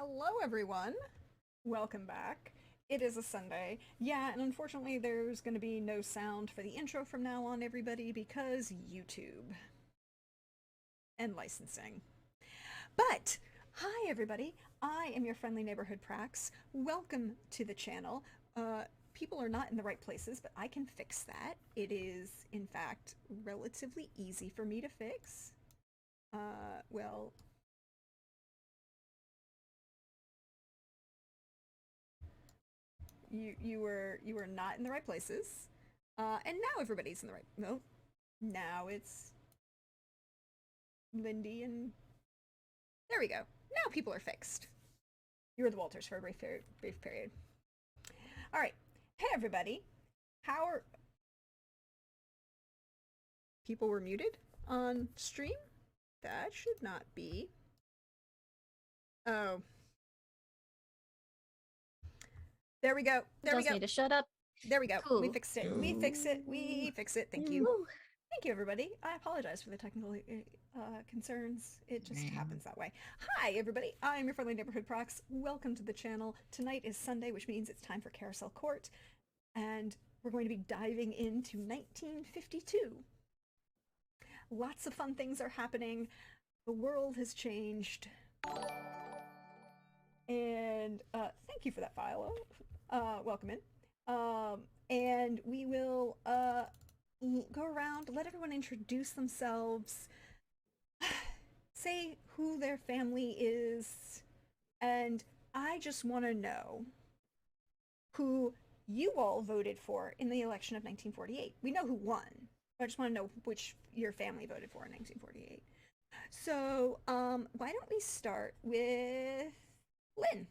Hello, everyone. Welcome back. It is a Sunday. Yeah, and unfortunately, there's going to be no sound for the intro from now on, everybody, because YouTube and licensing. But, hi, everybody. I am your friendly neighborhood Prax. Welcome to the channel. People are not in the right places, but I can fix that. It is, in fact, relatively easy for me to fix. Well, you were not in the right places, and now everybody's in the right. No, now it's Lindy and there we go. Now people are fixed. You were the Walters for a brief period. All right. Hey everybody. How are people were muted on stream? That should not be. Oh, there we go. There we Tells go. me to shut up. There we go. Cool. We fixed it. We fix it. We fix it. Thank you. Woo. Thank you, everybody. I apologize for the technical concerns. It just happens that way. Hi, everybody. I'm your friendly neighborhood Prox. Welcome to the channel. Tonight is Sunday, which means it's time for Carousel Court, and we're going to be diving into 1952. Lots of fun things are happening. The world has changed. And thank you for that file. Welcome in. And we will go around, let everyone introduce themselves, say who their family is, and I just want to know who you all voted for in the election of 1948. We know who won, but I just want to know which your family voted for in 1948. So, why don't we start with Lynn?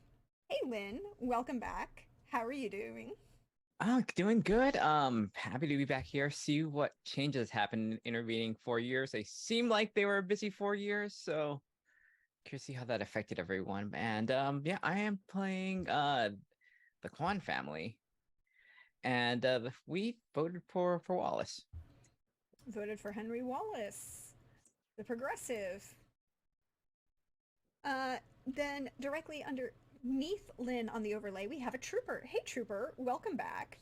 Hey, Lynn, welcome back. How are you doing? Oh, doing good. Happy to be back here. See what changes happened in intervening 4 years. They seem like they were a busy 4 years, so curious to see how that affected everyone. And yeah, I am playing the Kwan family, and we voted for Wallace. Voted for Henry Wallace, the progressive. Then directly underneath Lynn on the overlay, we have a trooper. Hey, trooper, welcome back.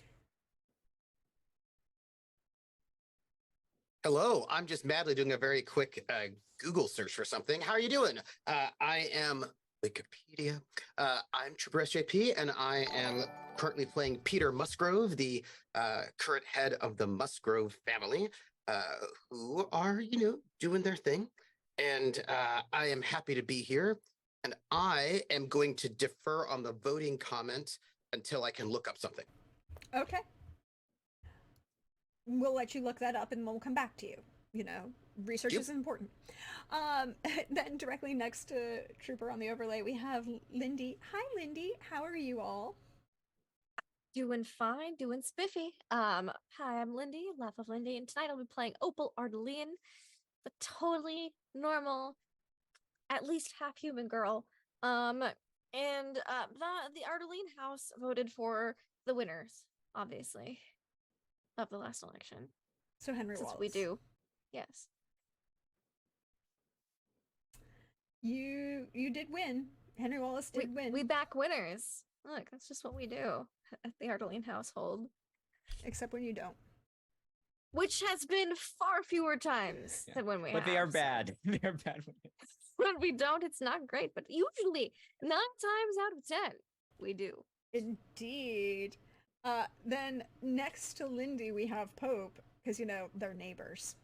Hello, I'm just madly doing a very quick Google search for something. How are you doing? I am Wikipedia. I'm Trooper SJP, and I am currently playing Peter Musgrove, the current head of the Musgrove family, who are, doing their thing. And I am happy to be here. And I am going to defer on the voting comment until I can look up something. Okay. We'll let you look that up and we'll come back to you. Research is important. Then directly next to Trooper on the overlay, we have Lindy. Hi, Lindy. How are you all? Doing fine, doing spiffy. Hi, I'm Lindy, Laugh of Lindy, and tonight I'll be playing Opal Ardeline, the totally normal, at least half human girl. And the Ardeline house voted for the winners, obviously, of the last election. So Henry Since Wallace. we do. Yes. You did win. Henry Wallace did win. We back winners. Look, that's just what we do at the Ardeline household. Except when you don't. Which has been far fewer times than when we have. But they are bad. They are bad. When we don't, it's not great. But usually, 9 times out of 10, we do. Indeed. Then next to Lindy, we have Pope, because, they're neighbors.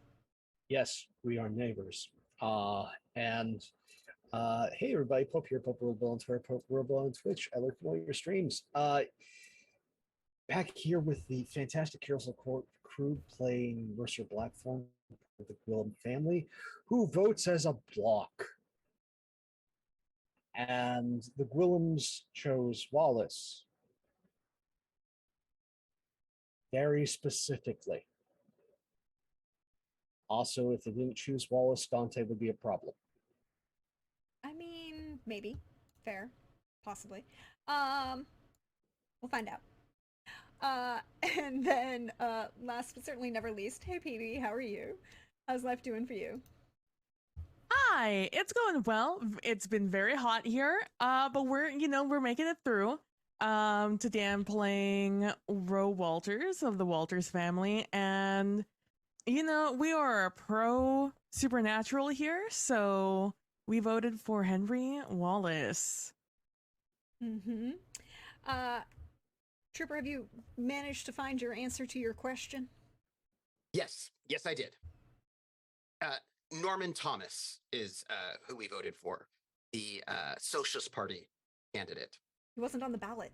Yes, we are neighbors. And hey everybody, Pope here, Pope Worldball on Twitter, Pope Worldball on Twitch. I lurk in all your streams. Back here with the fantastic Carousel Court crew playing Mercer Blackthorn with the Gwillem family, who votes as a block. And the Gwillems chose Wallace. Very specifically. Also, if they didn't choose Wallace, Dante would be a problem. I mean, maybe. Fair. Possibly. We'll find out. And then last but certainly never least, hey Petey, how are you? How's life doing for you? Hi, it's going well. It's been very hot here, but we're making it through. Today I'm playing Ro Walters of the Walters family, and we are a pro supernatural here, so we voted for Henry Wallace. Mm-hmm. Trooper, have you managed to find your answer to your question? Yes, I did. Norman Thomas is who we voted for, the Socialist Party candidate. He wasn't on the ballot.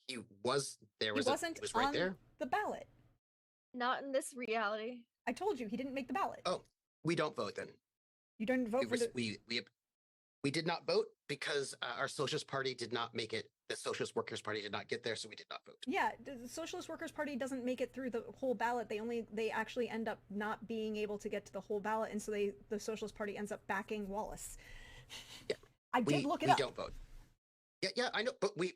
He was. There He was. wasn't He was right on there. the ballot. Not in this reality. I told you he didn't make the ballot. Oh, we don't vote then. You didn't vote for the... We did not vote because our Socialist Party did not make it. The Socialist Workers Party did not get there, so we did not vote. Yeah, the Socialist Workers Party doesn't make it through the whole ballot. They actually end up not being able to get to the whole ballot, and so the Socialist Party ends up backing Wallace. Yeah, I did look it up. We don't vote. Yeah, I know, but we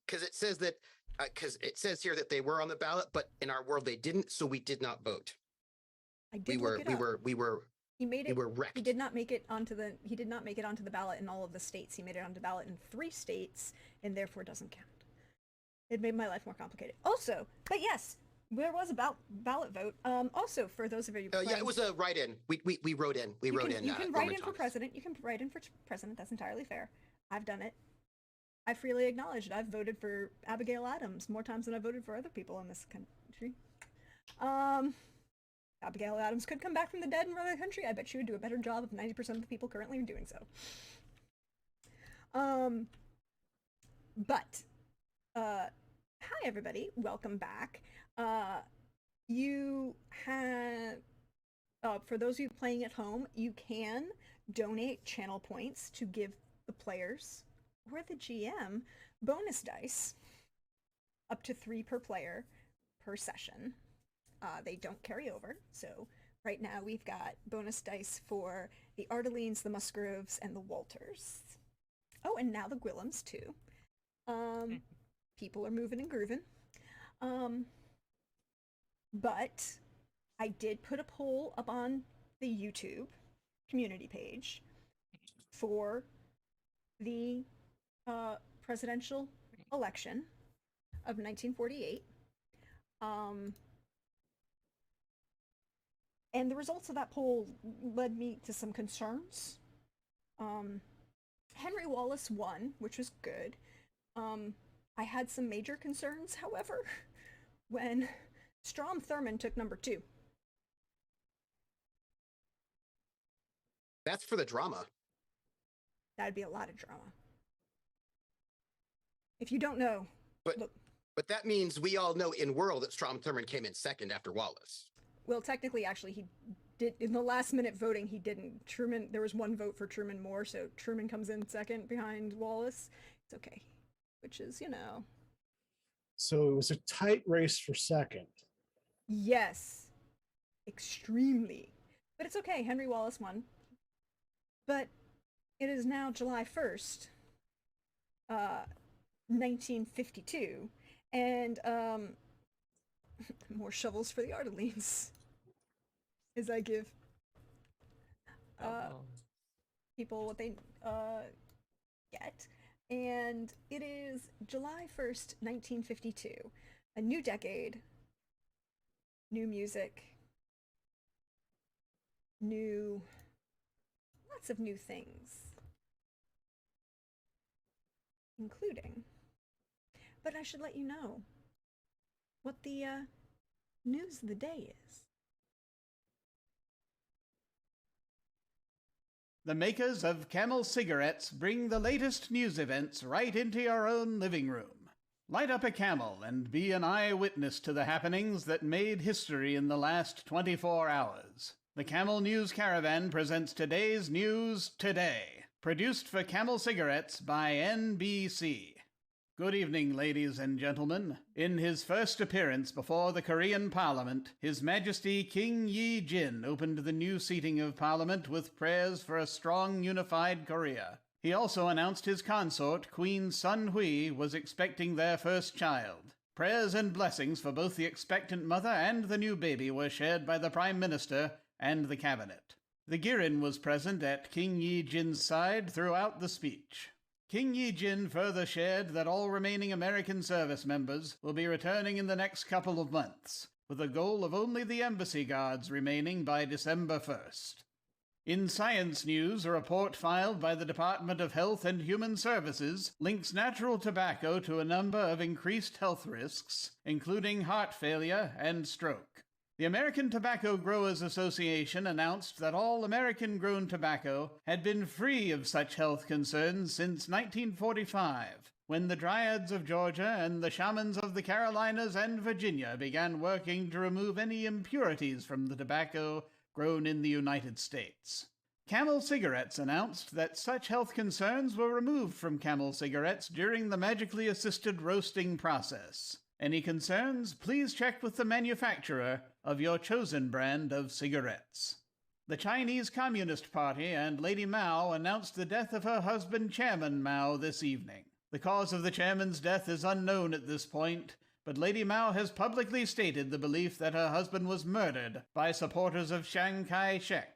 because it says that because it says here that they were on the ballot, but in our world they didn't, so we did not vote. I did look it up. We were. He made it. We were wrecked. He did not make it onto the ballot in all of the states. He made it onto the ballot in 3 states, and therefore doesn't count. It made my life more complicated. Also, but yes, there was a ballot vote. Also, for those of you, yeah, it was a write-in. We wrote in. We wrote in. You can write in Thomas. for president. You can write in for president. That's entirely fair. I've done it. I freely acknowledge it. I've voted for Abigail Adams more times than I voted for other people in this country. Abigail Adams could come back from the dead and run the country. I bet she would do a better job of 90% of the people currently doing so. Hi everybody, welcome back. You have, for those of you playing at home, you can donate channel points to give the players or the GM bonus dice, up to 3 per player per session. They don't carry over, so right now we've got bonus dice for the Ardelines, the Musgroves, and the Walters. Oh, and now the Gwillums too. People are moving and grooving. But I did put a poll up on the YouTube community page for the presidential election of 1948. And the results of that poll led me to some concerns. Henry Wallace won, which was good. I had some major concerns, however, when Strom Thurmond took number 2. That's for the drama. That'd be a lot of drama. If you don't know, but that means we all know in world that Strom Thurmond came in second after Wallace. Well, technically, actually, he did in the last minute voting. He didn't. Truman. There was 1 vote for Truman Moore, so Truman comes in second behind Wallace. It's okay, which is So it was a tight race for second. Yes, extremely, but it's okay. Henry Wallace won. But it is now July 1st, 1952, and more shovels for the Ardelines as I give people what they get. And it is July 1st, 1952. A new decade, new music, lots of new things, including, but I should let you know what the news of the day is. The makers of Camel cigarettes bring the latest news events right into your own living room. Light up a Camel and be an eyewitness to the happenings that made history in the last 24 hours. The Camel News Caravan presents today's news today. Produced for Camel cigarettes by NBC. Good evening, ladies and gentlemen. In his first appearance before the Korean Parliament, His Majesty King Yi Jin opened the new seating of Parliament with prayers for a strong, unified Korea. He also announced his consort, Queen Sun Hui, was expecting their first child. Prayers and blessings for both the expectant mother and the new baby were shared by the Prime Minister and the Cabinet. The Girin was present at King Yi Jin's side throughout the speech. King Yi Jin further shared that all remaining American service members will be returning in the next couple of months, with a goal of only the embassy guards remaining by December 1st. In science news, a report filed by the Department of Health and Human Services links natural tobacco to a number of increased health risks, including heart failure and stroke. The American Tobacco Growers Association announced that all American-grown tobacco had been free of such health concerns since 1945, when the Dryads of Georgia and the Shamans of the Carolinas and Virginia began working to remove any impurities from the tobacco grown in the United States. Camel Cigarettes announced that such health concerns were removed from Camel cigarettes during the magically assisted roasting process. Any concerns, please check with the manufacturer of your chosen brand of cigarettes. The Chinese Communist Party and Lady Mao announced the death of her husband, Chairman Mao, this evening. The cause of the chairman's death is unknown at this point, but Lady Mao has publicly stated the belief that her husband was murdered by supporters of Chiang Kai-shek.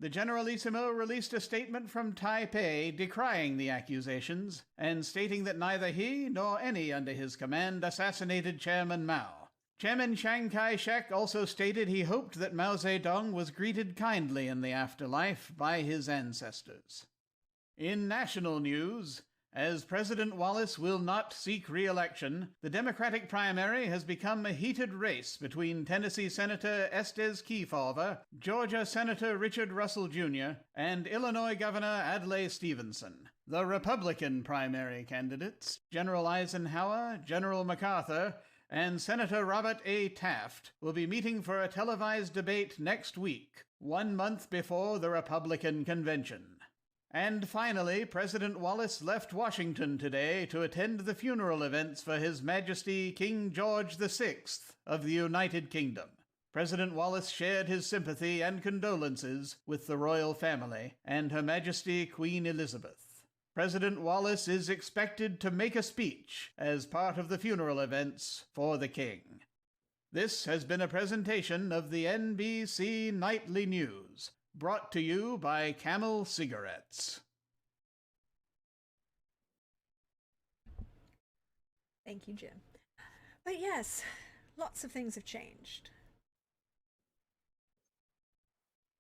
The Generalissimo released a statement from Taipei decrying the accusations and stating that neither he nor any under his command assassinated Chairman Mao. Chairman Chiang Kai-shek also stated he hoped that Mao Zedong was greeted kindly in the afterlife by his ancestors. In national news, as President Wallace will not seek re-election, the Democratic primary has become a heated race between Tennessee Senator Estes Kefauver, Georgia Senator Richard Russell Jr., and Illinois Governor Adlai Stevenson. The Republican primary candidates, General Eisenhower, General MacArthur, and Senator Robert A. Taft, will be meeting for a televised debate next week, 1 month before the Republican convention. And finally, President Wallace left Washington today to attend the funeral events for His Majesty King George VI of the United Kingdom. President Wallace shared his sympathy and condolences with the royal family and Her Majesty Queen Elizabeth. President Wallace is expected to make a speech as part of the funeral events for the King. This has been a presentation of the NBC Nightly News, brought to you by Camel Cigarettes. Thank you, Jim. But yes, lots of things have changed.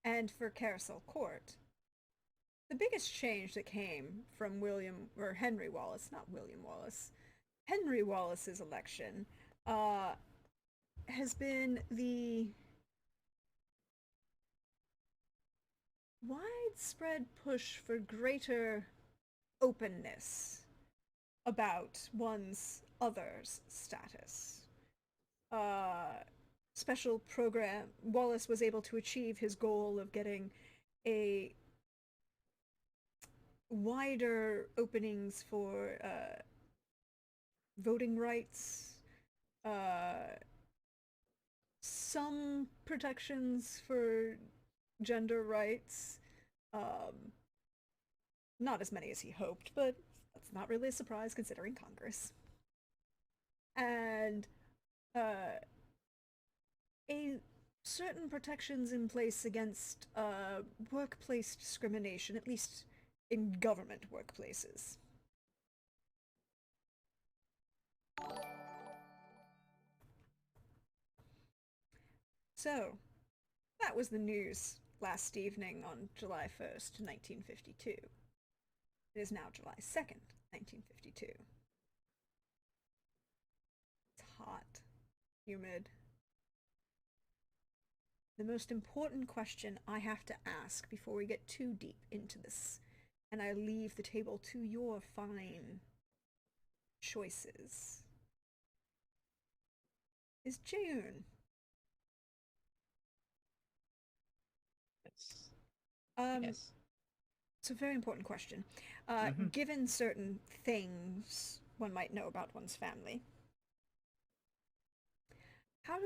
And for Carousel Court, the biggest change that came from Henry Wallace's election, has been the widespread push for greater openness about one's other's status. Special program, Wallace was able to achieve his goal of getting a wider openings for voting rights, some protections for gender rights, not as many as he hoped, but that's not really a surprise considering Congress. And a certain protections in place against workplace discrimination, at least in government workplaces. So, that was the news last evening on July 1st, 1952. It is now July 2nd, 1952. It's hot, humid. The most important question I have to ask before we get too deep into this, and I leave the table to your fine choices, is June. Yes. It's a very important question. Given certain things one might know about one's family, how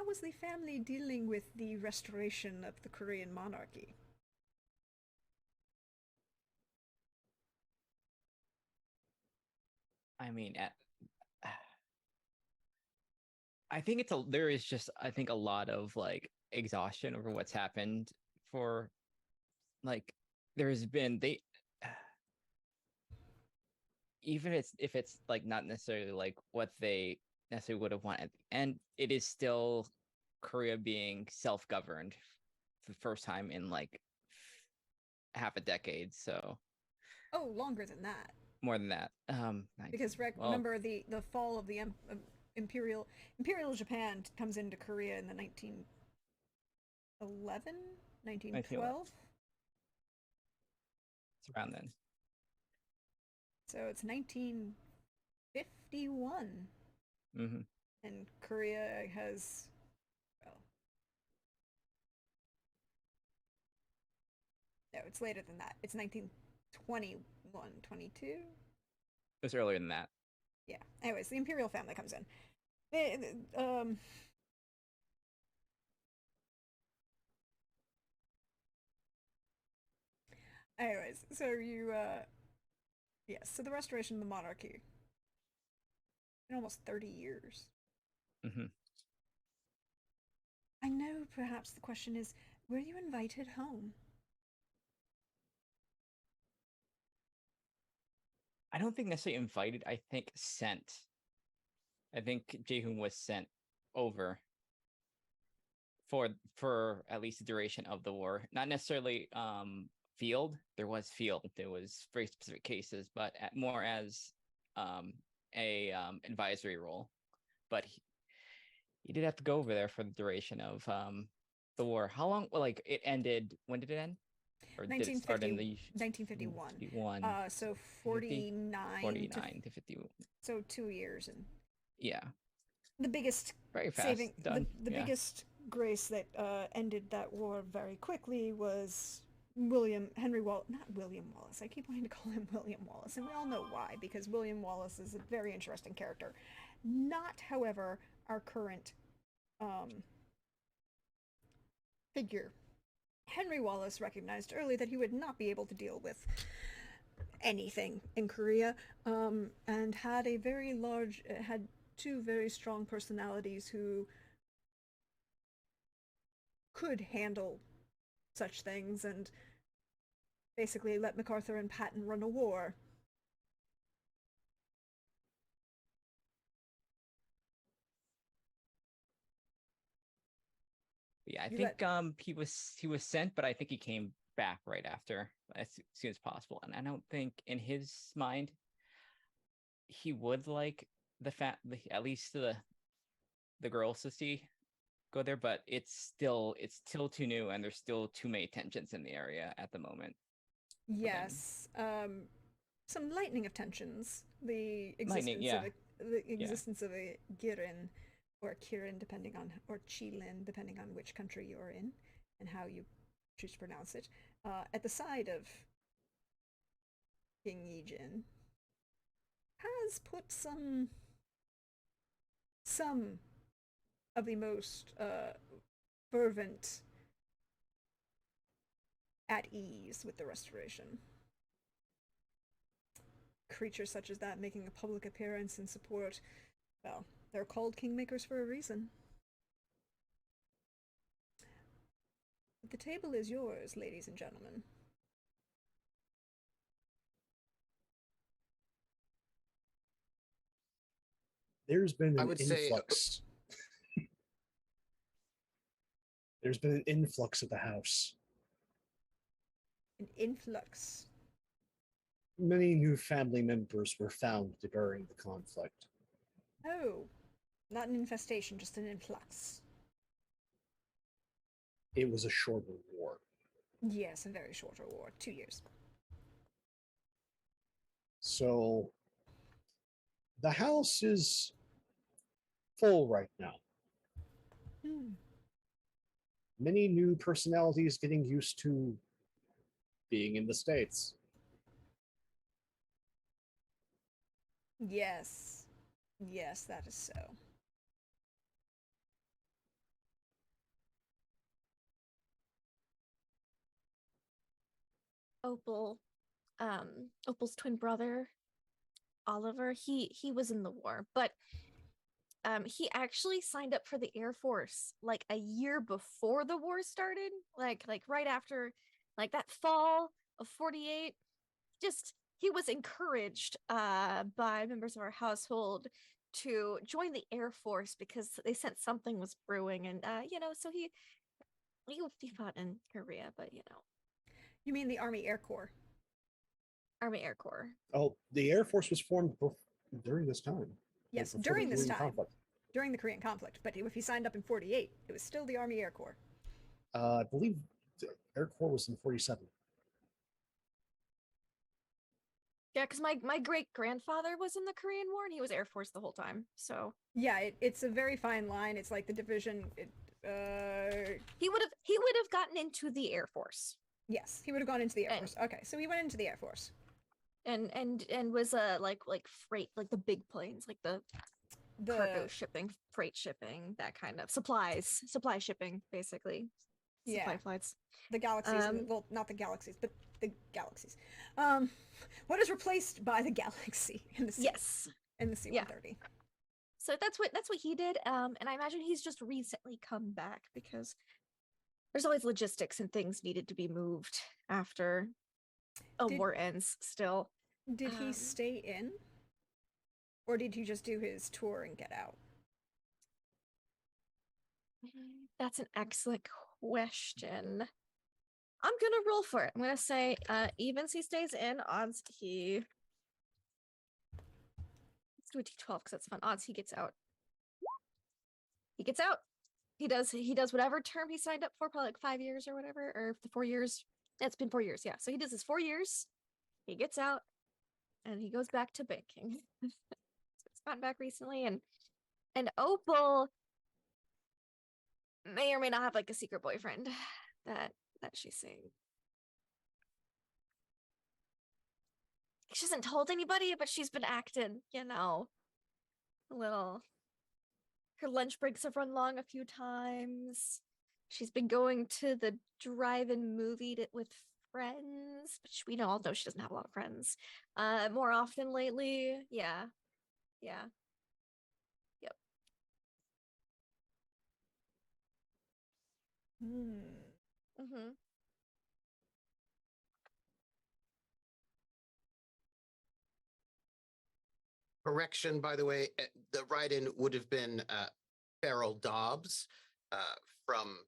was the family dealing with the restoration of the Korean monarchy? I mean, I think there is just, I think, a lot of like exhaustion over what's happened for like there's been they even if it's like not necessarily like what they necessarily would have wanted at the end, it is still Korea being self-governed for the first time in like half a decade. So Oh, longer than that. more than that. Because well, remember the fall of the imperial Japan comes into Korea in the 1911, 1912. it's around then. So it's 1951. Mm-hmm. And Korea has, well, no, it's later than that. It's 1921, 22. It was earlier than that. Yeah. Anyways, the imperial family comes in. Anyways, so yes, so the restoration of the monarchy in almost 30 years. Mm-hmm. I know perhaps the question is, were you invited home? I don't think necessarily invited. I think sent. I think Jaehoon was sent over for at least the duration of the war. Not necessarily field. There was field. There was very specific cases, but more as a advisory role. But he did have to go over there for the duration of the war. How long? Well, like it ended. When did it end? Or did it start in the 1951? 51? So 50? 49, 49 to 50. So 2 years, and Yeah, the biggest very fast saving, done. the Yeah. biggest grace that ended that war very quickly was not William Wallace. I keep wanting to call him William Wallace, and we all know why, because William Wallace is a very interesting character. Not, however, our current figure. Henry Wallace recognized early that he would not be able to deal with anything in Korea, and had two very strong personalities who could handle such things, and basically let MacArthur and Patton run a war. Yeah, I think he was sent, but I think he came back right after as soon as possible. And I don't think in his mind he would like at least the girls to see go there, but it's still too new and there's still too many tensions in the area at the moment. Yes. Some lightning of tensions. The existence of a Girin or Kirin, depending on, or Chilin, depending on which country you're in and how you choose to pronounce it, at the side of King Yijin, has put some of the most fervent at ease with the restoration. Creatures such as that making a public appearance in support, well, they're called kingmakers for a reason. But the table is yours, ladies and gentlemen. There's been an influx. There's been an influx of the house. An influx. Many new family members were found during the conflict. Oh, not an infestation, just an influx. It was a shorter war. Yes, a very shorter war, 2 years. So the house is full right now. Many new personalities getting used to being in the States. Yes. Yes, that is so. Opal's twin brother, Oliver, he was in the war, but he actually signed up for the Air Force like a year before the war started, like right after like that fall of 48, just he was encouraged by members of our household to join the Air Force because they sensed something was brewing, and so he fought in Korea, but You mean the Army Air Corps? Army Air Corps. Oh, the Air Force was formed during this time. Yes, before the during this Korean time. conflict. During the Korean conflict. But if he signed up in 48, it was still the Army Air Corps. I believe the Air Corps was in 47. Yeah, because my great grandfather was in the Korean War and he was Air Force the whole time. So Yeah, it's a very fine line. It's like the division. he would have gotten into the Air Force Yes, he would have gone into the Air And- Force. Okay, so he went into the Air Force. and was like freight, like the big planes, like the cargo shipping, freight shipping, that kind of supply shipping, basically. Supply Yeah. flights. The galaxies. Well, not the galaxies, but the galaxies. What is replaced by the galaxy in the Yes. in the C-130? So that's what he did. And I imagine he's just recently come back because there's always logistics and things needed to be moved after a war ends still. Did he stay in? Or did he just do his tour and get out? That's an excellent question. I'm gonna roll for it. I'm gonna say evens he stays in, odds he let's do a d12 because that's fun. Odds he gets out. He gets out. He does whatever term he signed up for, probably like 5 years or whatever, or the 4 years. It's been 4 years, yeah. So he does his 4 years, he gets out, and he goes back to banking. So he's gotten back recently, and Opal may or may not have like a secret boyfriend that she's seeing. She hasn't told anybody, but she's been acting, a little. Her lunch breaks have run long a few times. She's been going to the drive-in movie with friends, but we all know she doesn't have a lot of friends. More often lately, yeah. Yep. Mm-hmm. Correction, by the way, the write-in would have been Farrell Dobbs from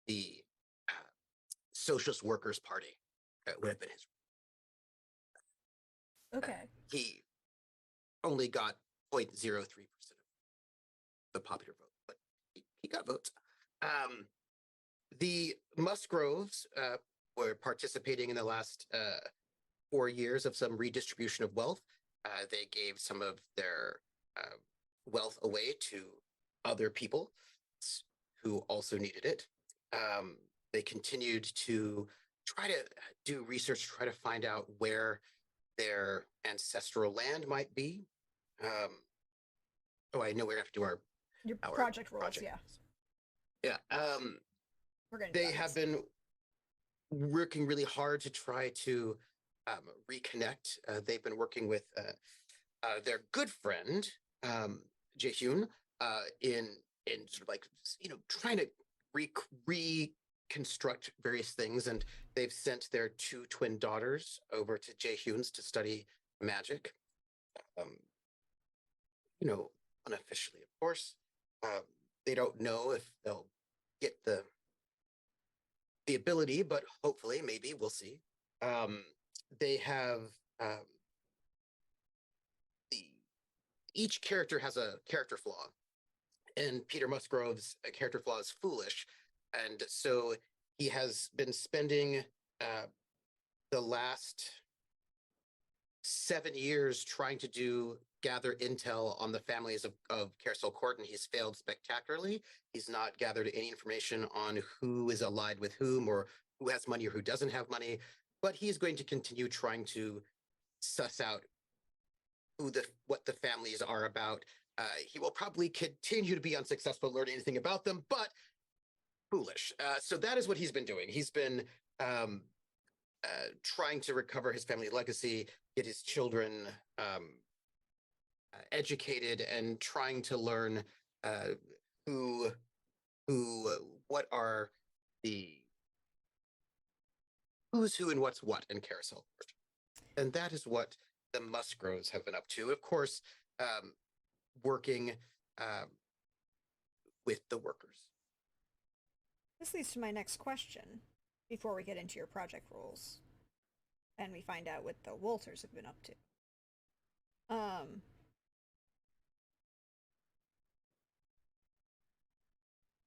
the Socialist Workers Party. It would have been his. Okay. He only got 0.03% of the popular vote, but he got votes. The Musgroves were participating in the last 4 years of some redistribution of wealth. They gave some of their wealth away to other people who also needed it. They continued to try to do research, try to find out where their ancestral land might be. I know we're gonna have to do our project rolls, project. yeah. Yeah. They have been working really hard to try to reconnect. They've been working with their good friend Jae-hyun in sort of like trying to reconstruct various things, and they've sent their 2 twin daughters over to Jae-hyun's to study magic. Unofficially, of course. They don't know if they'll get the ability, but hopefully, maybe we'll see. They have each character has a character flaw, and Peter Musgrove's character flaw is foolish, and so he has been spending the last 7 years trying to gather intel on the families of Carousel Court, and he's failed spectacularly. He's not gathered any information on who is allied with whom, or who has money or who doesn't have money, but he's going to continue trying to suss out what the families are about. He will probably continue to be unsuccessful at learning anything about them, but foolish. So that is what he's been doing. He's been trying to recover his family legacy, get his children educated, and trying to learn what are the who's who and what's what in Carousel. And that is what the Musgroves have been up to. Of course, working with the workers. This leads to my next question before we get into your project roles and we find out what the Walters have been up to.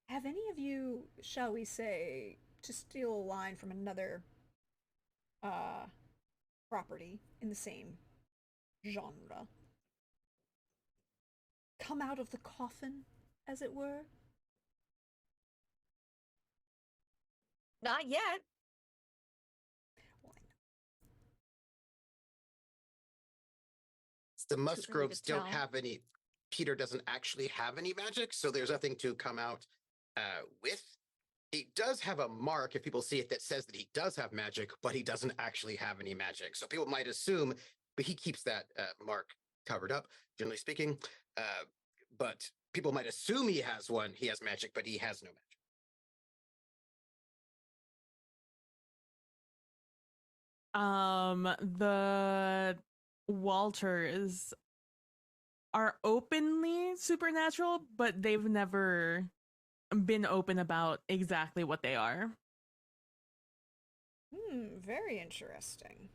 Have any of you, shall we say, to steal a line from another property in the same genre, come out of the coffin, as it were? Not yet. The Too early Musgroves to don't tell. have any. Peter doesn't actually have any magic, so there's nothing to come out with. He does have a mark, if people see it, that says that he does have magic, but he doesn't actually have any magic. So people might assume, but he keeps that mark covered up, generally speaking. But people might assume he has one. He has magic, but he has no magic. The Walters are openly supernatural, but they've never been open about exactly what they are. Very interesting.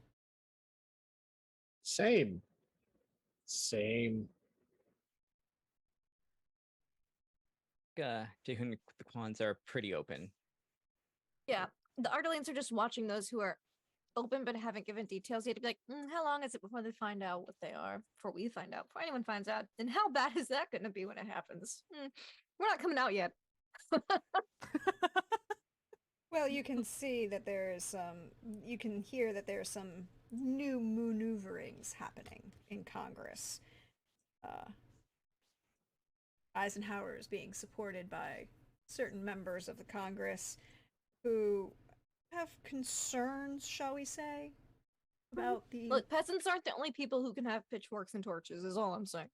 Same. Jehun, the Kwans are pretty open. Yeah, the Ardalians are just watching those who are open but haven't given details yet to be like, how long is it before they find out what they are? Before we find out, before anyone finds out, and how bad is that going to be when it happens? We're not coming out yet. Well, you can see that there's you can hear that there's some new maneuverings happening in Congress. Eisenhower is being supported by certain members of the Congress who have concerns, shall we say, about the... Look, peasants aren't the only people who can have pitchforks and torches, is all I'm saying.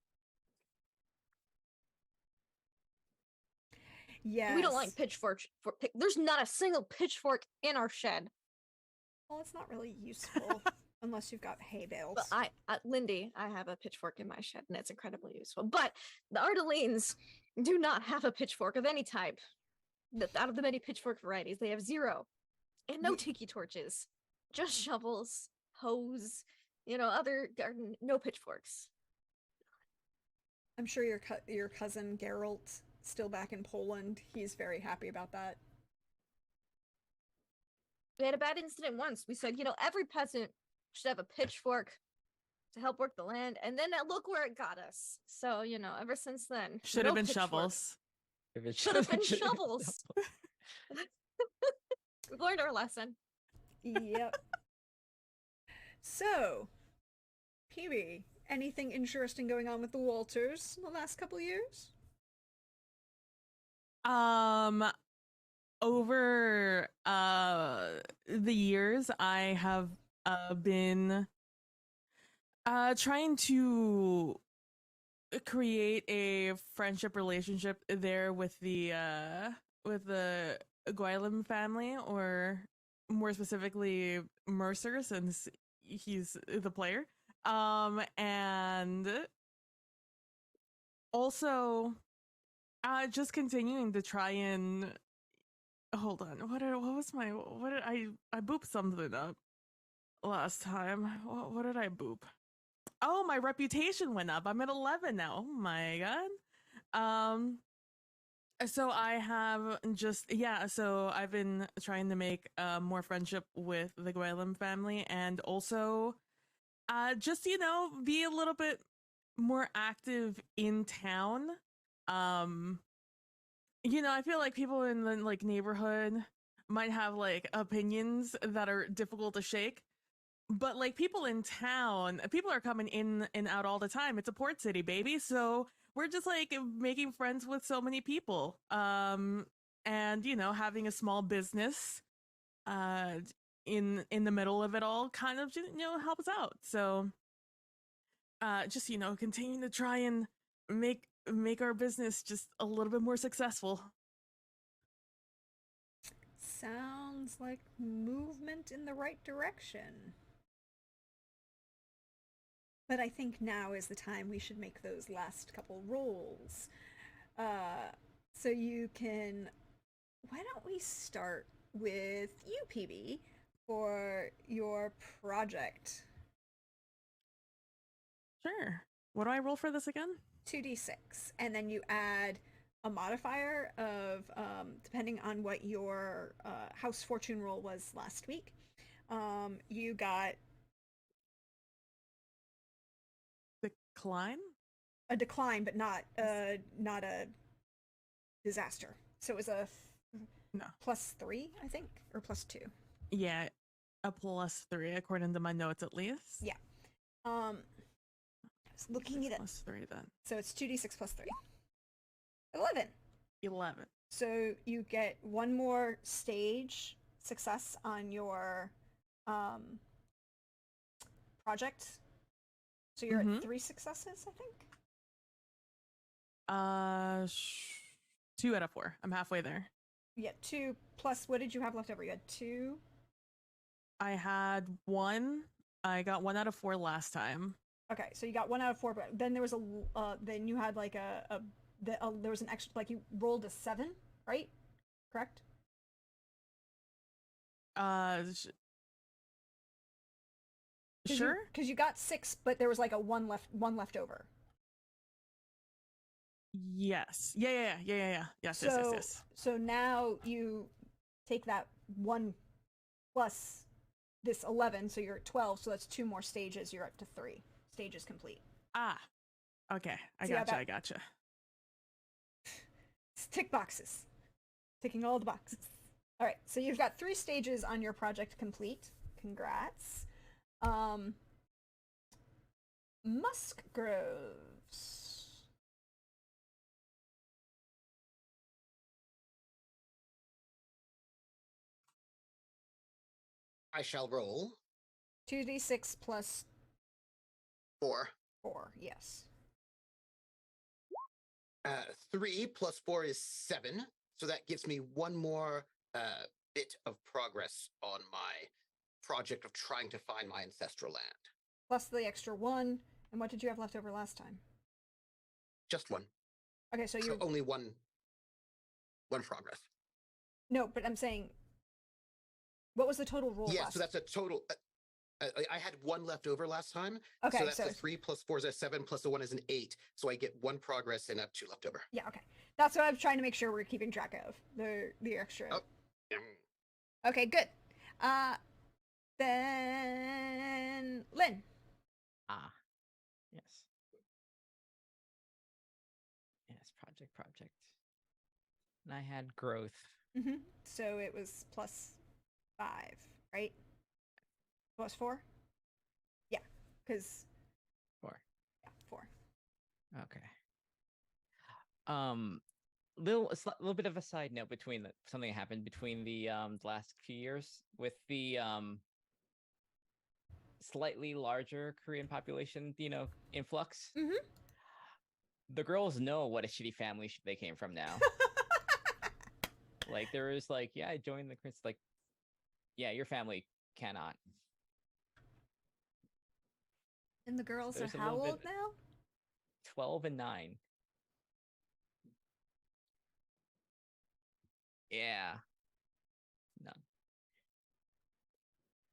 Yes. We don't like pitchforks. There's not a single pitchfork in our shed. Well, it's not really useful unless you've got hay bales. But Lindy, I have a pitchfork in my shed, and it's incredibly useful. But the Ardalines do not have a pitchfork of any type. Out of the many pitchfork varieties, they have 0. And no tiki torches. Just shovels, hose, other garden, no pitchforks. I'm sure your cousin Geralt, still back in Poland, he's very happy about that. We had a bad incident once. We said, every peasant should have a pitchfork to help work the land, and then look where it got us. So, ever since then, Should have been shovels. Should have been shovels. We've learned our lesson. Yep. So, PB, anything interesting going on with the Walters in the last couple of years? Over the years, I have been trying to create a friendship relationship there with the Guilem family, or more specifically Mercer, since he's the player. And also just continuing to try and hold on. What did I booped something up last time. What did I boop? Oh, my reputation went up. I'm at 11 now. Oh my god. So I have so I've been trying to make more friendship with the Guilem family, and also just be a little bit more active in town. I feel like people in the neighborhood might have opinions that are difficult to shake, but people in town, people are coming in and out all the time. It's a port city, baby. So we're just making friends with so many people, and having a small business in the middle of it all kind of helps out. So just continuing to try and make our business just a little bit more successful. sounds like movement in the right direction. But I think now is the time we should make those last couple rolls. So you can... Why don't we start with you, PB, for your project? Sure. What do I roll for this again? 2d6. And then you add a modifier of, depending on what your house fortune roll was last week. You got Decline? a decline, but not a disaster. So it was a No. +3, I think, or +2. Yeah, a +3 according to my notes at least. Yeah. I was looking it up. +3 then. So it's 2d6 +3. 11. 11. So you get one more stage success on your project. So you're at 3 successes, I think. 2 out of 4. I'm halfway there. Yeah, 2 plus, what did you have left over? You had 2? I had 1. I got 1 out of 4 last time. Okay, so you got 1 out of 4, but then there was then you had like there was an extra, like you rolled a 7, right? Correct? Sure. Because you got 6, but there was like a 1 left over. Yes. Yeah. Yes, So, yes. So now you take that 1 plus this 11, so you're at 12, so that's 2 more stages. You're up to 3 stages complete. Ah. Okay. I See how gotcha. that- I gotcha. Tick boxes. Ticking all the boxes. All right, so you've got 3 stages on your project complete. Congrats. Muskgroves. I shall roll 2d6 plus 4. 4, yes. 3 plus 4 is 7. So that gives me one more bit of progress on my project of trying to find my ancestral land. Plus the extra 1. And what did you have left over last time? Just 1. Okay, so So you're... only one progress. No, but I'm saying... What was the total roll Yeah, last? so that's a total... I had 1 left over last time. Okay, so that's so a 3 plus 4 is a 7 plus a 1 is an 8. So I get 1 progress and 2 left over. Yeah, okay. That's what I'm trying to make sure we're keeping track of. The extra... Oh. Okay, good. Then... Lynn. Ah, yes. Yes, project. And I had growth. Mm-hmm. So it was plus 5, right? Plus 4? Yeah, because... 4. Yeah, 4. Okay. Little bit of a side note between something that happened between the last few years with the slightly larger Korean population, influx. Mm-hmm. The girls know what a shitty family they came from now. Like there is like, yeah, I joined the Chris. Like, yeah, your family cannot. And the girls There's are a how little old bit- now? 12 and 9. Yeah. None.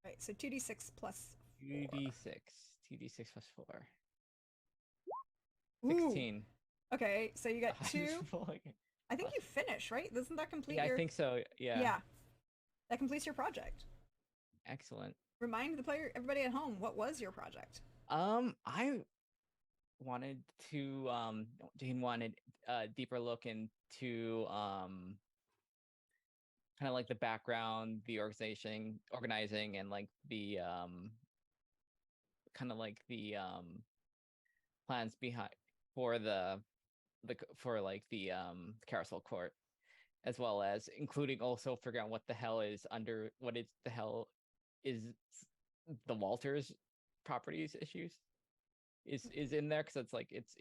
Right, so 2d6 plus 2d6. 2d6 plus 4. Ooh. 16. Okay, so you got I 2. just feel like- I think you finish, right? Doesn't that complete Yeah, your... I think so. Yeah. Yeah. That completes your project. Excellent. Remind the player, everybody at home, what was your project? I wanted to Jane wanted a deeper look into kind of like the background, the organizing and like the kind of like the plans behind for the carousel court, as well as including also figuring out what the hell is the Walters properties issues is in there, because it's like it's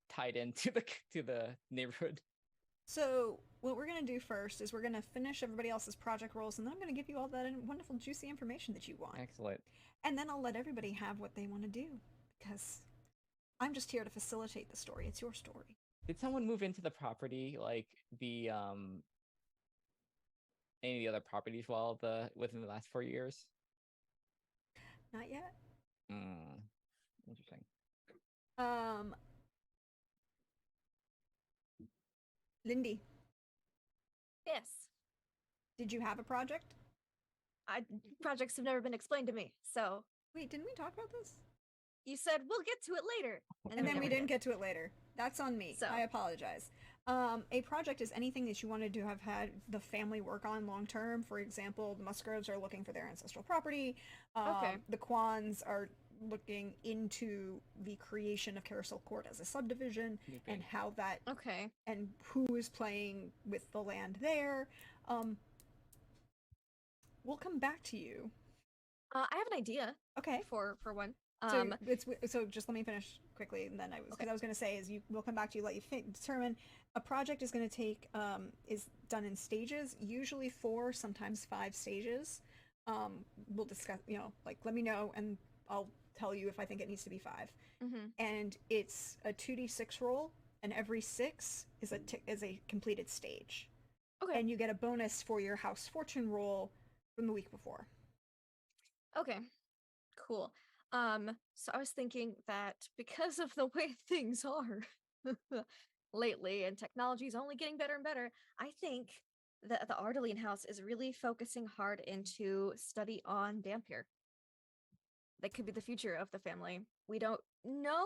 tied into the neighborhood. So what we're going to do first is we're going to finish everybody else's project roles, and then I'm going to give you all that wonderful, juicy information that you want. Excellent. And then I'll let everybody have what they want to do, because I'm just here to facilitate the story. It's your story. Did someone move into the property, like the any of the other properties within the last 4 years? Not yet. Interesting. Lindy, Yes. did you have a project? Projects have never been explained to me, so Wait, didn't we talk about this? you said we'll get to it later, And then we never didn't did. get to it later. That's on me. So- I apologize. A project is anything that you wanted to have had the family work on long term. For example, the Musgroves are looking for their ancestral property. Okay. The Kwans are looking into the creation of Carousel Court as a subdivision and how that Okay. and who is playing with the land there. We'll come back to you. I have an idea Okay. for one. So just let me finish quickly, and then because Okay. I was going to say is we'll come back to you, let you determine. A project is going to take is done in stages, usually 4, sometimes 5 stages. We'll discuss, like let me know, and I'll tell you if I think it needs to be 5. Mm-hmm. And it's a 2d6 roll, and every 6 is a completed stage. Okay. And you get a bonus for your house fortune roll from the week before. Okay. Cool. So I was thinking that because of the way things are lately and technology is only getting better and better, I think that the Ardeline house is really focusing hard into study on Dampier. That could be the future of the family. We don't know,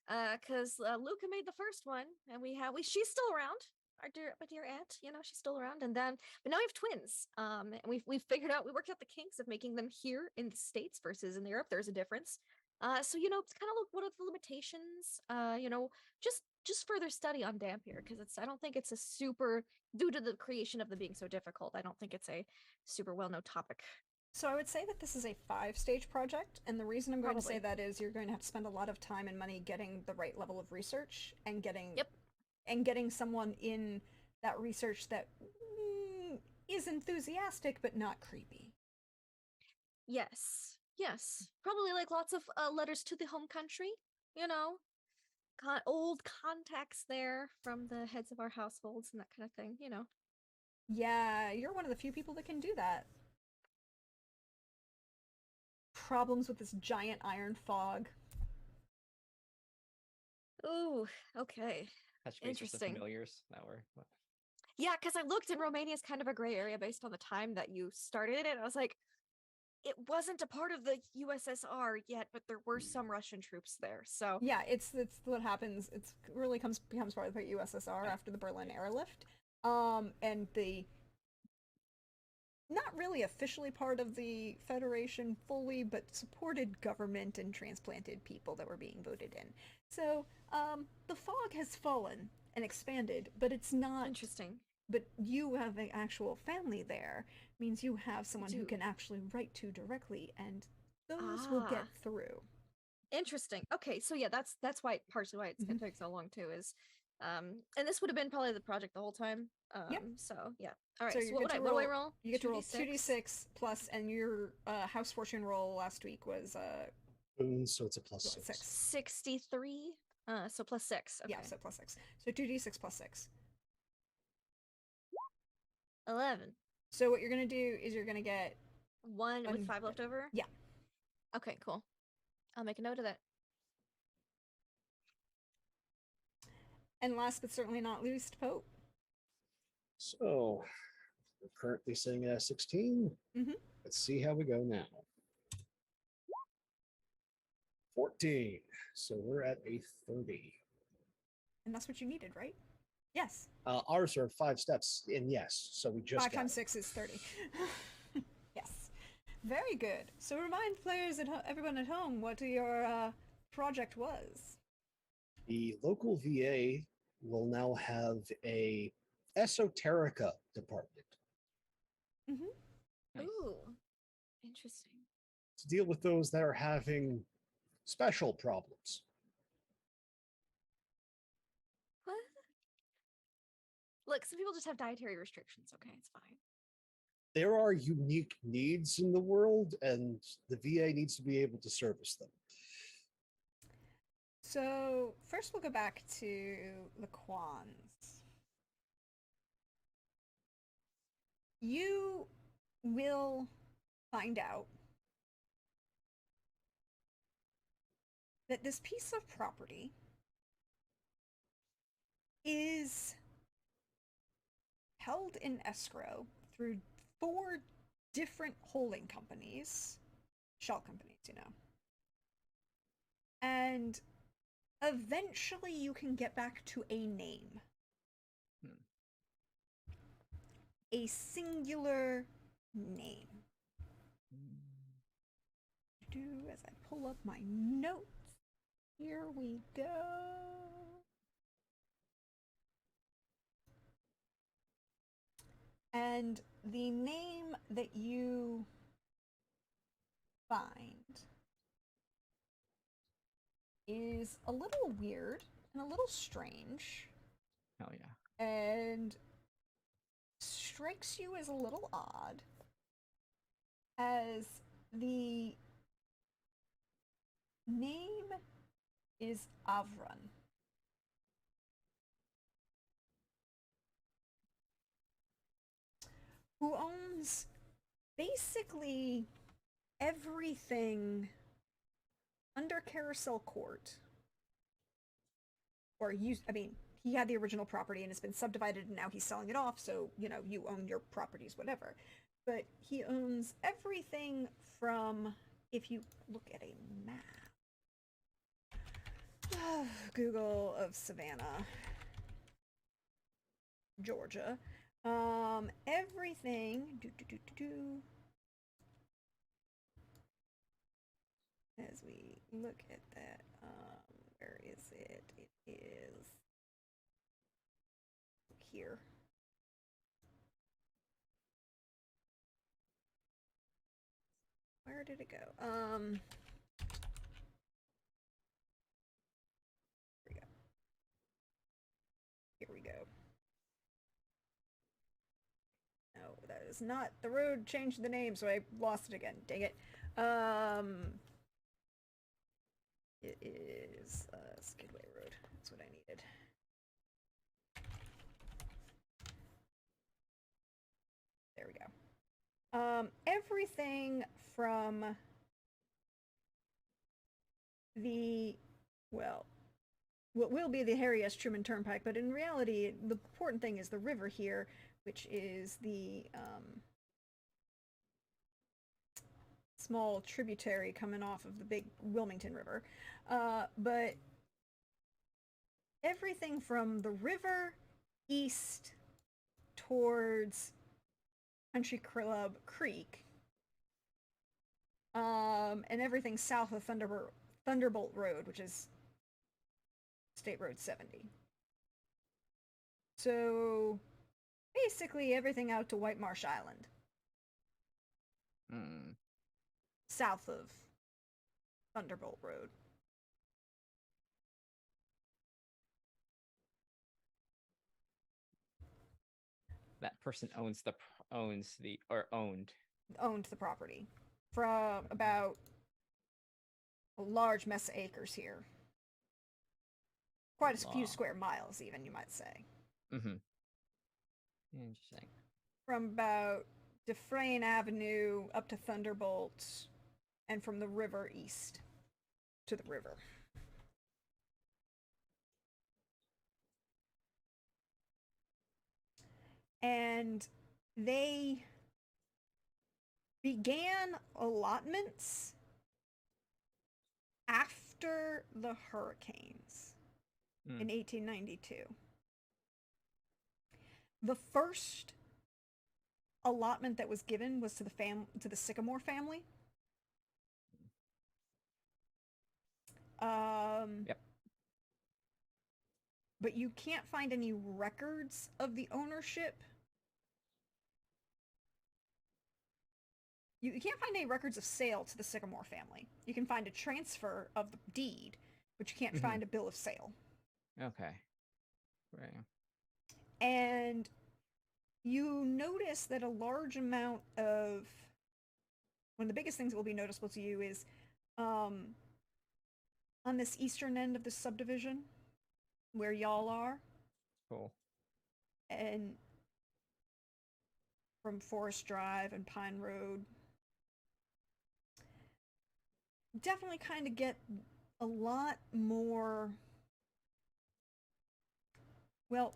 because Luca made the first one, and she's still around. My dear aunt, she's still around. And then, but now we have twins. And we worked out the kinks of making them here in the States versus in Europe. There's a difference. So it's kind of look what are the limitations. Just further study on Dampier, because I don't think it's a super, due to the creation of them being so difficult, I don't think it's a super well-known topic. So I would say that this is a 5-stage project, and the reason I'm going to say Probably. that is you're going to have to spend a lot of time and money getting the right level of research and getting Yep. and getting someone in that research that is enthusiastic but not creepy. Yes. Probably like lots of letters to the home country, old contacts there from the heads of our households and that kind of thing, Yeah, you're one of the few people that can do that. Problems with this giant iron fog. Ooh, okay. Touch base with the Interesting. familiars that were. Yeah, because I looked, and Romania is kind of a gray area based on the time that you started it. I was like, it wasn't a part of the USSR yet, but there were some Russian troops there. So Yeah, it's what happens. It's really becomes part of the USSR after the Berlin airlift. And the not really officially part of the Federation fully, but supported government and transplanted people that were being voted in. So, the fog has fallen and expanded, but it's not interesting. But you have an actual family there, means you have someone who do. can actually write to directly, and those will get through. Interesting. Okay, so yeah, that's partially why it's taking so long too. Is and this would have been probably the project the whole time. Yep. So yeah. All right. So So, you what get to do I roll- roll? You get to roll 2d6 plus, and your house fortune roll last week was Boons, so it's a plus what, 6. 63. So plus 6. Okay. yeah, so plus 6. So 2d6 plus 6. 11. So what you're gonna do is you're gonna get One with 5 left over. Yeah. Okay. Cool. I'll make a note of that. and last but certainly not least, Pope. So we're currently sitting at 16. Mhm. Let's see how we go now. 14. So we're at a 30. And that's what you needed, right? Yes. Ours are 5 steps in, yes. So we just 5 got times it. 6 is 30. Yes. Very good. So remind players and everyone at home what your project was. The local VA will now have a esoterica department Mm-hmm. Nice. Ooh. Interesting. to deal with those that are having special problems. What? Look, some people just have dietary restrictions. Okay, it's fine. There are unique needs in the world, and the VA needs to be able to service them. So first we'll go back to the Quans. You will find out that this piece of property is held in escrow through 4 different holding companies, shell companies, you know. And eventually you can get back to a name. A singular name. As I pull up my notes, here we go. And the name that you find is a little weird and a little strange. Hell yeah. And strikes you as a little odd, as the name is Avron. Who owns basically everything under Carousel Court. Or he had the original property and it's been subdivided and now he's selling it off, so, you know, you own your properties, whatever. But he owns everything from, if you look at a map, Google of Savannah, Georgia, everything, as we look at that, where is it? It is here. Where did it go? Here we go. Here we go. No, that is not. The road changed the name, so I lost it again. Dang it. It is Skidway Road. That's what I needed. There we go. Everything from the, well, what will be the Harry S. Truman Turnpike, but in reality, the important thing is the river here, which is the small tributary coming off of the big Wilmington River. But everything from the river east towards Country Club Creek, and everything south of Thunderbolt Road, which is State Road 70. So basically everything out to White Marsh Island. South of Thunderbolt Road. That person owned the property from about a large mess of acres here. Quite a few square miles, even, you might say. Interesting. From about Dufresne Avenue up to Thunderbolt, and from the river east to the river. And they began allotments after the hurricanes in 1892. The first allotment that was given was to the Sycamore family. Yep. But you can't find any records of the ownership. You can't find any records of sale to the Sycamore family. You can find a transfer of the deed, but you can't find a bill of sale. Okay. Right. And you notice that a large amount of one of the biggest things that will be noticeable to you is on this eastern end of the subdivision where y'all are, Cool. and from Forest Drive and Pine Road, definitely kind of get a lot more. Well,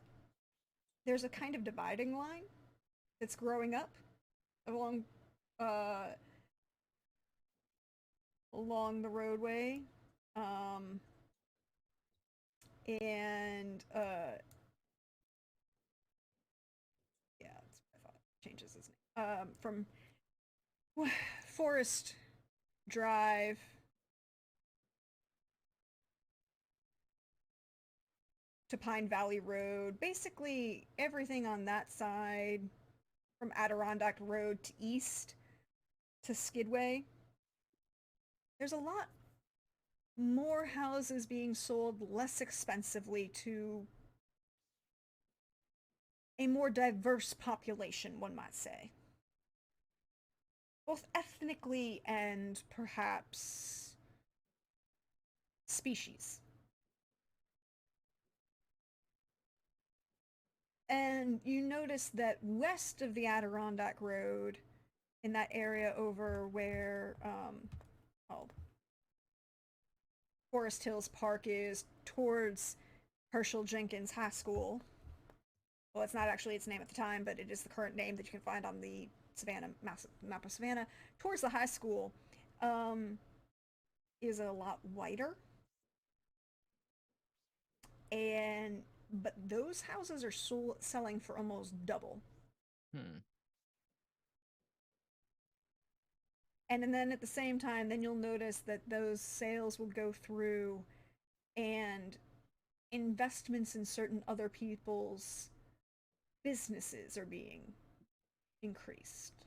there's a kind of dividing line that's growing up along uh, along the roadway, and yeah, that's what I thought. Changes his name from Forest Drive to Pine Valley Road. Basically, everything on that side from Adirondack Road to east to Skidway. There's a lot more houses being sold less expensively to a more diverse population, one might say. Both ethnically and perhaps species. And you notice that west of the Adirondack Road, in that area over where Forest Hills Park is, towards Herschel Jenkins High School. Well, it's not actually its name at the time, but it is the current name that you can find on the Savannah map of Savannah. Towards the high school is a lot whiter, but those houses are selling for almost double. And then at the same time, then you'll notice that those sales will go through and investments in certain other people's businesses are being increased.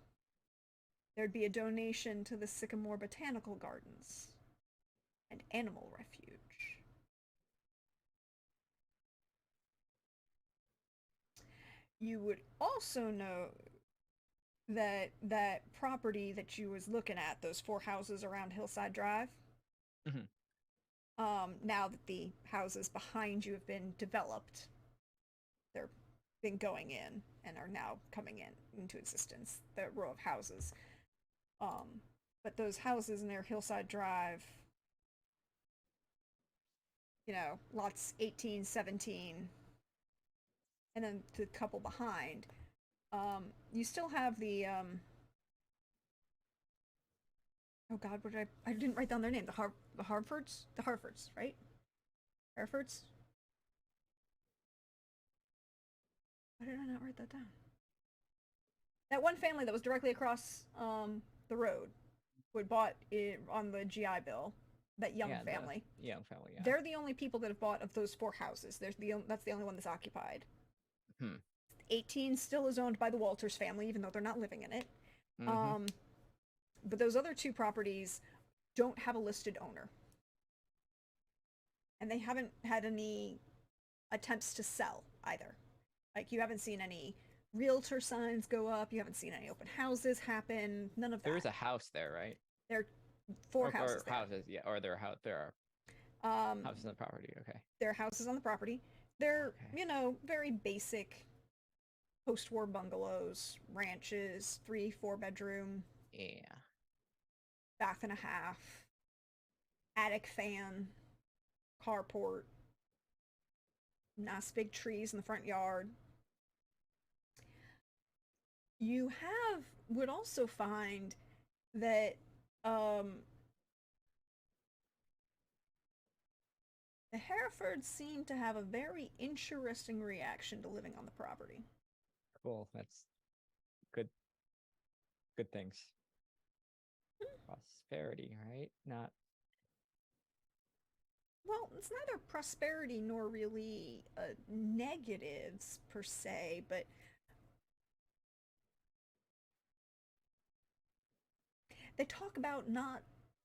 There'd be a donation to the Sycamore Botanical Gardens and Animal Refuge. You would also know that that property that you was looking at, those 4 houses around Hillside Drive, now that the houses behind you have been developed, they're been going in and are now coming into existence, the row of houses. But those houses near Hillside Drive, you know, lots 18, 17, and then the couple behind, you still have the oh god, what did I didn't write down their name. The Harfords, right? Harefords? Why did I not write that down? That one family that was directly across the road, who had bought it on the GI Bill, that Young family. Young family, yeah. They're the only people that have bought of those 4 houses. That's the only one that's occupied. 18 still is owned by the Walters family, even though they're not living in it. But those other 2 properties don't have a listed owner. And they haven't had any attempts to sell either. Like, you haven't seen any realtor signs go up, you haven't seen any open houses happen, none of that. There is a house there, right? There are 4 houses there. Houses, yeah, or there are houses on the property, okay. There are houses on the property. They're, you know, very basic post-war bungalows, ranches, 3-4 bedroom. Yeah. Bath and a half, attic fan, carport, nice big trees in the front yard. You would also find that the Herefords seem to have a very interesting reaction to living on the property. Cool, that's good things. Prosperity, right? Not. Well, it's neither prosperity nor really negatives per se, but they talk about not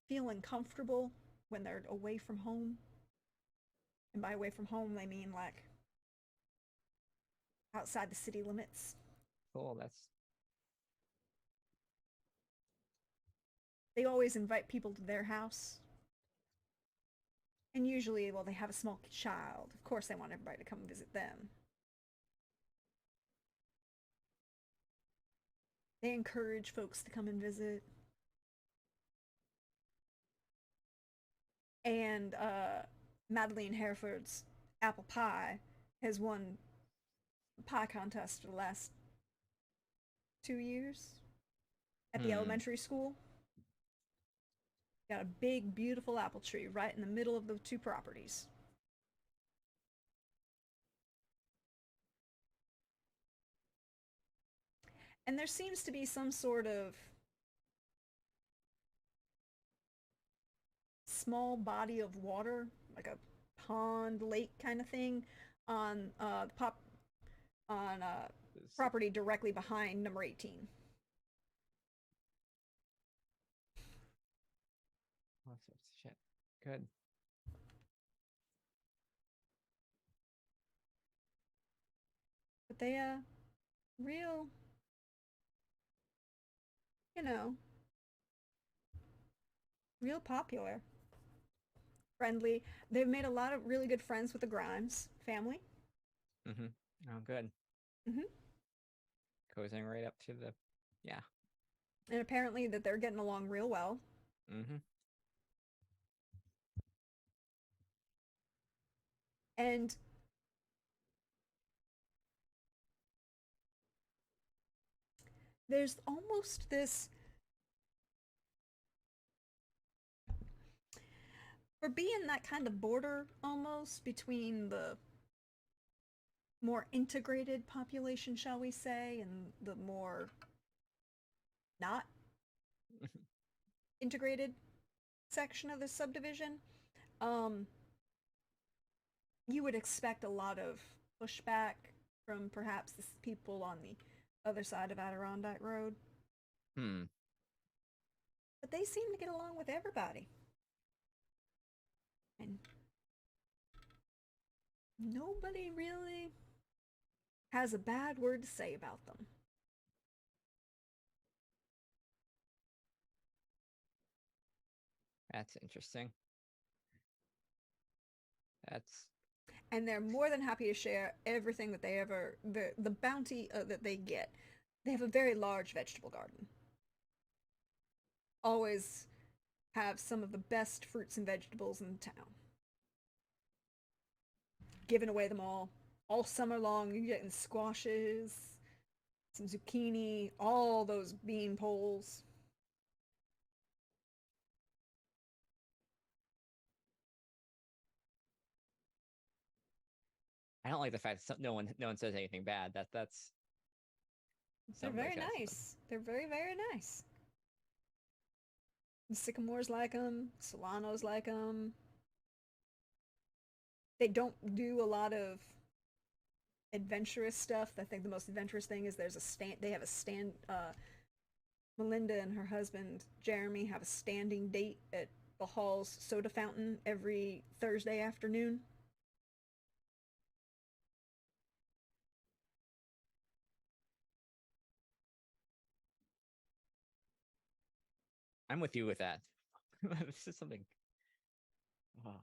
feeling comfortable when they're away from home. And by away from home, they mean like outside the city limits. Cool. That's They always invite people to their house. And usually, well, they have a small child. Of course, they want everybody to come visit them. They encourage folks to come and visit. And Madeline Hereford's apple pie has won the pie contest for the last 2 years at the elementary school. Got a big, beautiful apple tree right in the middle of the two properties. And there seems to be some sort of small body of water, like a pond, lake kind of thing, on property directly behind number 18. all sorts of shit. Good. But they real, you know, real popular. Friendly. They've made a lot of really good friends with the Grimes family. Mm-hmm. Oh, good. Mm-hmm. Cozying right up to the, yeah. And apparently that they're getting along real well. Mm-hmm. And there's almost this, for being that kind of border almost between the more integrated population, shall we say, and the more not integrated section of the subdivision, you would expect a lot of pushback from perhaps the people on the other side of Adirondack Road. But they seem to get along with everybody. And nobody really has a bad word to say about them. That's interesting. That's And they're more than happy to share everything that they ever, the bounty that they get. They have a very large vegetable garden. Always have some of the best fruits and vegetables in town. Giving away them all summer long. You're getting squashes, some zucchini, all those bean poles. I don't like the fact that no one says anything bad. That's They're somebody very should have said nice. They're very, very nice. The sycamores like them. Solanos like them. They don't do a lot of adventurous stuff. I think the most adventurous thing is there's a stand. They have a stand. Melinda and her husband Jeremy have a standing date at the hall's soda fountain every Thursday afternoon. I'm with you with that. This is something. Oh.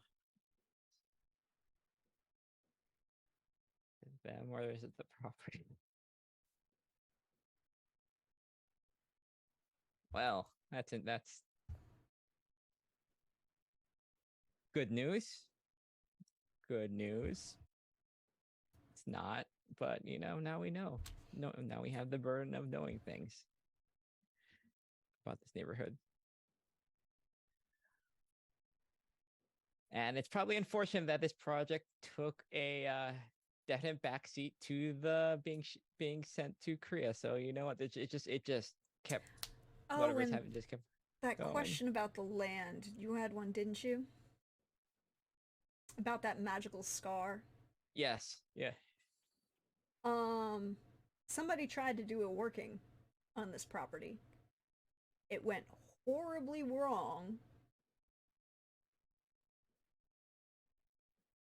Is it them or is it the property? Well, that's good news. Good news. It's not, but now we know. No, now we have the burden of knowing things about this neighborhood. And it's probably unfortunate that this project took a definite backseat to the being sent to Korea. So you know what? It just kept whatever's and happening just kept that going. question about the land. You had one, didn't you? About that magical scar. Yes. Yeah. Somebody tried to do a working on this property. It went horribly wrong.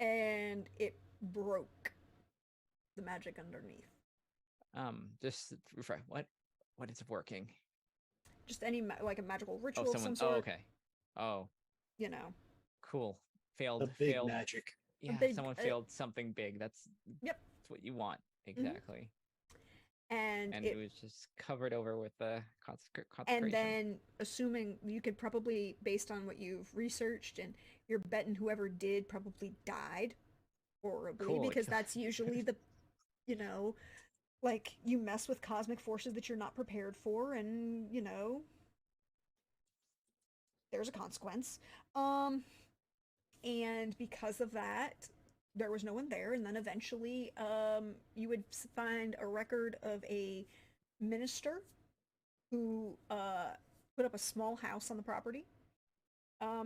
And it broke the magic underneath. Just refresh. What is working? Just any like a magical Oh, ritual of someone. some Oh, sort. okay. Oh, You know, cool. The Failed. big Failed. magic. Yeah, big, someone failed something big. That's Yep. what you want exactly. And And it it was just covered over with the consecration. and then assuming you could probably, based on what you've researched, and you're betting whoever did probably died horribly, Cool, because except- that's usually the, you know, like you mess with cosmic forces that you're not prepared for, and you know, there's a consequence. And because of that, there was no one there, and then eventually you would find a record of a minister who put up a small house on the property.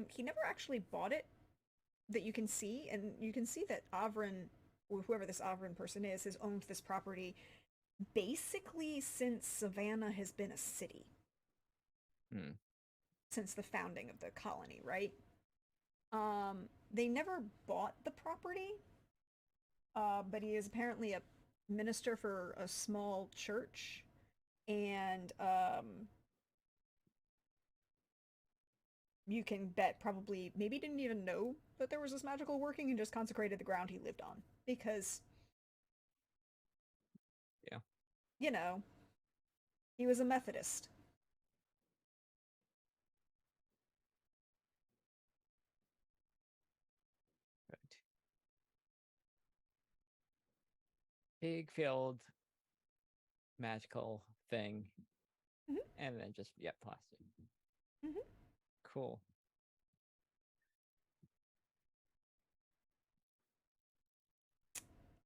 He never actually bought it, that you can see, and you can see that Avrin, or whoever this Avrin person is, has owned this property basically since Savannah has been a city. Hmm. Since the founding of the colony, right? They never bought the property, but he is apparently a minister for a small church, and you can bet probably maybe didn't even know that there was this magical working and just consecrated the ground he lived on, because Yeah. you know, he was a Methodist. Right. Big failed magical thing, Mhm. and then just plastic. Mhm. Cool.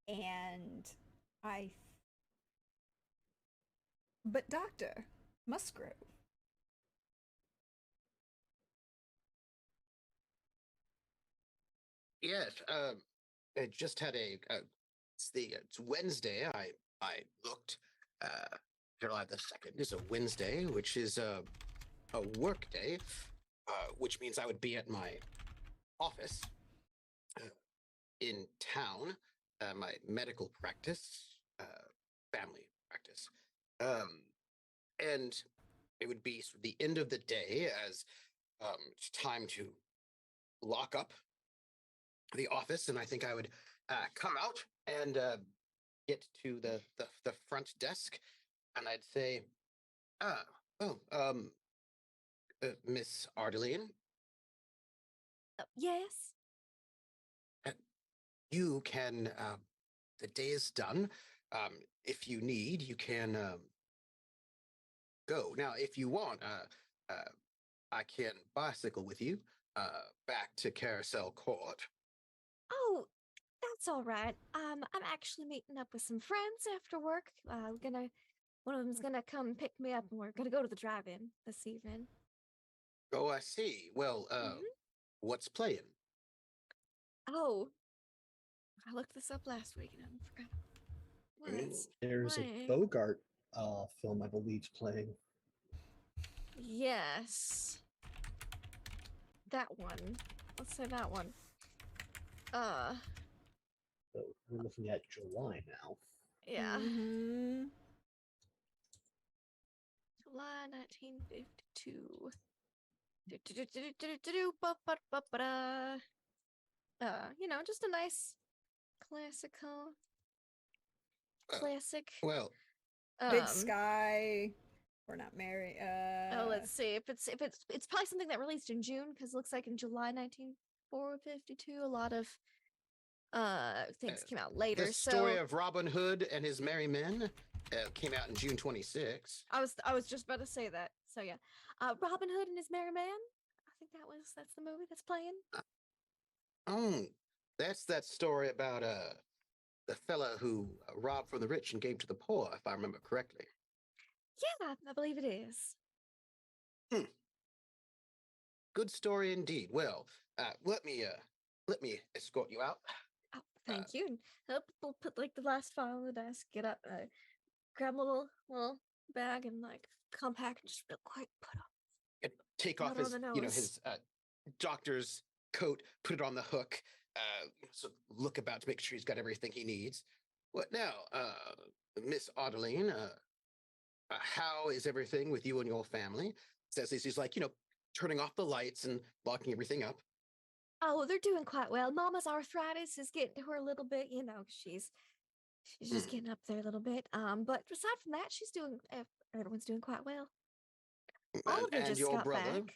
And I but Dr. Musgrove, Yes, I just had it's Wednesday. I looked. July the 2nd is a Wednesday, which is a work day, which means I would be at my office in town, my medical practice, family practice, and it would be the end of the day as it's time to lock up the office, and I think I would come out and get to the front desk, and I'd say, "Ah, oh, Miss Ardeline, Yes. you can. The day is done. If you need, you can go now. If you want, I can bicycle with you back to Carousel Court." Oh, that's all right. I'm actually meeting up with some friends after work. One of them's gonna come pick me up, and we're gonna go to the drive-in this evening. Oh, I see. Well, Mhm. what's playing? Oh, I looked this up last week and I forgot what it's There's a playing. Bogart film, I believe, playing. Yes, that one. Let's say that one. So we're looking at July now. Yeah. Mhm. July 1952. Just a nice classical classic. Well, Big Sky. We're not married. Let's see. If it's probably something that released in June, because it looks like in July 1952 a lot of things came out later. the story So of Robin Hood and his merry men came out in June 26. I was just about to say that. So yeah. Robin Hood and His Merry Man. I think that's the movie that's playing. Oh, that's that story about the fella who robbed from the rich and gave to the poor, if I remember correctly. Yeah, I believe it is. Good story indeed. Well, let me escort you out. Oh, thank you. And we'll put like the last file on the desk, get up, grab a little bag and like compact and just real quick put up. And take Not off on his, the nose. his doctor's coat, put it on the hook, so look about to make sure he's got everything he needs. What now, Miss Adeline? How is everything with you and your family? Says he's like, turning off the lights and locking everything up. Oh, they're doing quite well. Mama's arthritis is getting to her a little bit, she's just Hmm. getting up there a little bit. But aside from that, everyone's doing quite well. Oliver And just your got brother? back.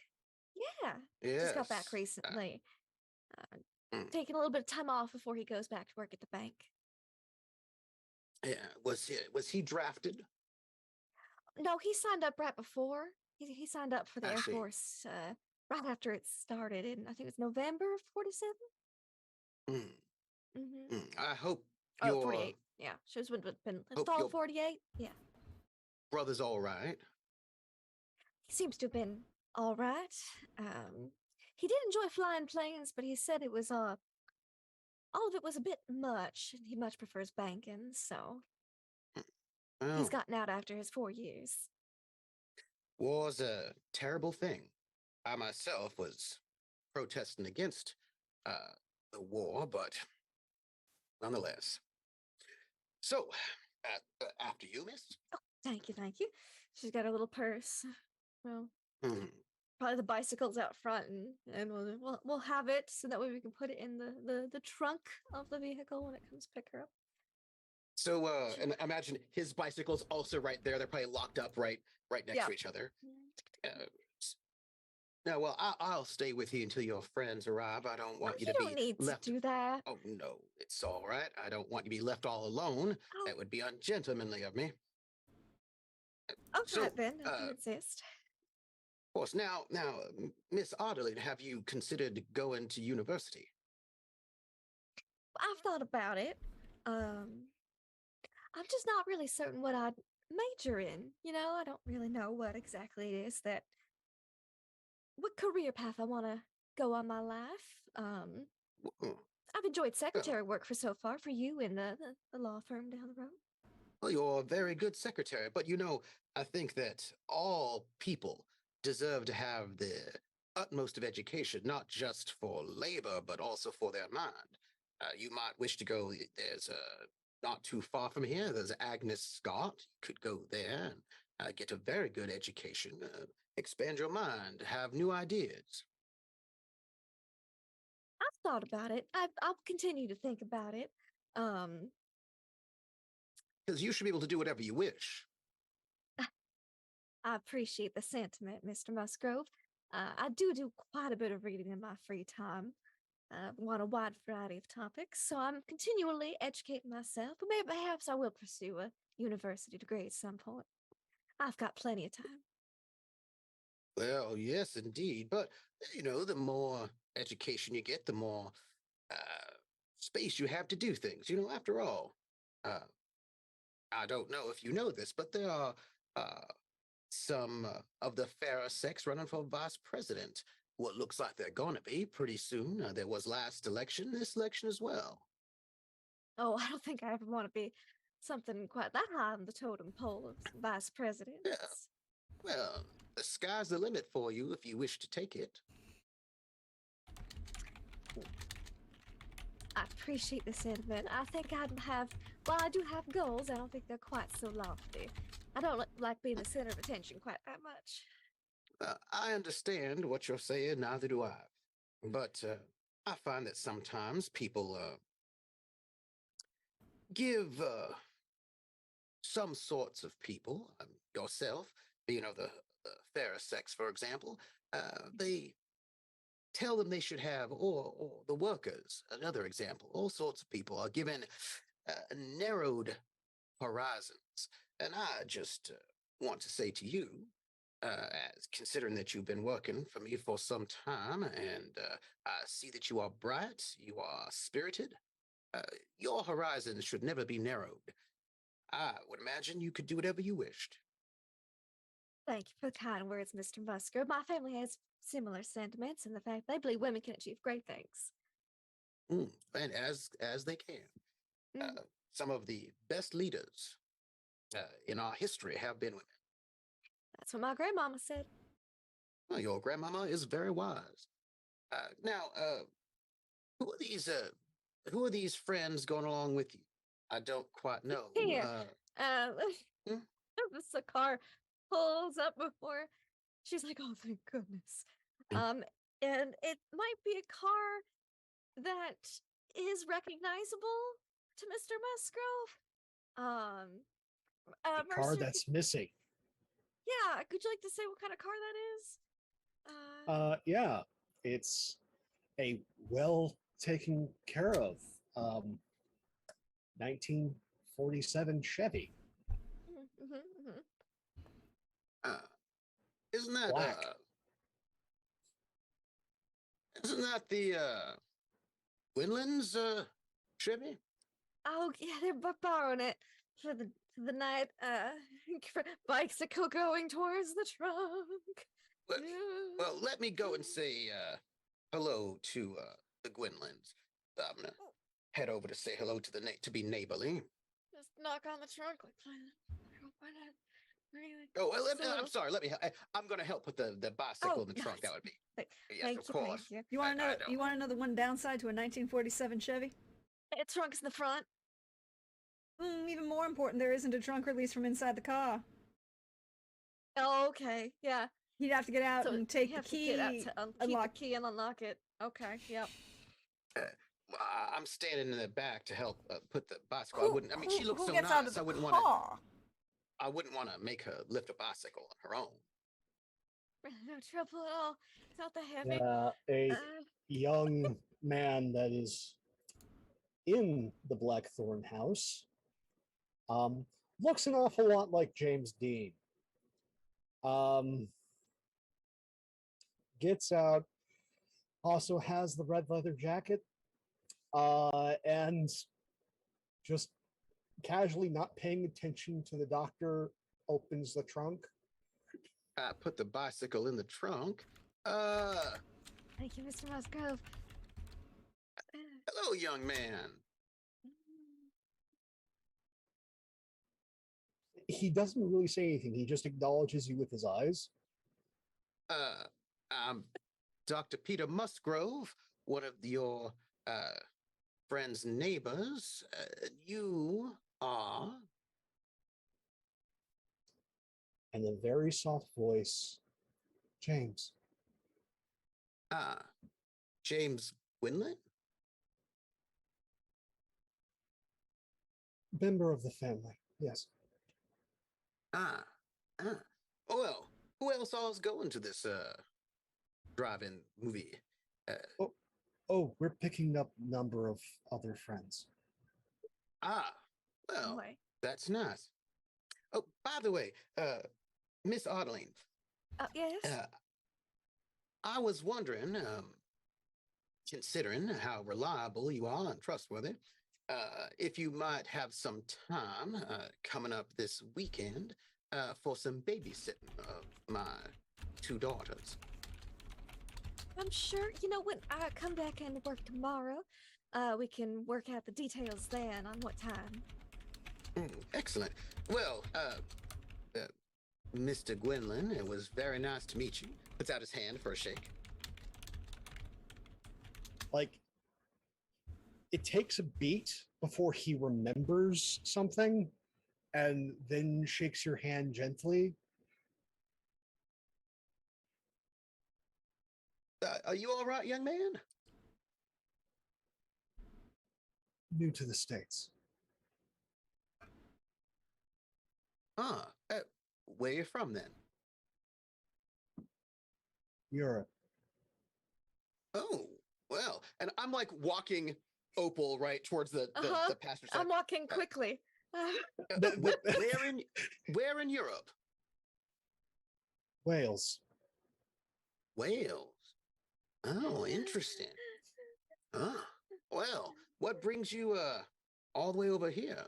Yeah, just got back Yes. recently. Mm, Taking a little bit of time off before he goes back to work at the bank. yeah. Was he drafted? No, he signed up right before. He signed up for the I Air see. Force right after it started in, I think it was November of 47. Mm, Mm-hmm. I hope Oh, your 48. Yeah, she was been hope fall your 48. Yeah, brother's all right. he seems to have been all right. He did enjoy flying planes, but he said it was all of it was a bit much, and he much prefers banking. So he's Well, gotten out after his 4 years. war's a terrible thing. I myself was protesting against the war, but nonetheless. So, after you, miss? Thank you, thank you. She's got her little purse. Well, Hmm. probably the bicycle's out front, and we'll have it so that way we can put it in the trunk of the vehicle when it comes to pick her up. So, and imagine his bicycle's also right there. They're probably locked up right next Yeah. to each other. No, well, I'll stay with you until your friends arrive. I don't want you to don't be need left. to do that. Oh no, it's all right. I don't want you to be left all alone. Oh. That would be ungentlemanly of me. All So, right then, if you insist. Of course. Now, Miss Adeline, have you considered going to university? I've thought about it. I'm just not really certain what I'd major in. I don't really know what exactly it is what career path I want to go on my life. Mm, I've enjoyed secretary work for so far for you and the law firm down the road. Well, you're a very good secretary, but I think that all people deserve to have the utmost of education, not just for labor, but also for their mind. You might wish to go, there's not too far from here, there's Agnes Scott. You could go there and get a very good education, expand your mind, have new ideas. I've thought about it. I'll continue to think about it. Because you should be able to do whatever you wish. I appreciate the sentiment, Mr. Musgrove. I do quite a bit of reading in my free time on a wide variety of topics, so I'm continually educating myself, but maybe perhaps I will pursue a university degree at some point. I've got plenty of time. Well, yes, indeed. But, the more education you get, the more space you have to do things. After all, I don't know if you know this, but there are some of the fairer sex running for vice president. What looks like they're going to be pretty soon. There was last election, this election as well. Oh, I don't think I ever want to be something quite that high on the totem pole of vice president. Yeah. Well, the sky's the limit for you if you wish to take it. I appreciate the sentiment. I think while I do have goals, I don't think they're quite so lofty. I don't like being the center of attention quite that much. I understand what you're saying, neither do I. But I find that sometimes people give some sorts of people, yourself, the fairer sex, for example, they tell them they should have, or the workers, another example, all sorts of people are given narrowed horizons. And I just want to say to you, as considering that you've been working for me for some time, and I see that you are bright, you are spirited, your horizons should never be narrowed. I would imagine you could do whatever you wished. Thank you for the kind words, Mr. Musgrove. My family has similar sentiments in the fact they believe women can achieve great things. And as they can. Some of the best leaders in our history have been women. That's what my grandmama said. Well, your grandmama is very wise. Now, who are these friends going along with you? I don't quite know. Here. Hmm? The car pulls up before. She's like, "Oh, thank goodness." And it might be a car that is recognizable to Mr. Musgrove. The car Mercer, that's missing. yeah, could you like to say what kind of car that is? Yeah, it's a well taken care of 1947 Chevy. Mhm, mhm. Uh, isn't that Black. isn't that the Winlands Chevy? Oh yeah, they're borrowing it for the night. For bicycle going towards the trunk. Well, Yeah. well, let me go and say hello to the Gwynlands. I'm gonna head over to say hello to to be neighborly. Just knock on the trunk, like, open it. Really? Oh, well, Just a I'm little- sorry. I'm gonna help put the bicycle Oh, in the no, trunk. That it's- would be Thank yes, of you, course. thank you. You want to I know? know. You want to know the one downside to a 1947 Chevy? The trunk's in the front. Even more important, there isn't a trunk release from inside the car. Oh, okay, yeah. You'd have to get out So and take you the have to get out key. to keep unlock. the key and unlock it. Okay, yep. I'm standing in the back to help put the bicycle. I wouldn't. I mean, she looks who so gets nice. out of the I wouldn't want to. car? I wouldn't want to make her lift a bicycle on her own. No trouble at all. It's not that heavy. A Uh, young man that is in the Blackthorn house looks an awful lot like James Dean. Gets out, also has the red leather jacket, and just casually not paying attention to the doctor, opens the trunk. I put the bicycle in the trunk. Thank you, Mr. Musgrove. Hello, young man. He doesn't really say anything. He just acknowledges you with his eyes. I'm Dr. Peter Musgrove, one of your friend's neighbors. You are. And a very soft voice, James. James Winlet? Member of the family, yes. Well, who else all's going to this drive-in movie? Oh, we're picking up a number of other friends. Well, Boy. that's nice. Oh, by the way, Miss Ardeline. Yes? I was wondering, considering how reliable you are and trustworthy, if you might have some time coming up this weekend for some babysitting of my two daughters. I'm sure. When I come back and work tomorrow, we can work out the details then on what time. Excellent. Well, Mr. Gwynlyn, it was very nice to meet you. Puts out his hand for a shake. Like, it takes a beat before he remembers something and then shakes your hand gently. Are you all right, young man? New to the States. Where you from then? Europe. Oh, well, and I'm like walking Opal right towards the passenger side. I'm walking quickly. Where in Europe? Wales. Wales. Oh, interesting. Well, what brings you all the way over here?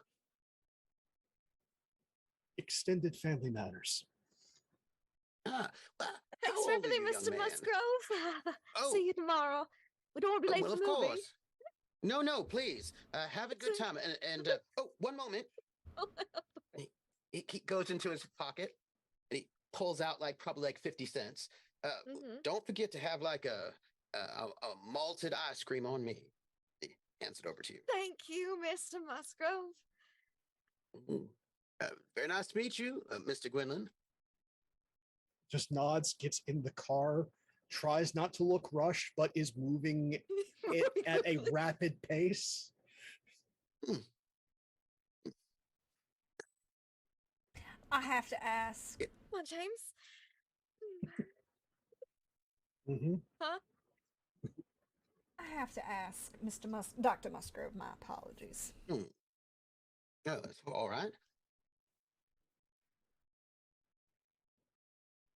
Extended family matters. Well, Thanks how for old are everything, you, young Mr. man? Musgrove. Oh. See you tomorrow. We don't want to be late Well, for of the movie. course. No, please. Have a good time. And one moment. He goes into his pocket and he pulls out probably 50 cents. Don't forget to have a malted ice cream on me. He hands it over to you. Thank you, Mr. Musgrove. Mm. Very nice to meet you, Mr. Gwynlyn. Just nods, gets in the car, tries not to look rushed, but is moving it at a rapid pace. Hmm. I have to ask. Come on, James. Mm-hmm. Huh? I have to ask, Dr. Musgrove. My apologies. Hmm. Oh, that's all right.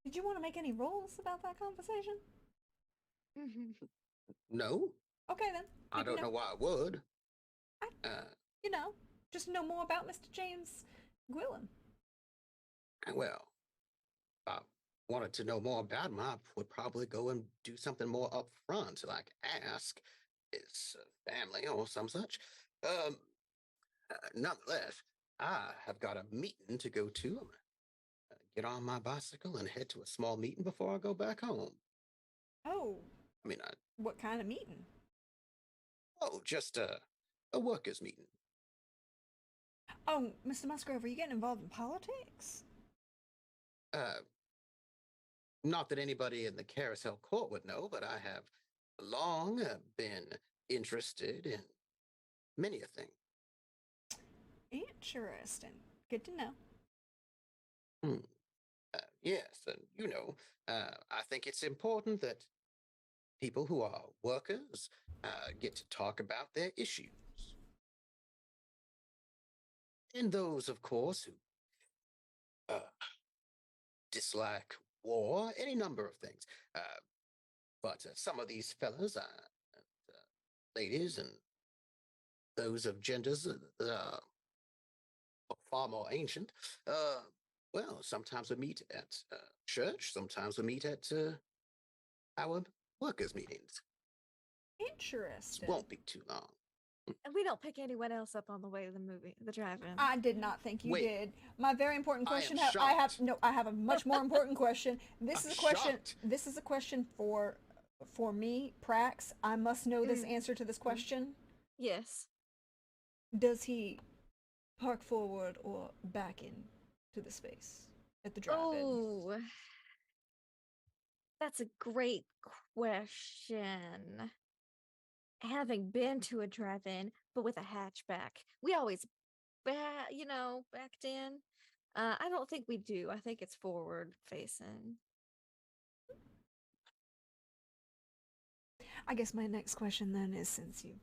Did you want to make any rolls about that conversation? No, Okay then. I Good to don't know why I would. You know, just know more about Mr. James Gwilym. Well, if I wanted to know more about him, I would probably go and do something more upfront, like ask his family or some such. Nonetheless, I have got a meeting to go to. I'm gonna get on my bicycle and head to a small meeting before I go back home. Oh, I mean, what kind of meeting? just a workers' meeting. Oh, Mr. Musgrove, are you getting involved in politics? Not that anybody in the Carousel court would know, but I have long been interested in many a thing. Interesting. Good to know. Yes, and I think it's important that people who are workers get to talk about their issues. And those, of course, who dislike war, any number of things. But some of these fellas, ladies, and those of genders that are far more ancient, well, sometimes we meet at church, sometimes we meet at our workers' meetings. Interesting. Won't be too long. And we don't pick anyone else up on the way to the drive-in. I did not think you Wait. did. My very important I am question. shocked. I have a much more important question. This I'm is a question. shocked. This is a question for me, Prax. I must know this answer to this question. Yes. Does he park forward or back in to the space at the drive-in? Oh, that's a great question. Having been to a drive-in, but with a hatchback, we always, backed in. I don't think we do. I think it's forward facing. I guess my next question then is, since you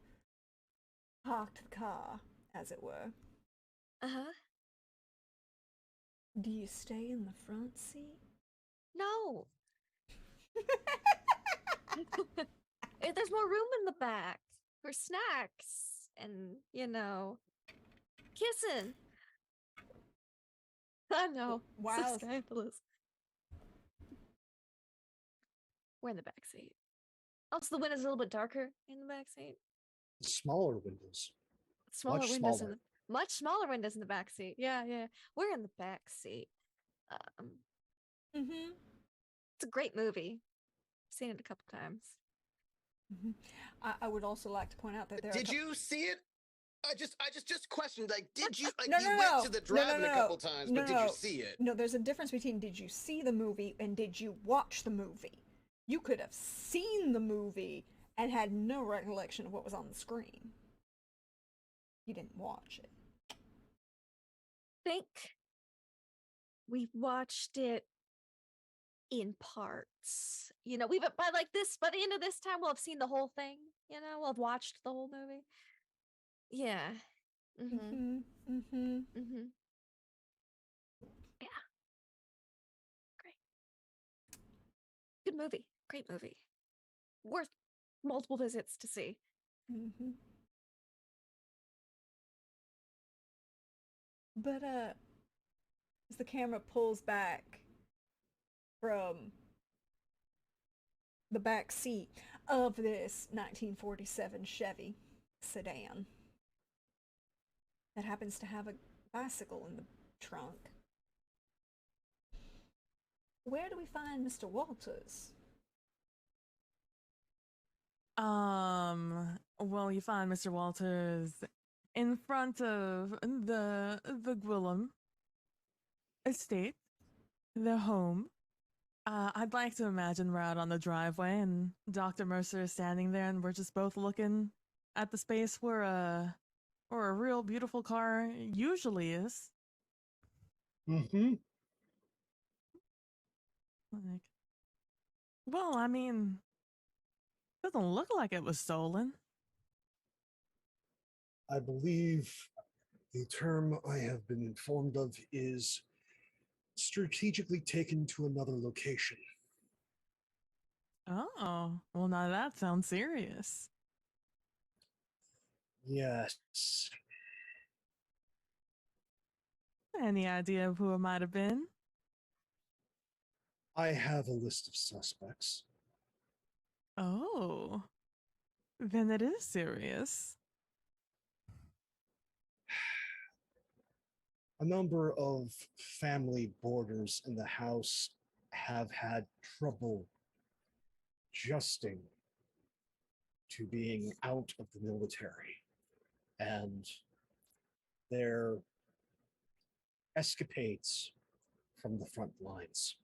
parked the car, as it were, Uh-huh. do you stay in the front seat? No. There's more room in the back for snacks and, kissing. I know. Wow. So scandalous. We're in the back seat. Also, the window's a little bit darker in the back seat. Smaller windows. Smaller Much windows smaller. in the much smaller windows in the back seat. Yeah, yeah. We're in the back seat. Mm-hmm. It's a great movie. Seen it a couple times. Mm-hmm. I would also like to point out that there Did you see it? I just questioned. Like, did you? Like, No, you no, went no. to the No, drive-in no, a no. couple times, No, but did no. you see it? No, there's a difference between did you see the movie and did you watch the movie. You could have seen the movie and had no recollection of what was on the screen. You didn't watch it. Think we watched it in parts. We've by the end of this time we'll have seen the whole thing. We'll have watched the whole movie. Yeah. Mm-hmm. Mm-hmm. Yeah. Great. Good movie. Great movie. Worth multiple visits to see. Mm-hmm. But as the camera pulls back from the back seat of this 1947 Chevy sedan that happens to have a bicycle in the trunk, where do we find Mr. Walters? Well, you find Mr. Walters in front of the Gwillem estate, their home. I'd like to imagine we're out on the driveway and Dr. Mercer is standing there and we're just both looking at the space where a real beautiful car usually is. Mm-hmm. Like, well, I mean, doesn't look like it was stolen. I believe the term I have been informed of is strategically taken to another location. Oh, well, now that sounds serious. Yes. Any idea of who it might have been? I have a list of suspects. Oh, then it is serious. A number of family boarders in the house have had trouble adjusting to being out of the military, and their escapades from the front lines.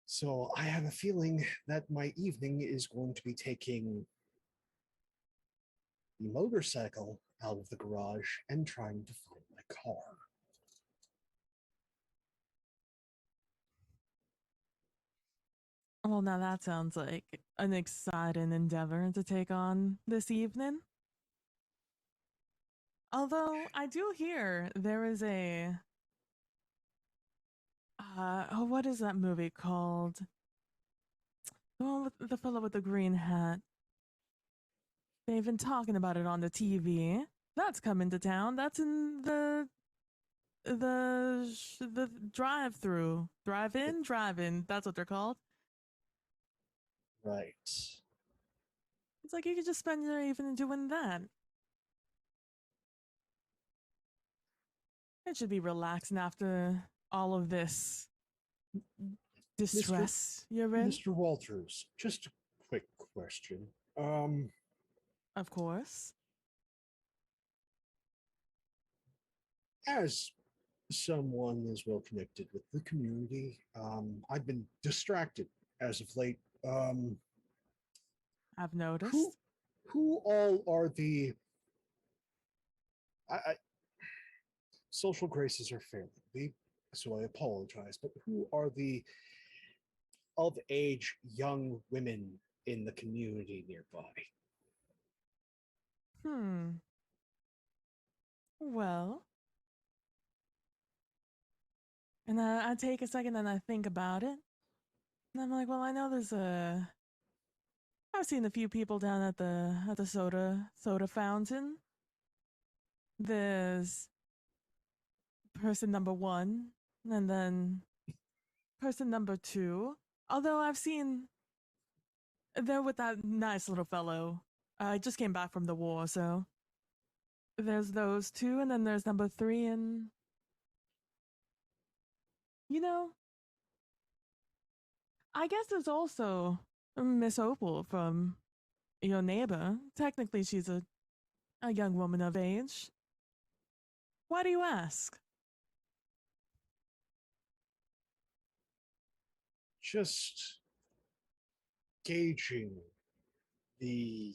So I have a feeling that my evening is going to be taking the motorcycle out of the garage and trying to find my car. Well, now that sounds like an exciting endeavor to take on this evening. Although I do hear there is a what is that movie called? The one with the fellow with the green hat. They've been talking about it on the TV. That's coming to town. That's in the drive-through, drive-in, drive-in. That's what they're called. Right. It's like you could just spend your evening doing that. It should be relaxing after all of this distress you're in. Mr. Walters, just a quick question. Of course. As someone as well connected with the community, I've been distracted as of late. I've noticed. Who all are the social graces are fairly weak, so I apologize, but who are the of age young women in the community nearby? Well, and I take a second and I think about it. And I'm like, well, I know I've seen a few people down at the soda fountain. There's person number 1 and then person number 2. Although I've seen they're with that nice little fellow. I just came back from the war, so there's those 2 and then there's number 3 and you know, I guess there's also Miss Opal from your neighbor. Technically she's a young woman of age. Why do you ask? Just gauging the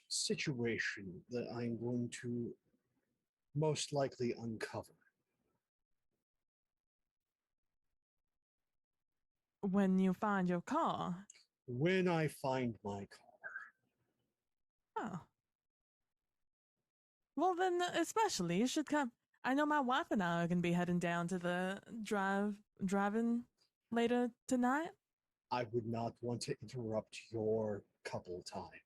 situation that I'm going to most likely uncover. When you find your car? When I find my car. Oh. Well, then, especially, you should come. I know my wife and I are going to be heading down to the driving later tonight. I would not want to interrupt your couple time.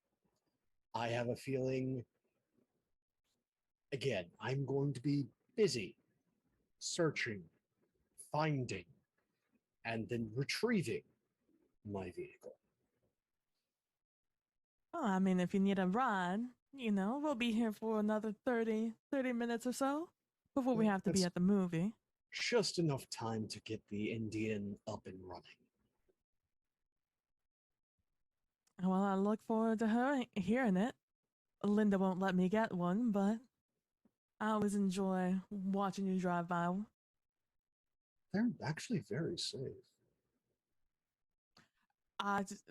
I have a feeling, again, I'm going to be busy searching, finding, and then retrieving my vehicle. Oh, I mean, if you need a ride, we'll be here for another 30 minutes or so before we have to be That's at the movie. just enough time to get the Indian up and running. Well, I look forward to hearing it. Linda won't let me get one, but I always enjoy watching you drive by. They're actually very safe.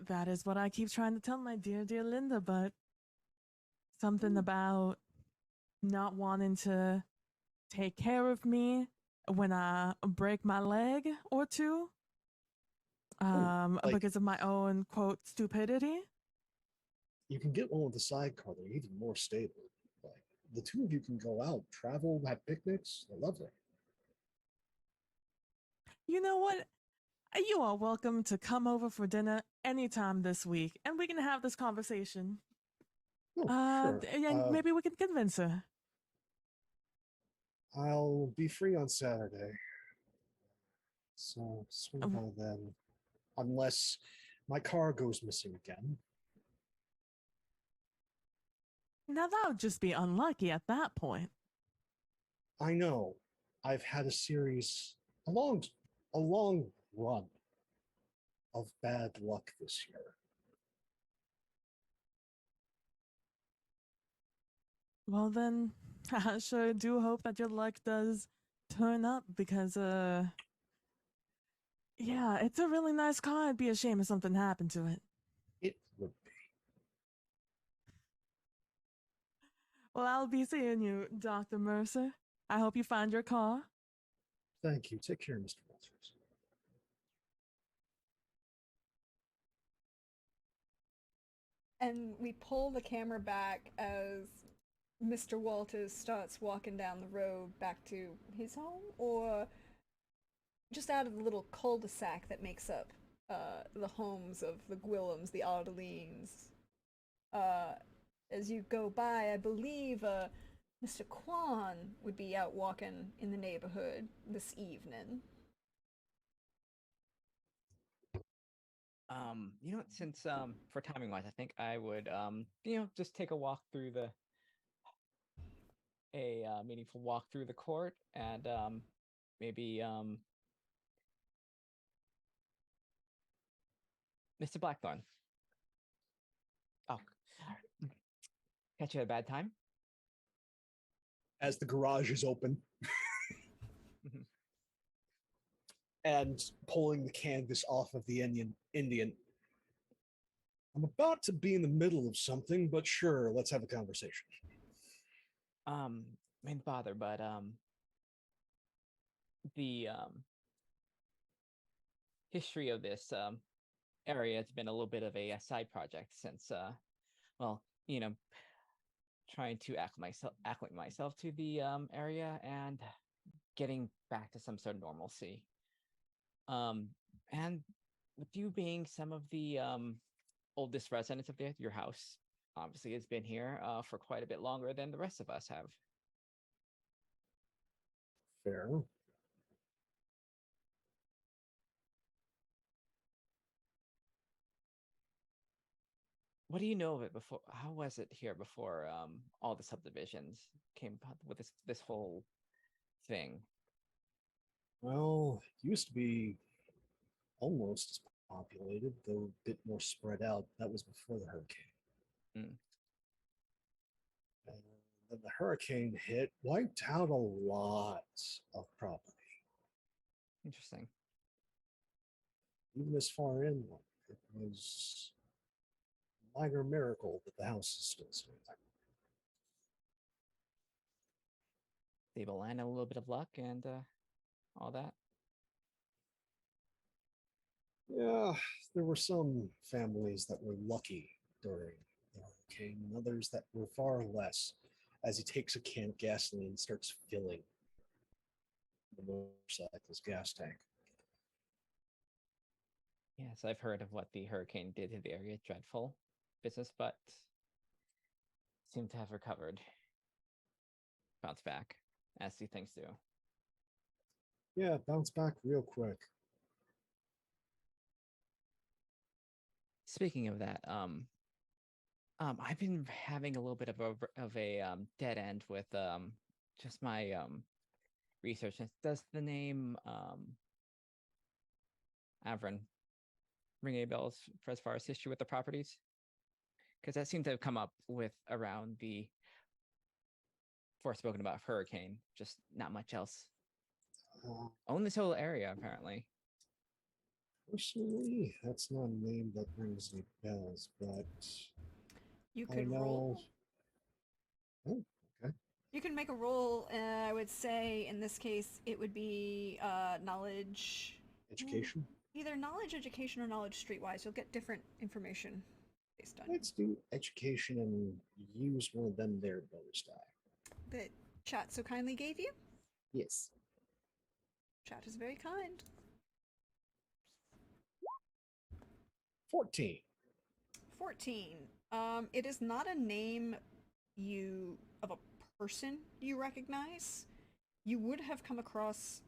That is what I keep trying to tell my dear, dear Linda, but something about not wanting to take care of me when I break my leg or two, like- because of my own, quote, stupidity. You can get one with a sidecar. They're even more stable. Like the two of you can go out, travel, have picnics. They're lovely. You know what? You are welcome to come over for dinner anytime this week, and we can have this conversation. Oh, sure. And maybe we can convince her. I'll be free on Saturday. So swing by then. Unless my car goes missing again. Now that would just be unlucky at that point. I know. I've had a long run of bad luck this year. Well then, I sure do hope that your luck does turn up because yeah, it's a really nice car. It'd be a shame if something happened to it. It would be. Well, I'll be seeing you, Dr. Mercer. I hope you find your car. Thank you. Take care, Mr. Walters. And we pull the camera back as Mr. Walters starts walking down the road back to his home, or just out of the little cul-de-sac that makes up the homes of the Gwillums, the Ardelines. As you go by, I believe Mr. Kwan would be out walking in the neighborhood this evening. You know what, since for timing wise, I think I would just take a walk through a meaningful walk through the court, and maybe Mr. Blackthorn. Oh, catch you at a bad time? As the garage is open and pulling the canvas off of the Indian. I'm about to be in the middle of something, but sure, let's have a conversation. Main bother, but the history of this area has been a little bit of a side project since well, trying to acclimate myself to the area and getting back to some sort of normalcy. And with you being some of the oldest residents of your house, obviously has been here for quite a bit longer than the rest of us have. Fair. What do you know of it before? How was it here before all the subdivisions came up with this whole thing? Well, it used to be almost as populated, though a bit more spread out. That was before the hurricane. Mm. And then the hurricane hit, wiped out a lot of property. Interesting. Even this far inland, it was a minor miracle that the house is still standing. Stable land, a little bit of luck, and all that. Yeah, there were some families that were lucky during the hurricane, and others that were far less. As he takes a can of gasoline and starts filling the motorcycle's gas tank. Yes, I've heard of what the hurricane did to the area. Dreadful business, but seem to have recovered. Bounce back, as these things do. Yeah, bounce back real quick. Speaking of that, I've been having a little bit of a dead end with just my research. Does the name Avron ring any bells for as far as history with the properties? Because that seemed to have come up with around the Forspoken about hurricane. Just not much else. Uh, Own this whole area, apparently. Personally, that's not a name that rings any bells, but You I could roll. know. Oh, okay. You can make a roll. I would say in this case it would be knowledge. Education. Either knowledge, education, or knowledge streetwise. You'll get different information based on Let's do education and use one of them there bonus die. that chat so kindly gave you. Yes. Chat is very kind. 14. 14. It is not a name of a person you recognize. You would have come across,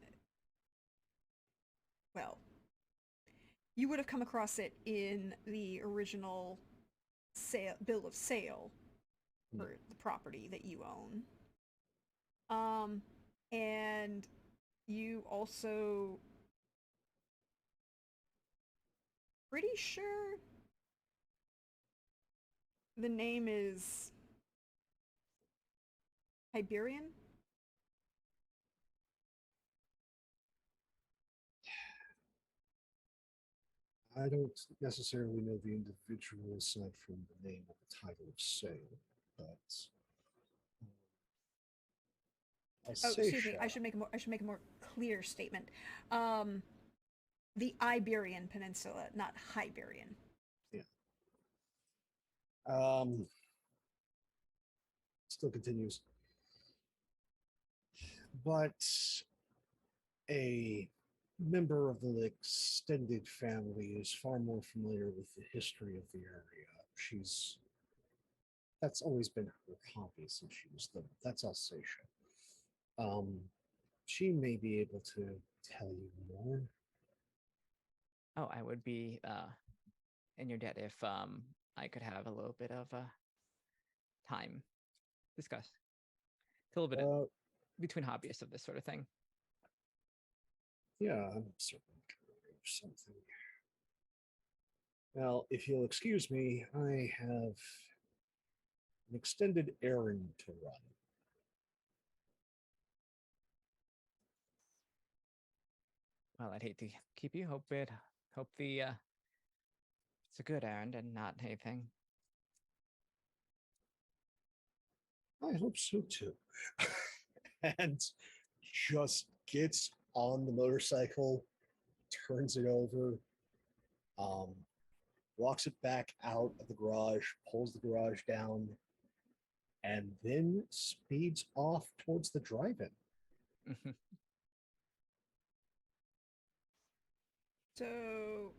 well, you would have come across it in the original bill of sale for the property that you own. And you also pretty sure the name is Iberian? I don't necessarily know the individual aside from the name of the title of sale, but I Oh, say excuse me. shall. I should make a more clear statement. The Iberian Peninsula, not Hiberian. Still continues. But a member of the extended family is far more familiar with the history of the area. That's always been her hobby since she was little. That's Alsatia. She may be able to tell you more. Oh, I would be in your debt if I could have a little bit of time discuss. It's a little bit between hobbyists of this sort of thing. Yeah, I'm certainly aware of something. Now, if you'll excuse me, I have an extended errand to run. Well, I'd hate to keep you. Hope the it's a good errand and not anything. I hope so too. And just gets on the motorcycle, turns it over, walks it back out of the garage, pulls the garage down, and then speeds off towards the drive-in. So,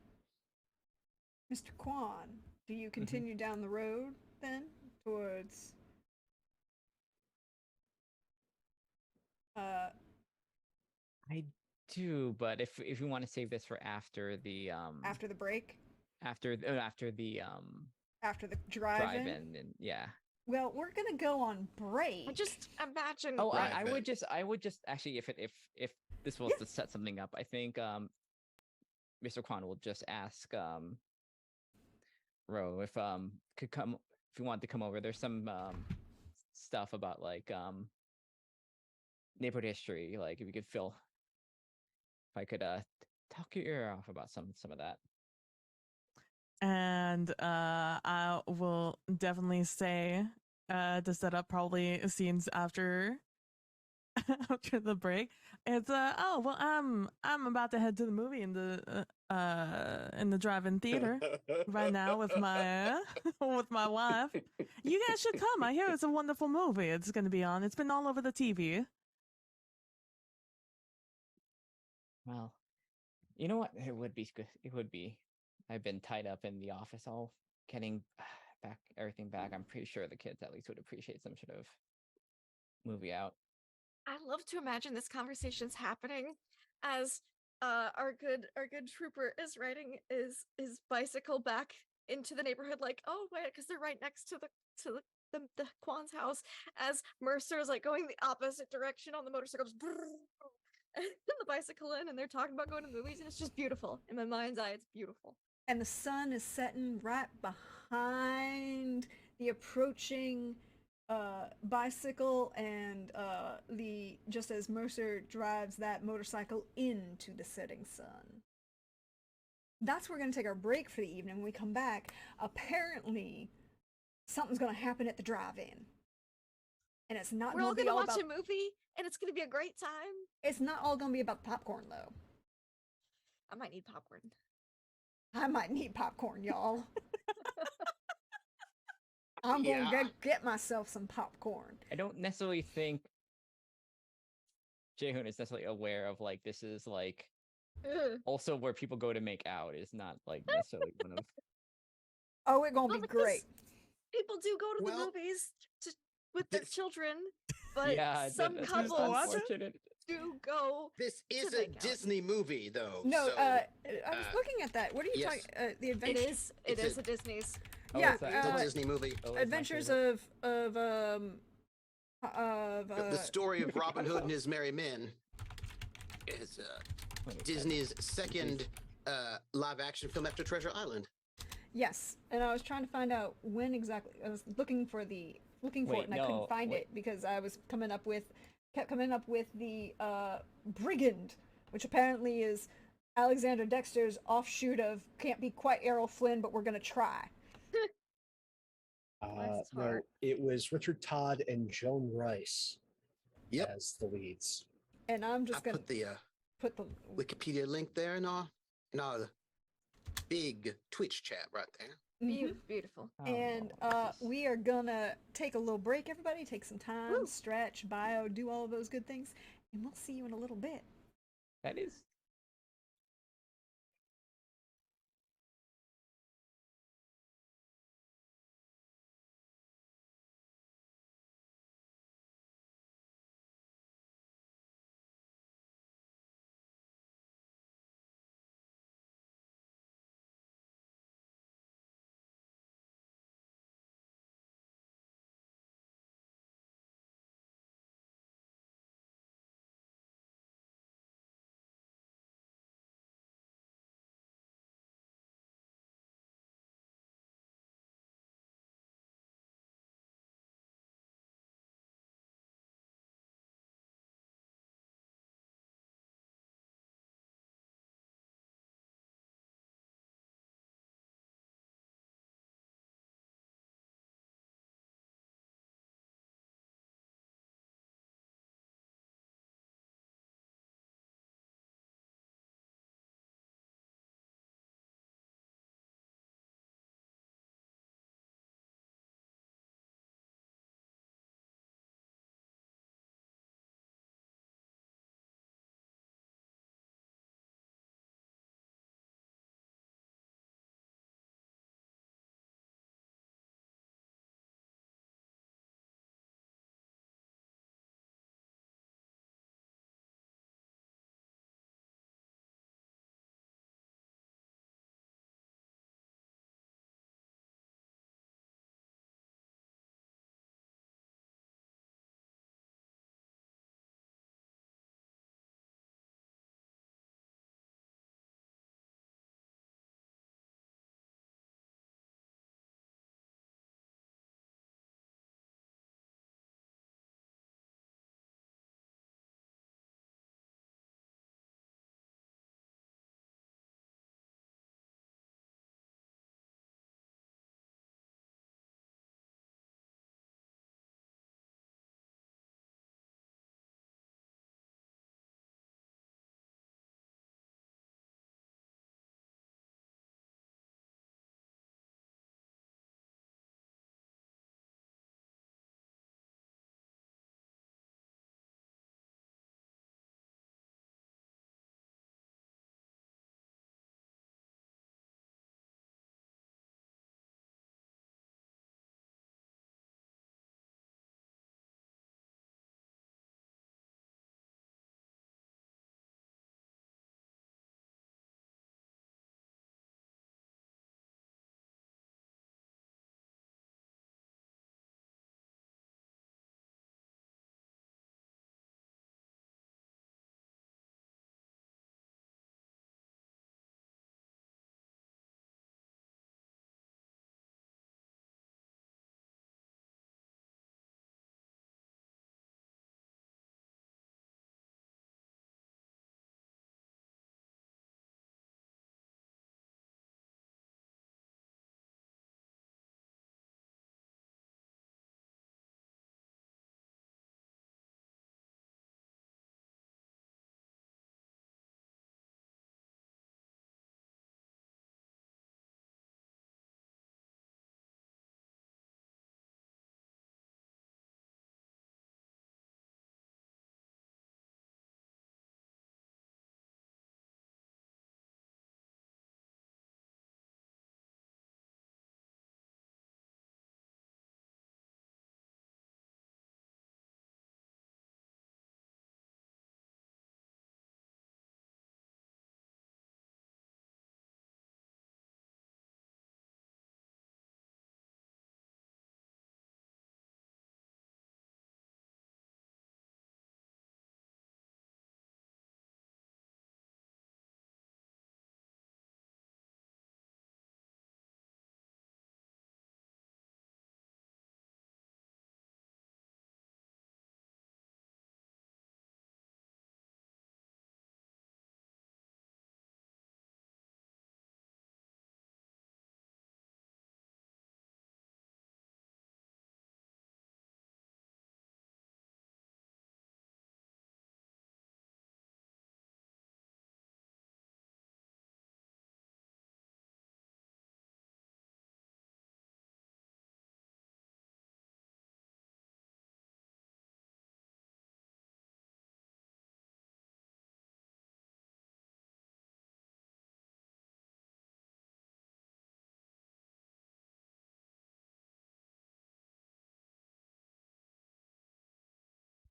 Mr. Kwan, do you continue down the road then towards I do, but if you want to save this for after the after the break? after the After the drive-in, drive-in? and yeah. Well, we're gonna go on break. I just imagine. Oh, Right, I but- would just actually if this was to set something up, I think Mr. Kwan will just ask Ro if could come if you want to come over. There's some stuff about like neighborhood history, like if you could if I could talk your ear off about some of that. And I will definitely say to set up probably scenes after after the break. It's oh well, I'm about to head to the movie in the drive-in theater right now with my with my wife. You guys should come. I hear it's a wonderful movie. It's going to be on. It's been all over the TV. Well, you know what? It would be good. It would be. I've been tied up in the office, all getting everything back. I'm pretty sure the kids at least would appreciate some sort of movie out. I love to imagine this conversation's happening as our good trooper is riding his bicycle back into the neighborhood, like, oh wait, because they're right next to the Kwan's house, as Mercer is like going the opposite direction on the motorcycle, just and the bicycle in, and they're talking about going to the movies, and it's just beautiful. In my mind's eye, it's beautiful. And the sun is setting right behind the approaching bicycle and the just as Mercer drives that motorcycle into the setting sun. That's where we're going to take our break for the evening. When we come back, apparently something's going to happen at the drive-in. And it's not We're all going to be gonna all watch about... a movie, and it's gonna be a great time. It's not all going to be about the popcorn, though. I might need popcorn. I might need popcorn, y'all. I'm going Yeah. to get myself some popcorn. I don't necessarily think Jaehoon is necessarily aware of like this is like Ugh. also where people go to make out is not like necessarily one of Oh, it's going to Well, be because great. people do go to the Well, movies with their this- children, but yeah, some that's couples- couples unfortunate. do go. This is To a make out. Disney movie, though. No, so, I was looking at that. What are you yes. talking? The It adventure. is. It It's is a- a Disney's. Oh, Yeah, it's not- it's uh, a Disney movie. Oh, it's my Adventures favorite. The story of Robin Hood and his merry men is Disney's second live-action film after Treasure Island. Yes, and I was trying to find out when exactly. I was looking for it, Wait, and I no, couldn't find wait. it because I was kept coming up with the Brigand, which apparently is Alexander Dexter's offshoot of can't be quite Errol Flynn, but we're gonna try. Bless his No, heart. it was Richard Todd and Joan Rice Yep. as the leads. And I'm I just gonna put the put the Wikipedia link there in our big Twitch chat right there. Mhm. Beautiful. Oh, And this is- we are gonna take a little break, everybody. Take some time, Woo. stretch, bio, do all of those good things, and we'll see you in a little bit. that is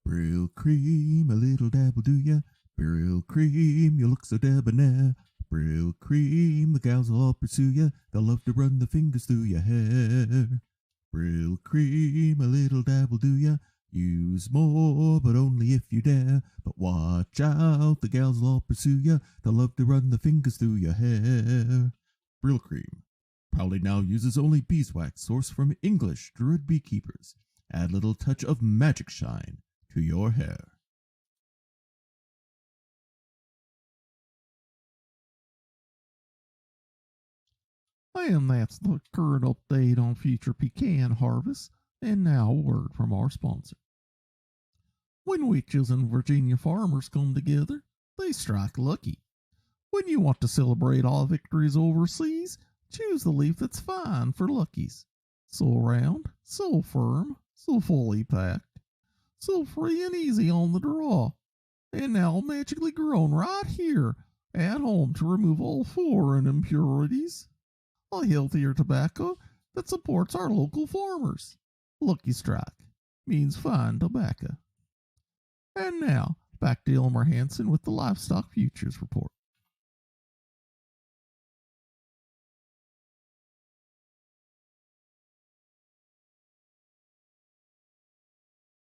Brill cream, a little dab will do ya. Brill cream, you look so debonair. Brill cream, the gals will all pursue ya. They'll love to run their fingers through your hair. Brill cream, a little dab will do ya. Use more, but only if you dare. But watch out, the gals will all pursue ya. They'll love to run their fingers through your hair. Brill cream proudly now uses only beeswax sourced from English druid beekeepers. Add a little touch of magic shine to your hair. And that's the current update on future pecan harvest. And now a word from our sponsor. When witches and Virginia farmers come together, they strike lucky. When you want to celebrate all victories overseas, choose the leaf that's fine for luckies. So round, so firm, so fully packed, so free and easy on the draw. And now magically grown right here at home to remove all foreign impurities. A healthier tobacco that supports our local farmers. Lucky Strike means fine tobacco. And now, back to Elmer Hansen with the Livestock Futures Report.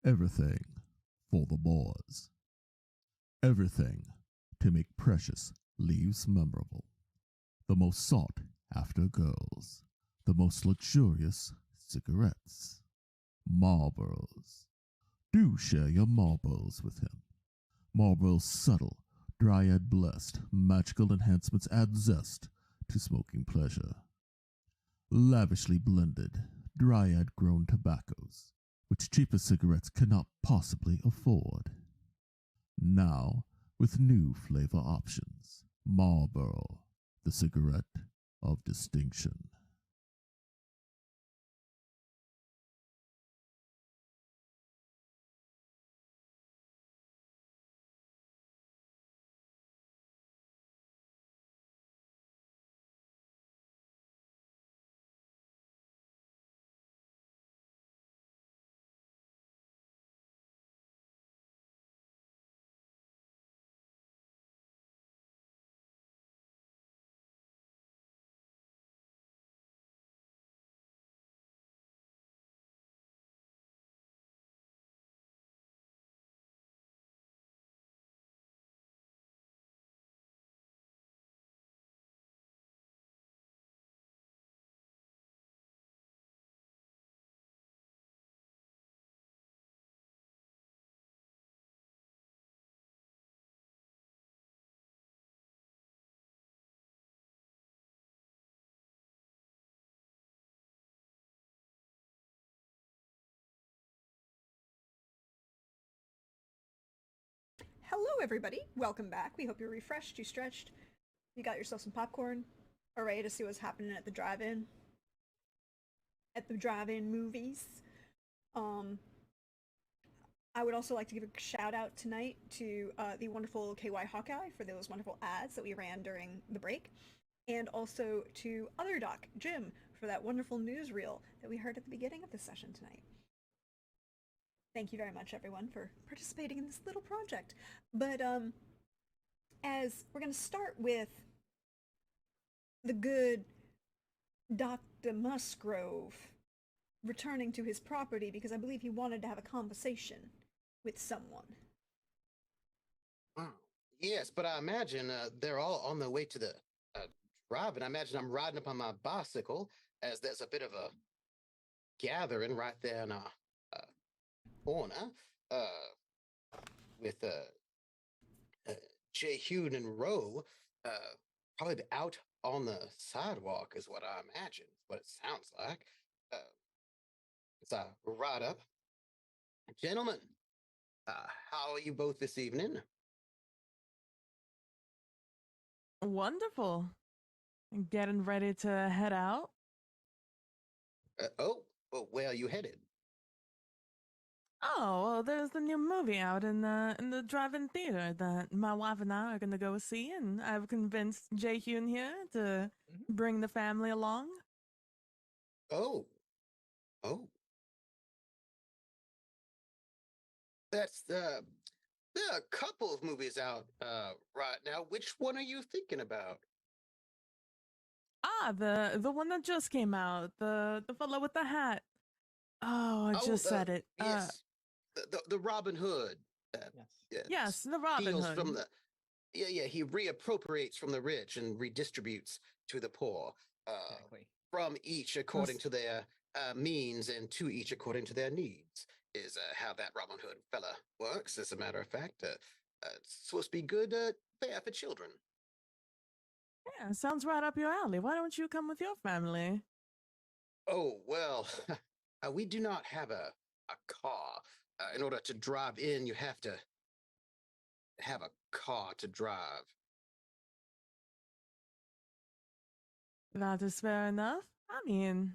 Everything for the boys. Everything to make precious leaves memorable. The most sought after girls. The most luxurious cigarettes. Marlboros. Do share your Marlboros with him. Marlboro's subtle, dryad blessed, magical enhancements add zest to smoking pleasure. Lavishly blended, dryad grown tobaccos, which cheaper cigarettes cannot possibly afford. Now, with new flavor options, Marlboro, the cigarette of distinction. Hello, everybody. Welcome back. We hope you're refreshed, you stretched, you got yourself some popcorn, are ready to see what's happening at the drive-in. At the drive-in movies. I would also like to give a shout out tonight to the wonderful KY Hawkeye for those wonderful ads that we ran during the break, and also to Other Doc Jim for that wonderful newsreel that we heard at the beginning of the session tonight. Thank you very much, everyone, for participating in this little project. But as we're going to start with the good Dr. Musgrove returning to his property because I believe he wanted to have a conversation with someone. Oh, yes, but I imagine they're all on their way to the drive, and I imagine I'm riding up on my bicycle as there's a bit of a gathering right there in our corner with Jay Hune and Rowe probably out on the sidewalk is what I imagine, what it sounds like. As I ride up. Gentlemen, how are you both this evening? Wonderful. Getting ready to head out. Well, where are you headed? Oh, well, there's the new movie out in the drive-in theater that my wife and I are gonna go see, and I've convinced Jay Hune here to bring the family along. Oh. That's there are a couple of movies out right now. Which one are you thinking about? Ah, the one that just came out, the fellow with the hat. Oh, I Oh, just said it. yes, the Robin Hood. Uh, Yes. yeah, Yes, the Robin steals Hood. from the yeah, he reappropriates from the rich and redistributes to the poor. Exactly. From each according to their means and to each according to their needs is how that Robin Hood fella works. As a matter of fact, it's supposed to be good fare for children. Yeah, sounds right up your alley. Why don't you come with your family? Oh well, we do not have a car. In order to drive in, you have to have a car to drive. That is fair enough. I mean,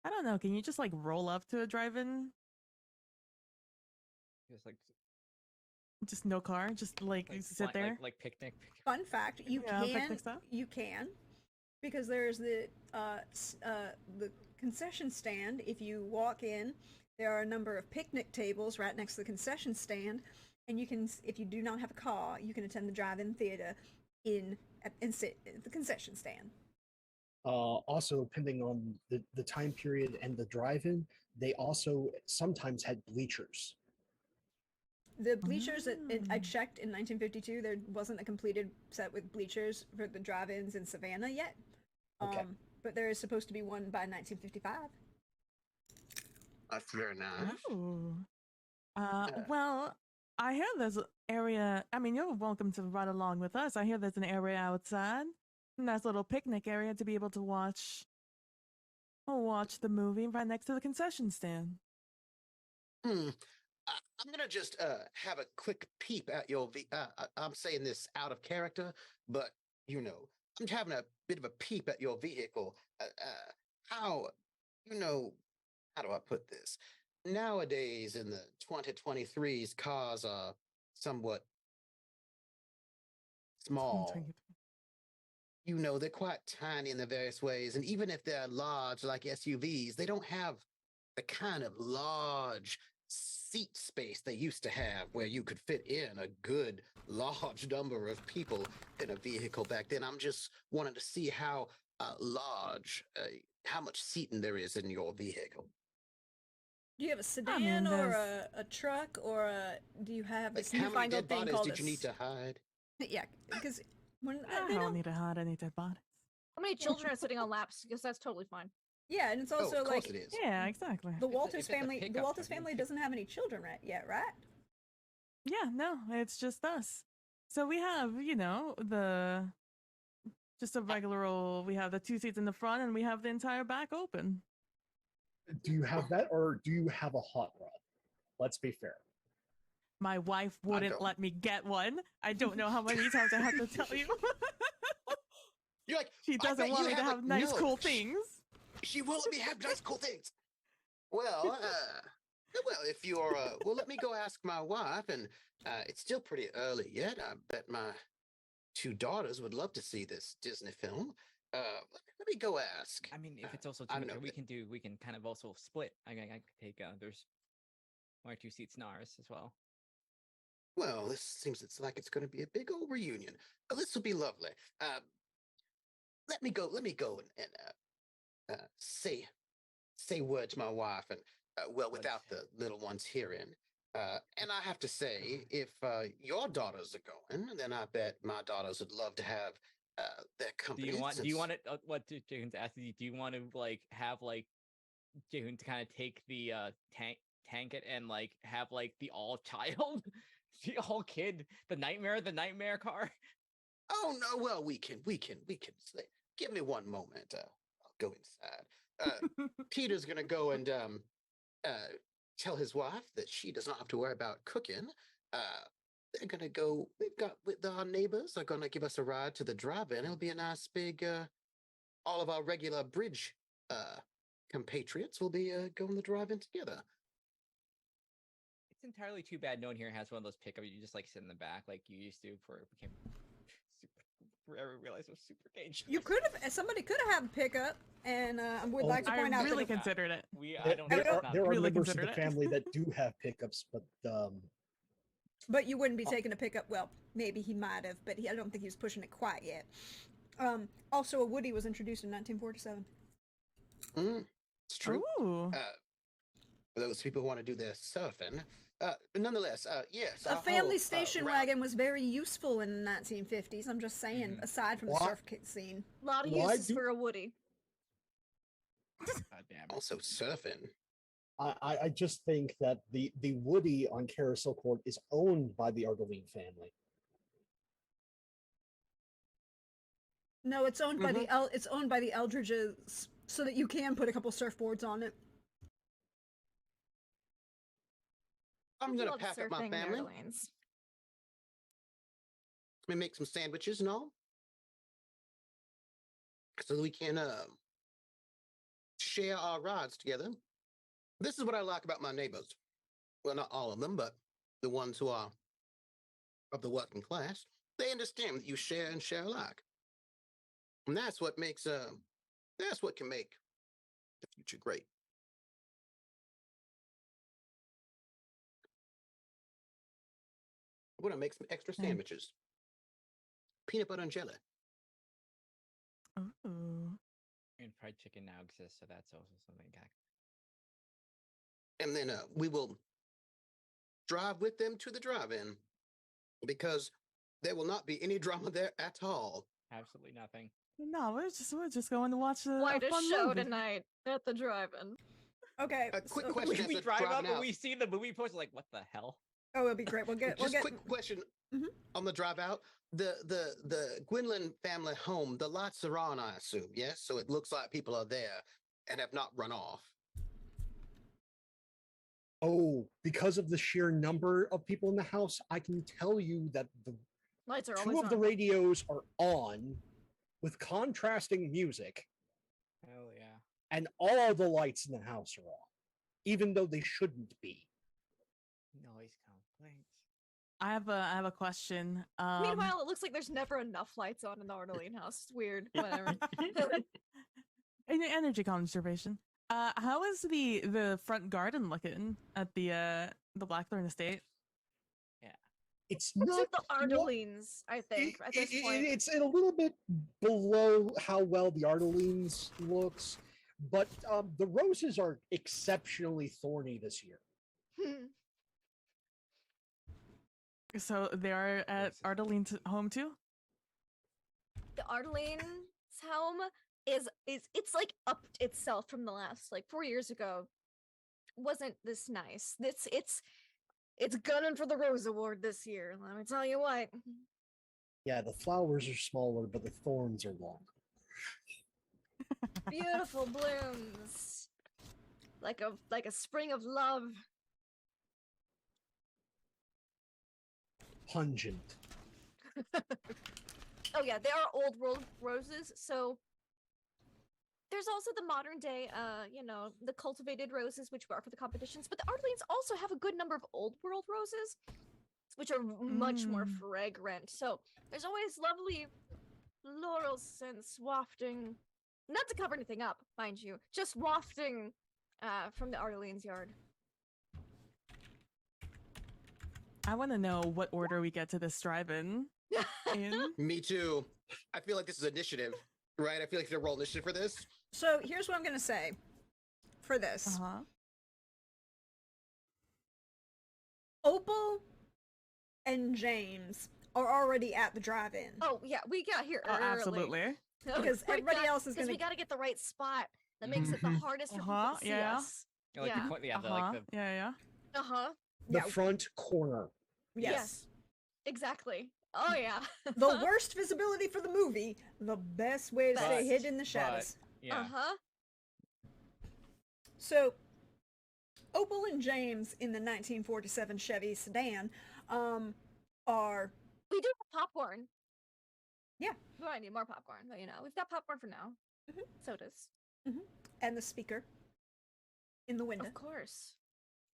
I don't know. Can you just like roll up to a drive-in? Just like Just no car, just like you sit there. like picnic. Fun fact: you Yeah, can, picnic style? because there's the concession stand. If you walk in, there are a number of picnic tables right next to the concession stand, and you can, if you do not have a car, you can attend the drive-in theater and sit at the concession stand. Also, depending on the time period and the drive-in, they also sometimes had bleachers. The bleachers I Mm. checked in 1952, there wasn't a completed set with bleachers for the drive-ins in Savannah yet. Okay. But there is supposed to be one by 1955. That's very nice. Ooh. Uh, Well, I hear there's an area. I mean, you're welcome to ride along with us. I hear there's an area outside, a nice little picnic area to be able to watch the movie right next to the concession stand. Hmm. I'm gonna just have a quick peep at your. I'm saying this out of character, but you know, I'm having a bit of a peep at your vehicle. How, you know, how do I put this? Nowadays, in the 2023s, cars are somewhat small. You know, they're quite tiny in the various ways, and even if they're large, like SUVs, they don't have the kind of large seat space they used to have where you could fit in a good large number of people in a vehicle back then. I'm just wanting to see how large, how much seating there is in your vehicle. Do you have a sedan mean, or there's- a truck, or do you have Like, this how many newfangled dead thing bodies called did you need to hide? Yeah, because when I they don't don't. need to hide any dead bodies. How many children are sitting on laps? Because that's totally fine. Yeah, and it's Oh, also of course like it is. Yeah, exactly. the If Walters it's a family. The pickup Walters truck, you family can- doesn't have any children yet, right? Yeah, no, it's just us. So we have, just a regular old. We have the two seats in the front, and we have the entire back open. Do you have that, or do you have a hot rod? Let's be fair. My wife wouldn't don't. let me get one. I don't know how many times I have to tell you. You're like, She I doesn't bet want you me to have a- have nice, no, cool sh- things. She won't let me have nice, cool things. Well, if you're, well, let me go ask my wife, and it's still pretty early yet. I bet my two daughters would love to see this Disney film. Let me go ask. I mean, if it's also I too much, know we can kind of also split. I could take there's one or two seats in ours as well. Well, this seems it's like it's going to be a big old reunion. This will be lovely. Let me go. Let me go and say word to my wife, and well, without the little ones hearing. And I have to say, if your daughters are going, then I bet my daughters would love to have their Do company. you want? Do you since- want it? What Jane's asking you? Do you want to like have like Jane to kind of take the tank it and like have like the all child, the all kid, the nightmare car? Oh no! Well, we can. Say, give me one moment. I'll go inside. Peter's gonna go and tell his wife that she does not have to worry about cooking. They're gonna go. We've got with our neighbors are gonna give us a ride to the drive-in. It'll be a nice big. All of our regular bridge compatriots will be going the drive-in together. It's entirely too bad no one here has one of those pickups. You just like sit in the back like you used to before it became super ever realized it was super dangerous. You could have. Somebody could have had a pickup, and I would like to I point out really that considered it. I don't There know. are, there are really members of the considered it. family that do have pickups, but you wouldn't be taking a pickup. Well, maybe he might have, but I don't think he was pushing it quite yet. Also, a Woody was introduced in 1947. It's true. Ooh. For those people who want to do their surfing. Nonetheless, yes. A family station wagon was very useful in the 1950s. I'm just saying, aside from the surf scene. A lot of Why uses do- for a Woody. God damn it. Also surfing. I just think that the Woody on Carousel Court is owned by the Ardeline family. No, it's owned by it's owned by the Eldridges, so that you can put a couple surfboards on it. I'm gonna Love pack up my surfing in family. Orleans. Let me make some sandwiches and all, so that we can share our rides together. This is what I like about my neighbors. Well, not all of them, but the ones who are of the working class. They understand that you share and share alike, and that's what makes that's what can make the future great. I'm gonna make some extra sandwiches. Peanut butter and jelly. Ooh. And fried chicken now exists, so that's also something. And then we will drive with them to the drive-in, because there will not be any drama there at all. Absolutely nothing. No, we're just going to watch a Quite a fun show movie. tonight at the drive-in. Okay. A quick so- question. We as to drive up driving and out. we see the movie poster, like, what the hell? Oh, it'll be great. We'll get. Just quick question Mhm. on the drive out. The Gwynlyn family home, the lights are on, I assume. Yes, so it looks like people are there and have not run off. Oh, because of the sheer number of people in the house, I can tell you that the Lights are always two of the on. radios are on with contrasting music, Hell yeah. and all the lights in the house are on, even though they shouldn't be. Noise complaints. I have a question. Meanwhile, it looks like there's never enough lights on in the Ardeline house. It's weird. Whatever. in the energy conservation. How is the front garden looking at the Blackthorn estate? It's Looks not like the Ardelines, I think, at this point. It's a little bit below how well the Ardelines looks, but the roses are exceptionally thorny this year. So they are at Ardeline's home too? The Ardeline's home is it's like up itself from the last, like, 4 years ago. Wasn't this nice? It's gunning for the Rose Award this year. Let me tell you what. Yeah, the flowers are smaller, but the thorns are longer. Beautiful blooms, like a spring of love. Pungent. Oh yeah, they are old world roses. So there's also the modern day, the cultivated roses, which are for the competitions. But the Ardelines also have a good number of old world roses, which are much more fragrant. So there's always lovely floral scents wafting, not to cover anything up, mind you, just wafting from the Ardelines yard. I want to know what order we get to this drive-in in. Me too. I feel like this is initiative, right? I feel like they're roll initiative for this. So here's what I'm gonna say for this. Uh-huh. Opal and James are already at the drive-in. Oh yeah, we got here Oh, early. absolutely. Because everybody else is because gonna- we got to get the right spot. That makes it the hardest for people Uh-huh, to see yeah. us. Like Yeah. the point, yeah, Uh-huh. the Yeah. Uh-huh. The Yeah. front corner. Yes. Exactly. Oh yeah. The worst visibility for the movie, the best way to stay Best. hidden in the shadows. yeah. Uh-huh. So, Opal and James in the 1947 Chevy sedan are... We do have popcorn. Yeah. We might need more popcorn, but we've got popcorn for now. Mhm. Sodas. and the speaker in the window. Of course.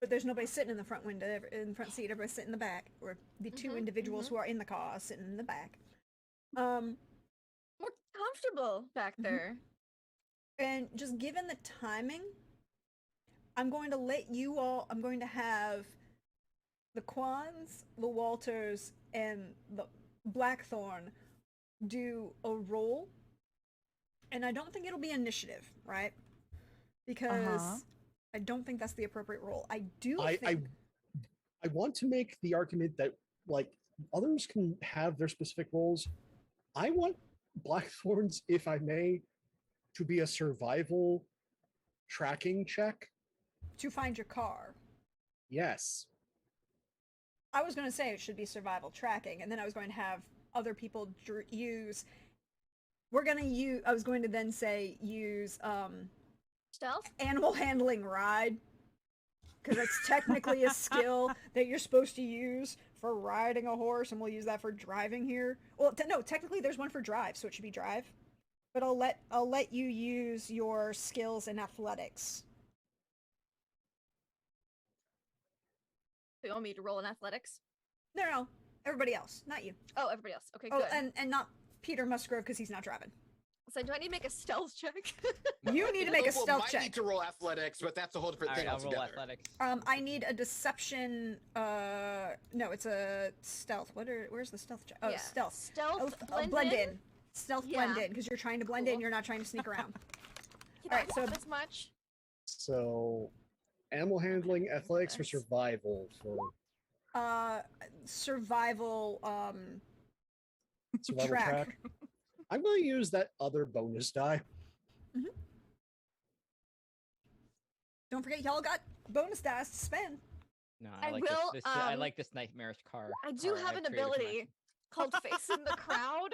But there's nobody sitting in the front window, in the front seat. Everybody's sitting in the back, or the two Mhm, individuals mhm. who are in the car sitting in the back. comfortable back there. And just given the timing, I'm going to have the Quans, the Walters, and the Blackthorn do a roll. And I don't think it'll be initiative, right? Because I don't think that's the appropriate roll. I want to make the argument that like others can have their specific roles. I want Blackthorns, if I may, to be a survival tracking check. To find your car. Yes. I was going to say it should be survival tracking, and then I was going to have other people use. I was going to then say use Stealth? animal handling ride, because that's technically a skill that you're supposed to use for riding a horse, and we'll use that for driving here. Well, no, technically there's one for drive, so it should be drive. But I'll let you use your skills in athletics. You want me to roll in athletics? No, everybody else, not you. Oh, everybody else. Okay, good. And not Peter Musgrove because he's not driving. So do I need to make a stealth check? You need to make a stealth check. Might need to roll athletics, but that's a whole different thing I'll roll altogether. athletics. I need a deception. No, it's a stealth. Where's the stealth check? Oh, Yeah. stealth. Stealth Blend in. Stealth Yeah. blend in because you're trying to blend in. You're not trying to sneak around. Can Alright, I so- have as much? So, animal handling, athletics, or survival for Survival. survival track. track. I'm going to use that other bonus die. Don't forget, y'all got bonus dice to spend. No, I I like will, this. I like this nightmarish car. I do car have an I've created for ability myself. called Facing the Crowd.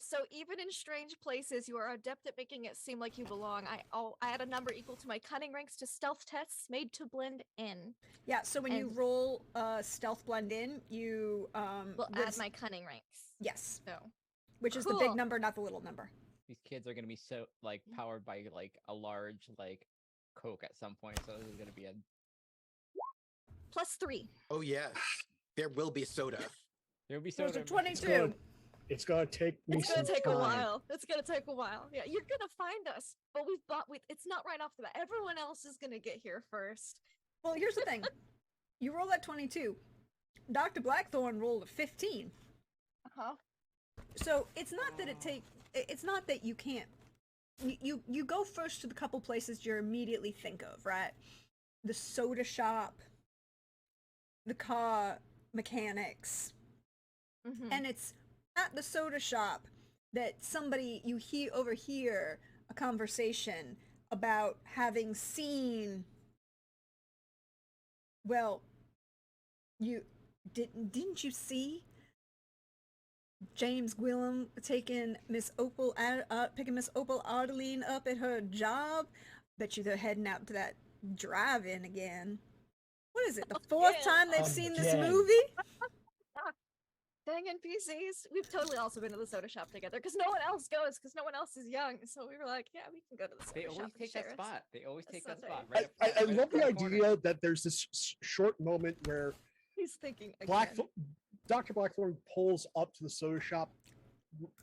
So even in strange places, you are adept at making it seem like you belong. I add a number equal to my cunning ranks to stealth tests made to blend in. Yeah. So when you And- roll stealth blend in, you Will add my cunning ranks. yes, So which is the big Cool. number, not the little number. These kids are gonna be so like powered by like a large like Coke at some point. So this is gonna be a +3. Oh yeah, there will be soda. there'll be So it's a soda. 22. It's going to take me It's some gonna take time. a while. It's gonna take a while. Yeah, you're gonna find us, but it's not right off the bat. Everyone else is gonna get here first. Well, here's the thing. You roll that 22. Dr. Blackthorn rolled a 15. Uh-huh. So it's not that it's not that you can't. You go first to the couple places you immediately think of, right? The soda shop, the car mechanics, Mhm. and it's at the soda shop that you overhear a conversation about having seen. Well, you didn't you see James Gwillem taking picking Miss Opal Ardeline up at her job? Bet you they're heading out to that drive-in again. What is it? The fourth Yeah. time they've seen this Again. movie? Dang NPCs. We've totally also been to the soda shop together because no one else goes because no one else is young. So we were like, yeah, we can go to the soda They shop. always and take share that it. spot. They always take that Sunday. spot. I, Right I, I right love up in the corner. idea that there's this short moment where He's thinking again. Dr. Blackthorn pulls up to the soda shop,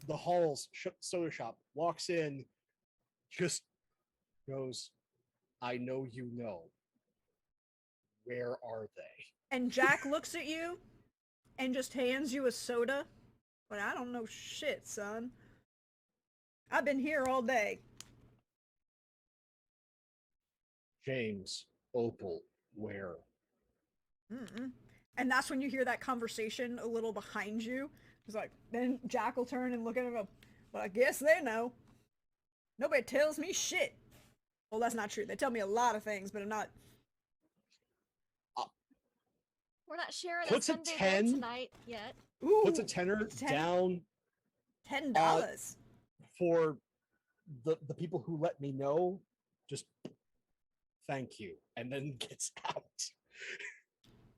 the Hall's soda shop, walks in, just goes, I know you know. Where are they? And Jack looks at you and just hands you a soda. But I don't know shit, son. I've been here all day. James, Opal, where? Mm-mm. And that's when you hear that conversation a little behind you. It's like, then Jack will turn and look at him and go, well, I guess they know. Nobody tells me shit. Well, that's not true. They tell me a lot of things, but I'm not. We're not sharing Puts a a Sunday 10. bed tonight yet. Ooh, Puts a tenner 10? down $10. for the people who let me know. Just thank you. And then gets out.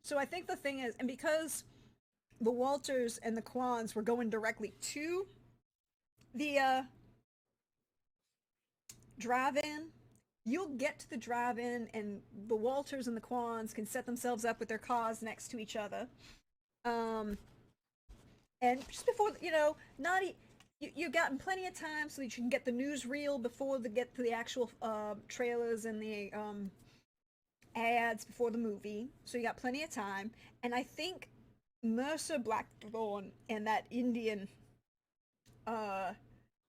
So I think the thing is, and because the Walters and the Quans were going directly to the drive-in, you'll get to the drive-in and the Walters and the Quans can set themselves up with their cars next to each other. And just before, You've gotten plenty of time so that you can get the newsreel before they get to the actual trailers and the ads before the movie. So you got plenty of time. And I think Mercer Blackthorn and that Indian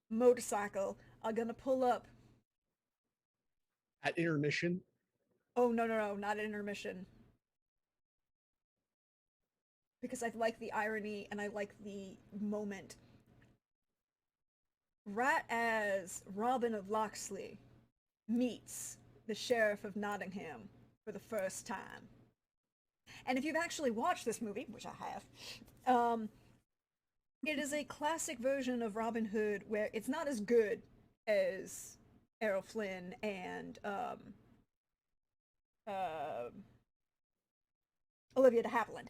motorcycle are gonna pull up. At intermission. Oh no, not at intermission. Because I like the irony and I like the moment. Right as Robin of Locksley meets the Sheriff of Nottingham for the first time. And if you've actually watched this movie, which I have, it is a classic version of Robin Hood where it's not as good as Errol Flynn and Olivia de Havilland.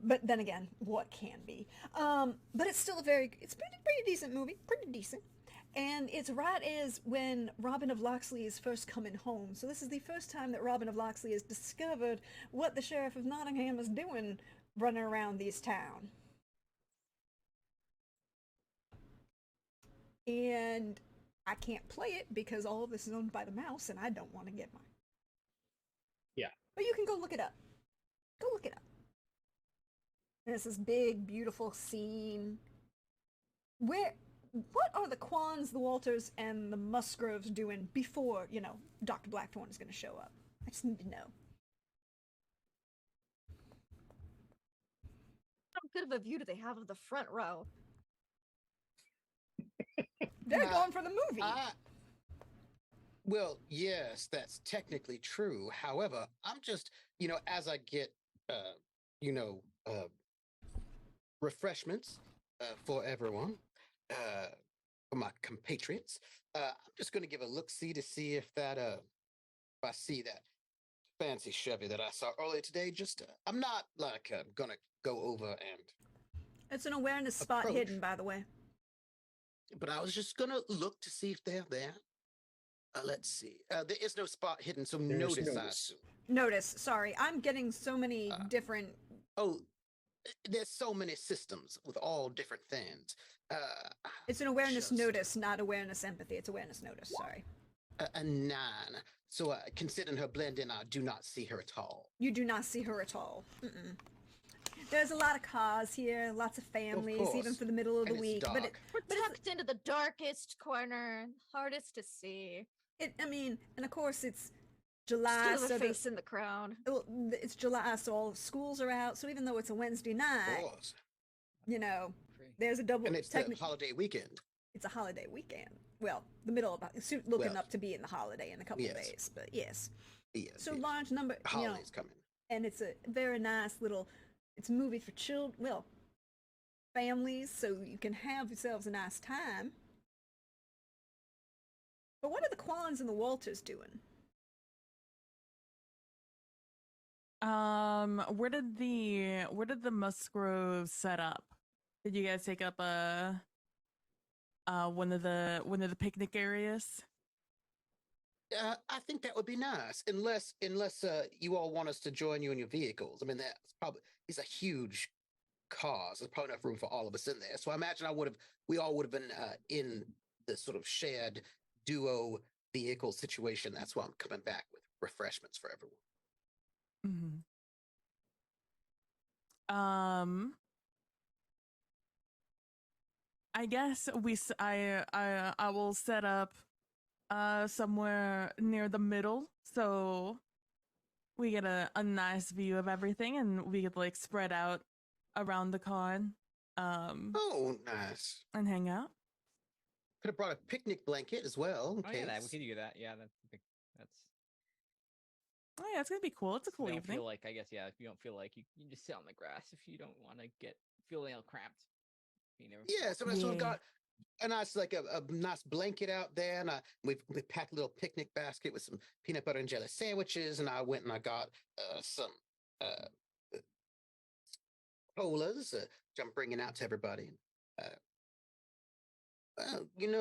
But then again, what can be? But it's still it's pretty decent movie, pretty decent. And it's right as when Robin of Locksley is first coming home. So this is the first time that Robin of Locksley has discovered what the Sheriff of Nottingham is doing running around this town. And I can't play it because all of this is owned by the mouse and I don't want to get mine. Yeah. But you can go look it up. Go look it up. And it's this big, beautiful scene. What are the Quans, the Walters, and the Musgroves doing before, Dr. Blackthorn is going to show up? I just need to know. How good of a view do they have of the front row? They're going for the movie. Well, yes, that's technically true. However, I'm just, as I get, refreshments for everyone, for my compatriots, I'm just going to give a look-see to see if if I see that fancy Chevy that I saw earlier today. I'm not like going to go over and. It's an awareness spot hidden, by the way. But I was just going to look to see if they're there. Let's see. There is no spot hidden, so notice. Notice. Sorry, I'm getting so many different. Oh, there's so many systems with all different things. It's an awareness notice, not awareness empathy. It's awareness notice. Sorry. A 9. So considering her blend in, I do not see her at all. You do not see her at all. Mm-mm. There's a lot of cars here, lots of families, even for the middle of the week. But we're tucked into the darkest corner, hardest to see. And of course it's July, so face in the crowd. It's July, so all schools are out. So even though it's a Wednesday night, there's a double. And it's the holiday weekend. It's a holiday weekend. Well, the middle of looking up to be in the holiday in a couple of days, but yes. So large number. Holidays coming. And it's a very nice little. It's a movie for children. Well, families, so you can have yourselves a nice time. But what are the Quans and the Walters doing? Where did the Musgroves set up? Did you guys take up one of the picnic areas? I think that would be nice, unless you all want us to join you in your vehicles. I mean, these are huge cars. There's probably enough room for all of us in there. So I imagine we all would have been in the sort of shared duo vehicle situation. That's why I'm coming back with refreshments for everyone. I guess I will set up somewhere near the middle so we get a nice view of everything and we could spread out around the con. Oh, nice. And hang out. Could have brought a picnic blanket as well. Oh yeah, we could do that. Yeah, that's. Oh yeah, it's gonna be cool. It's a cool evening. If you don't feel like you just sit on the grass if you don't want to feel cramped. So I sort of got a nice a nice blanket out there, and we packed a little picnic basket with some peanut butter and jelly sandwiches, and I went and I got some colas, which I'm bringing out to everybody. You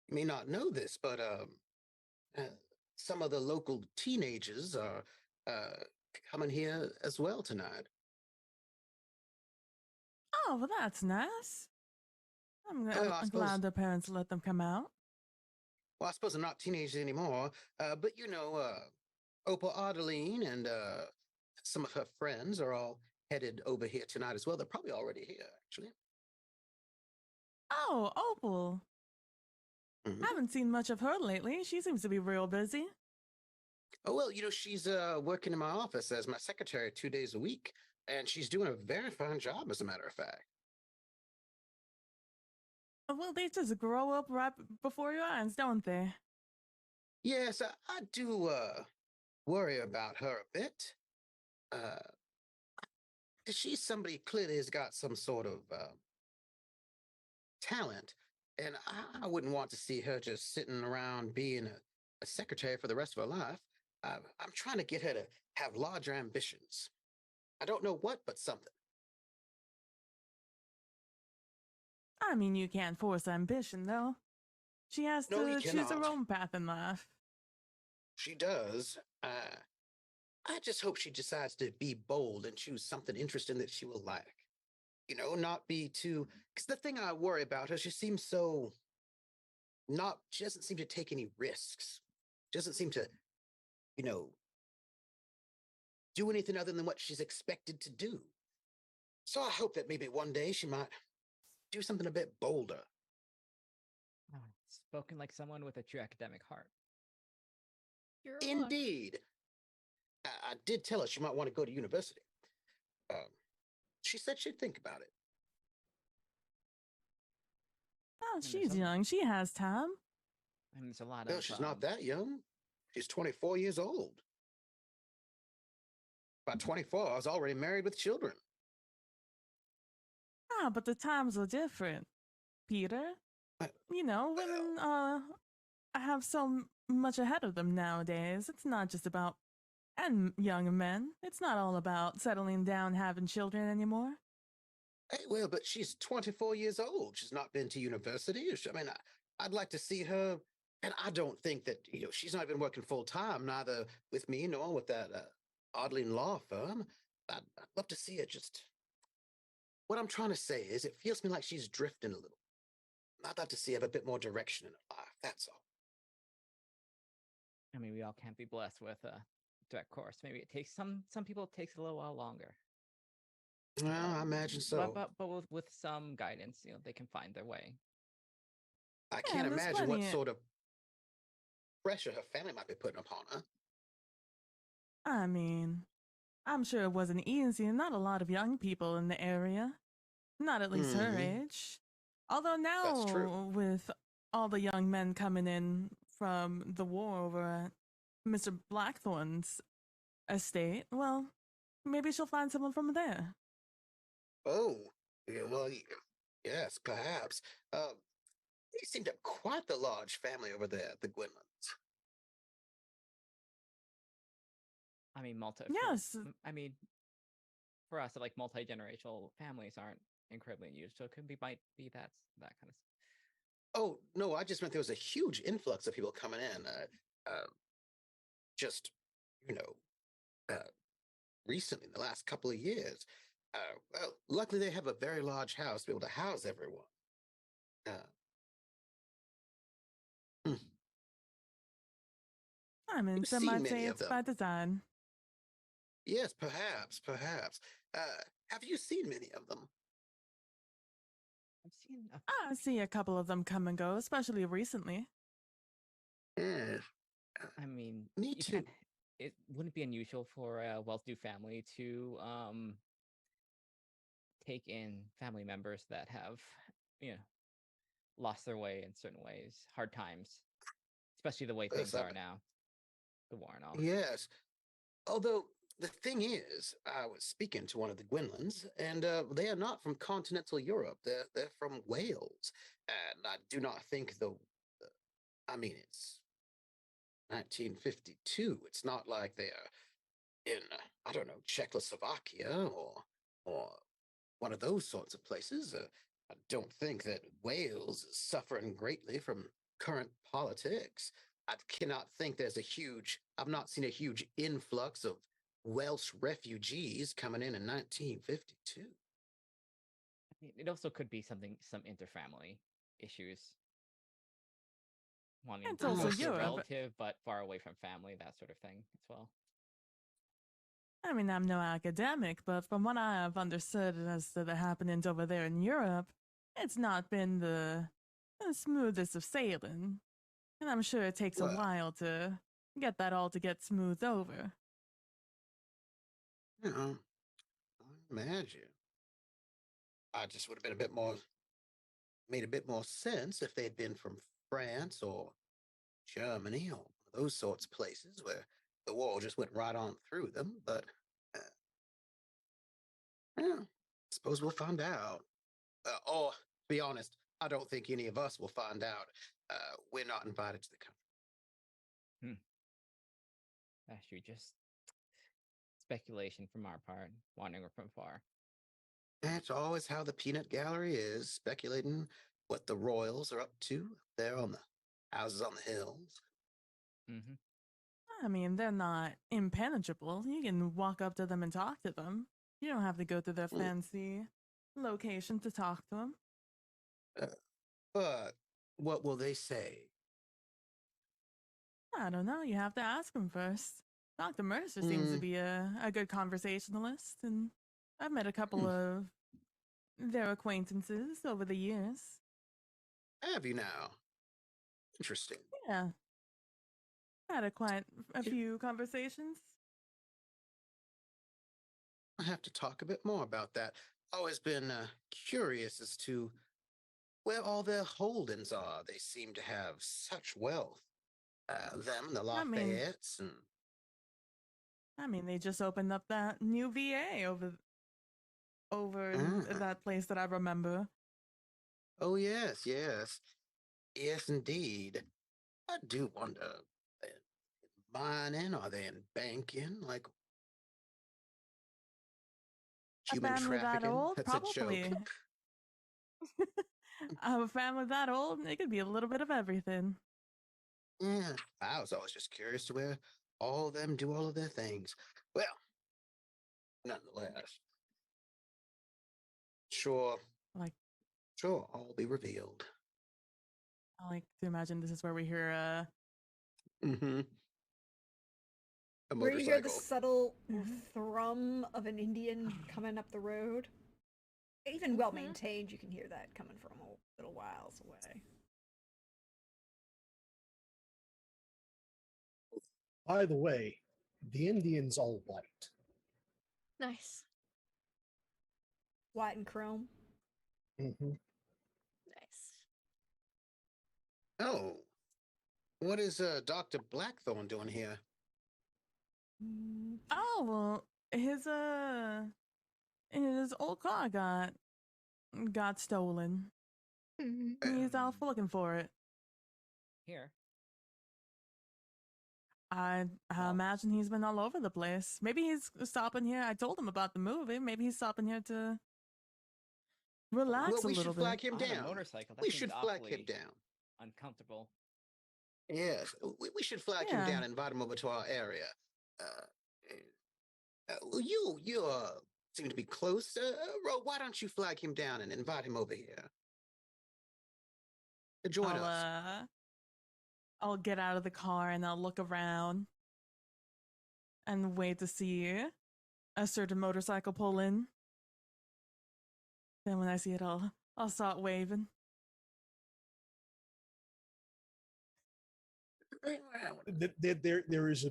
may not know this, but some of the local teenagers are coming here as well tonight. Oh, well, that's nice. Well, I I'm suppose. glad their parents let them come out. Well, I suppose I'm not teenagers anymore. But Opal Adeline and some of her friends are all headed over here tonight as well. They're probably already here, actually. Oh, Opal. Mhm. Haven't seen much of her lately. She seems to be real busy. Oh, well, she's working in my office as my secretary 2 days a week, and she's doing a very fine job, as a matter of fact. Well, they just grow up right before your eyes, don't they? Yes, I do worry about her a bit. Uh, she's somebody clearly has got some sort of talent, and I wouldn't want to see her just sitting around being a secretary for the rest of her life. I'm trying to get her to have larger ambitions. I don't know what, but something. I mean, you can't force ambition, though. She has No, you to choose her cannot. own path in life. She does. I just hope she decides to be bold and choose something interesting that she will like. Not be too. Because the thing I worry about her, she seems so not. She doesn't seem to take any risks. She doesn't seem to, you know, do anything other than what she's expected to do. So I hope that maybe one day she might do something a bit bolder. Oh, spoken like someone with a true academic heart. You're Indeed. I did tell her she might want to go to university. Um, she said she'd think about it. Oh, there's she's some- young. She has time. And there's a lot No, of. she's not that young. She's 24 years old. By 24, I was already married with children. Ah, but the times are different, Peter. Uh, Women have so much ahead of them nowadays. It's not just about and young men. It's not all about settling down, having children anymore. Hey, well, but she's 24 years old. She's not been to university. I'd like to see her. And I don't think that, she's not even working full time, neither with me nor with that Audlin law firm. I'd love to see her just. What I'm trying to say is, it feels to me like she's drifting a little. I'd like to see her have a bit more direction in her life. That's all. I mean, we all can't be blessed with a direct course. Maybe it takes some people. It takes a little while longer. Well, I imagine so. But with some guidance, they can find their way. I Yeah, can't there's imagine what plenty- sort of pressure her family might be putting upon her. I mean, I'm sure it wasn't easy. Not a lot of young people in the area. Not at least her Mhm. age. Although now, That's true. with all the young men coming in from the war over at Mr. Blackthorn's estate, well, maybe she'll find someone from there. Oh, yeah, well, yes, perhaps. They seem to have quite the large family over there at the Gwynlands. I mean, Yes. I mean, for us, like multi-generational families aren't incredibly huge, so it could might be that kind of. Oh, no, I just meant there was a huge influx of people coming in. Just, you know, uh, recently, in the last couple of years. Well, luckily they have a very large house to be able to house everyone. Uh, hmm. I mean, You've some seen might many say of it's them. by design. Yes, perhaps. Have you seen many of them? I've seen. I see a couple of them come and go, especially recently. Yeah, I mean, me you too. can't. It wouldn't be unusual for a well-to-do family to take in family members that have, you know, lost their way in certain ways, hard times, especially the way Yes, things are now, the war and all. Yes. Although the thing is, I was speaking to one of the Gwynlands, and they are not from continental Europe. They're from Wales, and I do not think I mean, it's 1952. It's not like they are in I don't know, Czechoslovakia or one of those sorts of places. I don't think that Wales is suffering greatly from current politics. I cannot think I've not seen a huge influx of Welsh refugees coming in 1952. It also could be some interfamily issues. Wanting It's to be also close to a Europe. relative, but far away from family, that sort of thing as well. I mean, I'm no academic, but from what I have understood as to the happenings over there in Europe, it's not been the smoothest of sailing. And I'm sure it takes a Well, while to get that all to get smoothed over. you know, I imagine. I just would have been a bit more, made a bit more sense if they'd been from France or Germany or those sorts of places where the wall just went right on through them. But uh, yeah, suppose we'll find out. Or, to be honest, I don't think any of us will find out. We're not invited to the country. That's true. Just speculation from our part, wandering from far. That's always how the peanut gallery is, speculating what the royals are up to there on the houses on the hills. Mm-hmm. I mean, they're not impenetrable. You can walk up to them and talk to them. You don't have to go to their Hmm. fancy location to talk to them. But what will they say? I don't know. You have to ask them first. Dr. Mercer seems to be a good conversationalist, and I've met a couple of their acquaintances over the years. Have you now? Interesting. Yeah. Had quite a few conversations. I have to talk a bit more about that. Always been curious as to where all their holdings are. They seem to have such wealth. Them, the I mean- Lafayettes, and I mean, they just opened up that new VA over in that place that I remember. oh yes, yes, yes, indeed. I do wonder. Are they in mining? Are they in banking? Like A human family that trafficking? old? That's Probably. a joke. A family that old, it could be a little bit of everything. Yeah, I was always just curious to where all of them do all of their things. Well, nonetheless, sure, Like, sure, all be revealed. I like to imagine this is where we hear Mm-hmm. A Where you hear the motorcycle. subtle thrum of an Indian coming up the road. Even well maintained, you can hear that coming from a little whiles away. By the way, the Indian's all white. Nice. White and chrome. Mm-hmm. Nice. Oh, what is Dr. Blackthorn doing here? oh well, his old car got stolen. He's off looking for it. Here. I imagine he's been all over the place. Maybe he's stopping here. I told him about the movie. Maybe he's stopping here to relax Well, a we little should bit. flag him On a down. motorcycle. That We seems should flag him awfully down. uncomfortable. Yes, we should flag him Yeah. down and invite him over to our area. You seem to be close. Ro, why don't you flag him down and invite him over here to join us? I'll get out of the car and I'll look around and wait to see a certain motorcycle pull in. Then when I see it, I'll start waving. There is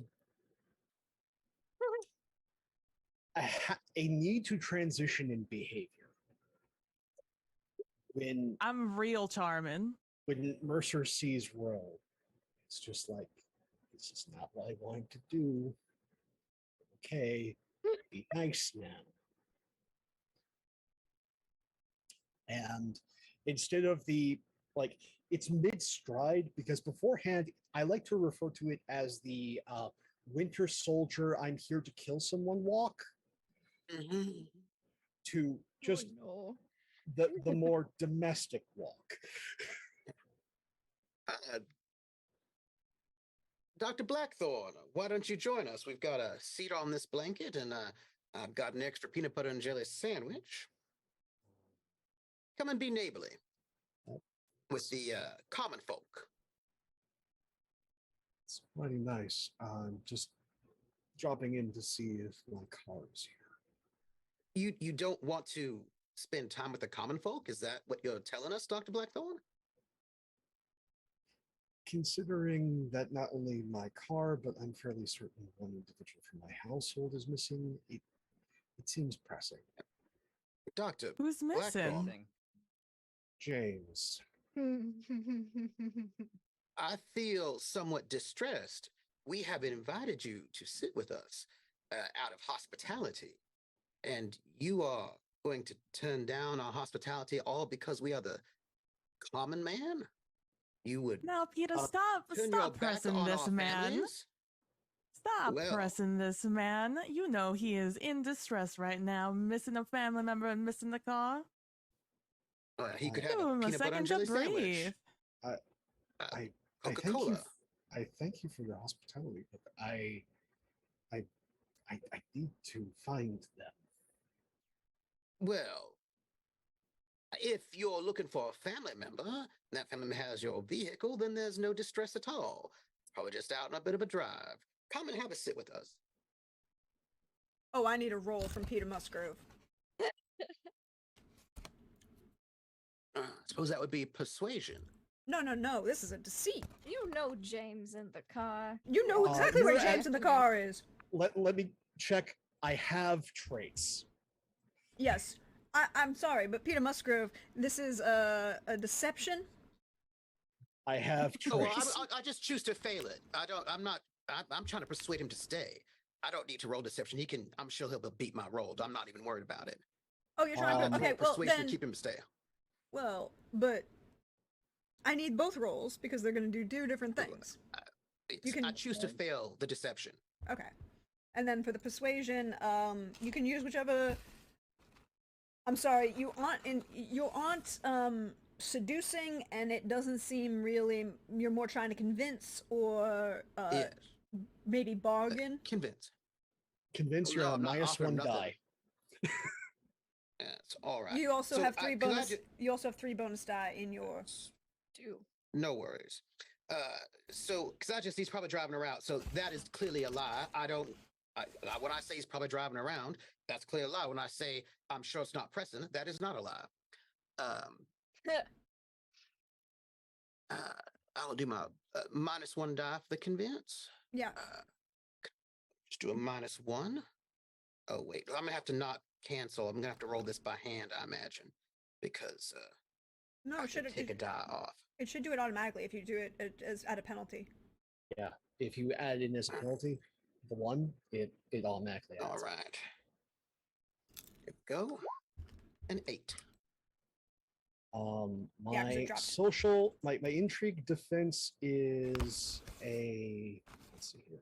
a need to transition in behavior. I'm real charming. When Mercer sees Ro, it's just like, this is not what I wanted to do. Okay, be nice now. And instead of it's mid stride, because beforehand I like to refer to it as the Winter Soldier, I'm here to kill someone walk. To just the more domestic walk. Dr. Blackthorn, why don't you join us? We've got a seat on this blanket, and I've got an extra peanut butter and jelly sandwich. Come and be neighborly Oh. with the common folk. It's mighty nice. I'm just dropping in to see if my car is here. You don't want to spend time with the common folk? Is that what you're telling us, Dr. Blackthorn? Considering that not only my car, but I'm fairly certain one individual from my household is missing, it seems pressing. Doctor Who's Blackthorn, missing? James. I feel somewhat distressed. We have invited you to sit with us out of hospitality, and you are going to turn down our hospitality all because we are the common man? You would Now, Peter, turn your stop back pressing on this our man. families? Stop Well- pressing this man. You know he is in distress right now, missing a family member and missing the car. He could Give have Give a him a peanut butter second and to jelly breathe. sandwich. I thank you. Coca-Cola. I thank you for your hospitality, but I need to find them. Well, if you're looking for a family member, and that family member has your vehicle, then there's no distress at all. Probably just out on a bit of a drive. Come and have a sit with us. Oh, I need a roll from Peter Musgrove. I suppose that would be persuasion. No, this is a deceit. You know James in the car. You know exactly you're where James in the car is. Let me check. I have traits. Yes. I'm sorry, but Peter Musgrove, this is a deception. I have Oh, well, traits. I just choose to fail it. I'm trying to persuade him to stay. I don't need to roll deception. I'm sure he'll beat my roll. I'm not even worried about it. Oh, you're trying to. Um, Okay, Roll well persuasion then. to keep him to stay. Well, but I need both rolls because they're going to do two different things. I choose to fail the deception. Okay. And then for the persuasion, you can use whichever. I'm sorry, you aren't seducing, and it doesn't seem really. You're more trying to convince or Yes. maybe bargain. Convince. Convince Oh, you're no, a I'm not minus offering one nothing. die. That's all right. You also So, have three can I bonus. ju- You also have 3 bonus die in your. Do. No worries. Because he's probably driving around. So that is clearly a lie. When I say he's probably driving around, that's clearly a lie. When I say I'm sure it's not pressing, that is not a lie. I will do my minus one die for the convince. Yeah. Just do a minus one. Oh, wait. I'm going to have to not cancel. I'm going to have to roll this by hand, I imagine. Because No, I it should should take a die off. It should do it automatically if you do it as at a penalty. Yeah. If you add in as a penalty, the one, it automatically adds. All right. Here we go. An 8. Yeah, 'cause it My dropped. social, my intrigue defense is let's see here,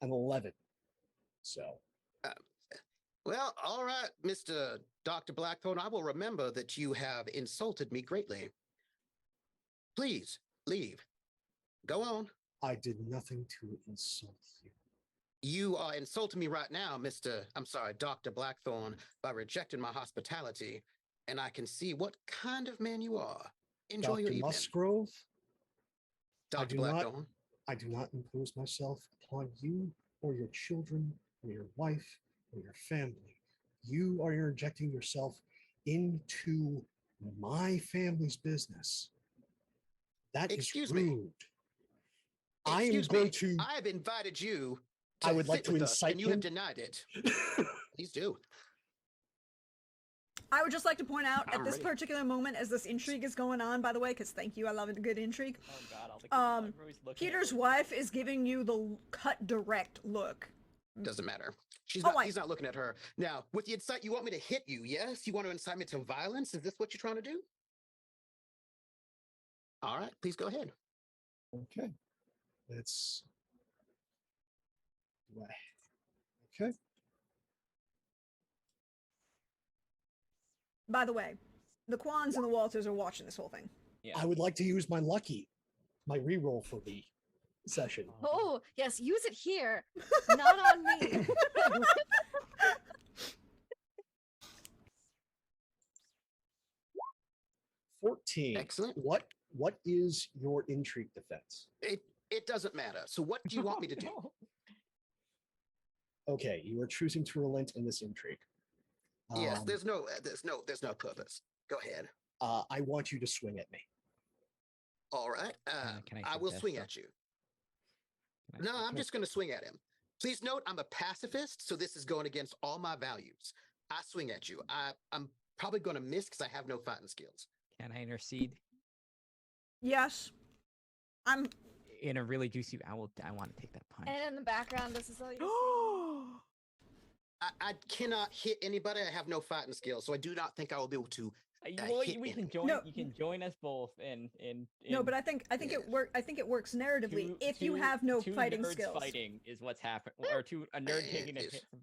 an 11. So Well, all right, Mr. Dr. Blackthorn, I will remember that you have insulted me greatly. Please, leave. Go on. I did nothing to insult you. You are insulting me right now, Dr. Blackthorn, by rejecting my hospitality, and I can see what kind of man you are. Enjoy Dr. your evening. Musgrove, Dr. do not- Blackthorn. I do not impose myself upon you or your children or your wife or your family. You are interjecting yourself into my family's business. That is Excuse me. rude. I am Excuse going me. to. I have invited you I would like sit to with us, incite and you have him. denied it. Please do. I would just like to point out at I'm this ready. particular moment, as this intrigue is going on, by the way, because thank you, I love a good intrigue. Oh God, I'll take Peter's wife is giving you the cut direct look. Doesn't matter. Oh, He's not looking at her. Now, with the incite, you want me to hit you, yes? You want to incite me to violence? Is this what you're trying to do? All right, please go ahead. Okay. Let's. Okay. By the way, the Quans and the Walters are watching this whole thing. Yeah. I would like to use my reroll for the session. Oh, yes, use it here. Not on me. 14. Excellent. What is your intrigue defense? It doesn't matter. So what do you want me to do? No. Okay, you are choosing to relent in this intrigue. Yes, there's no purpose. Go ahead. I want you to swing at me. All right. Can I will suggest swing some- at you. can I- No, I'm can I- just going to swing at him. Please note, I'm a pacifist, so this is going against all my values. I swing at you. I'm probably going to miss because I have no fighting skills. Can I intercede? Yes. I'm In a really juicy, I want to take that punch. And in the background, this is all you see. I cannot hit anybody. I have no fighting skills, so I do not think I will be able to. Well, hit we can any. join. No. You can join us both in no, but I think it works narratively if you have no two fighting nerds skills. fighting is what's happened, or a nerd taking a Yes. hit from.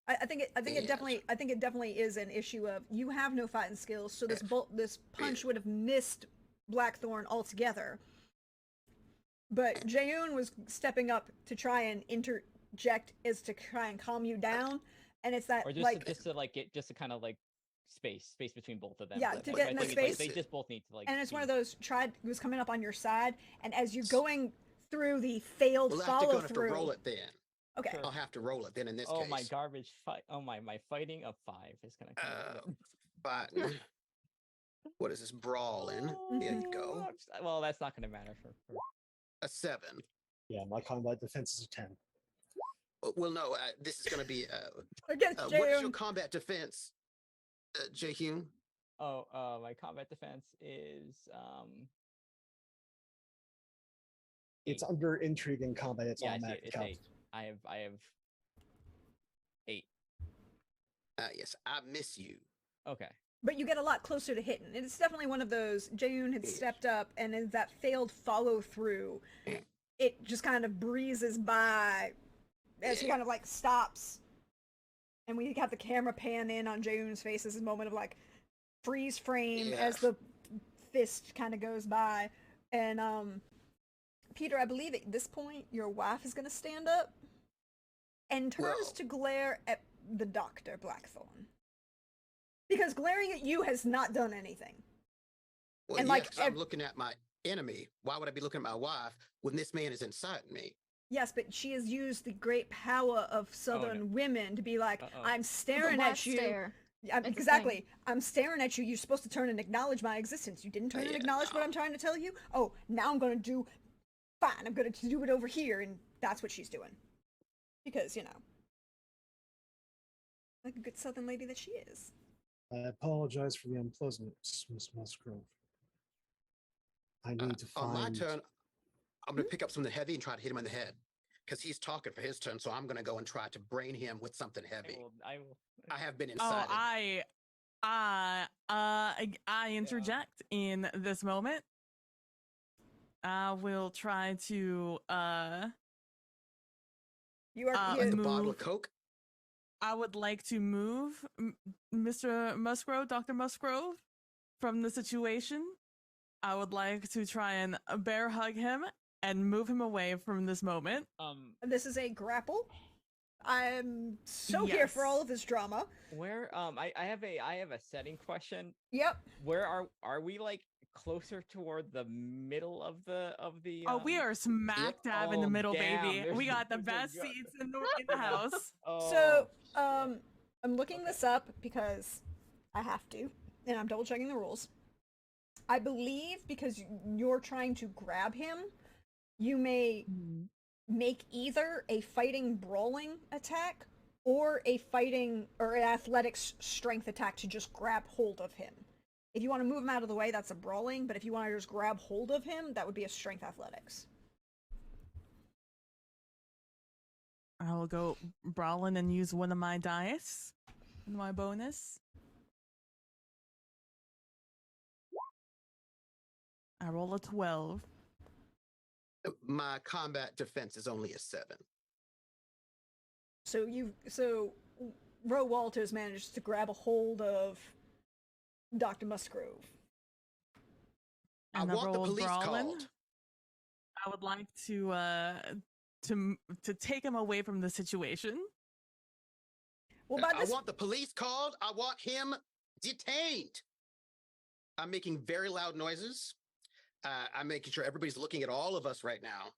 I think it definitely is an issue of you have no fighting skills, so this punch would have missed Blackthorn altogether. But Jaeyoon was stepping up to try and interject is to try and calm you down, and it's that Or just to kind of like space between both of them. Yeah, But to my get in the thing is, like, space. they just both need to like. and it's one of be- those was coming up on your side, and as you're going through the failed Well, I have follow to through. roll it then. Okay. Sure. I'll have to roll it then in this Oh case. my garbage fight! Oh my fighting of 5 is gonna come. Fighting. What is this? Brawling. There you go. Well, that's not gonna matter for. A 7. Yeah, my combat defense is a 10. Well, no, this is going to be. Against What is your Jaeyoon. combat defense, Jaehyun? Oh, my combat defense is It's under intrigue and combat. It's yeah, I see it. automatic It's count. 8. I have 8. Yes, I miss you. Okay. But you get a lot closer to hitting. It's definitely one of those. Jaeyoon had stepped up, and in that failed follow through, it just kind of breezes by as he kind of like stops, and we have the camera pan in on Jaeyoon's face as a moment of like freeze frame as the fist kind of goes by. And Peter, I believe at this point your wife is going to stand up and turns Well- to glare at the Dr. Blackthorn. Because glaring at you has not done anything. Well, And, yes, like, I'm looking at my enemy. Why would I be looking at my wife when this man is inside me? Yes, but she has used the great power of Southern women to be like, Uh-oh. I'm The staring wet at you. stare. Yeah, It's a exactly. thing. I'm staring at you. You're supposed to turn and acknowledge my existence. You didn't turn and Yeah, acknowledge what no. I'm trying to tell you? Oh, now I'm going to do fine. I'm going to do it over here. And that's what she's doing. Because, you know, like a good Southern lady that she is. I apologize for the unpleasantness, Miss Musgrove. I need to On find. my turn, I'm going to pick up something heavy and try to hit him in the head. Because he's talking for his turn, so I'm going to go and try to brain him with something heavy. I will. I have been Oh, inside. I interject in this moment. I will try to You are. Like you- a bottle move. of Coke. I would like to move Mr. Musgrove, Dr. Musgrove, from the situation. I would like to try and bear hug him and move him away from this moment. This is a grapple. I'm so here for Yes. all of this drama. Where I have a setting question. Yep. Where are we like closer toward the middle of the Oh, we are smack dab in the Oh, middle, damn, baby. We there's- got the there's best a gu- seats in the house. Oh, So, shit. I'm looking this up because I have to, and I'm double checking the rules. I believe because you're trying to grab him, you may make either a fighting brawling attack or a fighting or an athletics strength attack to just grab hold of him. If you want to move him out of the way, that's a brawling, but if you want to just grab hold of him, that would be a strength athletics. I will go brawling and use one of my dice. My bonus. I roll a 12. My combat defense is only a 7. So Ro Walters managed to grab a hold of Dr. Musgrove. And I want the rolled police brawling. called. I would like to take him away from the situation. Well, by I this want the police called. I want him detained. I'm making very loud noises. I'm making sure everybody's looking at all of us right now.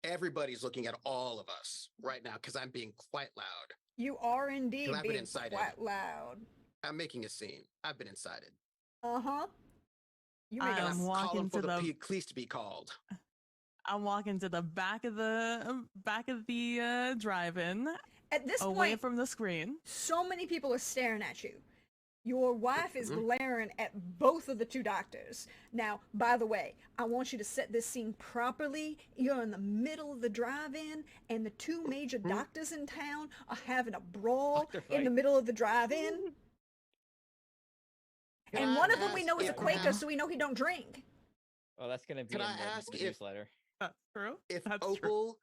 Everybody's looking at all of us right now because I'm being quite loud. You are indeed I've been being incited. quite loud. I'm making a scene. I've been incited. Uh-huh. You I make am us I'm walking calling for to the the- police to be called. I'm walking to the back of the drive-in, at this away point. from the screen. So many people are staring at you. Your wife is Mhm. glaring at both of the two doctors. Now, by the way, I want you to set this scene properly. You're in the middle of the drive-in, and the two major doctors in town are having a brawl Doctor in the fight. middle of the drive-in. Can And I one of them we ask know is a if Quaker, now- so we know he don't drink. Oh, that's gonna be Can in I the ask if- newsletter. That's true. If That's true. Opal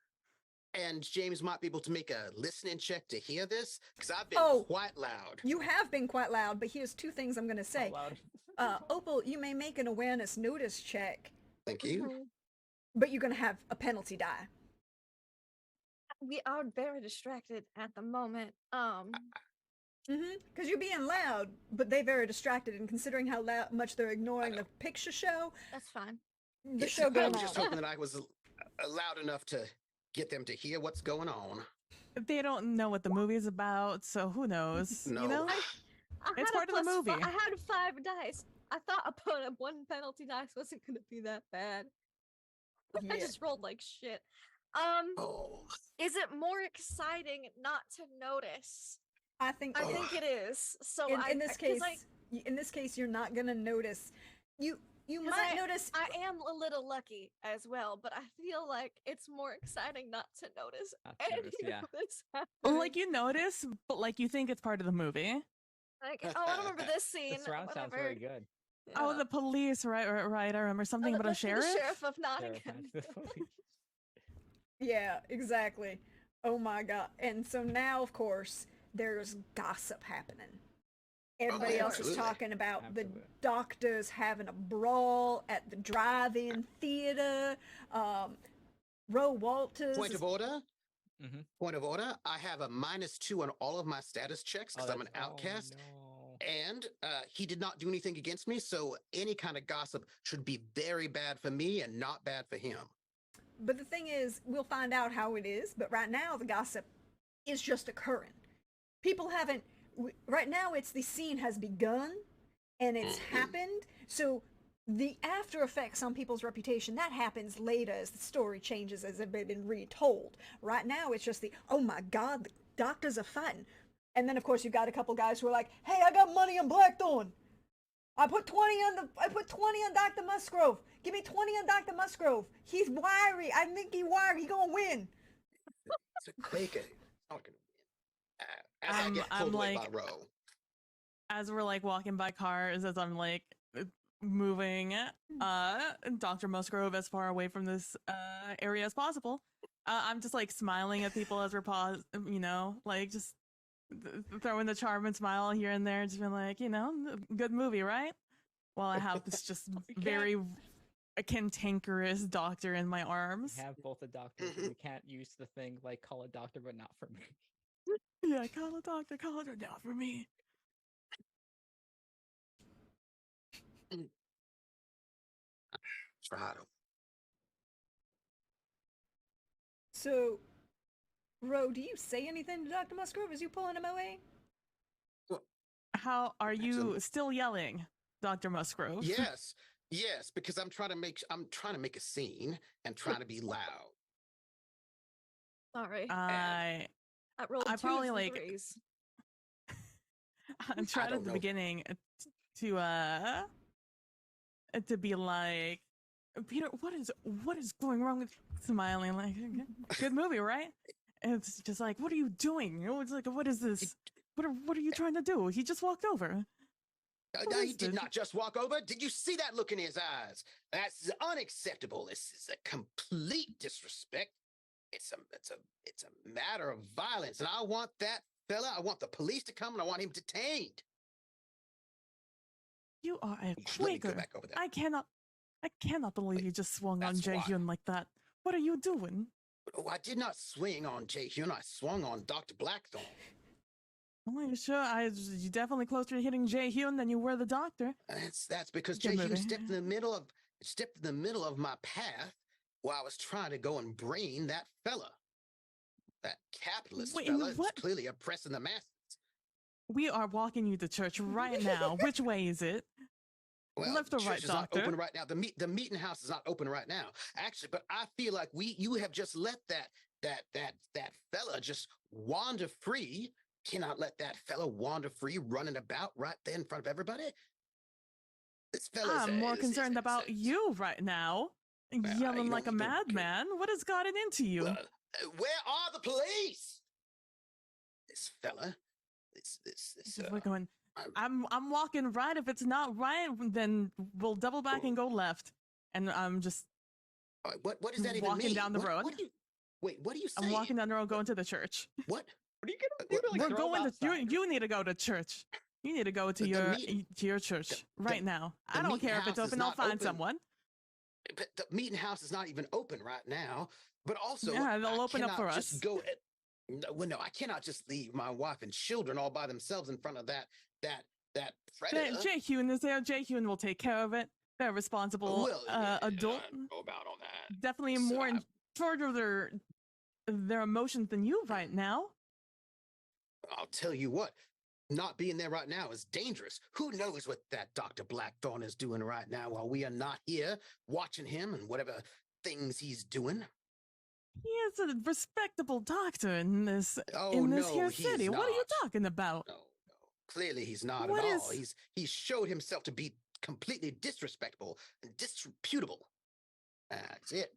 and James might be able to make a listening check to hear this, because I've been Oh. quite loud. You have been quite loud, but here's two things I'm going to say. Out loud. Opal, you may make an awareness notice check, Thank you. Mhm. but you're going to have a penalty die. We are very distracted at the moment. Because you're being loud, but they very distracted, and considering how much they're ignoring the picture show, That's fine. the Yes, show I going was just on. hoping that I was loud enough to get them to hear what's going on. They don't know what the movie is about, so who knows? No. You know? I It's had part a of the plus movie. I had 5 dice. I thought a one penalty dice wasn't going to be that bad. I Yeah. just rolled like shit. Oh, Is it more exciting not to notice? I think I Oh. think it is. So in this 'cause case, you're not gonna notice. You 'cause might notice. I am a little lucky as well, but I feel like it's more exciting not to notice Not to any notice, yeah. of this Well, happening. like you notice, but like you think it's part of the movie. Like, oh, I remember this The scene. surround sounds whatever. very good. Oh, Yeah. the police, right? I remember something about a The sheriff. sheriff of Terrifying Nottingham. to the police. Yeah, exactly. Oh my god! And so now, of course, there's gossip happening. Everybody yeah, else is absolutely. talking about Absolutely. the doctors having a brawl at the drive-in theater. Roe Walters. point of order. Mhm. Point of order. I have a -2 on all of my status checks because I'm an that's- outcast. Oh, no. And he did not do anything against me, so any kind of gossip should be very bad for me and not bad for him. But the thing is, we'll find out how it is. But right now, the gossip is just occurring. People haven't. Right now, it's the scene has begun, and it's happened. So the after effects on people's reputation that happens later as the story changes, as it's been retold. Right now, it's just the oh my god, the doctors are fighting, and then of course you got a couple guys who are like, hey, I got money on Blackthorn. I put 20 on Dr. Musgrove. Give me 20 on Dr. Musgrove. He's wiry. I think he's wiry. He gonna win. It's a Quaker. It's not gonna win. As I get I'm pulled away like- by Roe. As we're like walking by cars, as I'm like moving Dr. Musgrove as far away from this area as possible, I'm just like smiling at people as we're like just throwing the charm and smile here and there, just being like, good movie, right? While I have this just very cantankerous doctor in my arms. We have both a doctor. We can't use the thing like call a doctor, but not for me. Yeah, call a doctor, not for me. Strado. So, Ro, do you say anything to Dr. Musgrove as you pulling him away? How are you Absolutely. still yelling, Dr. Musgrove? Yes, because I'm trying to make a scene and trying to be loud. Sorry. I rolled I twos probably, and like, threes. I'm trying don't at the know. beginning to be like, Peter, what is going wrong with smiling like good movie, right? And it's just like, what are you doing? It's like, what is this? What are you trying to do? He just walked over. No, is he did this? not just walk over. Did you see that look in his eyes? That's unacceptable. This is a complete disrespect. It's a matter of violence, and I want that fella. I want the police to come, and I want him detained. You are a You should let me go Quaker. back over there. I cannot believe you just swung on That's why. Jaehyun like that. What are you doing? Oh, I did not swing on Jaehyun. I swung on Dr. Blackthorn. Oh, you sure? You definitely closer to hitting Jay Hyun than you were the doctor. That's because Good Jay Hughes movie. stepped in the middle of my path while I was trying to go and brain that fella. That capitalist Wait, fella is what? clearly oppressing the masses. We are walking you to church right now. Which way is it? Well, Left or church right, is not doctor? open right now. The meeting house is not open right now, actually. But I feel like you have just let that fella just wander free. Cannot let that fella wander free, running about right there in front of everybody. This fella I'm more concerned about you right now. Yelling you like a don't- madman. What has gotten into you? Where are the police? This fella, We're going. I'm walking right. If it's not right, then we'll double back and go left. And I'm just what does that even walking mean? down the road. What are you saying? I'm walking down the road going to the church. What? What are you gonna do? Like, We're throw going him to outside? you need to go to church. You need to go to your church right now. I don't care if it's open. I'll find someone. But the meeting house is not even open right now. But also, yeah, they'll I open up for just us. Go. No, I cannot just leave my wife and children all by themselves in front of that predator. Jay Hyun is there. Jay Hyun will take care of it. They're responsible adult. I don't know about all that. Definitely more in charge of their emotions than you right now. I'll tell you what. Not being there right now is dangerous. Who knows what that Dr. Blackthorn is doing right now while we are not here watching him and whatever things he's doing? He is a respectable doctor in this here city. What are you talking about? No. Clearly he's not What at is- all. He's showed himself to be completely disrespectful and disreputable. That's it.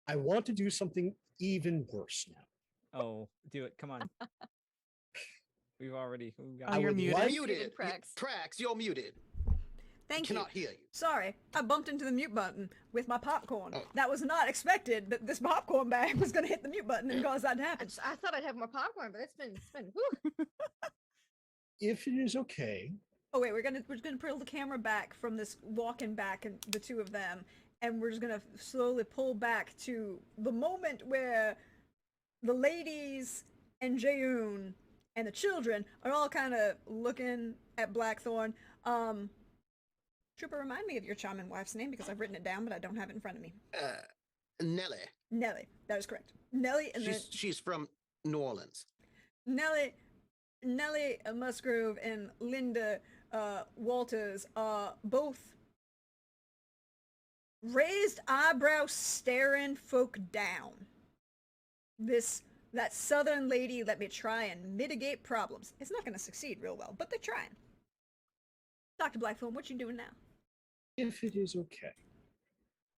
I want to do something even worse now. Oh, do it! Come on. We got. Oh, you're would muted. like- Muted. Prax. Prax, you're muted. Thank you. Cannot hear you. Sorry, I bumped into the mute button with my popcorn. Oh. That was not expected that this popcorn bag was going to hit the mute button and cause that to happen. I thought I'd have more popcorn, but it's been whew. If it is okay, Oh wait, we're gonna pull the camera back from this walking back and the two of them, and we're just gonna slowly pull back to the moment where the ladies and Jaeyoon and the children are all kind of looking at Blackthorn. Trooper, remind me of your charming wife's name because I've written it down, but I don't have it in front of me. Nellie. Nellie, that is correct. Nellie, and then She's from New Orleans. Nellie Musgrove and Linda Walters are both raised eyebrow staring folk down. That southern lady let me try and mitigate problems. It's not going to succeed real well, but they're trying. Dr. Blackthorn, what you doing now? if it is okay,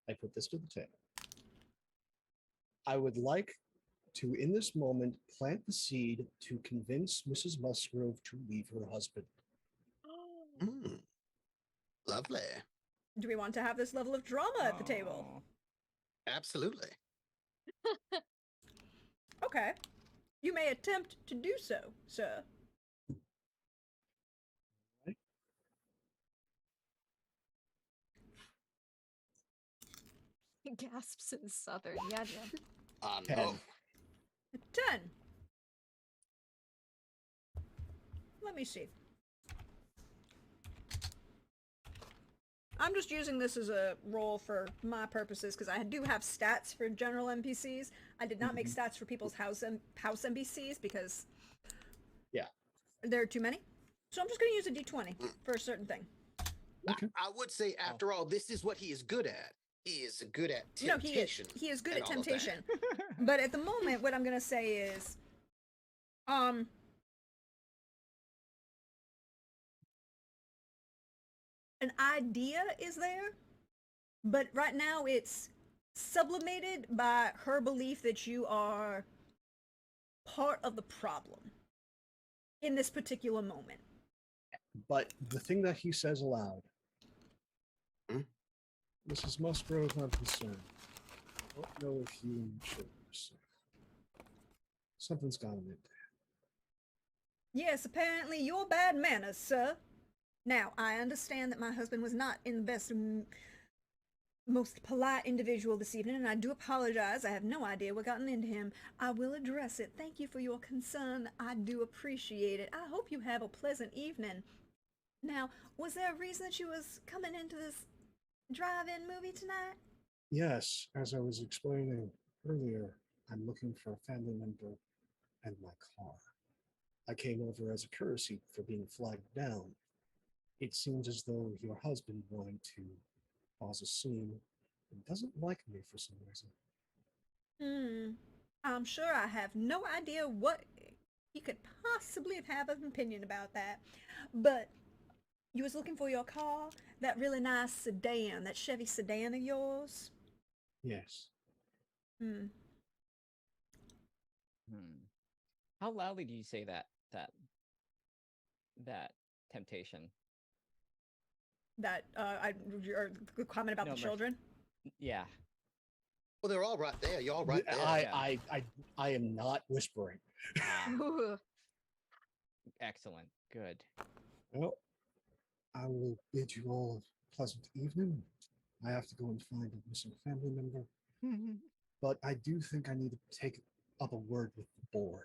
I put this to the table. I would like to, in this moment, plant the seed to convince Mrs. Musgrove to leave her husband. Mm. Lovely. Do we want to have this level of drama at the table? Aw. Absolutely. Okay. You may attempt to do so, sir. He gasps in Southern. Yeah. Pen. Oh, 10. Let me see. I'm just using this as a roll for my purposes because I do have stats for general NPCs. I did not make stats for people's house NPCs because there are too many. So I'm just going to use a d20 for a certain thing. I would say, after all, this is what he is good at. He is good at No, temptation. he is good and at all of that. temptation. But at the moment, what I'm going to say is, an idea is there, but right now it's sublimated by her belief that you are part of the problem in this particular moment. But the thing that he says aloud, Hmm? Mrs. Musgrove, I'm concerned. I don't know if you and the children are safe. Something's gone into Yes, apparently your bad manners, sir. Now, I understand that my husband was not in the best most polite individual this evening, and I do apologize. I have no idea what gotten into him. I will address it. Thank you for your concern. I do appreciate it. I hope you have a pleasant evening. Now, was there a reason that you was coming into this drive-in movie tonight? Yes, as I was explaining earlier, I'm looking for a family member and my car. I came over as a courtesy for being flagged down. It seems as though your husband wanted to cause a scene and doesn't like me for some reason. I'm sure I have no idea what he could possibly have an opinion about that. But you was looking for your car? That really nice sedan, that Chevy sedan of yours? Yes. Hmm. How loudly do you say that temptation? That, your comment about No, the children? Yeah. Well, they're all right there. You're all right there. I am not whispering. Ooh. Excellent. Good. Well, I will bid you all a pleasant evening. I have to go and find a missing family member. But I do think I need to take up a word with the board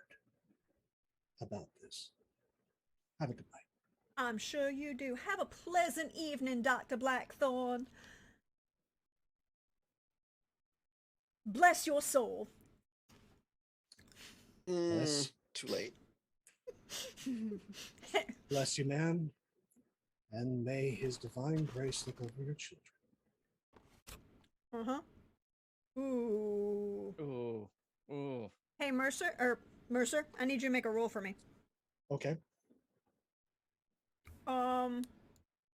about this. Have a good night. I'm sure you do. Have a pleasant evening, Dr. Blackthorn. Bless your soul. Bless. Too late. Bless you, man. And may his divine grace look over your children. Uh-huh. Ooh. Ooh. Ooh. Hey, Mercer, I need you to make a roll for me. Okay.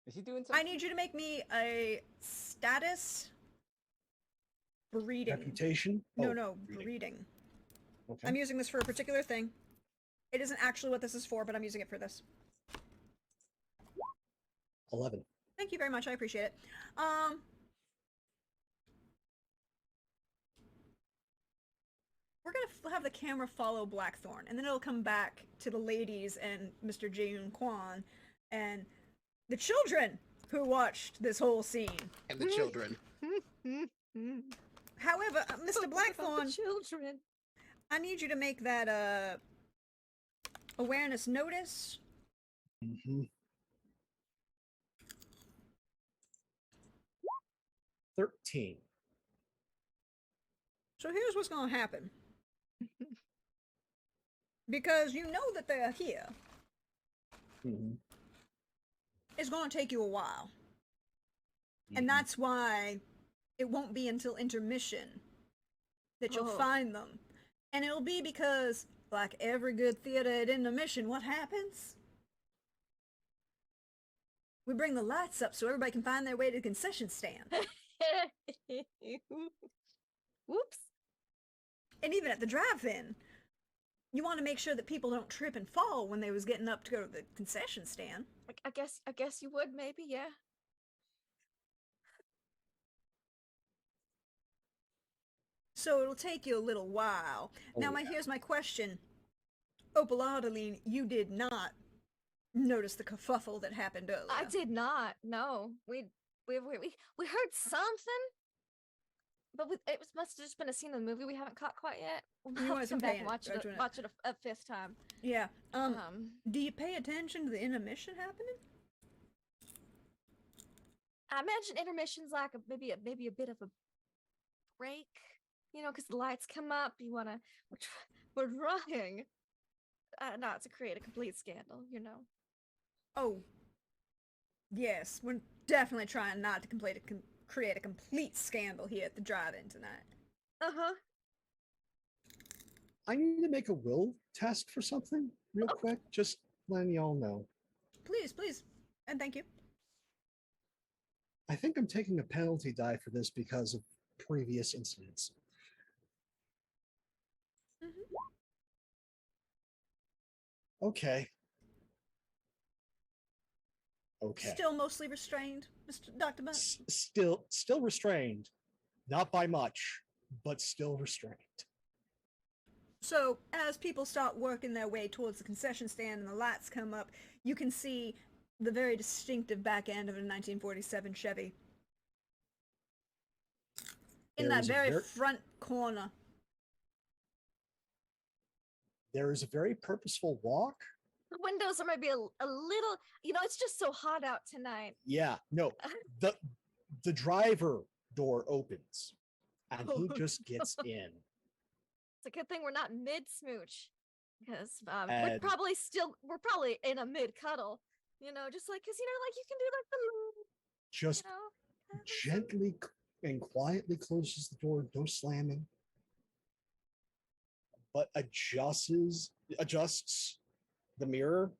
Is he doing something? I need you to make me a status breeding. Reputation? No, breeding. Okay. I'm using this for a particular thing. It isn't actually what this is for, but I'm using it for this. 11. Thank you very much. I appreciate it. We're gonna have the camera follow Blackthorn, and then it'll come back to the ladies and Mr. Jun Kwan and the children who watched this whole scene. And the children. However, Mr. Blackthorn, Children. I need you to make that awareness notice. Mm-hmm. 13. So here's what's gonna happen. Because you know that they're here. Mm-hmm. It's gonna take you a while. And that's why it won't be until intermission that you'll find them. And it'll be because, like every good theater at intermission, what happens? We bring the lights up so everybody can find their way to the concession stand. Whoops. And even at the drive-in, you want to make sure that people don't trip and fall when they was getting up to go to the concession stand. I guess you would, maybe, yeah. So it'll take you a little while. Now, here's my question. Opal Ardeline, you did not notice the kerfuffle that happened earlier. I did not. No, we heard something, but it must have just been a scene in the movie we haven't caught quite yet. We'll have to come back and watch it a fifth time. Yeah. Do you pay attention to the intermission happening? I imagine intermission's like maybe a bit of a break, because the lights come up. We're trying not to create a complete scandal, Oh, yes, we're definitely trying not to create a complete scandal here at the drive-in tonight. Uh-huh. I need to make a will test for something real quick, just letting y'all know. Please, and thank you. I think I'm taking a penalty die for this because of previous incidents. Mm-hmm. Okay. Still mostly restrained, Dr. Butt? Still restrained. Not by much, but still restrained. So, as people start working their way towards the concession stand and the lights come up, you can see the very distinctive back end of a 1947 Chevy. In There that is a very ver- front corner. There is a very purposeful walk. The windows are maybe a little, it's just so hot out tonight. Yeah, no. The driver door opens and he just gets in. It's a good thing we're not mid smooch, because And- we're probably in a mid cuddle, just like, because like you can do like the just gently and quietly closes the door, no slamming, but adjusts the mirror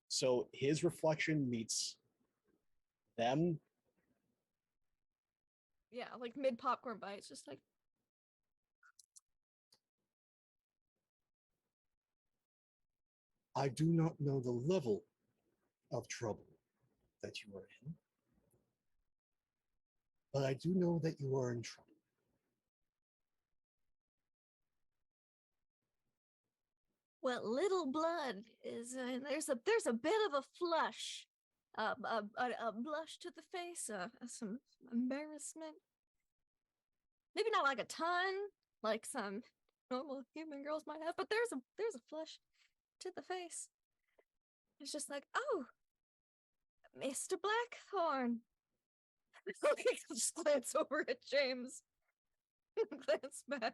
so his reflection meets them. yeah, like mid popcorn bites, just like. I do not know the level of trouble that you are in, but I do know that you are in trouble. Well, little blood is there's a bit of a flush, a blush to the face, some embarrassment. Maybe not like a ton, like some normal human girls might have, but there's a flush to the face. It's just like, oh, Mr. Blackthorn. Okay, I'll just glance over at James. Glance back.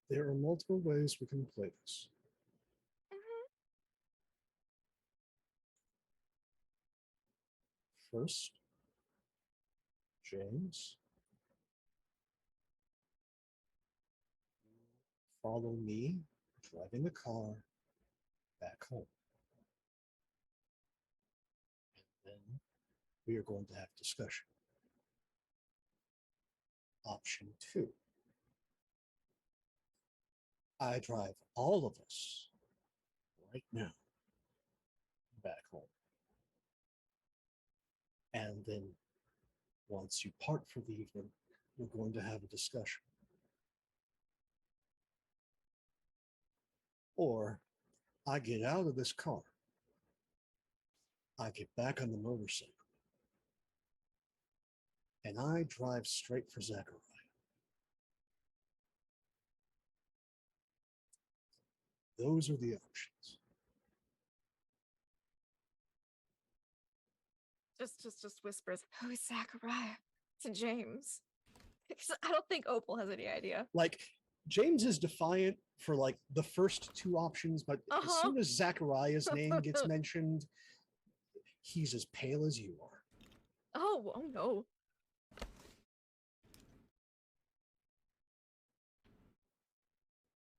There are multiple ways we can play this. First, James, follow me driving the car back home. And then we are going to have discussion. Option 2. I drive all of us right now back home. And then once you part for the evening, we're going to have a discussion. Or I get out of this car, I get back on the motorcycle, and I drive straight for Zachariah. Those are the options. Just whispers, who is Zachariah? To James. Because I don't think Opal has any idea. Like, James is defiant for like the first 2 options, but as soon as Zachariah's name gets mentioned, he's as pale as you are. Oh no.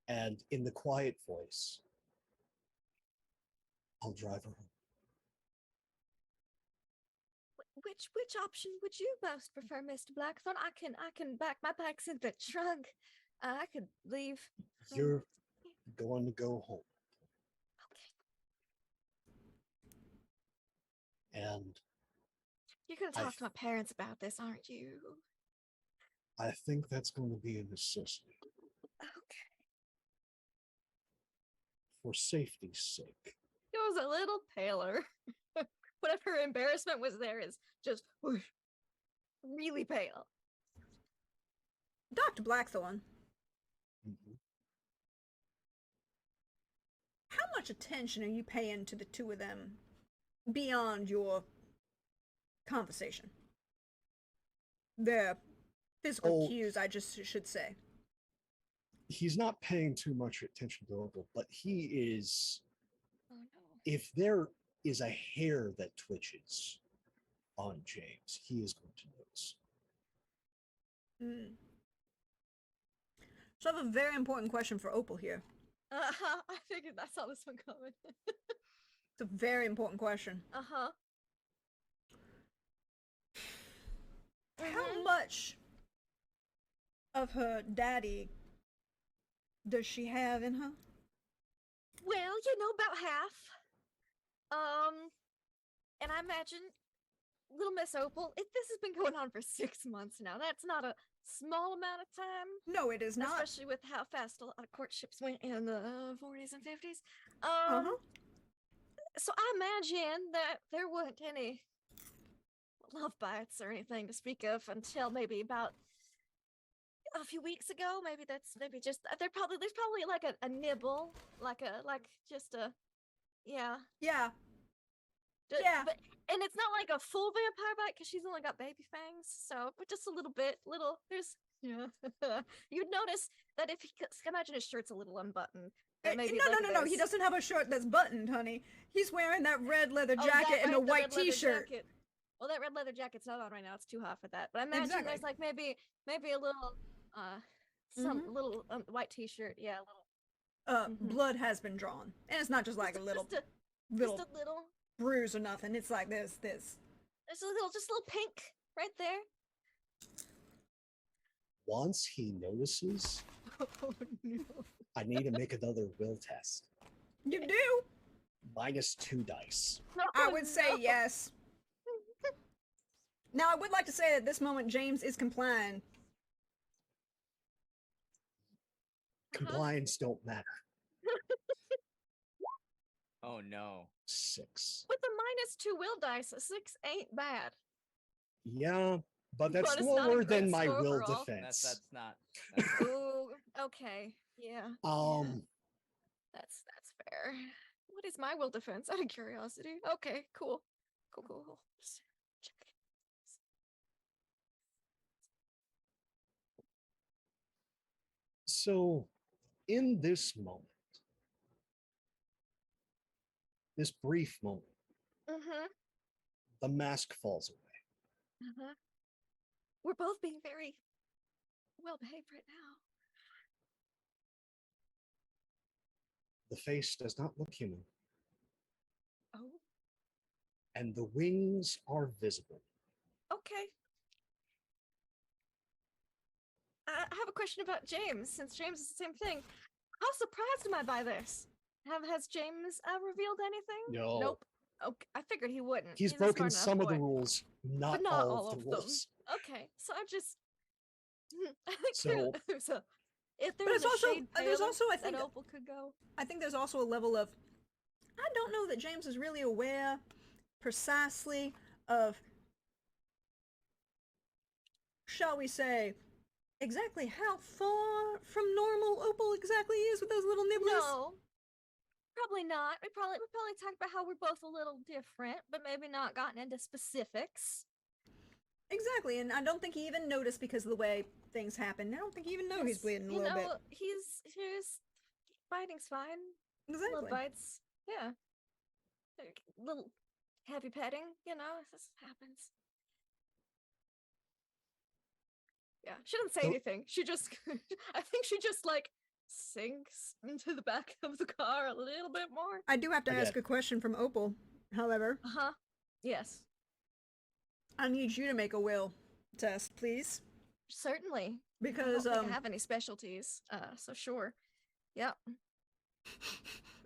And in the quiet voice, I'll drive her home. Which option would you most prefer, Mr. Blackthorn? I can back my back's in the trunk. I could leave. You're going to go home. Okay. And you're gonna talk to my parents about this, aren't you? I think that's going to be a necessity. Okay. For safety's sake. It was a little paler. Whatever embarrassment was there is just whoosh, really pale. Dr. Blackthorn, how much attention are you paying to the two of them beyond your conversation? Their physical cues, I just should say. He's not paying too much attention to Opal, but he is. Oh no. If there is a hair that twitches on James, he is going to notice. So I have a very important question for Opal here. I figured I saw this one coming. It's a very important question. How much of her daddy does she have in her? Well, about half. And I imagine little Miss Opal, this has been going on for 6 months now. That's not a small amount of time. No, it is not. Especially with how fast a lot of courtships went in the 40s and 50s. So I imagine that there weren't any love bites or anything to speak of until maybe about a few weeks ago. Maybe just there's probably like a nibble, like just a yeah. Yeah. Yeah. And it's not like a full vampire bite because she's only got baby fangs. So, but just a little bit, there's, yeah. You'd notice that if imagine his shirt's a little unbuttoned. Maybe No. He doesn't have a shirt that's buttoned, honey. He's wearing that red leather jacket and a white t-shirt. Well, that red leather jacket's not on right now. It's too hot for that. But I imagine there's like maybe a little, some little white t-shirt. Yeah, a little. Blood has been drawn. And it's not just like a little little bruise or nothing. It's like this. There's a little pink right there. Once he notices, oh no! I need to make another will test. You do? -2 dice. I would say yes. Now, I would like to say at this moment, James is complying. Compliance don't matter. Oh no. 6. With a -2 will dice, a 6 ain't bad. Yeah, but that's But it's not a lower than great my score will overall. defense. That's not. Ooh, okay, yeah. That's fair. What is my will defense? Out of curiosity. Okay, cool. Just check it. So, in this moment, this brief moment, the mask falls away. We're both being very well behaved right now. The face does not look human. Oh. And the wings are visible. Okay. I have a question about James, since James is the same thing. How surprised am I by this? Has James revealed anything? No. Nope. Okay, I figured he wouldn't. He's a broken smart enough some of the boy. rules, But not all of the rules. them. Okay, so I'm just. I think So- if But there's it's also, shade there's also, I think, that Opal could go. I think there's also a level of, I don't know that James is really aware precisely of, shall we say, exactly how far from normal Opal exactly is with those little nibblers. No, probably not. We probably talked about how we're both a little different, but maybe not gotten into specifics. Exactly, and I don't think he even noticed because of the way things happen. I don't think he even knows he's bleeding a little bit. He's biting's fine. Exactly. Little bites, yeah. Little heavy petting, this happens. Yeah, she doesn't say anything. She just, I think she just like sinks into the back of the car a little bit more. I do have to ask a question from Opal, however. Yes. I need you to make a will test, please. Certainly. Because I don't think I have any specialties, so sure. Yep.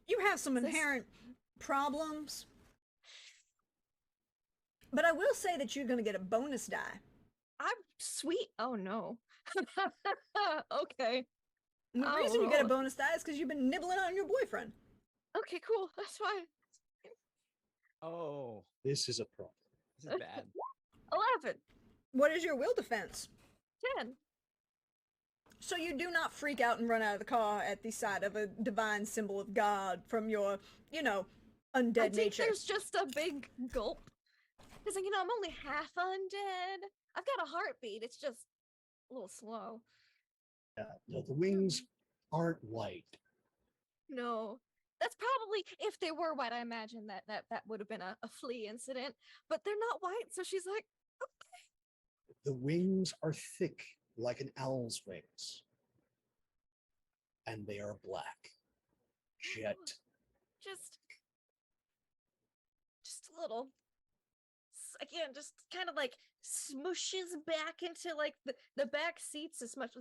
You have some inherent problems. But I will say that you're going to get a bonus die. I'm sweet. Oh no. Okay. And the reason you get a bonus die is because you've been nibbling on your boyfriend. Okay, cool. That's fine. Oh. This is a problem. This is bad. 11. What is your will defense? 10. So you do not freak out and run out of the car at the sight of a divine symbol of God from your, undead I think nature. there's just a big gulp. Because, I'm only half undead. I've got a heartbeat. It's just a little slow. Yeah, no, the wings aren't white. No. That's probably, if they were white, I imagine that would have been a flea incident. But they're not white, so she's like, okay. The wings are thick like an owl's wings. And they are black. Jet. Just a little. Again, just kind of like smooshes back into like the back seats as much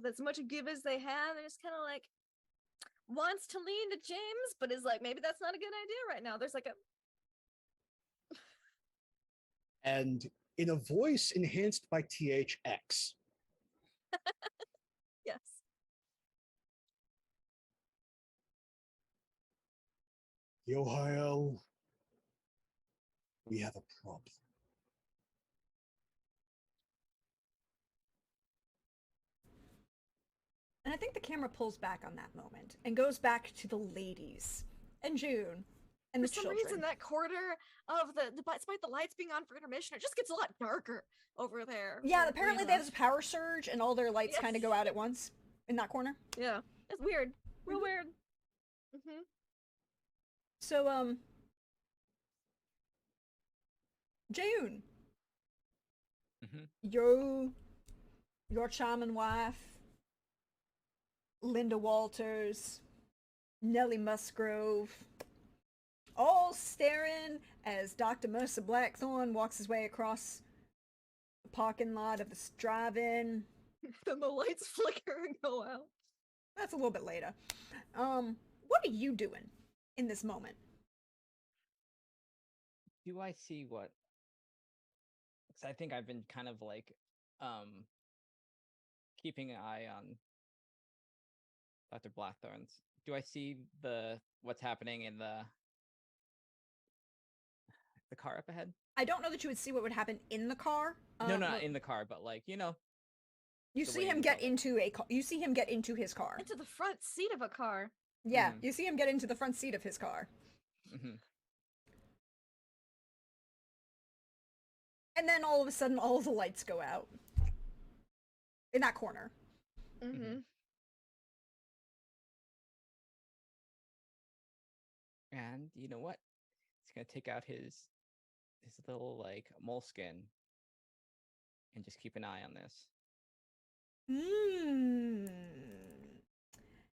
give as they have, and just kind of like wants to lean to James, but is like, maybe that's not a good idea right now. There's like a And in a voice enhanced by THX. Yes. Yohael, we have a problem. And I think the camera pulls back on that moment and goes back to the ladies and June and For the some children. reason, that corner of despite the lights being on for intermission, it just gets a lot darker over there. Yeah, weirdly apparently enough. there's a power surge and all their lights Yes. kind of go out at once in that corner. Yeah, it's weird. Real Mhm. weird. Mm-hmm. So, June, Mm-hmm. your charming wife, Linda Walters, Nellie Musgrove, all staring as Dr. Mercer Blackthorn walks his way across the parking lot of this drive-in. Then the lights flicker and go out. That's a little bit later. What are you doing in this moment? Do I see what? Because I think I've been kind of like keeping an eye on Dr. Blackthorn's. Do I see what's happening in the car up ahead? I don't know that you would see what would happen in the car. No, not but in the car, but like, you know. You the see way him in get public. into a car. You see him get into his car. Into the front seat of a car. Yeah, Mhm. you see him get into the front seat of his car. Hmm. And then all of a sudden, all the lights go out. In that corner. Mm-hmm. And you know what? He's gonna take out his little like moleskin and just keep an eye on this. Hmm.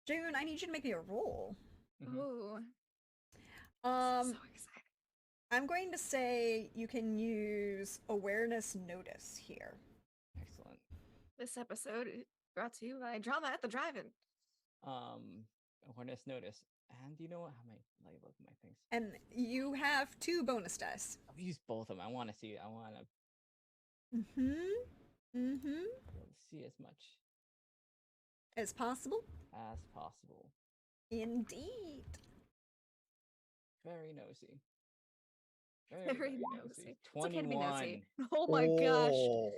June, I need you to make me a roll. Mhm. Ooh. Um, So excited. I'm going to say you can use awareness notice here. Excellent. This episode is brought to you by Drama at the Drive-In. Awareness notice. And you know what? How many? Let me look at my things. And you have 2 bonus dice. I've used both of them. I want to see. I want to Mm-hmm. Mm-hmm. see as much As possible. as possible. Indeed. Very nosy. Very nosy. It's okay to be 21. nosy. Oh my gosh. Oh.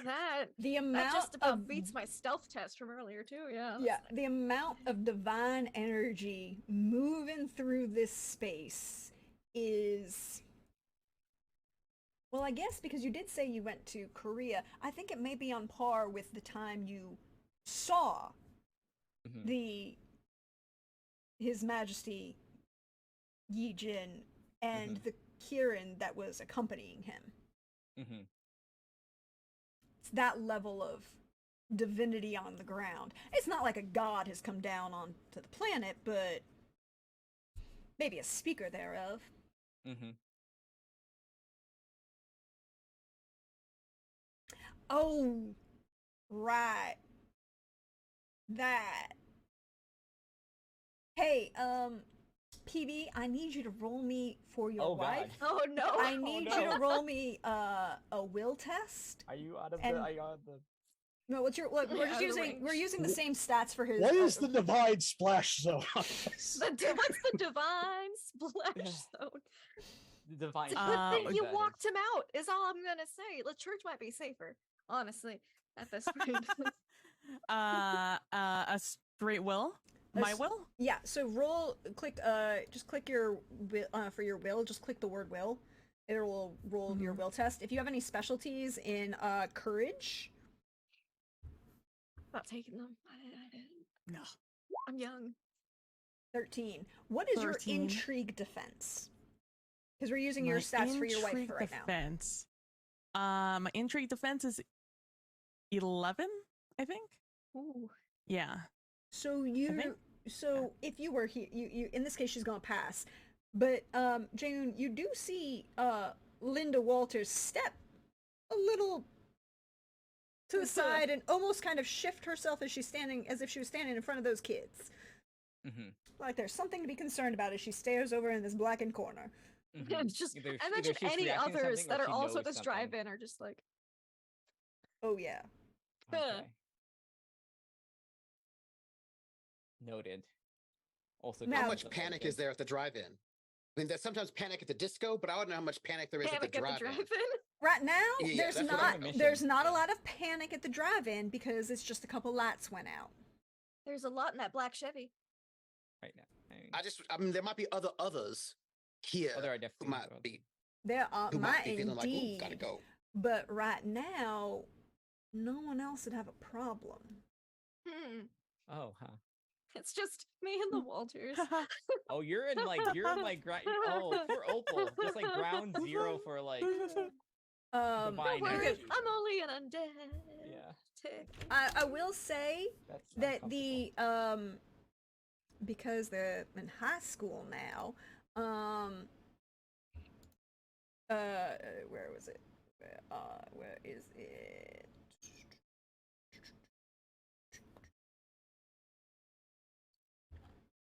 That The amount just about of beats my stealth test from earlier too, yeah. Yeah, the amount of divine energy moving through this space is. Well, I guess because you did say you went to Korea, I think it may be on par with the time you saw Mhm. His Majesty Yi Jin and the Kirin that was accompanying him. Mm-hmm. It's that level of divinity on the ground. It's not like a god has come down onto the planet, but maybe a speaker thereof. Mm-hmm. Oh, right. That. Hey, PB, I need you to roll me for your Oh, wife. God. Oh no. I need you to roll me a will test. Are you out of And- the? Are you out of the? No, what's your? Look, we're Yeah, just the using. range. We're using the same stats for his. What is the divine splash zone on this? What's the divine splash zone? The divine. It's a good thing what you that walked is. him out, is all I'm gonna say. The church might be safer, honestly, at this point. A straight will. My s- will. Yeah. So click. Just click your will for your will. Just click the word will. It will roll your will test. If you have any specialties in courage. Not taking them. I didn't. No. I'm young. 13. What is 13. your intrigue defense? Because we're using your My stats for your wife intrigue for right now. defense. My intrigue defense is 11, I think. Ooh. Yeah. So think- if you were here, you in this case she's gonna pass. But June, you do see Linda Walters step a little to the side and almost kind of shift herself as if she was standing in front of those kids. Mm-hmm. Like there's something to be concerned about as she stares over in this blackened corner. It's just Either I either imagine she's any reacting to others something that or are she also at knows this something. drive-in are just like, Oh yeah. Okay. Noted. Also, Now- How just much the panic noted. is there at the drive-in? I mean, there's sometimes panic at the disco, but I want to know how much panic there is panic at the drive-in. Right now, Yeah, there's that's what not I'm- there's Mission, not a yeah. lot of panic at the drive-in because it's just a couple lights went out. There's a lot in that black Chevy. right now. I mean, there might be others here Oh, there are who definitely might others. be There who might might be feeling like, ooh, gotta indeed, go. but right now, no one else would have a problem. Oh, huh. It's just me and the Walters. Oh, you're in like oh, poor Opal. Just like ground zero for like Um, divine Don't worry, energy. I'm only an undead. Yeah. Tick. I will say That's that uncomfortable. because they're in high school now, where was it? Where is it?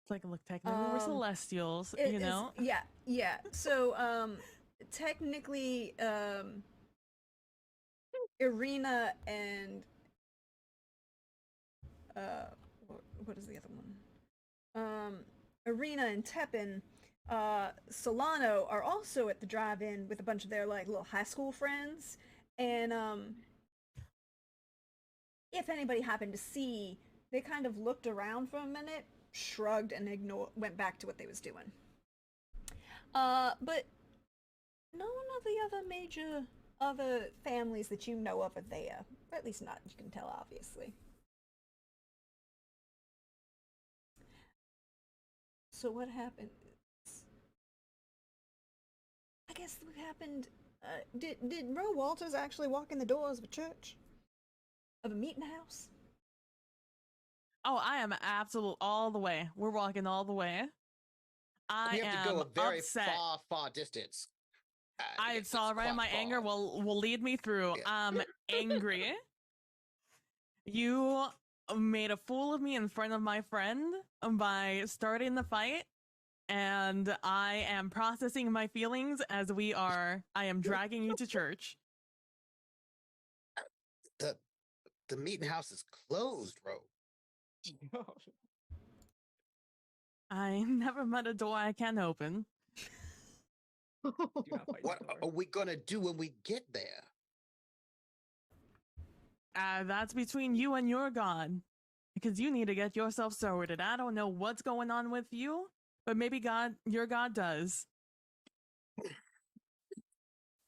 It's like, look, technically we're celestials, It you is- know? yeah. So, technically, Irina and what is the other one? Irina and Tepin, Solano are also at the drive-in with a bunch of their like little high school friends, and if anybody happened to see, they kind of looked around for a minute, shrugged, and went back to what they was doing. But none of the other other families that you know of are there. Or at least not, you can tell, obviously. So what happened? I guess what happened. Did Roe Walters actually walk in the doors of a church, of a meeting house? Oh, I am absolute all the way. We're walking all the way. I You have am to go a very upset. far distance. to I get saw this right. quite My anger far. will lead me through. Yeah. I'm angry. You made a fool of me in front of my friend by starting the fight, and I am processing my feelings as I am dragging you to church. The meeting house is closed, bro. I never met a door I can't open. Do not fight What the door. are we gonna do when we get there? That's between you and your god. Because you need to get yourself sorted. I don't know what's going on with you, but maybe your god does.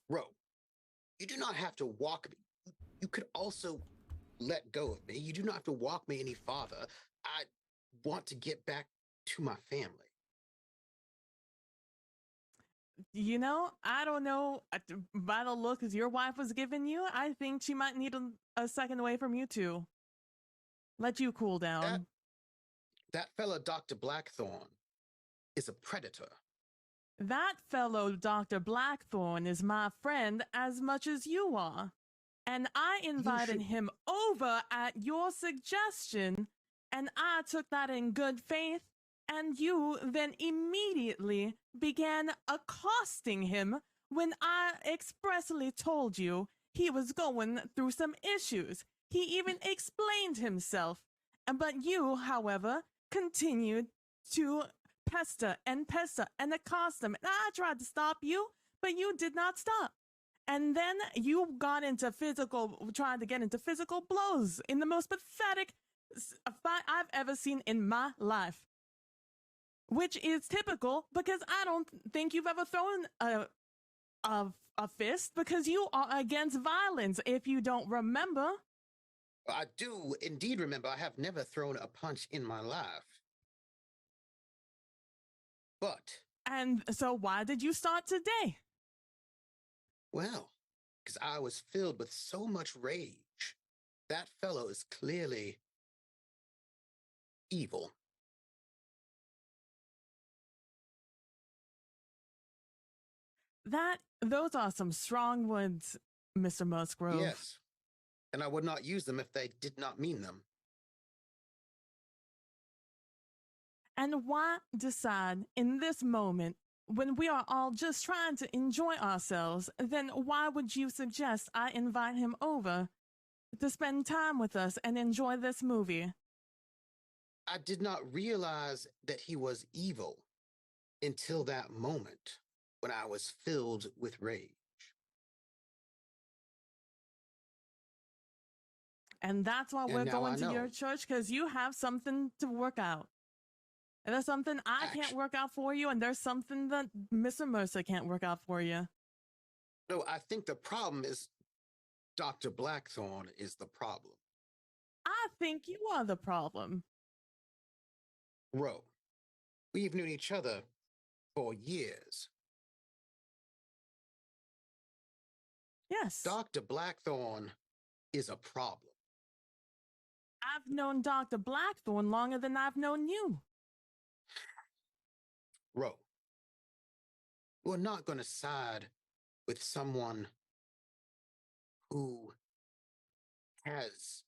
Bro, you do not have to walk me. You could also let go of me. You do not have to walk me any farther. I want to get back to my family. You know, I don't know. By the looks your wife was giving you, I think she might need a second away from you too. Let you cool down. That fella, Dr. Blackthorn, is a predator. That fellow Dr. Blackthorn is my friend as much as you are. And I invited him over at your suggestion, and I took that in good faith, and you then immediately began accosting him when I expressly told you he was going through some issues. He even explained himself. But you, however, continued to pester and accost him. And I tried to stop you, but you did not stop. And then you tried to get into physical blows in the most pathetic fight I've ever seen in my life. Which is typical because I don't think you've ever thrown a fist because you are against violence, if you don't remember. I do indeed remember I have never thrown a punch in my life. But. And so why did you start today? Well, because I was filled with so much rage. That fellow is clearly evil. Those are some strong words, Mr. Musgrove. Yes, and I would not use them if they did not mean them. And why decide in this moment, when we are all just trying to enjoy ourselves, then why would you suggest I invite him over to spend time with us and enjoy this movie? I did not realize that he was evil until that moment when I was filled with rage. And that's why And we're now going I to your know. church, because you have something to work out. And there's something I can't work out for you, and there's something that Mr. Mercer can't work out for you. No, I think the problem is Dr. Blackthorn is the problem. I think you are the problem. Ro, we've known each other for years. Yes. Dr. Blackthorn is a problem. I've known Dr. Blackthorn longer than I've known you. Ro, we're not going to side with someone who has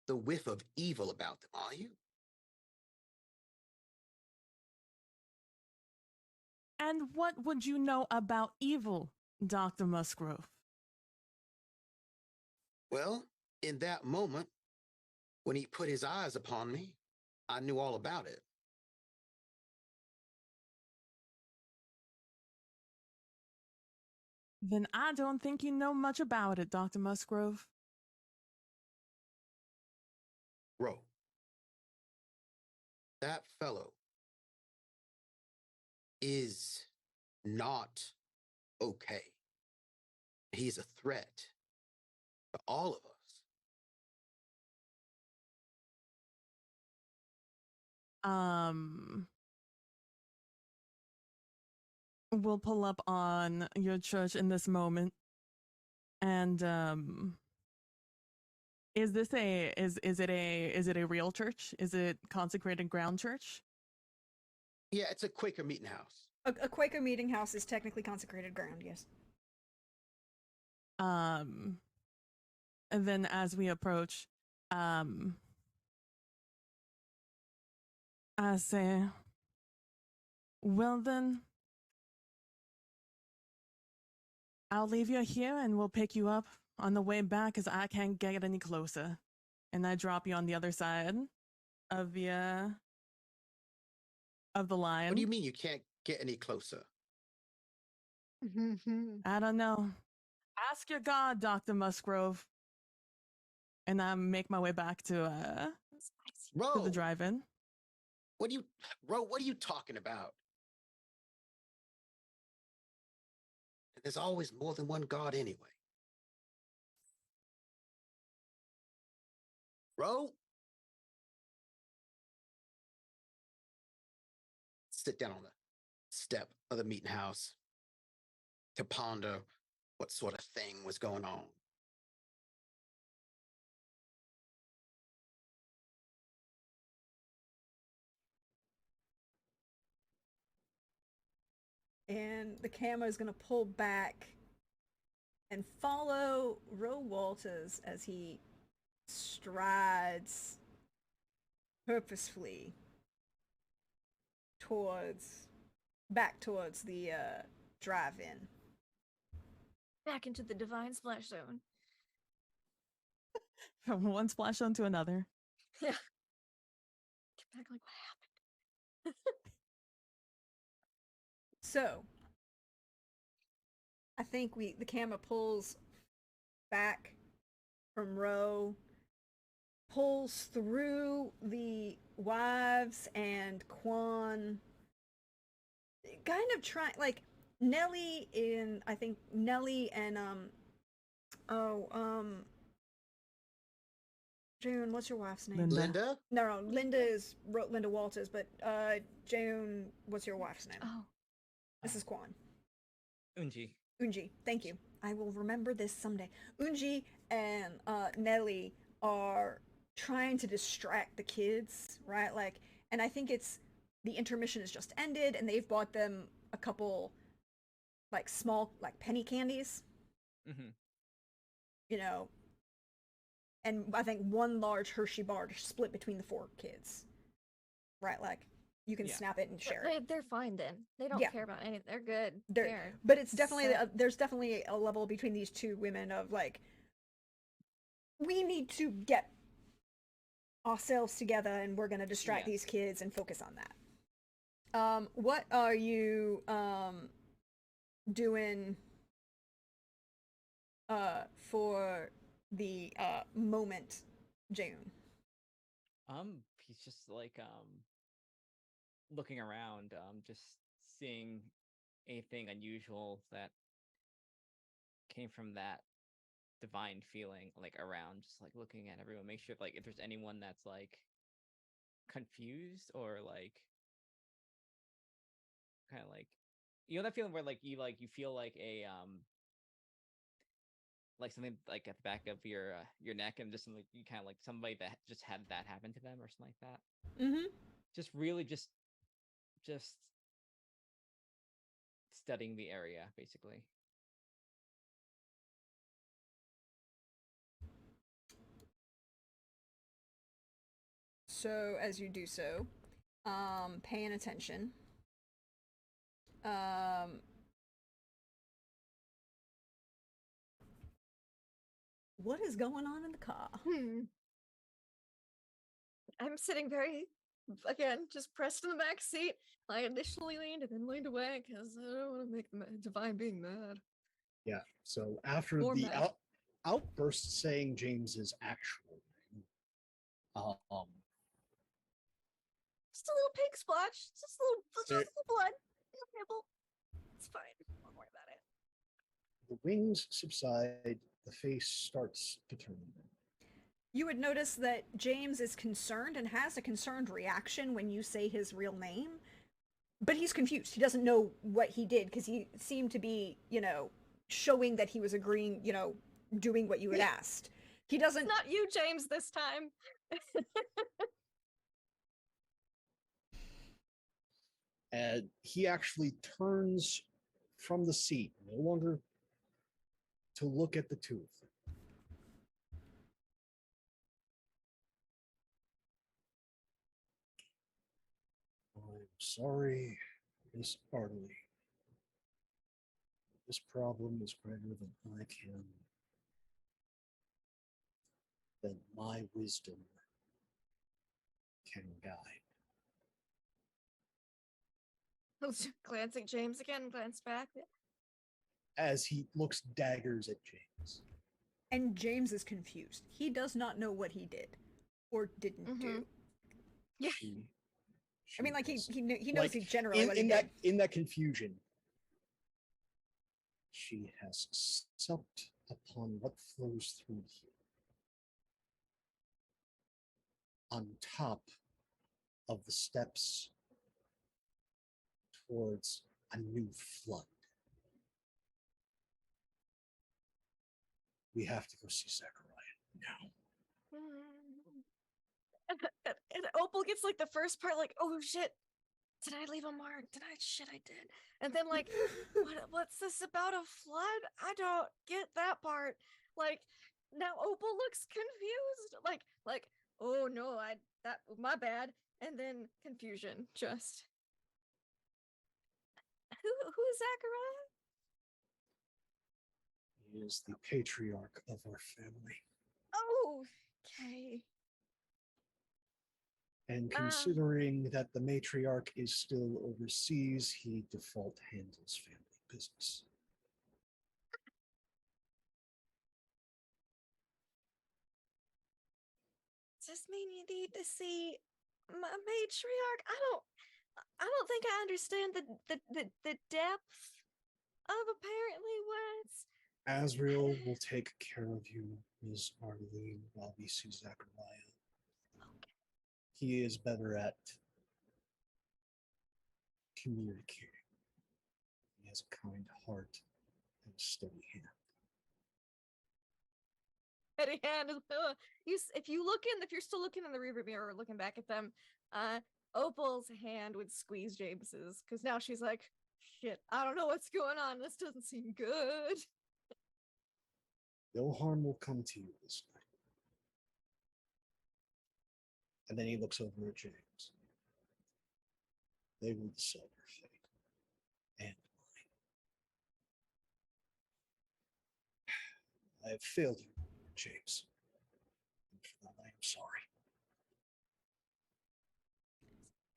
the whiff of evil about them, are you? And what would you know about evil, Dr. Musgrove? Well, in that moment, when he put his eyes upon me, I knew all about it. Then I don't think you know much about it, Dr. Musgrove. Ro, that fellow is not okay. He's a threat to all of us. We'll pull up on your church in this moment. And is it a real church? Is it consecrated ground church? Yeah, it's a Quaker meeting house. A Quaker meeting house is technically consecrated ground, yes. And then as we approach, I say, well then, I'll leave you here and we'll pick you up on the way back because I can't get any closer. And I drop you on the other side of the line. What do you mean you can't get any closer? I don't know. Ask your God, Dr. Musgrove. And I make my way back to the drive-in. What are you talking about? There's always more than one God anyway. Ro? Sit down on the step of the meeting house to ponder what sort of thing was going on. And the camera is going to pull back and follow Ro Walters as he strides purposefully back towards the drive-in. Back into the divine splash zone. From one splash zone to another. Yeah. Get back like what happened? So, I think the camera pulls back from Ro, pulls through the wives and Quan, kind of trying, like, Nellie and June, what's your wife's name? Linda? No, Linda is Linda Walters, but June, what's your wife's name? Oh. This is Quan. Unji. Unji, thank you. I will remember this someday. Unji and Nellie are trying to distract the kids, right? Like, and I think it's the intermission has just ended, and they've bought them a couple, like, small, like, penny candies. Mm-hmm. You know, and I think one large Hershey bar to split between the 4 kids. Right, like, you can snap it and share it. They're fine then. They don't care about anything. They're good. But it's definitely, there's definitely a level between these 2 women of, like, we need to get ourselves together and we're going to distract these kids and focus on that. What are you doing for the moment, June? He's just like looking around, just seeing anything unusual that came from that divine feeling, like around, just like looking at everyone, make sure like if there's anyone that's like confused or like kind of like, you know, that feeling where like you feel like something like at the back of your neck, and just like you kind of like somebody that just had that happen to them or something like that. Mm-hmm. Just really just studying the area basically. So as you do so, paying attention, what is going on in the car? I'm sitting very, again, just pressed in the back seat. I initially leaned and then leaned away because I don't want to make the divine being mad. Yeah. So after More the mad. outburst saying James's actual name, Just a little pink splash, just a little There- blood, little nibble. It's fine. Don't worry about it. the wings subside, the face starts to turn. You would notice that James is concerned and has a concerned reaction when you say his real name, but he's confused. He doesn't know what he did because he seemed to be, showing that he was agreeing, doing what you had asked. He doesn't. It's not you, James, this time. And he actually turns from the seat, no longer to look at the two of them. I'm sorry, Miss Artley. This problem is greater than my wisdom can guide. Glancing James again, glance back. As he looks daggers at James. And James is confused. He does not know what he did or didn't do. Yeah. I mean, like he knows like, he generally what he did. in that confusion, she has supped upon what flows through here. On top of the steps towards a new flood. We have to go see Zachariah now. And Opal gets like the first part, like, oh shit, did I leave a mark? Shit, I did. And then like, what's this about a flood? I don't get that part. Like, now Opal looks confused. Like, oh no, my bad. And then confusion, just. Who's Zachariah? He is the patriarch of our family. Oh, okay. And considering that the matriarch is still overseas, he default handles family business. Does this mean you need to see my matriarch? I don't think I understand the depth of apparently what's. Azrael will take care of you, Ms. Arlene, while we see Zachariah. Okay. He is better at communicating. He has a kind heart and a steady hand. Steady hand. If you're still looking in the rearview mirror, looking back at them, Opal's hand would squeeze James's because now she's like, shit, I don't know what's going on. This doesn't seem good. No harm will come to you this night. And then he looks over at James. They will decide your fate and mine. I have failed you, James. And for that, I am sorry.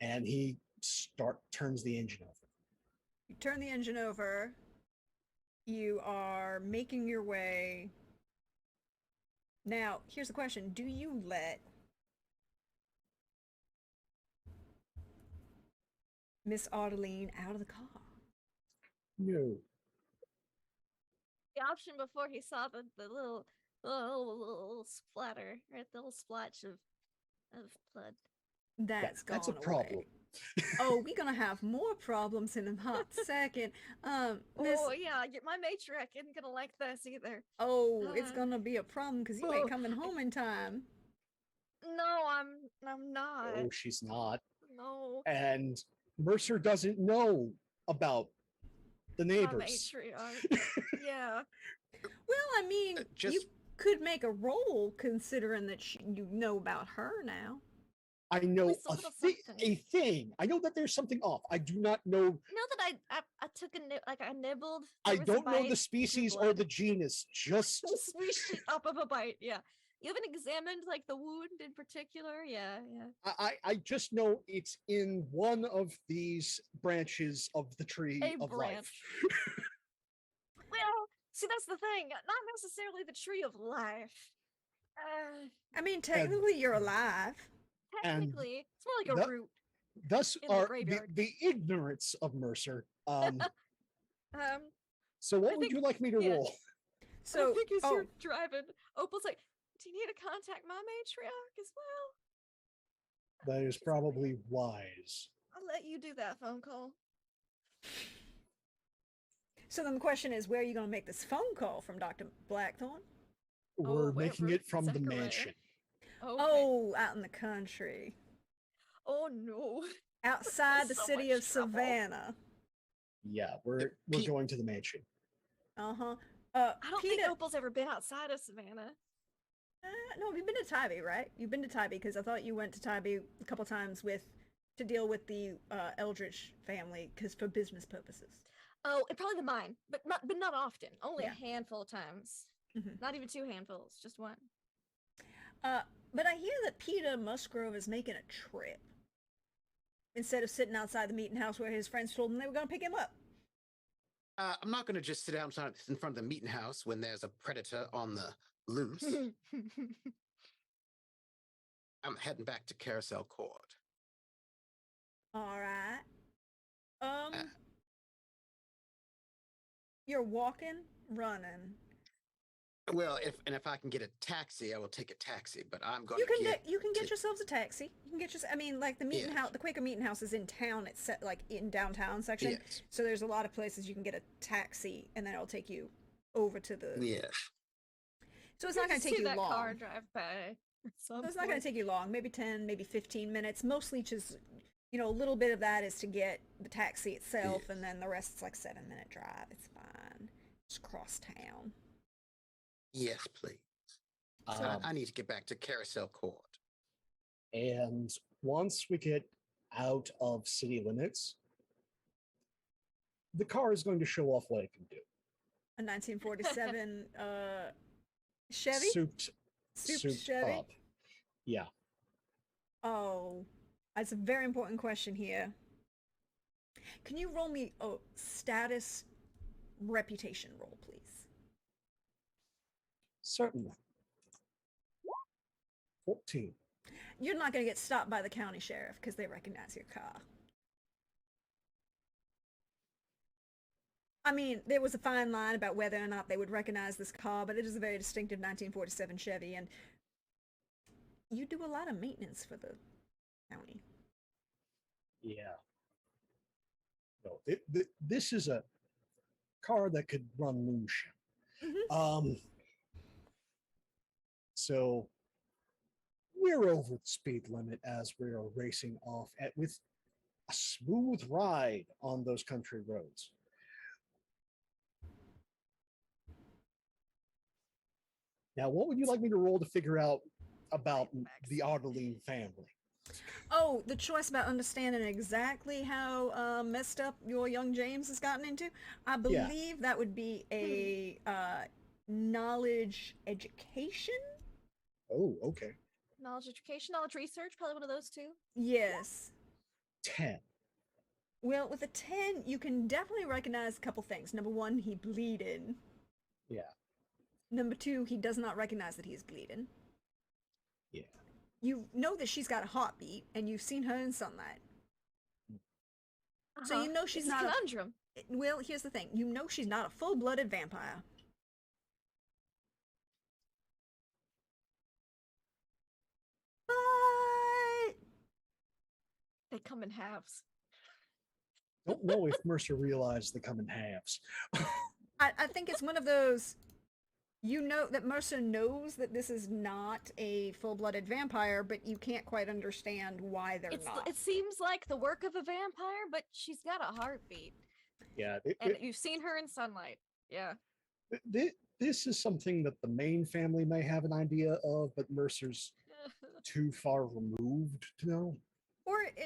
And he turns the engine over. You turn the engine over. You are making your way Now, here's the question. Do you let Miss Ardeline out of the car? No. The option before he saw the little splatter, right? The little splotch of blood. That's That's a gone problem. away. Oh, we're gonna have more problems in a hot second. Miss. Oh yeah, my matriarch isn't gonna like this either. Oh, it's Uh, gonna be a problem because you ain't coming home in time. No, I'm not. Oh, she's not. No. And Mercer doesn't know about the My neighbors. matriarch. Yeah. Well, I mean, Just you could make a roll considering that you know about her now. I know Just a little a something. thing. I know that there's something off. I do not know. You know that I took I nibbled. I There was a don't know bite, the species or blood. the genus. Just The species up of a bite. Yeah. You haven't examined like the wound in particular. Yeah, yeah. I just know it's in one of these branches of the tree A of life. branch. Well, see, that's the thing. Not necessarily the tree of life. I mean, technically, you're alive. Technically, it's more like a root. Thus in the are graveyard. the ignorance of Mercer. Um, So what I would think- you like me to yeah. roll? So, I think as oh, you're driving, Opal's like, "Do you need to contact my matriarch as well?" That is probably wise. I'll let you do that phone call. so then the question is, where are you going to make this phone call from Dr. Blackthorn? We're where- making where it from the exactly where? mansion. Okay. Oh, out in the country. Oh no. Outside the So city of much trouble. Savannah. Yeah, we're Pete- going to the mansion. Uh-huh. I don't Peter, think Opal's ever been outside of Savannah. no, you've been to Tybee, right? You've been to Tybee because I thought you went to Tybee a couple times to deal with the Eldritch family because for business purposes. Oh, and probably the mine, but not often. Only Yeah. a handful of times. Mhm. Not even 2 handfuls, just 1. But I hear that Peter Musgrove is making a trip. Instead of sitting outside the meeting house where his friends told him they were going to pick him up. I'm not going to just sit outside in front of the meeting house when there's a predator on the loose. I'm heading back to Carousel Court. All right. You're walking, running. Well, if I can get a taxi, I will take a taxi. But I'm going You can to get to- yourselves a taxi. You can get I mean, like the meeting Yes. house, the Quaker meeting house is in town. It's set like in downtown section. Yes. So there's a lot of places you can get a taxi, and then it'll take you over to the. Yes. So it's not going to take you that long. car drive by. So it's not going to take you long. Maybe 10, maybe 15 minutes. Mostly just, a little bit of that is to get the taxi itself, and then the rest's like 7-minute drive. It's fine. Just cross town. Yes, please. I need to get back to Carousel Court. And once we get out of city limits, the car is going to show off what it can do. A 1947 Chevy? Souped Chevy? up. Yeah. Oh, that's a very important question here. Can you roll me a status reputation roll, please? Certainly. 14. You're not going to get stopped by the county sheriff because they recognize your car. I mean, there was a fine line about whether or not they would recognize this car, but it is a very distinctive 1947 Chevy, and you do a lot of maintenance for the county. Yeah. No, this is a car that could run moonshine. Mhm. So we're over the speed limit as we are racing off with a smooth ride on those country roads. Now, what would you like me to roll to figure out about the Ardeline family? Oh, the choice about understanding exactly how messed up your young James has gotten into? I believe that would be a knowledge education? Oh, okay. Knowledge education, knowledge research, probably one of those 2. Yes. 10. Well, with a 10, you can definitely recognize a couple things. Number one, he bleeding. Yeah. Number two, he does not recognize that he is bleeding. Yeah. You know that she's got a heartbeat, and you've seen her in sunlight. So you know she's it's not a conundrum. Well, here's the thing. You know she's not a full-blooded vampire. But They come in halves. Don't know if Mercer realized they come in halves. I think it's one of those. You know that Mercer knows that this is not a full-blooded vampire, but you can't quite understand why they're not. It seems like the work of a vampire, but she's got a heartbeat. Yeah. And you've seen her in sunlight. Yeah. This is something that the main family may have an idea of, but Mercer's too far removed to know.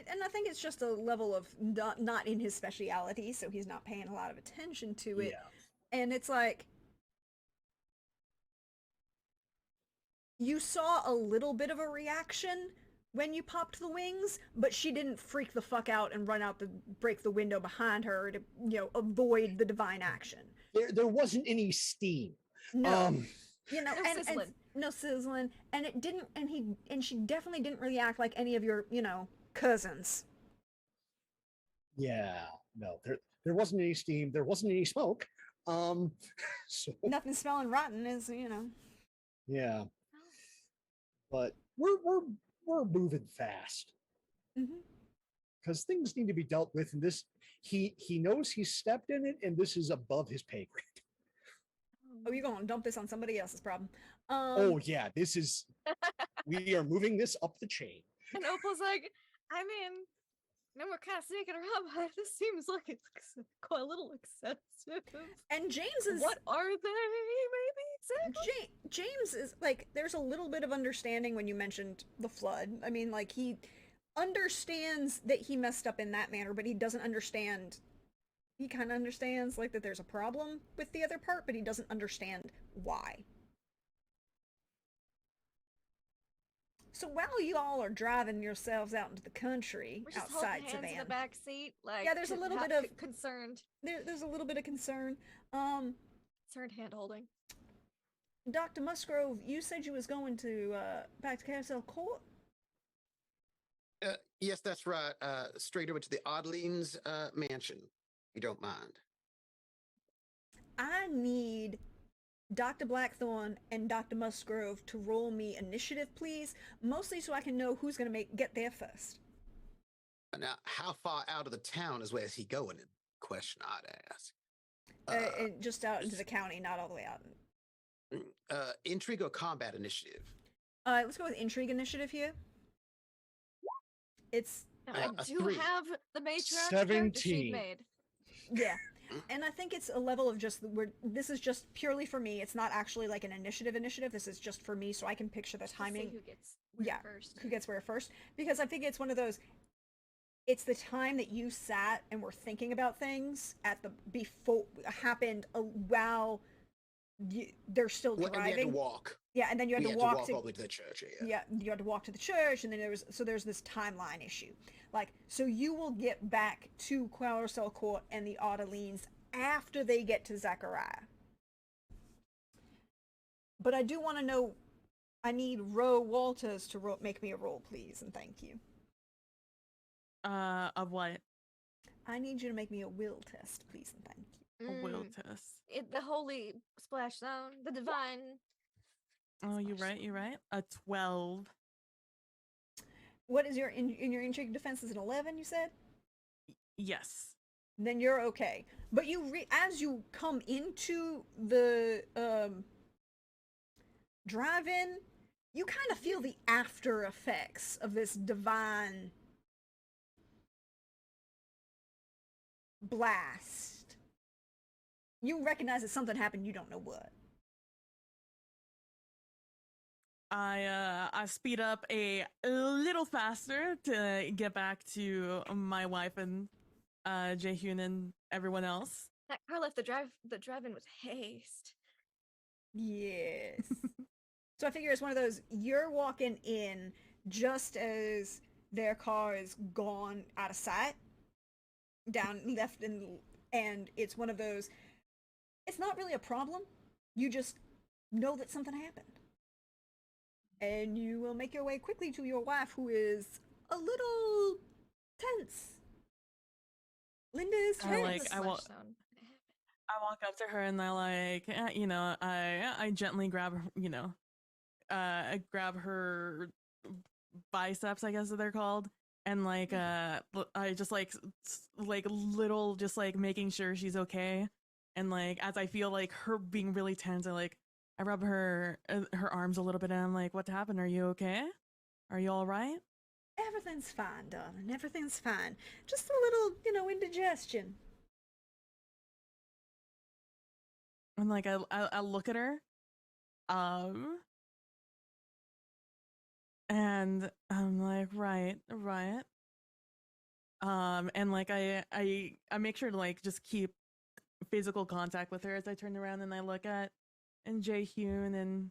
And I think it's just a level of not in his speciality, so he's not paying a lot of attention to it. Yeah. And it's like, you saw a little bit of a reaction when you popped the wings, but she didn't freak the fuck out and run out to break the window behind her to, avoid the divine action. There wasn't any steam. No. No sizzling. No sizzling. And it didn't, and she definitely didn't react like any of your, cousins. Yeah, no, there wasn't any steam, there wasn't any smoke. So Nothing smelling rotten is, yeah. But we're moving fast. Because things need to be dealt with, and this he knows he's stepped in it, and this is above his pay grade. Oh, you're gonna dump this on somebody else's problem. Oh yeah, this is we are moving this up the chain. And Opal's like, I mean, no, we're kind of sneaking around, but this seems like it's quite a little excessive. And James is... What are they, maybe, exactly? James is, like, there's a little bit of understanding when you mentioned the flood. I mean, like, he understands that he messed up in that manner, but he doesn't understand... He kind of understands, like, that there's a problem with the other part, but he doesn't understand why. So while you all are driving yourselves out into the country, We're just outside holding hands Savannah, in the back seat, like, yeah, there's a little bit of concerned. There's a little bit of concern. Concerned hand holding. Dr. Musgrove, you said you was going to back to Carousel Court. Yes, that's right. Straight over to the Adelines mansion. You don't mind. I need Dr. Blackthorn and Dr. Musgrove to roll me initiative, please. Mostly so I can know who's going to get there first. Now, how far out of the town is where is he going? In question I'd ask. And just out into the county, not all the way out. Intrigue or combat initiative? Let's go with intrigue initiative here. It's I do 3. have the matriarch 17. made. Yeah. And I think it's a level of just this is just purely for me. It's not actually like an initiative. This is just for me, so I can picture the timing. Who gets where first? Who gets where first? Because I think it's one of those. It's the time that you sat and were thinking about things at the before happened while they're still driving. And they had to walk. Yeah, and then you had to walk all the way to the church. Yeah, you had to walk to the church, and then there's this timeline issue. Like, so you will get back to Carousel Court and the Adelines after they get to Zachariah. But I do want to know. I need Ro Walters to make me a roll, please, and thank you. Of what? I need you to make me a will test, please, and thank you. A will test. The holy splash zone, the divine. Oh, you're right. A 12. What is your in your intrigue defense is an 11, you said? Yes. Then you're okay. But as you come into the drive-in, you kind of feel the after effects of this divine blast. You recognize that something happened, you don't know what. I speed up a little faster to get back to my wife and Jaehyun and everyone else. That car left the drive-in with haste. Yes. So I figure it's one of those, you're walking in just as their car is gone out of sight, down left, and it's one of those, it's not really a problem. You just know that something happened. And you will make your way quickly to your wife, who is a little tense. Linda is I Where like- did tense. the I splash will- zone I walk up to her and I like, I gently grab her, I grab her biceps, I guess they're called, and like, I just like little, just like making sure she's okay, and like as I feel like her being really tense, I rub her arms a little bit, and I'm like, "What happened? Are you okay? Are you all right?" Everything's fine, darling. Everything's fine. Just a little, indigestion. And like I look at her, um, and I'm like, right. And like I make sure to like just keep physical contact with her as I turn around and I look at and Jae-hyun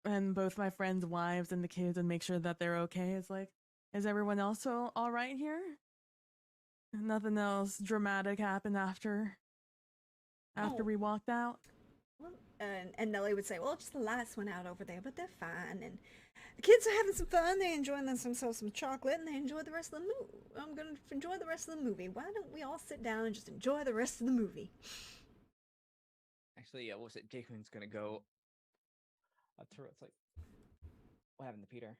and both my friends' wives and the kids and make sure that they're okay. It's like, is everyone else all right here? Nothing else dramatic happened after Oh. we walked out. Well, and Nellie would say, well, just the lights went out over there, but they're fine. And the kids are having some fun. They're enjoying themselves some chocolate, and they enjoy the rest of the movie. I'm going to enjoy the rest of the movie. Why don't we all sit down and just enjoy the rest of the movie? Actually, what was it? Jacob's gonna go up to her. It's like, what happened to Peter?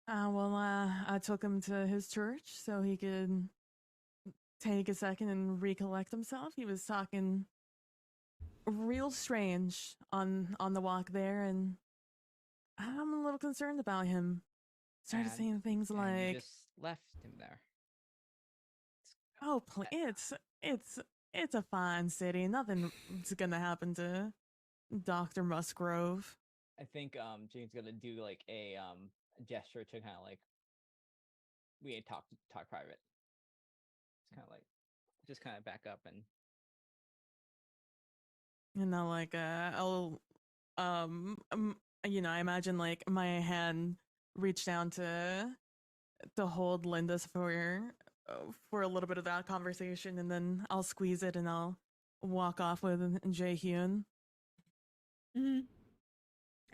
Well, I took him to his church so he could take a second and recollect himself. He was talking real strange on the walk there, and I'm a little concerned about him. Started And- saying things And you like, just left him there. "Oh, it's a fine city. Nothing's gonna happen to Dr. Musgrove." I think Jane's gonna do like a gesture to kind of like we had talk private. It's kind of like just kind of back up and And I'll like I'll I imagine like my hand reach down to hold Linda's for a little bit of that conversation, and then I'll squeeze it and I'll walk off with Jae-hyun. Mm-hmm.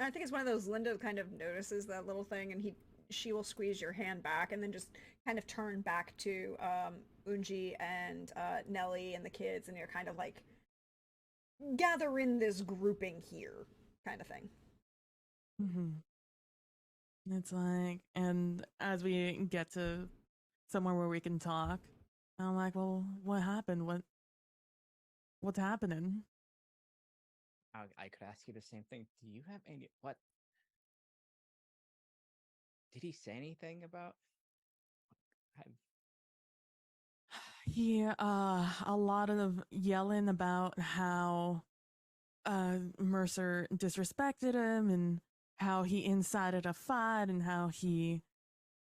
I think it's one of those. Linda kind of notices that little thing, and she will squeeze your hand back, and then just kind of turn back to Unji and Nellie and the kids, and you're kind of like gather in this grouping here, kind of thing. Mm-hmm. It's like, and as we get to somewhere where we can talk, I'm like, well, what happened? What's happening? I could ask you the same thing. Do you have any what? Did he say anything about? Yeah, a lot of yelling about how Mercer disrespected him and how he incited a fight and how he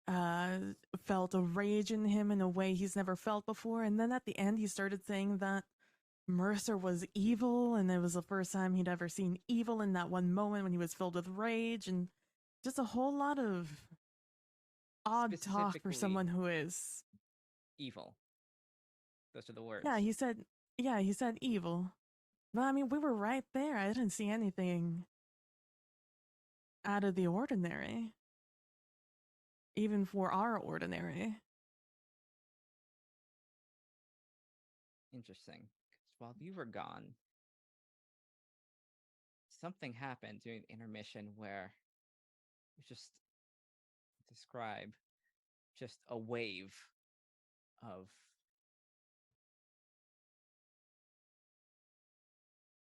felt a rage in him in a way he's never felt before. And then at the end, he started saying that Mercer was evil, and it was the first time he'd ever seen evil in that one moment when he was filled with rage, and just a whole lot of odd talk for someone who is evil. Those are the words. Yeah, he said evil. But I mean, we were right there. I didn't see anything out of the ordinary. Even for our ordinary. Interesting. 'Cause while you were gone, something happened during the intermission where it was just describe just a wave of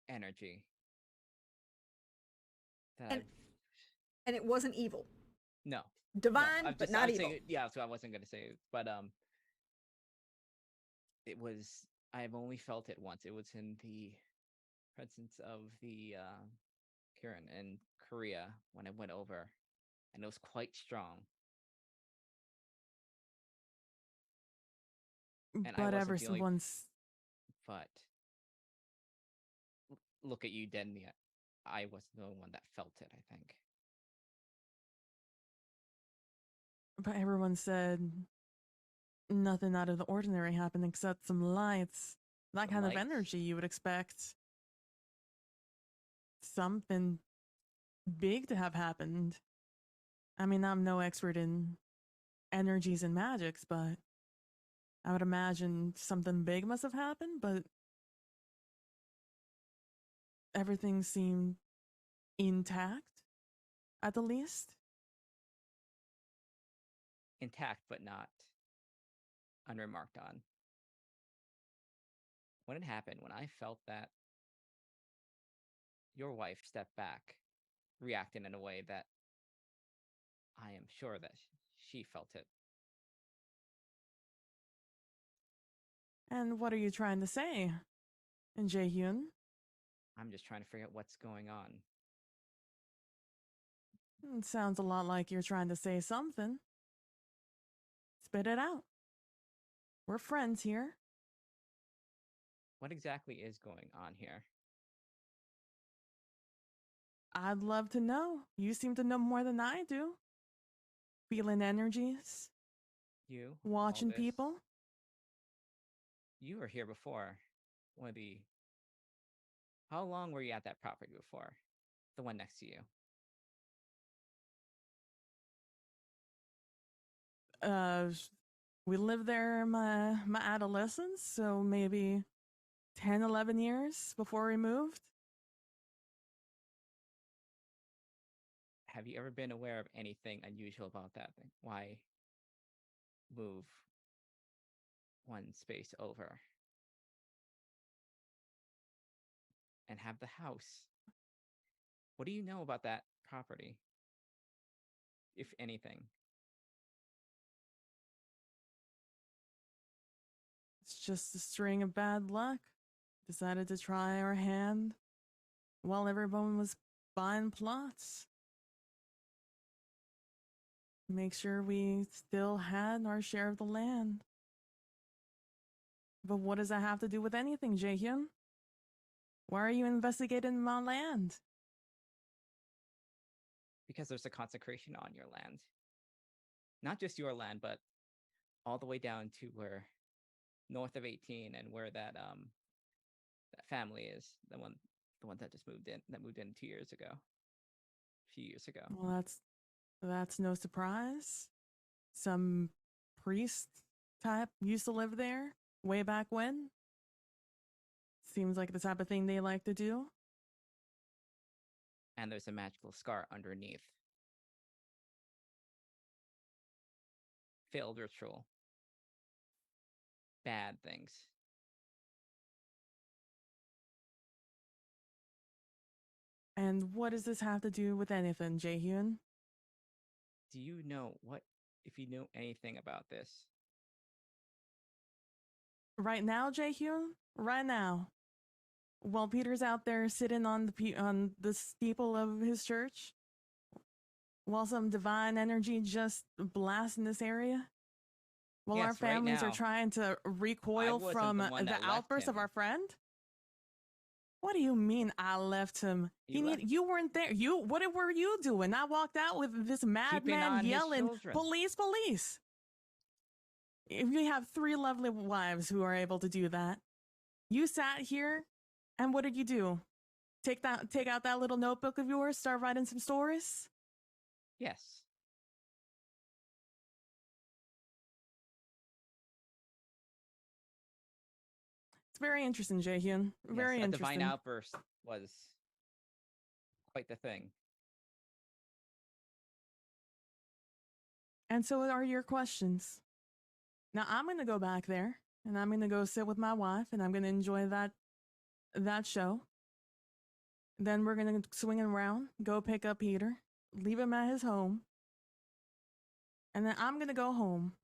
energy that And it wasn't evil. no Divine, no, but not evil. saying, yeah, so I wasn't gonna say it, but it was. I've only felt it once. It was in the presence of the Kieran in Korea when I went over, and it was quite strong. And But ever the only, once. but look at you, Denny. I was the one that felt it, I think. But everyone said nothing out of the ordinary happened except some lights that The kind of lights? energy, you would expect something big to have happened. I mean, I'm no expert in energies and magics, but I would imagine something big must have happened, but everything seemed intact, at the least. Intact, but not unremarked on. When it happened, when I felt that your wife stepped back, reacting in a way that I am sure that she felt it. And what are you trying to say, Jae-hyun? I'm just trying to figure out what's going on. It sounds a lot like you're trying to say something. Spit it out. We're friends here. What exactly is going on here? I'd love to know. You seem to know more than I do. Feeling energies, You? watching all this? people. You were here before. One of the. How long were you at that property before? The one next to you. We lived there in my adolescence, so maybe 10, 11 years before we moved. Have you ever been aware of anything unusual about that thing? Why move one space over and have the house? What do you know about that property? If anything. It's just a string of bad luck. Decided to try our hand while everyone was buying plots. Make sure we still had our share of the land. But what does that have to do with anything, Jaehyun? Why are you investigating my land? Because there's a consecration on your land. Not just your land, but all the way down to where north of 18 and where that that family is, the one that just moved in 2 years ago. A few years ago. Well, that's no surprise. Some priest type used to live there way back when. Seems like the type of thing they like to do. And there's a magical scar underneath. Failed ritual. Bad things. And what does this have to do with anything, Jaehyun? Do you know if you know anything about this? Right now, Jaehyun? Right now. While Peter's out there sitting on the steeple of his church, while some divine energy just blasts in this area, while our Yes, right families are now. trying to recoil wasn't from the one the that left outburst of him. our friend. What do you mean I left him? You weren't there. What were you doing? I walked out with this Keeping madman on his yelling, children. "Police, police!" If you have 3 lovely wives who are able to do that, you sat here, and what did you do? Take out that little notebook of yours, start writing some stories? Yes. It's very interesting, Jaehyun. Very yes, a interesting. divine outburst was quite the thing. And so are your questions. Now I'm gonna go back there, and I'm gonna go sit with my wife, and I'm gonna enjoy that show. Then we're gonna swing around, go pick up Peter, leave him at his home, and then I'm gonna go home.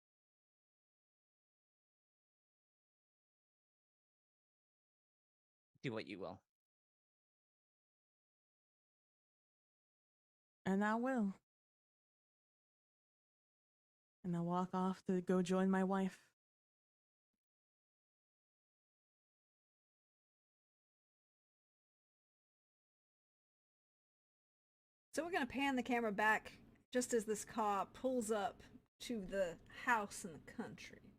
Do what you will. And I will. And I walk off to go join my wife. So we're going to pan the camera back just as this car pulls up to the house in the country.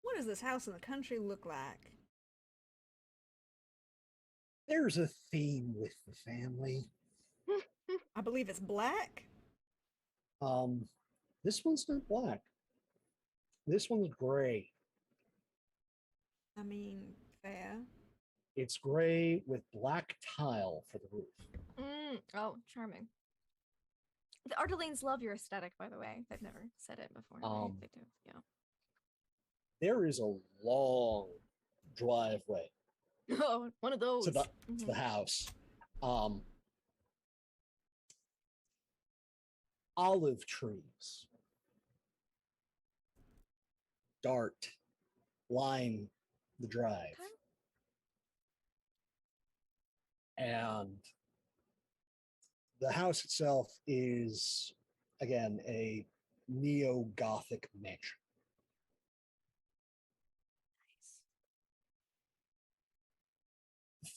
What does this house in the country look like? There's a theme with the family. I believe it's black. This one's not black. This one's gray. I mean, fair. It's gray with black tile for the roof. Oh, charming. The Ardelines love your aesthetic, by the way. They've never said it before. They do, yeah. There is a long driveway Oh, one of those. to the house. Olive trees, dart line the drive. Okay. And the house itself is, again, a neo-Gothic mansion.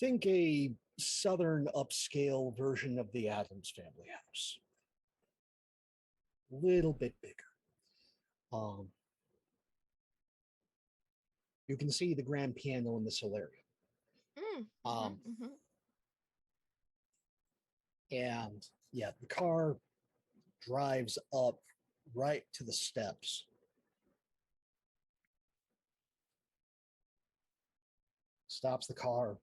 Think a southern upscale version of the Addams family house. A little bit bigger. You can see the grand piano in the solarium. And yeah, the car drives up right to the steps. Stops the car,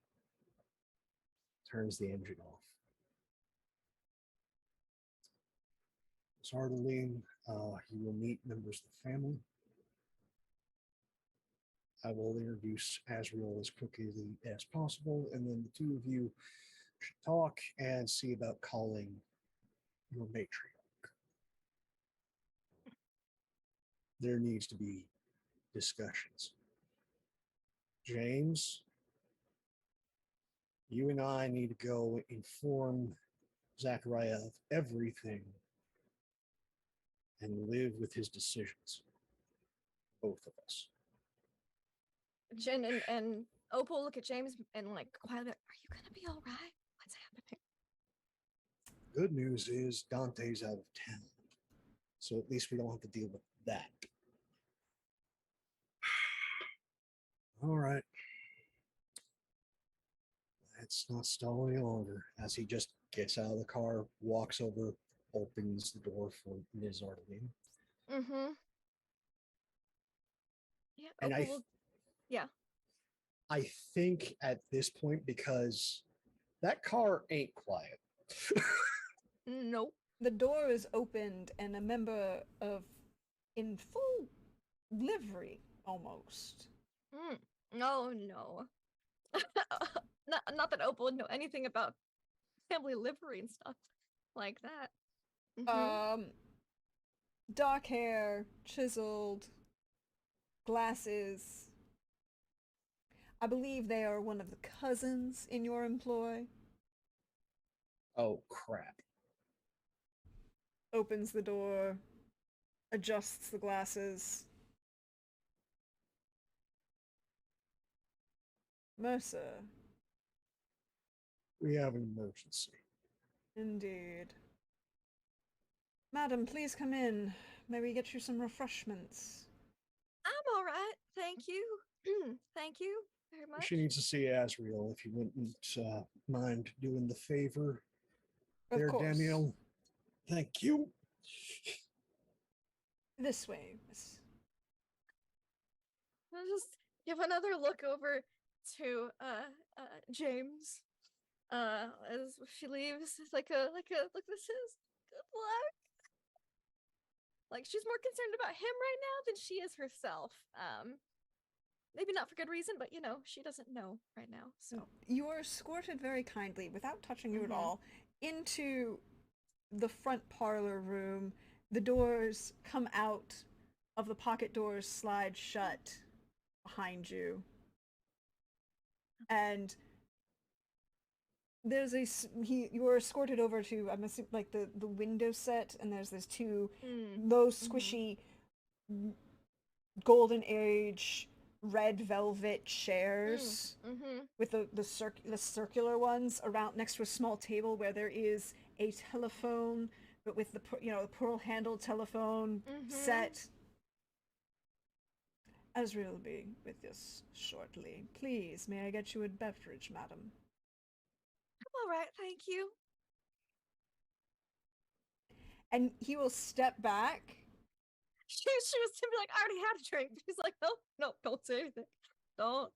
turns the engine off. Sardeline, you will meet members of the family. I will introduce Azrael as quickly as possible, and then the two of you should talk and see about calling your matriarch. There needs to be discussions. James, you and I need to go inform Zachariah of everything and live with his decisions. Both of us. Jen and Opal look at James and like quietly, are you gonna be all right? What's happening? Good news is Dante's out of town, so at least we don't have to deal with that. All right. Let's not stall any longer. As he just gets out of the car, walks over, opens the door for Ms. Arlene. Yeah, And Opal I think at this point, because that car ain't quiet. Nope. The door is opened and a member in full livery almost. No. Not that Opal would know anything about family livery and stuff like that. Dark hair, chiseled, glasses. I believe they are one of the cousins in your employ. Oh, crap. Opens the door, adjusts the glasses. Mercer. We have an emergency. Indeed. Madam, please come in. May we get you some refreshments? I'm all right. Thank you. Thank you very much. She needs to see Azrael, if you wouldn't mind doing the favor. Of there, course. Daniel. Thank you. This way, miss. I'll just give another look over to James as she leaves. It's like a look, this is good luck. Like she's more concerned about him right now than she is herself. Maybe not for good reason, but you know, she doesn't know right now. So you are escorted very kindly, without touching you at all, into the front parlor room. The doors come out of the pocket doors, slide shut behind you. And there's you are escorted over to, I'm assuming, like the window set, and there's those two those squishy golden age red velvet chairs with the circular ones around next to a small table where there is a telephone, but with the the pearl handled telephone set. Azrael will be with us shortly. Please, may I get you a beverage, madam? All right, thank you. And he will step back. She was to be like, I already had a drink. She's like, no, no, don't say anything. Don't.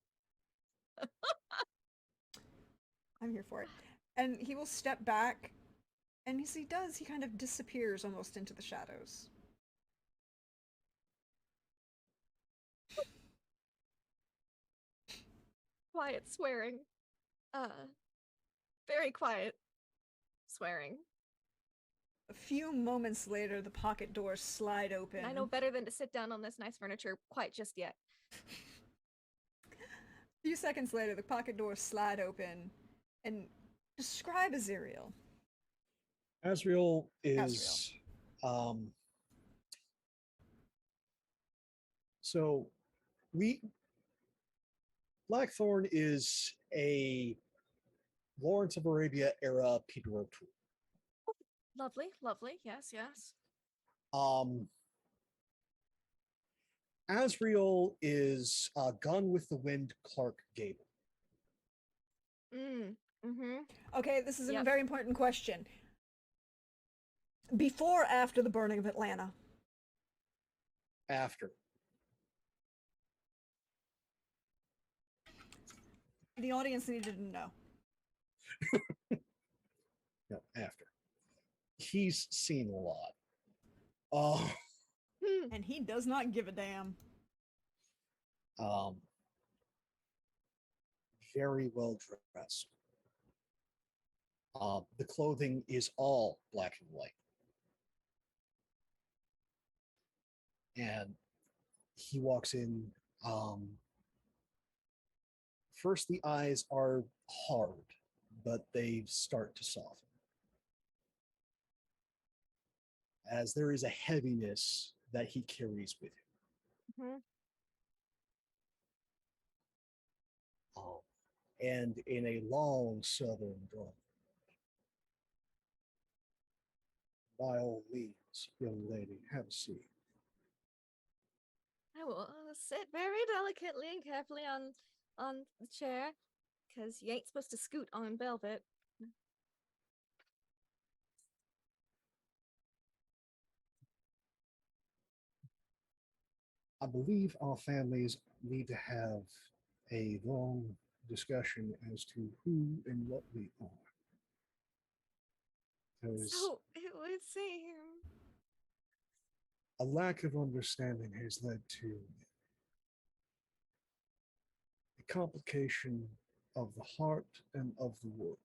I'm here for it. And he will step back, and as he does, he kind of disappears almost into the shadows. Quiet swearing. Very quiet swearing. A few moments later, the pocket doors slide open. I know better than to sit down on this nice furniture quite just yet. A few seconds later, the pocket doors slide open, and describe Azrael. Azrael is so Blackthorn is a Lawrence of Arabia era Peter O'Toole. Lovely, lovely. Yes, yes. Azrael is Gone with the Wind Clark Gable. Okay, this is a Yep. very important question. Before or after the burning of Atlanta? After. The audience needed to know. No, after. He's seen a lot. Oh. And he does not give a damn. Very well dressed. The clothing is all black and white. And he walks in. First, the eyes are hard, but they start to soften. As there is a heaviness that he carries with him. And in a long southern drawl. By all means, young lady, have a seat. I will sit very delicately and carefully on the chair, because you ain't supposed to scoot on velvet. I believe our families need to have a long discussion as to who and what we are. So it would seem. A lack of understanding has led to a complication of the heart and of the world.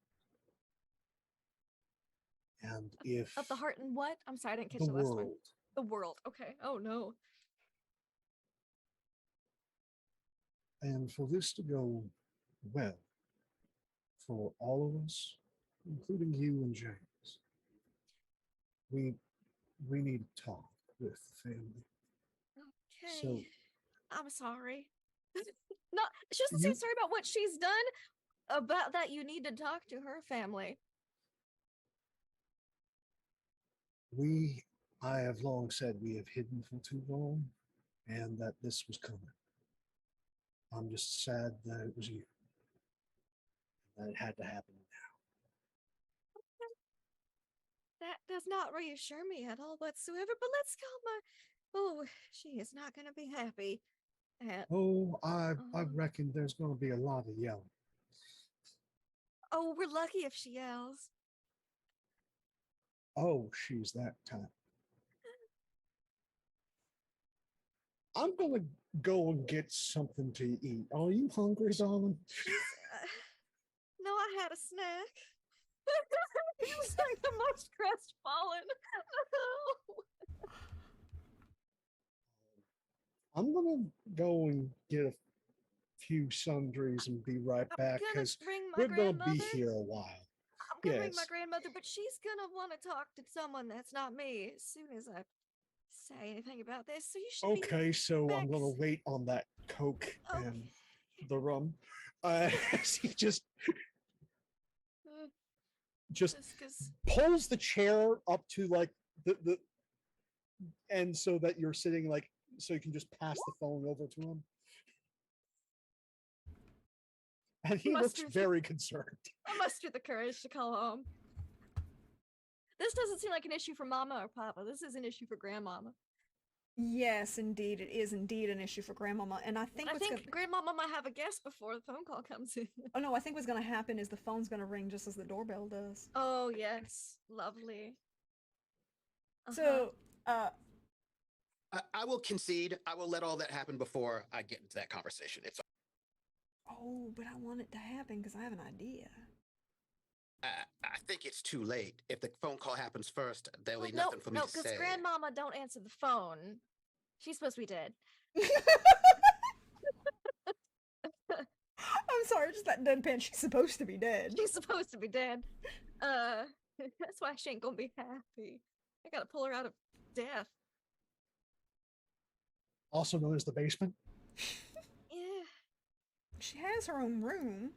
And if Of the heart and what? I'm sorry, I didn't catch the the last one. world, The world. Okay. Oh no. and for this to go well for all of us, including you and James, we need to talk with the family. Okay. So I'm sorry. No, she doesn't seem sorry about what she's done. About that, you need to talk to her family. I have long said we have hidden for too long, and that this was coming. I'm just sad that it was you. That it had to happen now. That does not reassure me at all whatsoever, but let's go, oh, she is not going to be happy. Oh, I reckon there's going to be a lot of yelling. Oh, we're lucky if she yells. Oh, she's that type. I'm going to go and get something to eat. Are you hungry, darling? No, I had a snack. He's like the most crestfallen. I'm going to go and get a few sundries and be right back because we're going to be here a while. I'm going to bring my grandmother, but she's going to want to talk to someone that's not me as soon as I say anything about this. So you should okay, so I'm going to wait on that Coke and the rum. He just pulls the chair up to like the and so that you're sitting like so you can just pass the phone over to him. And he looks very concerned. I muster the courage to call home. This doesn't seem like an issue for Mama or Papa. This is an issue for Grandmama. Yes, indeed, it is indeed an issue for Grandmama, and I think Grandmama might have a guest before the phone call comes in. Oh no, I think what's gonna happen is the phone's gonna ring just as the doorbell does. Oh yes, lovely. So, I will concede. I will let all that happen before I get into that conversation. It's. Oh, but I want it to happen because I have an idea. I think it's too late. If the phone call happens first, there'll be nothing for me to say. No, because Grandmama don't answer the phone. She's supposed to be dead. I'm sorry, just that deadpan. She's supposed to be dead. She's supposed to be dead. That's why she ain't gonna be happy. I gotta pull her out of death. Also known as the basement. Yeah. She has her own room.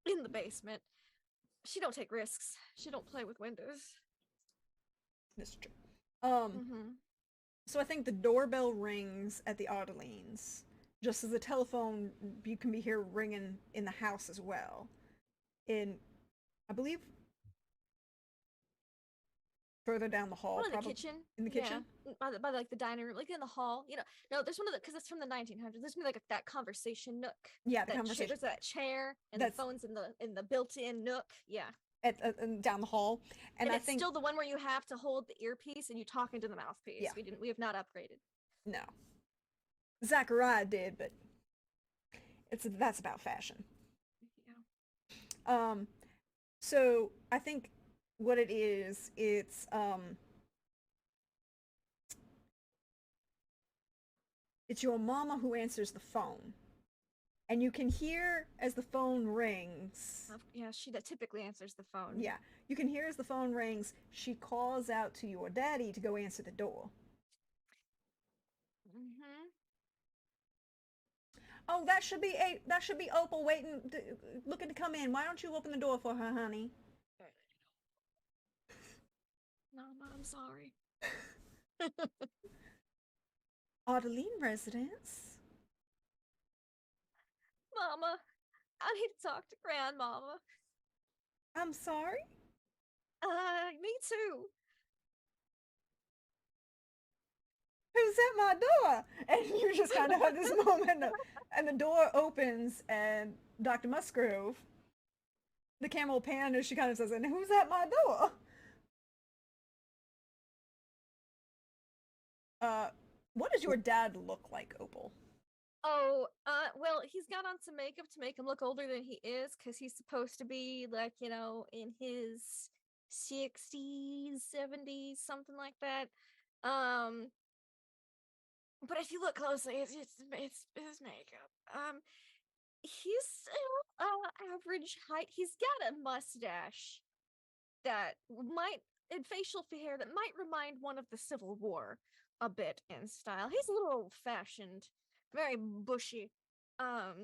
In the basement. She don't take risks. She don't play with windows. That's true. So I think the doorbell rings at the Adelines, just as the telephone you can be hear ringing in the house as well. I believe, further down the hall. In the kitchen. In the kitchen? Yeah, by like the dining room, like in the hall. You know, no, there's one of the, because it's from the 1900s. There's gonna be like that conversation nook. Yeah, the conversation. There's that chair, and the phone's in the built-in nook. Yeah. Down the hall, and I it's think still the one where you have to hold the earpiece and you talk into the mouthpiece. Yeah. We have not upgraded. No, Zachariah did, but that's about fashion. Yeah. So I think what it is, it's your mama who answers the phone. And you can hear as the phone rings. Yeah, she typically answers the phone. Yeah, you can hear as the phone rings, she calls out to your daddy to go answer the door. Mm-hmm. Oh, that should be Opal waiting, looking to come in. Why don't you open the door for her, honey? No, I'm sorry. Adeline residence. Mama, I need to talk to Grandmama. I'm sorry? Me too. Who's at my door? And you just kind of have this moment, and the door opens, and Dr. Musgrove, the camera will pan as she kind of says, and who's at my door? What does your dad look like, Opal? Oh, well, he's got on some makeup to make him look older than he is, because he's supposed to be, like, you know, in his 60s, 70s, something like that. But if you look closely, it's his makeup. He's average height. He's got a mustache that and facial hair that might remind one of the Civil War a bit in style. He's a little old-fashioned. Very bushy. Not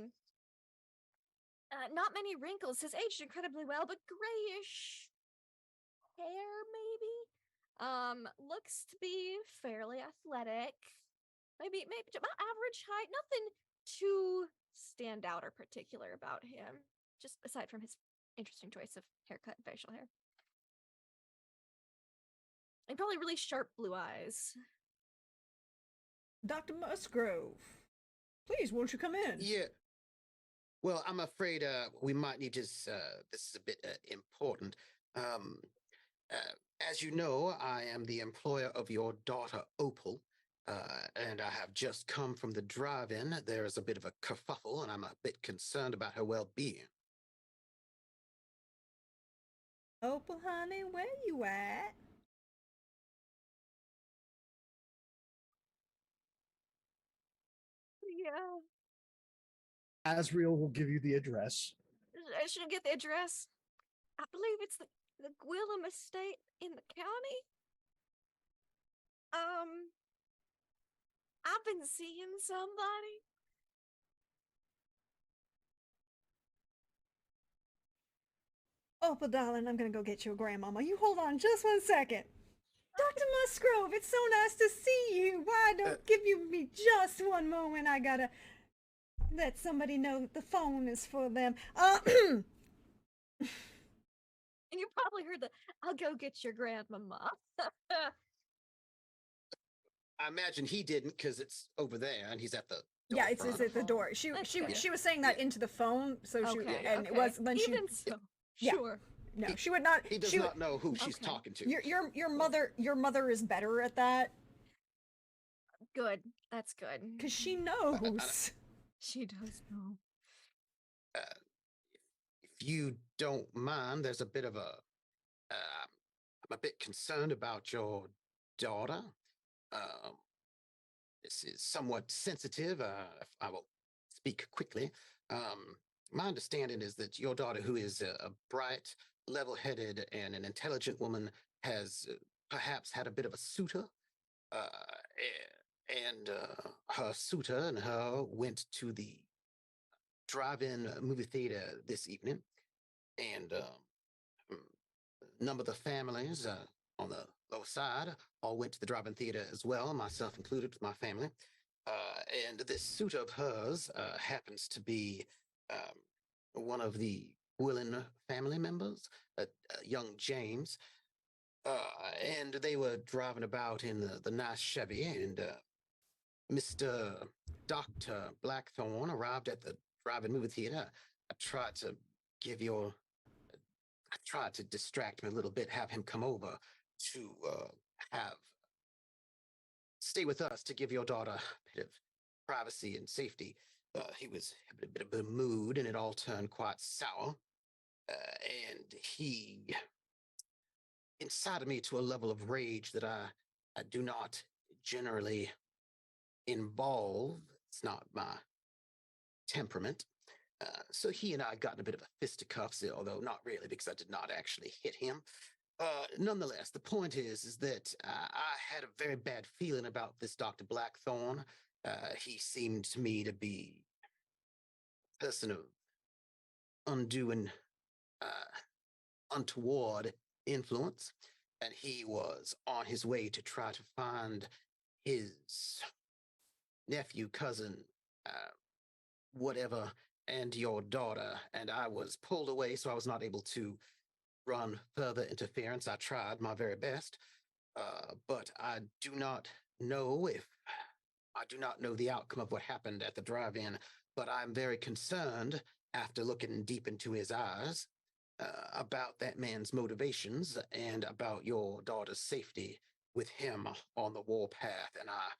many wrinkles. Has aged incredibly well, but grayish hair, maybe. Looks to be fairly athletic. Maybe about average height. Nothing too stand out or particular about him. Just aside from his interesting choice of haircut and facial hair. And probably really sharp blue eyes. Dr. Musgrove. Please, won't you come in? Yeah. Well, I'm afraid we might need to. This is a bit important. As you know, I am the employer of your daughter, Opal, and I have just come from the drive-in. There is a bit of a kerfuffle, and I'm a bit concerned about her well-being. Opal, honey, where you at? Yeah. Asriel will give you the address. I should get the address. I believe it's the Gwillem estate in the county. I've been seeing somebody. Opal, darling, I'm gonna go get your grandmama. You hold on just 1 second. Dr. Musgrove, it's so nice to see you. Why don't give you me just one moment? I gotta let somebody know the phone is for them. And you probably heard the, I'll go get your grandmama. I imagine he didn't because it's over there and he's at the door Yeah, it's front. at the door. She That's she fair. she was saying that Yeah. into the phone, so she Okay, and it okay. was then she Even so, yeah. sure. no, she would not. He does she not know who she's Okay. talking to. your mother is better at that Good. That's good. because she knows. She does know. If you don't mind, there's a bit of a. I'm a bit concerned about your daughter. This is somewhat sensitive. If I will speak quickly. My understanding is that your daughter, who is a bright, level-headed, and an intelligent woman, has perhaps had a bit of a suitor. And her suitor and her went to the drive-in movie theater this evening, and a number of the families on the lower side all went to the drive-in theater as well, myself included with my family. And this suitor of hers happens to be one of the Willen family members, young James. And they were driving about in the nice Chevy, and Mr. Dr. Blackthorn arrived at the drive-in movie theater. I tried to give your I tried to distract him a little bit, have him come over to have stay with us to give your daughter a bit of privacy and safety. He was in a bit of a mood, and it all turned quite sour. And he incited me to a level of rage that I do not generally involve. It's not my temperament. So he and I got in a bit of a fisticuffs, although not really because I did not actually hit him. Nonetheless, the point is that I had a very bad feeling about this Dr. Blackthorn. He seemed to me to be a person of undue and untoward influence, and he was on his way to try to find his nephew, cousin, whatever, and your daughter. And I was pulled away, so I was not able to run further interference. I tried my very best, but I do not know the outcome of what happened at the drive-in. But I'm very concerned after looking deep into his eyes about that man's motivations and about your daughter's safety with him on the warpath. And I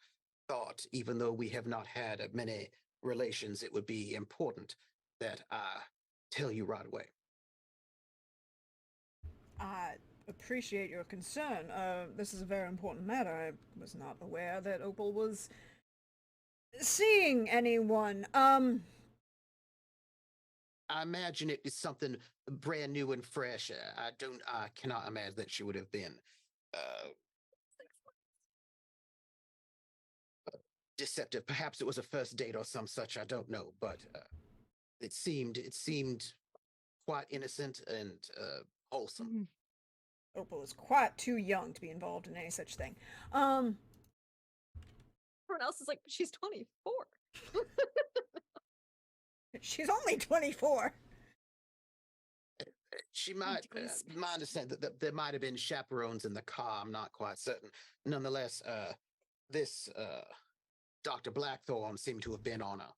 thought, even though we have not had many relations, it would be important that I tell you right away. I appreciate your concern. This is a very important matter. I was not aware that Opal was seeing anyone. I imagine it is something brand new and fresh. I cannot imagine that she would have been deceptive. Perhaps it was a first date or some such. I don't know, but it seemed quite innocent and wholesome. Opal is quite too young to be involved in any such thing. Everyone else is like, she's 24. She's only 24. She might, my understanding that there might have been chaperones in the car. I'm not quite certain. Nonetheless, this Dr. Blackthorn seemed to have been on a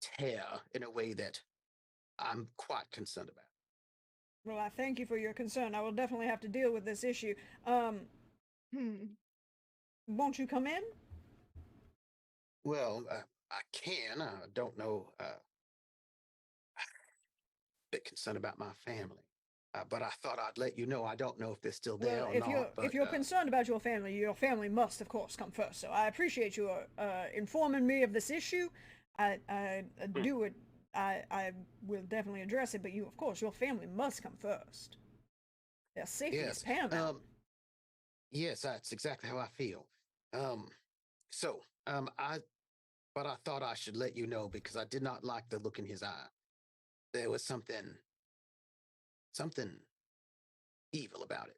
tear in a way that I'm quite concerned about. Well, I thank you for your concern. I will definitely have to deal with this issue. Won't you come in? Well, I can. I don't know. A bit concerned about my family. But I thought I'd let you know. I don't know if they're still there Well, or not. if you're concerned about your family must, of course, come first. So I appreciate you informing me of this issue. I do it. I will definitely address it. But you, of course, your family must come first. Their safety is paramount. Yes, that's exactly how I feel. But I thought I should let you know because I did not like the look in his eye. There was something evil about it.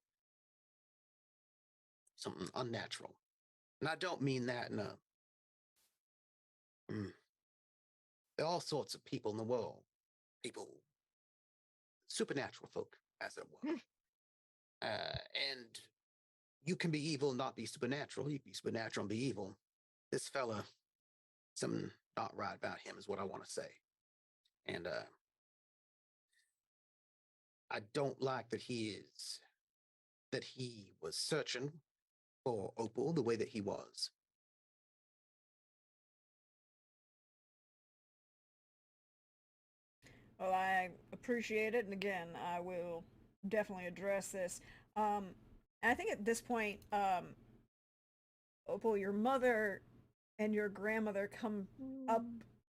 something unnatural. And I don't mean that in a. There are all sorts of people in the world. People, supernatural folk, as it were. And you can be evil and not be supernatural. You can be supernatural and be evil. This fella, something not right about him is what I want to say. And I don't like that he was searching for Opal the way that he was. Well, I appreciate it, and again, I will definitely address this. I think at this point, Opal, your mother and your grandmother come up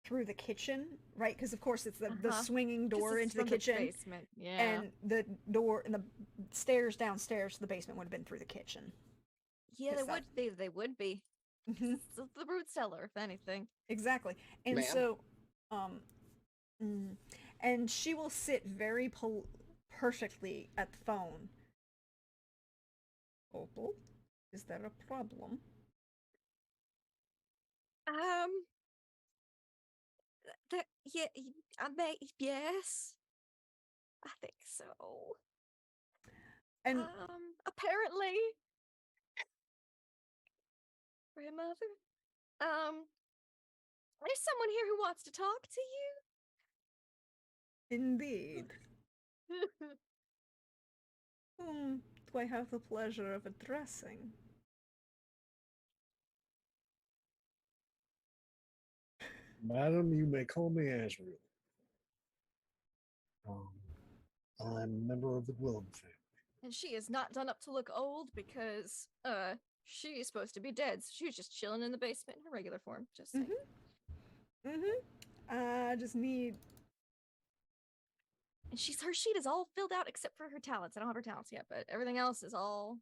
through the kitchen, right? Because of course it's the swinging door into the kitchen, basement. Yeah. and the door and the stairs downstairs to the basement would have been through the kitchen. Yeah, they would be. Mhm. It's the root cellar, if anything. Exactly, and Ma'am? so, and she will sit very perfectly at the phone. Opal, is there a problem? Yeah, yes, I think so. And apparently, grandmother, there's someone here who wants to talk to indeed, you. whom do I have the pleasure of addressing? Madam, you may call me Azrael. I'm a member of the Gwillem family. And she is not done up to look old because, she is supposed to be dead. So she was just chilling in the basement in her regular form. Just saying. I just need. And her sheet is all filled out except for her talents. I don't have her talents yet, but everything else is all.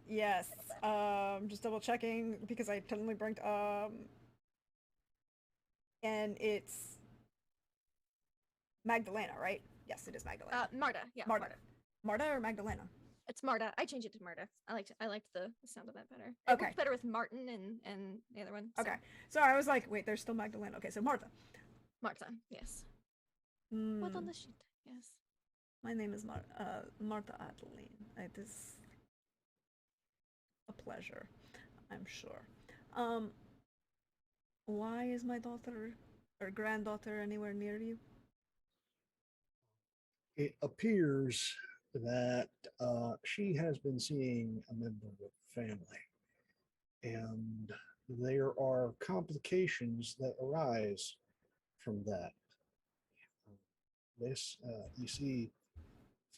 Yes. Just double checking because I totally blinked. And it's Magdalena, right? Yes, it is Magdalena. Marta. Yeah, Marta. Marta or Magdalena? It's Marta. I changed it to Marta. I liked the sound of that better. Okay. It worked better with Martin and the other one. So. Okay. So I was like, wait, there's still Magdalena. Okay, so Marta. Marta, yes. What on the sheet? Yes. My name is Marta Adeline. It is a pleasure, I'm sure. Why is my daughter or granddaughter anywhere near you? It appears that she has been seeing a member of the family, and there are complications that arise from that. This, you see,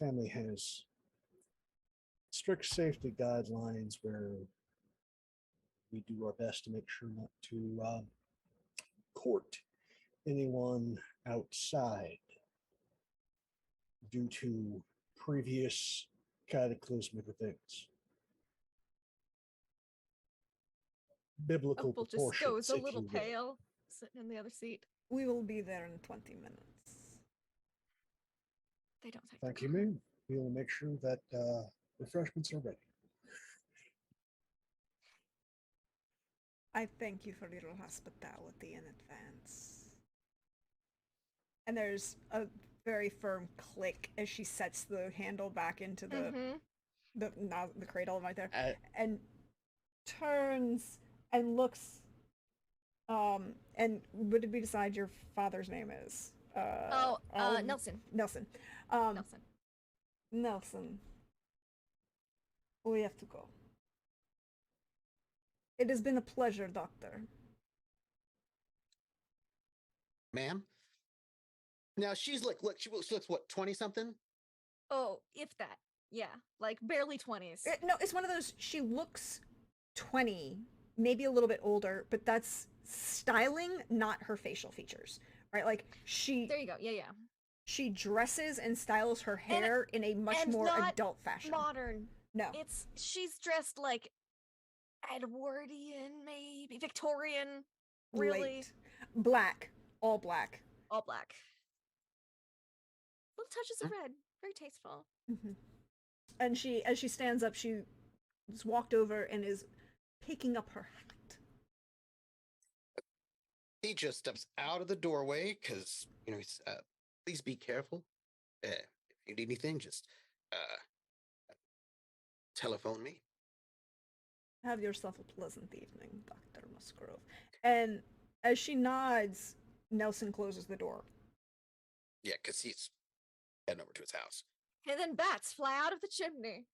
family has strict safety guidelines where we do our best to make sure not to court anyone outside due to previous cataclysmic events. Biblical Opal just proportions, goes a if little you will. pale, sitting in the other seat. We will be there in 20 minutes. They don't take. Thank you, ma'am. We will make sure that refreshments are ready. I thank you for your hospitality in advance. And there's a very firm click as she sets the handle back into the cradle right there, and turns and looks. And would it be decide your father's name is? Nelson. Nelson. Nelson. Nelson. We have to go. It has been a pleasure, Doctor. Ma'am? Now she's like, look, she looks what, 20 something? Oh, if that. Yeah, like barely 20s. No, it's one of those, she looks 20, maybe a little bit older, but that's styling, not her facial features, right? Like There you go. Yeah. She dresses and styles her hair in a much more adult fashion. Modern. No. She's dressed like Edwardian, maybe Victorian. Really? Late. Black. All black. All black. Little touches of red. Very tasteful. Mm-hmm. And as she stands up, she just walked over and is picking up her hat. He just steps out of the doorway because, he's, please be careful. If you need anything, just telephone me. Have yourself a pleasant evening, Dr. Musgrove. And as she nods, Nelson closes the door. Yeah, because he's heading over to his house. And then bats fly out of the chimney.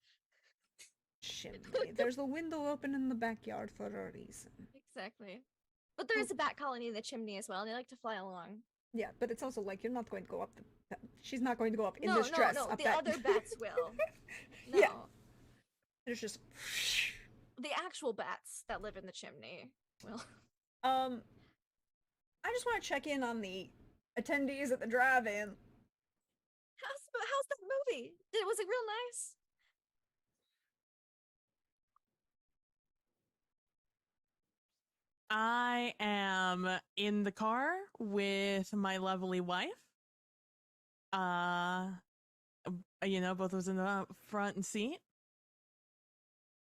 Chimney. There's a window open in the backyard for a reason. Exactly. But there is a bat colony in the chimney as well, and they like to fly along. Yeah, but it's also like you're not going to go up she's not going to go up in No, this dress. no, up the that... other bats will. No. Yeah. There's just The actual bats that live in the chimney will. I just want to check in on the attendees at the drive-in. How's the movie? Was it real nice? I am in the car with my lovely wife. Both of us in the front seat.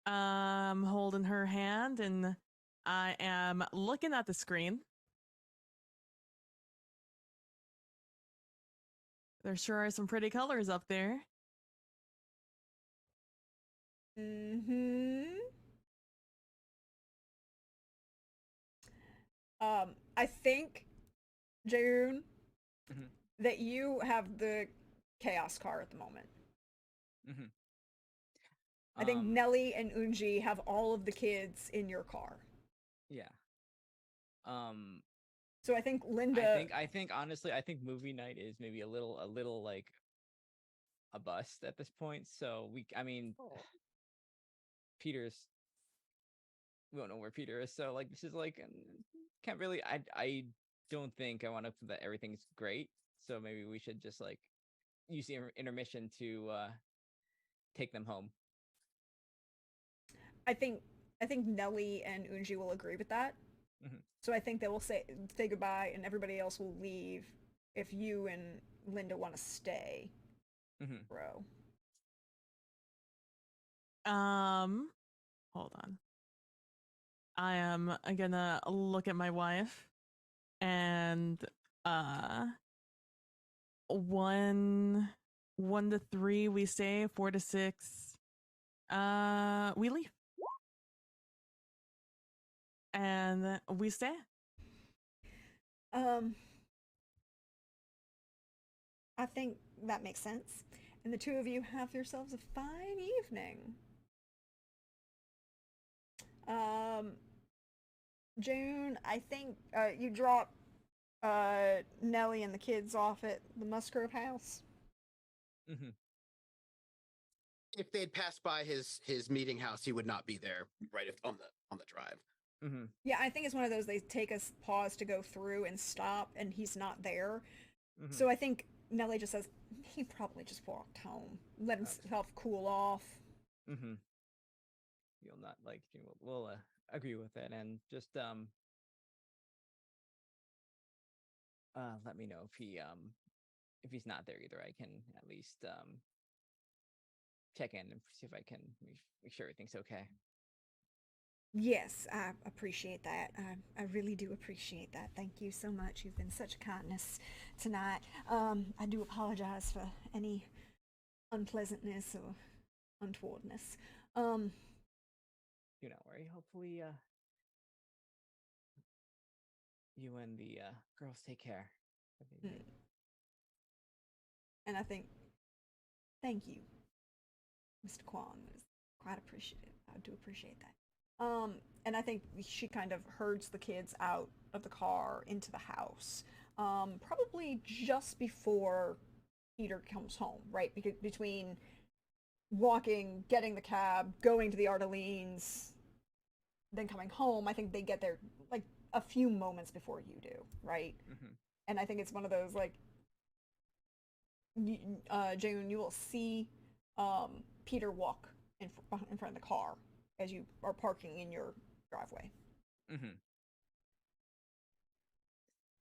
Holding her hand, and I am looking at the screen. There sure are some pretty colors up there. Mm-hmm. I think, Jayoon, that you have the chaos car at the moment. I think Nelly and Unji have all of the kids in your car. Yeah. So I think Linda. I think honestly, I think movie night is maybe a little like a bust at this point. So Peter's. We don't know where Peter is, so like this is like can't really. I don't think I want to that everything's great. So maybe we should just like use the intermission to take them home. I think Nelly and Unji will agree with that. So I think they will say goodbye, and everybody else will leave if you and Linda want to stay. Bro. Hold on. I am gonna look at my wife, and 1 to 3 we stay, 4 to 6 we leave, and we stay. I think that makes sense, and the two of you have yourselves a fine evening. June, I think you drop Nelly and the kids off at the Musgrove house. If they'd passed by his meeting house, he would not be there right on the drive. Yeah, I think it's one of those they take a pause to go through and stop, and he's not there. So I think Nelly just says he probably just walked home, let himself cool off. You'll not like we'll agree with it, and just let me know if he's not there either. I can at least check in and see if I can make sure everything's okay. Yes, I appreciate that. I really do appreciate that. Thank you so much. You've been such a kindness tonight. I do apologize for any unpleasantness or untowardness. Do not worry. Hopefully, you and the girls take care. And I think, thank you, Mr. Kwan. Is quite appreciative. I do appreciate that. And I think she kind of herds the kids out of the car into the house, probably just before Peter comes home, right? Because between walking, getting the cab, going to the Ardelines, then coming home, I think they get there like a few moments before you do, right? And I think it's one of those like, June, you will see Peter walk in front of the car as you are parking in your driveway.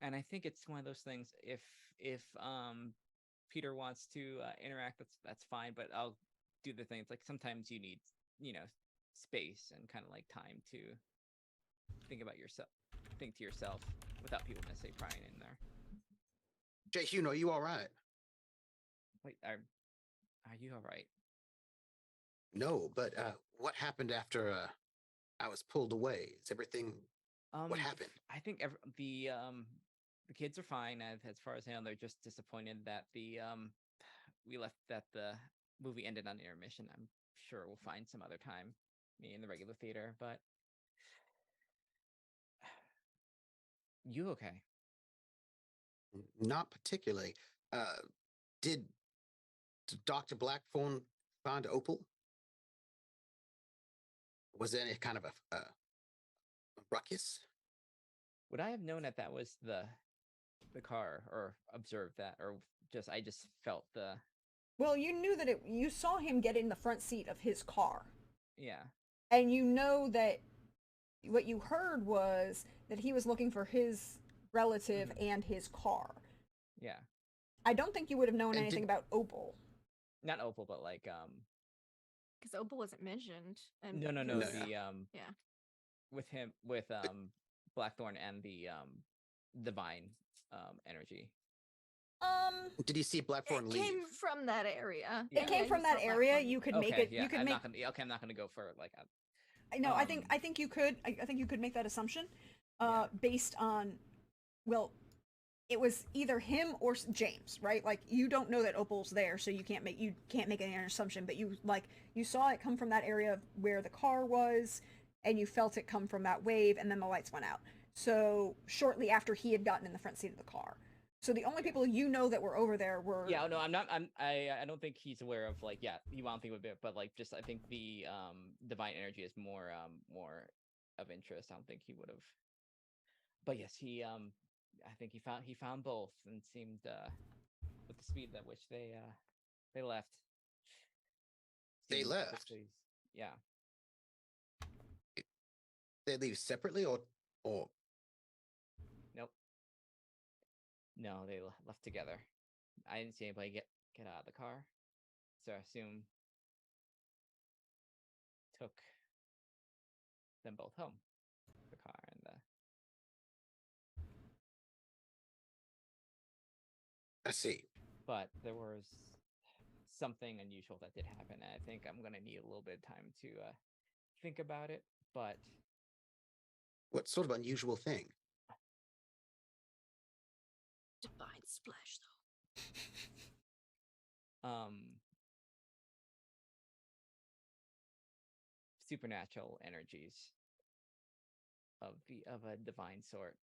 And I think it's one of those things. If Peter wants to interact, that's fine. But I'll do the things like sometimes you need space and kind of like time to think to yourself without people necessarily prying in there. Jay Hune, are you all right? Wait, are you all right? No, but what happened after I was pulled away? Is everything? What happened? I think the kids are fine. As far as I know, they're just disappointed that the movie ended on intermission. I'm sure we'll find some other time, me in the regular theater. But you okay? Not particularly. Did Dr. Blackthorn find Opal? Was there any kind of a ruckus? Would I have known that was the car, or observed that, or I just felt the Well, you knew that you saw him get in the front seat of his car. yeah. And you know that what you heard was that he was looking for his relative and his car. Yeah. I don't think you would have known And anything about Opal. Not Opal, but like Because Opal wasn't mentioned. And no, No. the Yeah. with Blackthorn and the divine energy. Did he see Blackthorn It leave? came from that area. Yeah. It came you from that saw area. Blackthorn. You could make Okay, it. yeah, You could I'm make. not gonna. Okay, I'm not gonna go for like. No, I um, think you could. I think you could make that assumption, Yeah. based on, well, it was either him or James, right? Like you don't know that Opal's there, so you can't make any assumption. But you saw it come from that area where the car was, and you felt it come from that wave, and then the lights went out. So shortly after he had gotten in the front seat of the car. So the only people you know that were over there were. Yeah, no, I'm not. I don't think he's aware of like. Yeah, he won't think of it, but like, just I think the divine energy is more of interest. I don't think he would have. But yes, I think he found both, and seemed with the speed at which they left. They seemed left? pleased. Yeah. They leave separately, or Nope. No, they left together. I didn't see anybody get out of the car, so I assume took them both home. The car and the. I see. But there was something unusual that did happen, and I think I'm gonna need a little bit of time to think about it. But What sort of unusual thing? Divine splash, though. Supernatural energies of a divine sort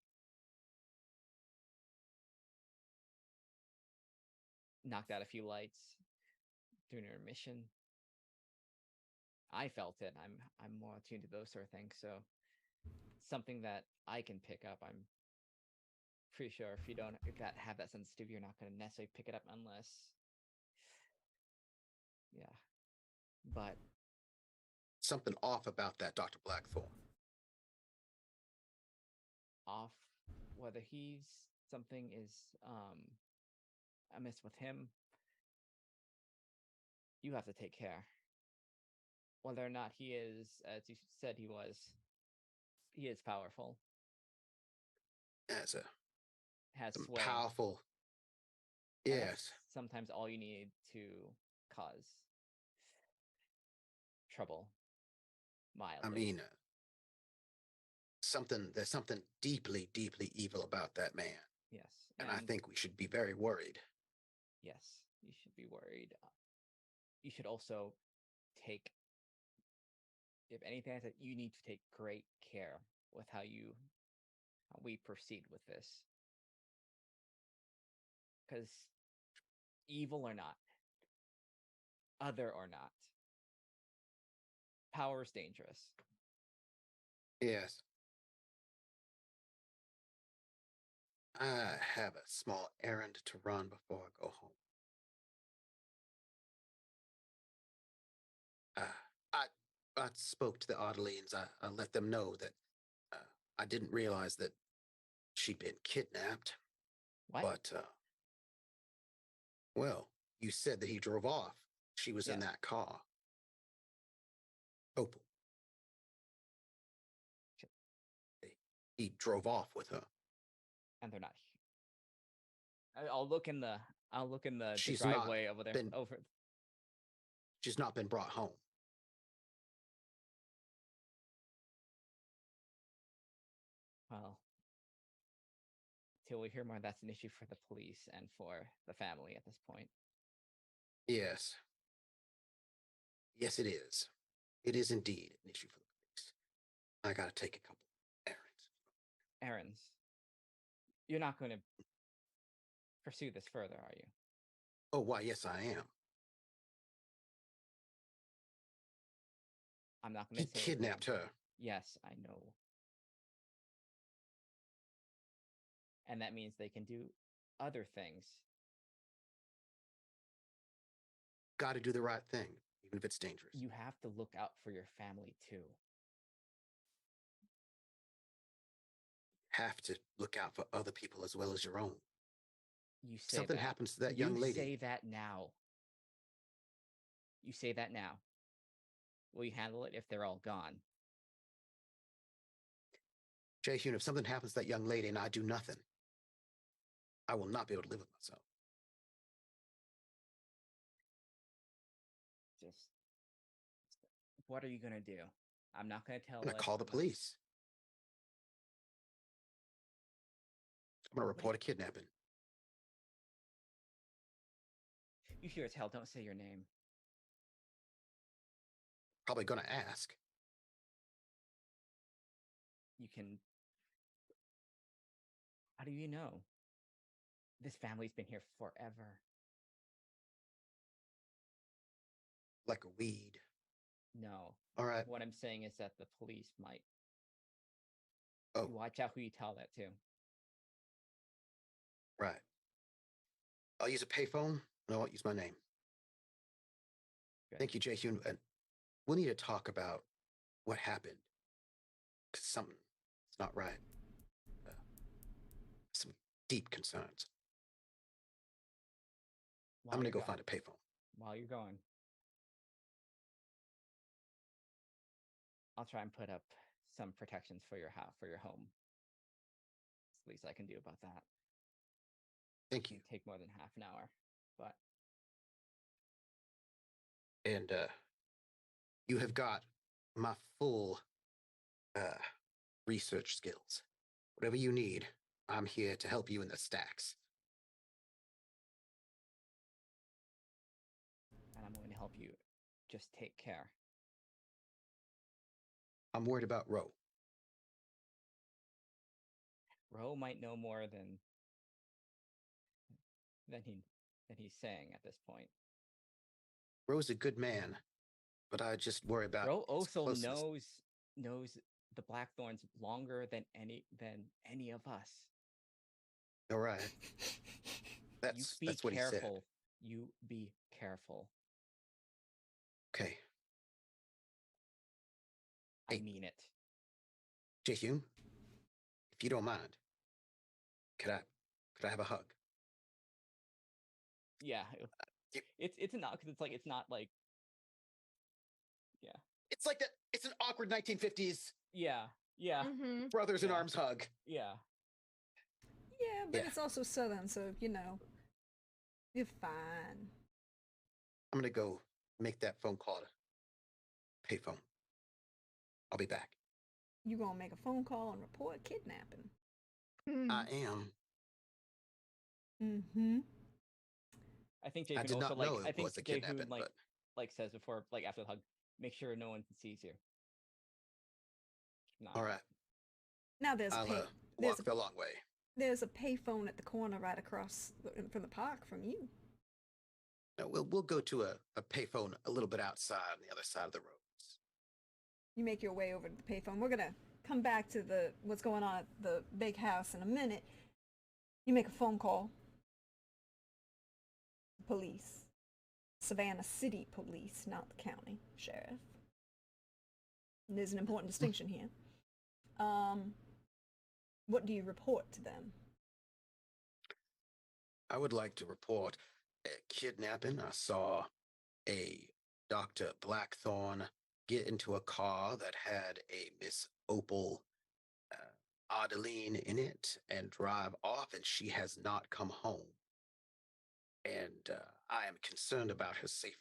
knocked out a few lights during intermission. I felt it. I'm more attuned to those sort of things, so something that I can pick up. I'm pretty sure if you don't have that sensitivity, you're not going to necessarily pick it up unless, yeah. But Something off about that, Dr. Blackthorn. off, whether something is amiss with him, you have to take care. Whether or not he is, as you said he is powerful. As Has some sway. powerful. and Yes. that's sometimes all you need to cause trouble. Mildly. I mean, there's something deeply, deeply evil about that man. yes. And I think we should be very worried. Yes, you should be worried. You should also take, if anything, that you need to take great care with how we proceed with this. Because evil or not, other or not, power is dangerous. Yes. I have a small errand to run before I go home. I spoke to the Audelians. I let them know that I didn't realize that she'd been kidnapped. What? But, well, you said that he drove off. She was in Yeah. that car. Opal. He drove off with her. and they're not. I'll look in the She's not driveway over there. been- She's not been brought home. Well, till we hear more, that's an issue for the police and for the family at this point. Yes. Yes, it is. It is indeed an issue for the police. I gotta take a couple errands. Errands. You're not going to pursue this further, are you? Oh, why, yes, I am. I'm not going He to say kidnapped her. Yes, I know. And that means they can do other things. Gotta do the right thing, even if it's dangerous. You have to look out for your family too. Have to look out for other people as well as your own. You say Something that. happens to that young lady. You say that now. You say that now. Will you handle it if they're all gone? Jae-hyun, if something happens to that young lady and I do nothing, I will not be able to live with myself. Just what are you gonna do? I'm not gonna tell. I'm gonna call the police. I'm gonna report a kidnapping. You sure as hell don't say your name. Probably gonna ask. You can. How do you know? This family's been here forever. Like a weed. No. All right. What I'm saying is that the police might. Oh. Watch out who you tell that to. Right. I'll use a payphone and I won't use my name. Good. Thank you, Jae-hyun. And we'll need to talk about what happened. Because something's not right. Some deep concerns. I'm going to go find a payphone. While you're going, I'll try and put up some protections for your house, for your home. It's the least I can do about that. Thank you. It'll take more than half an hour, but And you have got my full research skills. Whatever you need, I'm here to help you in the stacks. and I'm going to help you. Just take care. I'm worried about Ro. Ro might know more than he's saying at this point. Ro's a good man, but I just worry about Ro his also closeness. knows the Blackthorns longer than any of us. All right. You That's be what he said. careful. You be careful. Okay. I Hey. mean it. Jae-hyun, if you don't mind, could I have a hug? Yeah. you- It's not because it's not like. Yeah. It's like that. It's an awkward 1950s Yeah. Yeah. Mm-hmm. brothers in Yeah. arms hug. Yeah. Yeah, but Yeah. it's also southern, so you know, you're fine. I'm gonna go make that phone call to payphone. I'll be back. You gonna make a phone call and report kidnapping? I am. Mm-hmm. I think I Jae-hoon did also not like. know I it think was a Jae-hoon kidnapping, but like says before, like after the hug, make sure no one sees you. all right. Now there's I'll there's walk the long way. there's a payphone at the corner right across from the park from you. No, we'll go to a payphone a little bit outside on the other side of the roads. You make your way over to the payphone. We're gonna come back to what's going on at the big house in a minute. You make a phone call. Police. Savannah City Police, not the county sheriff. And there's an important distinction here. What do you report to them? I would like to report a kidnapping. I saw a Dr. Blackthorn get into a car that had a Miss Opal Adeline in it and drive off, and she has not come home. And I am concerned about her safety.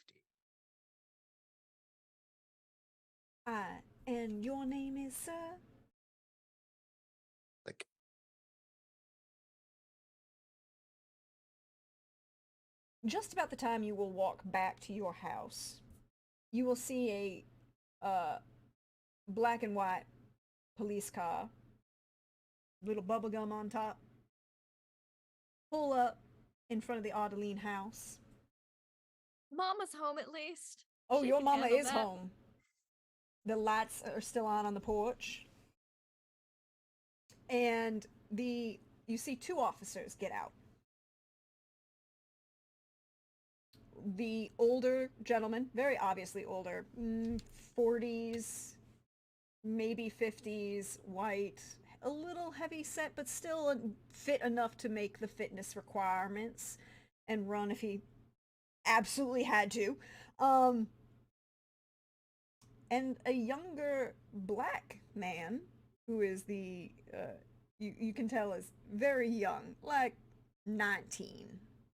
And your name is, sir? Like, Just about the time you will walk back to your house, you will see a black and white police car, little bubble gum on top, pull up in front of the Adeline house. Mama's home at least. Oh, She your can mama handle is that. home. The lights are still on the porch. And you see two officers get out. The older gentleman, very obviously older, 40s, maybe 50s, white, a little heavy set, but still fit enough to make the fitness requirements and run if he absolutely had to. And a younger black man who is you can tell is very young, like 19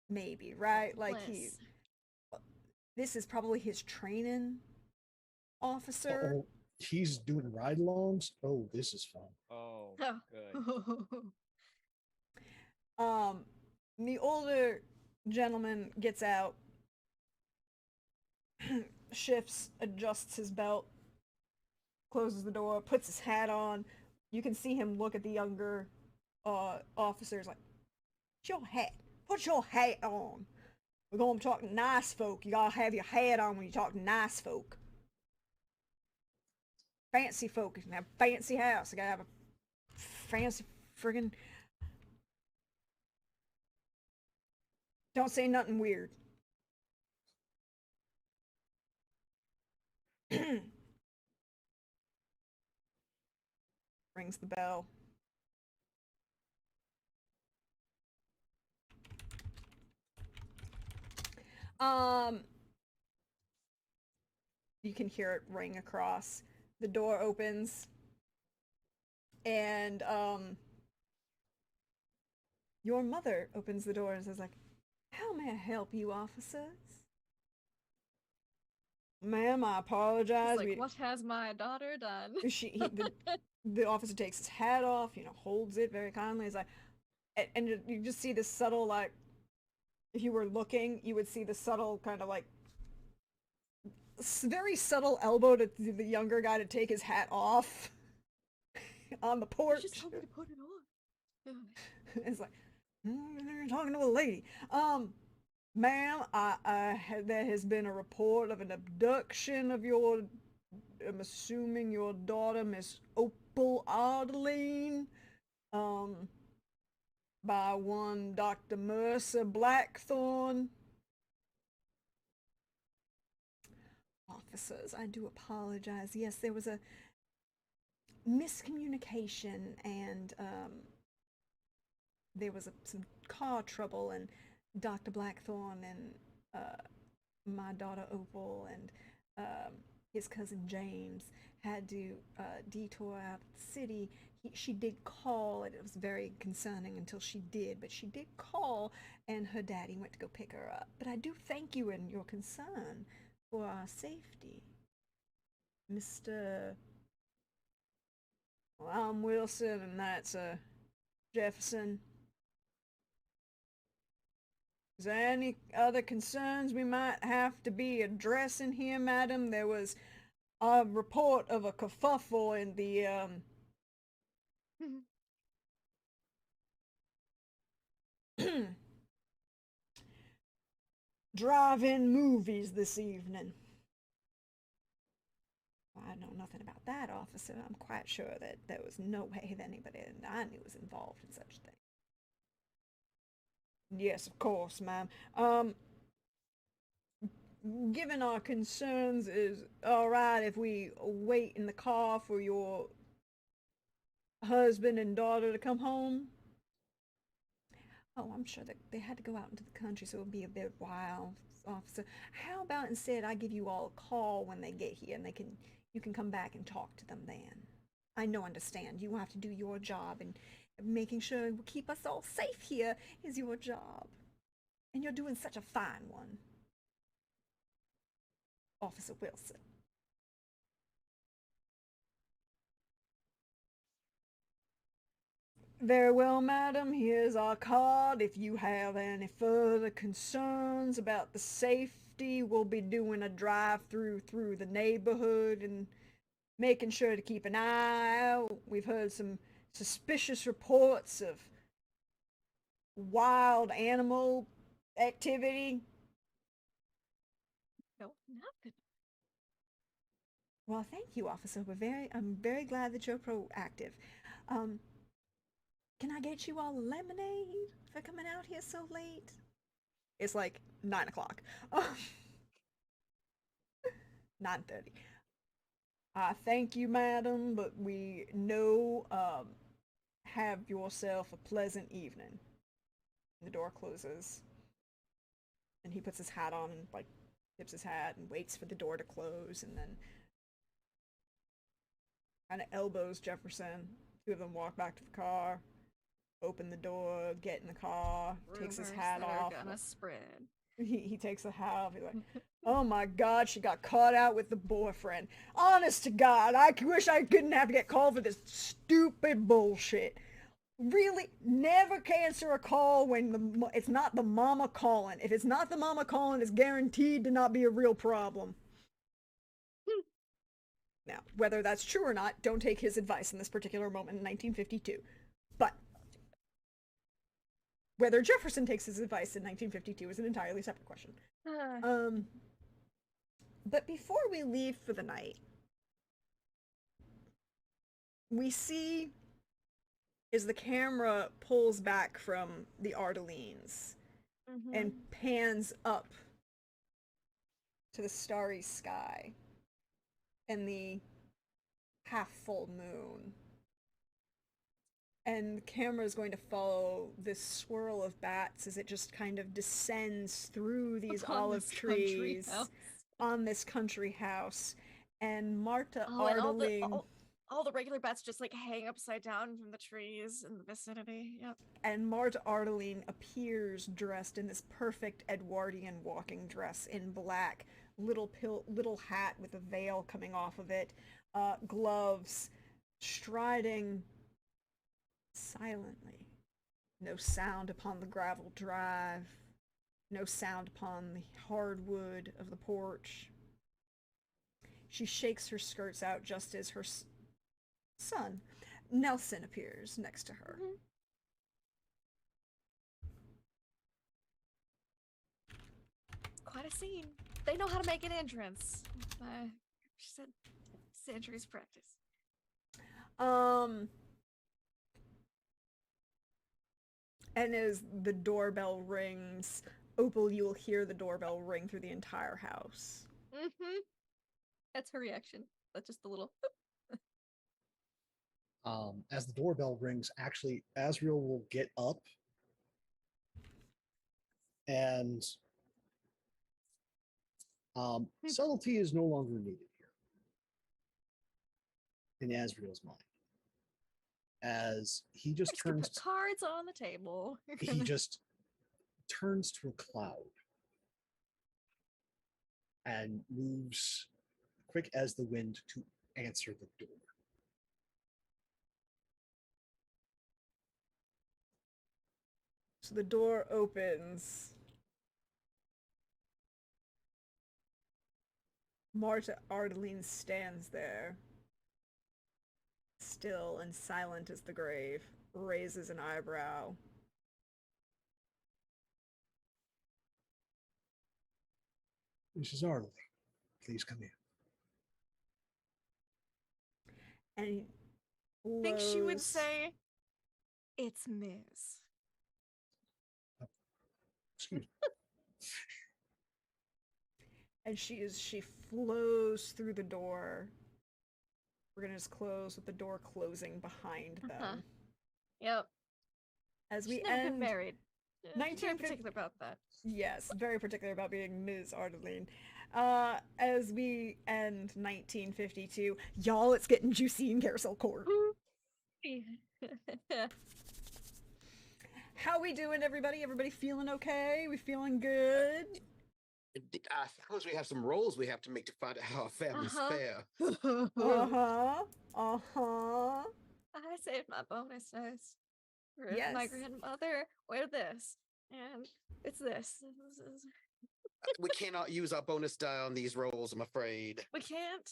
maybe, right? Like Bliss. this is probably his training officer. Oh, he's doing ride-alongs. Oh, this is fun. Oh, Oh. good. The older gentleman gets out, shifts, adjusts his belt, closes the door, puts his hat on. You can see him look at the younger officers like, "Put your hat. Put your hat on. We're going to talk to nice folk. You gotta have your hat on when you talk to nice folk. Fancy folk can have a fancy house. You gotta have a fancy friggin'. Don't say nothing weird." Rings the bell. You can hear it ring across. The door opens, and your mother opens the door and says, like, "How may I help you, officers?" "Ma'am, I apologize. It's like, what has my daughter done? The officer takes his hat off, holds it very kindly. He's like, and you just see this subtle, like, if you were looking, you would see the subtle kind of like very subtle elbow to the younger guy to take his hat off on the porch. She just told me to put it on. It's like, you're talking to a lady. Ma'am, there has been a report of an abduction of I'm assuming your daughter, Miss Opal Adeline, by one Dr. Mercer Blackthorn. Officers, I do apologize. Yes, there was a miscommunication, and there was some car trouble, and Dr. Blackthorn and my daughter Opal and his cousin James had to detour out of the city. She did call, and it was very concerning until she did, but she did call, and her daddy went to go pick her up. But I do thank you and your concern for our safety. Mr. Well, I'm Wilson, and that's Jefferson. Is there any other concerns we might have to be addressing here, madam? There was a report of a kerfuffle in the drive-in movies this evening. I know nothing about that, officer. I'm quite sure that there was no way that anybody that I knew was involved in such a thing. Yes, of course, ma'am. Given our concerns, is all right if we wait in the car for your husband and daughter to come home? Oh, I'm sure that they had to go out into the country, so it'll be a bit while, officer. How about instead I give you all a call when they get here, and you can come back and talk to them then? I know, understand. You have to do your job, and making sure we keep us all safe here is your job. And you're doing such a fine one, Officer Wilson. Very well, madam. Here's our card. If you have any further concerns about the safety, we'll be doing a drive-through through the neighborhood and making sure to keep an eye out. We've heard some suspicious reports of wild animal activity. No, not good. Well, thank you, officer. I'm very glad that you're proactive. Can I get you all a lemonade for coming out here so late? It's like 9 o'clock. 9:30. I thank you, madam, but we know, have yourself a pleasant evening. The door closes. And he puts his hat on and, like, tips his hat and waits for the door to close, and then kind of elbows Jefferson. Two of them walk back to the car, open the door, get in the car, takes his hat Rumors off. that are gonna spread. He takes the hat off. He's like, "Oh my God, she got caught out with the boyfriend. Honest to God, I wish I couldn't have to get called for this stupid bullshit. Really, never answer a call when it's not the mama calling. If it's not the mama calling, it's guaranteed to not be a real problem." Now, whether that's true or not, don't take his advice in this particular moment in 1952. But whether Jefferson takes his advice in 1952 is an entirely separate question. But before we leave for the night, we see as the camera pulls back from the Ardelenes and pans up to the starry sky and the half-full moon. And the camera is going to follow this swirl of bats as it just kind of descends through these olive trees on this country house. And Marta Ardeling... all the regular bats just like hang upside down from the trees in the vicinity. Yep. And Marta Ardeling appears dressed in this perfect Edwardian walking dress in black, little hat with a veil coming off of it, gloves, striding silently. No sound upon the gravel drive, no sound upon the hardwood of the porch. She shakes her skirts out just as her son, Nelson, appears next to her. Quite a scene. They know how to make an entrance. She said centuries practice. And as the doorbell rings, Opal, you will hear the doorbell ring through the entire house. That's her reaction. That's just a little. As the doorbell rings, actually, Asriel will get up and subtlety is no longer needed here in Asriel's mind. As he just turns put cards on the table. He just turns to a cloud and moves quick as the wind to answer the door. So the door opens. Marta Ardeline stands there, still and silent as the grave, raises an eyebrow. Mrs. Ardeline, please come in. And he I think she would say, "It's Ms." Excuse me. And she flows through the door. We're gonna just close with the door closing behind them. Yep. As we She's never been end married. Very 1950 particular about that. Yes, very particular about being Ms. Ardeline. As we end 1952, y'all, it's getting juicy in Carousel Court. How we doing, everybody? Everybody feeling okay? We feeling good? I suppose we have some rolls we have to make to find out how our families Uh-huh. fare. Uh-huh. Uh-huh. I saved my bonus dice for my Yes. grandmother. Wear this, and it's this. We cannot use our bonus die on these rolls, I'm afraid. We can't.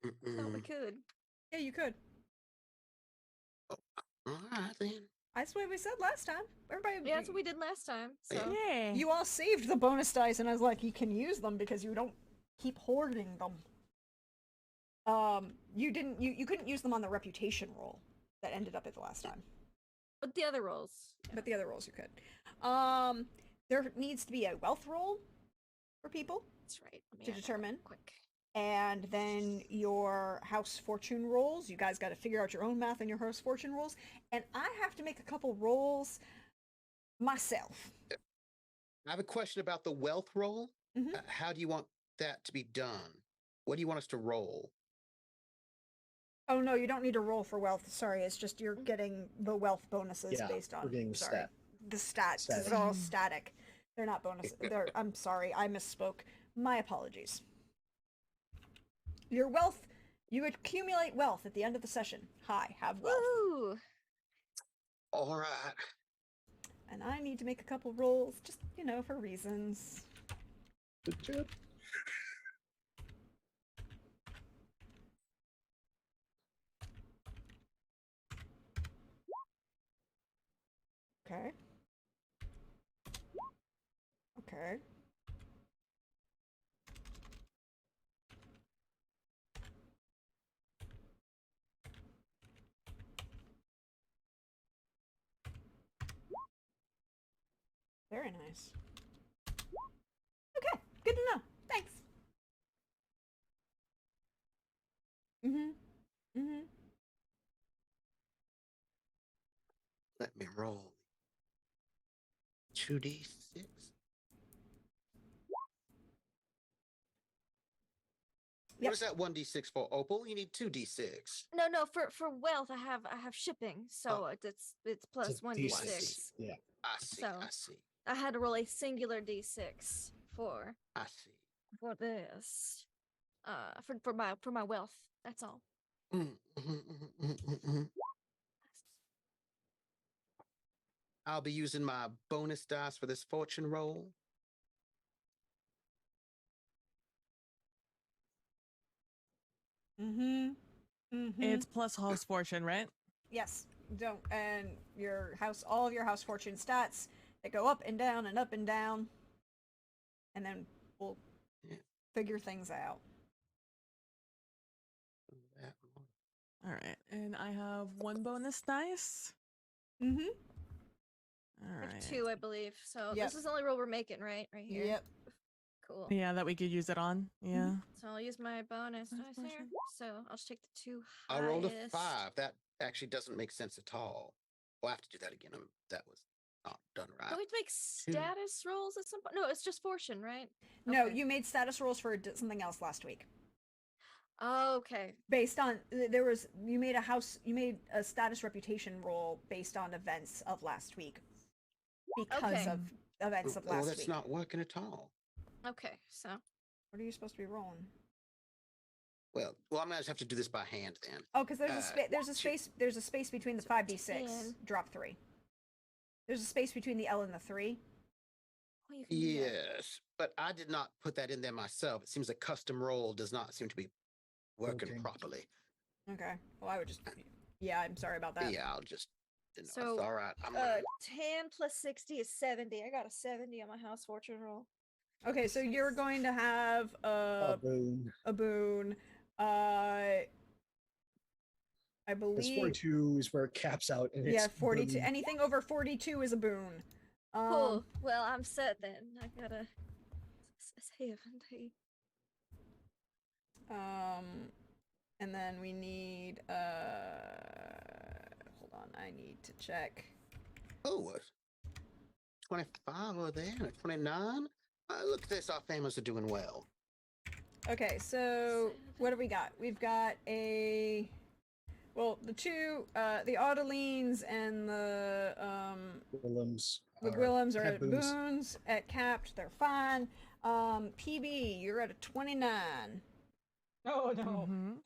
Thought we could. Yeah, you could. All right, then. That's what we said last time. Everybody, Yeah, that's what we did last time. So Yay. you all saved the bonus dice, and I was like, you can use them because you don't keep hoarding them. You didn't. You couldn't use them on the reputation roll that ended up at the last time. but the other rolls. But the other rolls you could. There needs to be a wealth roll for people, That's right. Let me to add that determine. quick. and then your house fortune rolls. You guys got to figure out your own math and your house fortune rolls, and I have to make a couple rolls myself. I have a question about the wealth roll. Mhm. How do you want that to be done? What do you want us to roll? Oh no, you don't need to roll for wealth. Sorry, it's just you're getting the wealth bonuses Yeah, based on. we're getting sorry, stat. the stats. Static. It's all static. They're not bonus. I'm sorry, I misspoke. My apologies. Your wealth. You accumulate wealth at the end of the session. Hi, have wealth. Woo! All right. And I need to make a couple rolls, just for reasons. Good job. Okay. Okay. Very nice. Okay, good to know. Thanks. Mm-hmm. Let me roll. 2d6. Yep. What is that 1d6 for, Opal? You need 2d6. No, for wealth, I have shipping, so it's plus It's a 1d6. D6. Yeah. I see. So- I see. I had to roll a singular d6 for I see. this. For my wealth. That's all. I'll be using my bonus dice for this fortune roll. Mm-hmm. Mm-hmm. It's plus house fortune, right? Yes. Don't and all of your house fortune stats that go up and down and up and down. And then we'll figure things out. That one. All right. And I have one bonus dice. Mm-hmm. All I have right. 2, I believe. So Yep. this is the only roll we're making, right? Right here. Yep. Cool. Yeah, that we could use it on. Yeah. So I'll use my bonus Bonus dice here. portion. So I'll just take the 2 I highest. rolled a 5. That actually doesn't make sense at all. We'll have to do that again. That was not done right. Don't we have to make status rolls at some point? No, it's just fortune, right? No, Okay. you made status rolls for something else last week. Okay. Based on you made a status reputation roll based on events of last week. Because Okay. of events of Well, last that's week. not working at all. Okay. So What are you supposed to be rolling? Well, I'm gonna just have to do this by hand then. Oh, because there's two- there's a space between the 5d6. 10. Drop 3. There's a space between the L and the 3. oh, you can do that. Yes, but I did not put that in there myself. It seems a custom roll does not seem to be working Okay. properly. Okay. Well, I would just. Yeah, I'm sorry about that. Yeah, I'll just. No, it's So, all right. I'm gonna, 10 plus 60 is 70. I got a 70 on my house fortune roll. Okay, so you're going to have Boom. a boon. I This believe. 42 is where it caps out. And Yeah, it's 42. boom. Anything over 42 is a boon. Cool. Well, I'm set then. I gotta 70. And then we need hold on, I need to check. oh, 25 over there, and a 29. Look at this, our families are doing well. Okay, so what do we got? We've got the Audalines and Willems. the Gwillums are have at boons. Boons, at Capped, they're fine. PB, you're at a 29. Oh no. Mhm.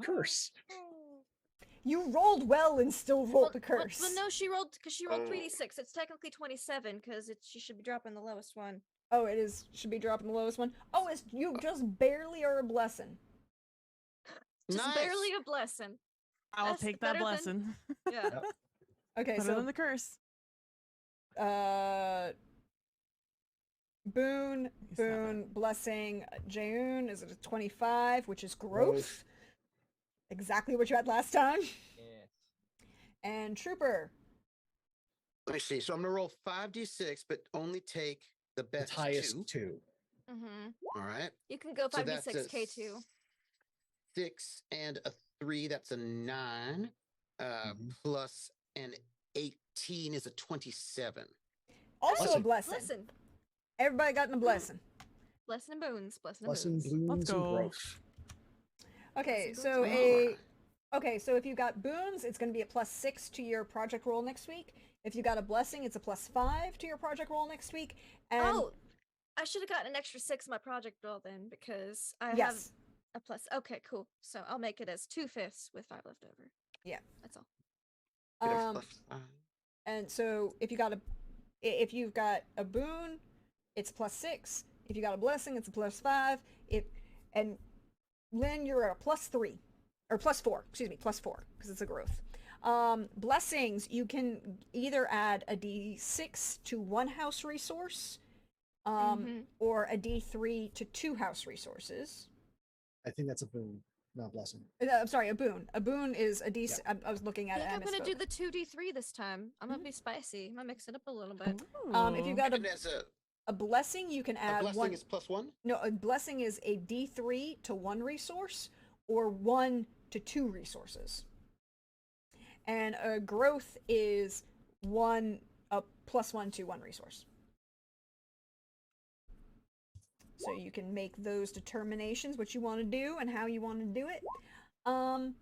Curse. You rolled well and still rolled the Well, curse. well, no, she rolled because she rolled 3d6. It's technically 27 because she should be dropping the lowest one. Oh, it is. Should be dropping the lowest one. Oh, it's you just barely are a blessing. Just Nice. barely a blessing. I'll That's take that better than- blessing. Yeah. Yep. Okay, Better than so the curse. Boon, blessing. Jaeun is at a 25, which is growth. Growth. Exactly what you had last time. Yes. And Trooper. Let me see. So I'm gonna roll 5d6, but only take the The best highest two. two. Mm-hmm. All right. You can go So that's 5d6k2. 6 and a 3. That's a 9. Mhm. Plus an 18 is a 27. Also Blessing. a blessing. Blessing. Everybody got in a blessing. Blessing and boons. Blessing and Blessing, boons. blooms, and go. growth. Okay, Blessing so boons. so if you got boons, it's going to be a +6 to your project roll next week. If you got a blessing, it's a +5 to your project roll next week. And Oh, I should have gotten an extra 6 in my project roll then because I have yes, a plus. Okay, cool. So I'll make it as 2/5 with 5 left over. Yeah. That's all. Get a um, +5. and so if you've got a boon, it's +6. If you got a blessing, it's a +5. And Lynn, you're at a +3 or +4. Excuse me, +4 because it's a growth. Blessings, you can either add a D6 to 1 house resource, or a D3 to 2 house resources. I think that's a boon, not a blessing. I'm sorry, a boon. A boon is a D6. I was looking I at it. think I'm and I gonna do misspoke. the 2d3 this time. I'm gonna be spicy. I'm gonna mix it up a little bit. If you Ooh. got And as a blessing, you can a add blessing one. is +1. No, a blessing is a D3 to 1 resource or 1 to 2 resources. And a growth is a +1 to 1 resource. So you can make those determinations, what you want to do and how you want to do it. And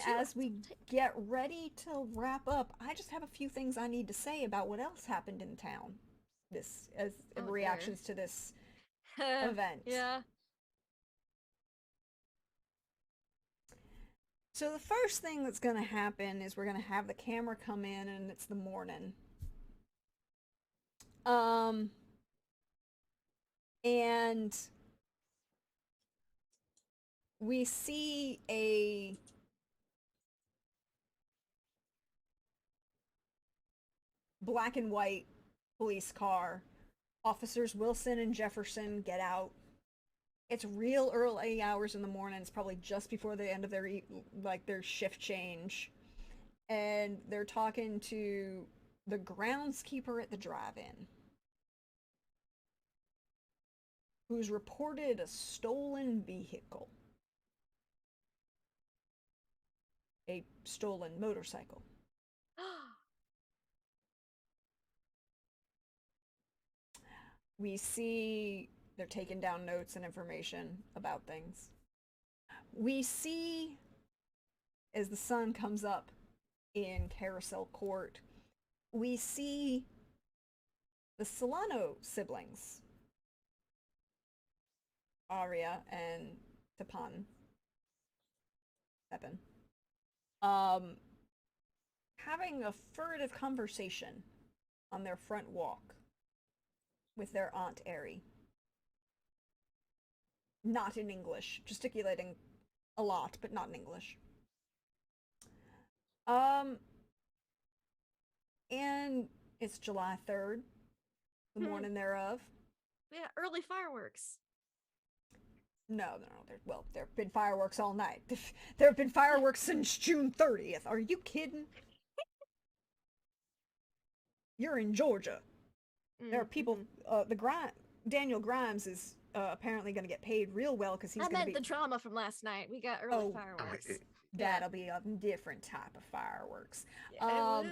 as we get ready to wrap up, I just have a few things I need to say about what else happened in town. Okay. Reactions to this event. Yeah. So the first thing that's going to happen is we're going to have the camera come in and it's the morning. And we see a black and white police car. Officers Wilson and Jefferson get out. It's real early hours in the morning. It's probably just before the end of their shift change. And they're talking to the groundskeeper at the drive-in, who's reported a stolen vehicle. A stolen motorcycle. We see they're taking down notes and information about things. We see, as the sun comes up in Carousel Court, we see the Solano siblings, Arya and Teppan, having a furtive conversation on their front walk with their Aunt Aerie. Not in English, gesticulating a lot, but not in English. And it's July 3rd, the morning thereof. Yeah, early fireworks. No, there have been fireworks all night. There have been fireworks since June 30th. Are you kidding? You're in Georgia. There are people, Daniel Grimes is apparently going to get paid real well because he's I going to meant be... the drama from last night. We got early Oh, fireworks. That'll be a different type of fireworks. Yeah.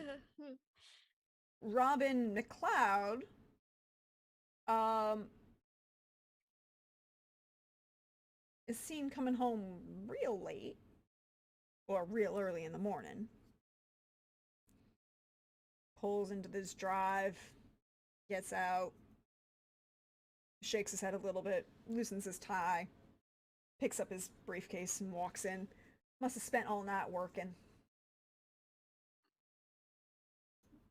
Robin McLeod is seen coming home real late or real early in the morning. Pulls into this drive, gets out, shakes his head a little bit, loosens his tie, picks up his briefcase and walks in. Must have spent all night working.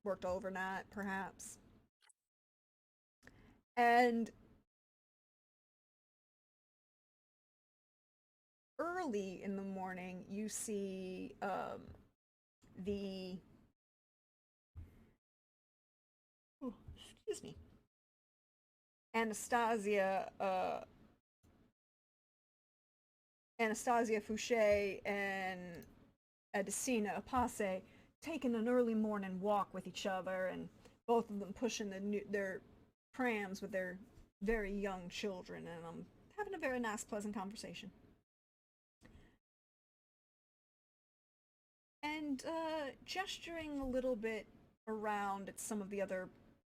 Worked overnight, perhaps. And early in the morning, you see the... Oh, excuse me. Anastasia Fouché and Adesina Apace taking an early morning walk with each other, and both of them pushing their prams with their very young children, and having a very nice, pleasant conversation. And gesturing a little bit around at some of the other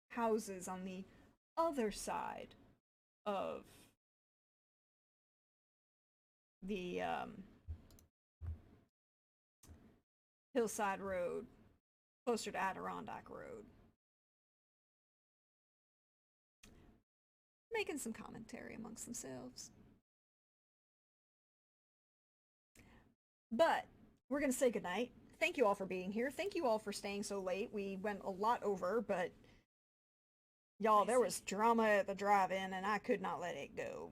houses on the other side of the Hillside Road, closer to Adirondack Road. Making some commentary amongst themselves. But we're going to say goodnight. Thank you all for being here. Thank you all for staying so late. We went a lot over, but y'all, there was drama at the drive-in, and I could not let it go.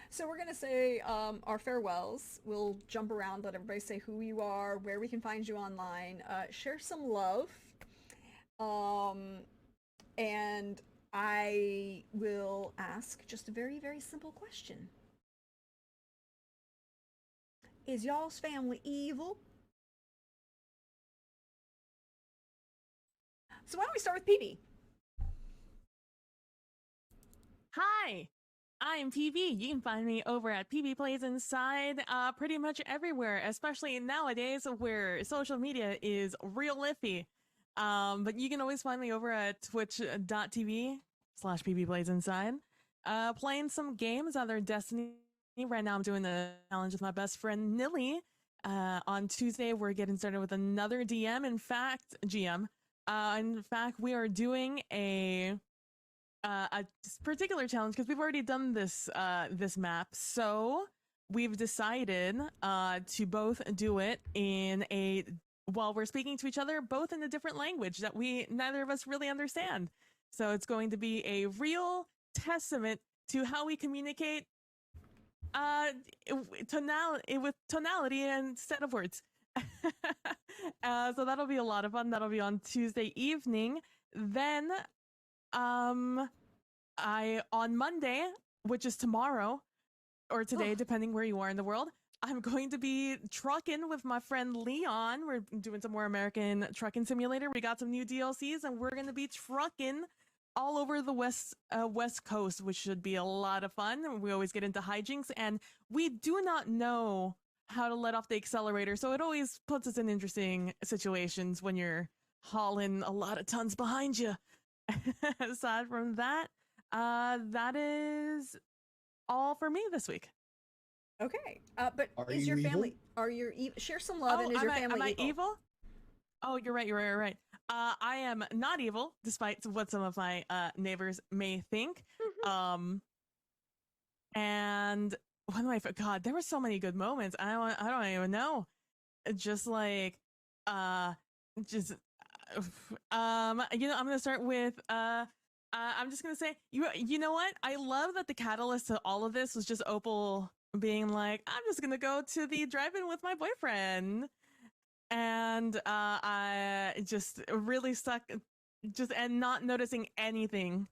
So we're going to say our farewells. We'll jump around, let everybody say who you are, where we can find you online, share some love. And I will ask just a very, very simple question. Is y'all's family evil? So why don't we start with PB? Hi, I'm PB. You can find me over at PB Plays Inside pretty much everywhere, especially nowadays where social media is real iffy. But you can always find me over at twitch.tv/PB Plays Inside, playing some games, other Destiny. Right now I'm doing the challenge with my best friend Nilly. On Tuesday, we're getting started with another GM. In fact, we are doing a particular challenge because we've already done this map. So we've decided to both do it while we're speaking to each other, both in a different language that neither of us really understand. So it's going to be a real testament to how we communicate with tonality instead of words. So that'll be a lot of fun. That'll be on Tuesday evening. Then on Monday, which is tomorrow or today, depending where you are in the world, I'm going to be trucking with my friend Leon. We're doing some more American Trucking Simulator. We got some new DLCs, and we're going to be trucking all over the West Coast, which should be a lot of fun. We always get into hijinks, and we do not know how to let off the accelerator, so it always puts us in interesting situations when you're hauling a lot of tons behind you. Aside from that, that is all for me this week. Okay, but Are is you your family? evil? Share some love, and is your family am I evil? evil? Oh, you're right. I am not evil, despite what some of my neighbors may think. And when I God, there were so many good moments. I don't even know. Just like, I'm gonna start with I'm just gonna say you know what? I love that the catalyst to all of this was just Opal being like, I'm just gonna go to the drive-in with my boyfriend. And I just really stuck and not noticing anything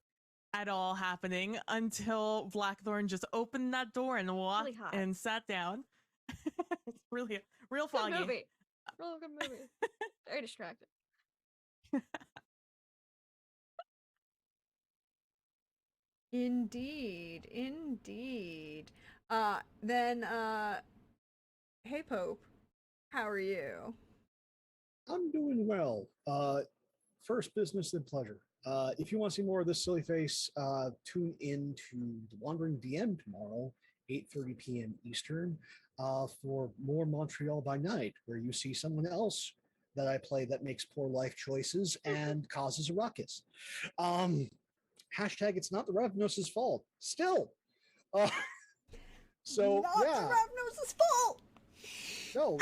at all happening until Blackthorn just opened that door and walked and sat down. It's really real foggy. Good movie. Real good movie. Very distracting. Indeed. Then hey Pope, how are you? I'm doing well. first, business then pleasure. If you want to see more of this silly face, tune in to the Wandering DM tomorrow, 8:30 p.m. Eastern, for more Montreal by Night, where you see someone else that I play that makes poor life choices and causes a ruckus. Hashtag it's not the Ravnos's fault. Still. So Not yeah. the Ravnos' fault. No,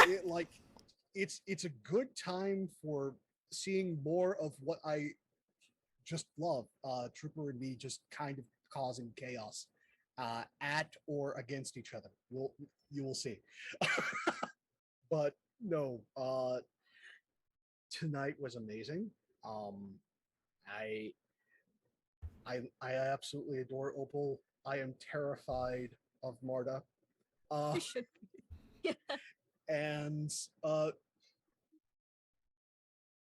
it's a good time for seeing more of what I just love. Trooper and me just kind of causing chaos at or against each other. You will see. But no, tonight was amazing. I I absolutely adore Opal. I am terrified of Marta. You should be. And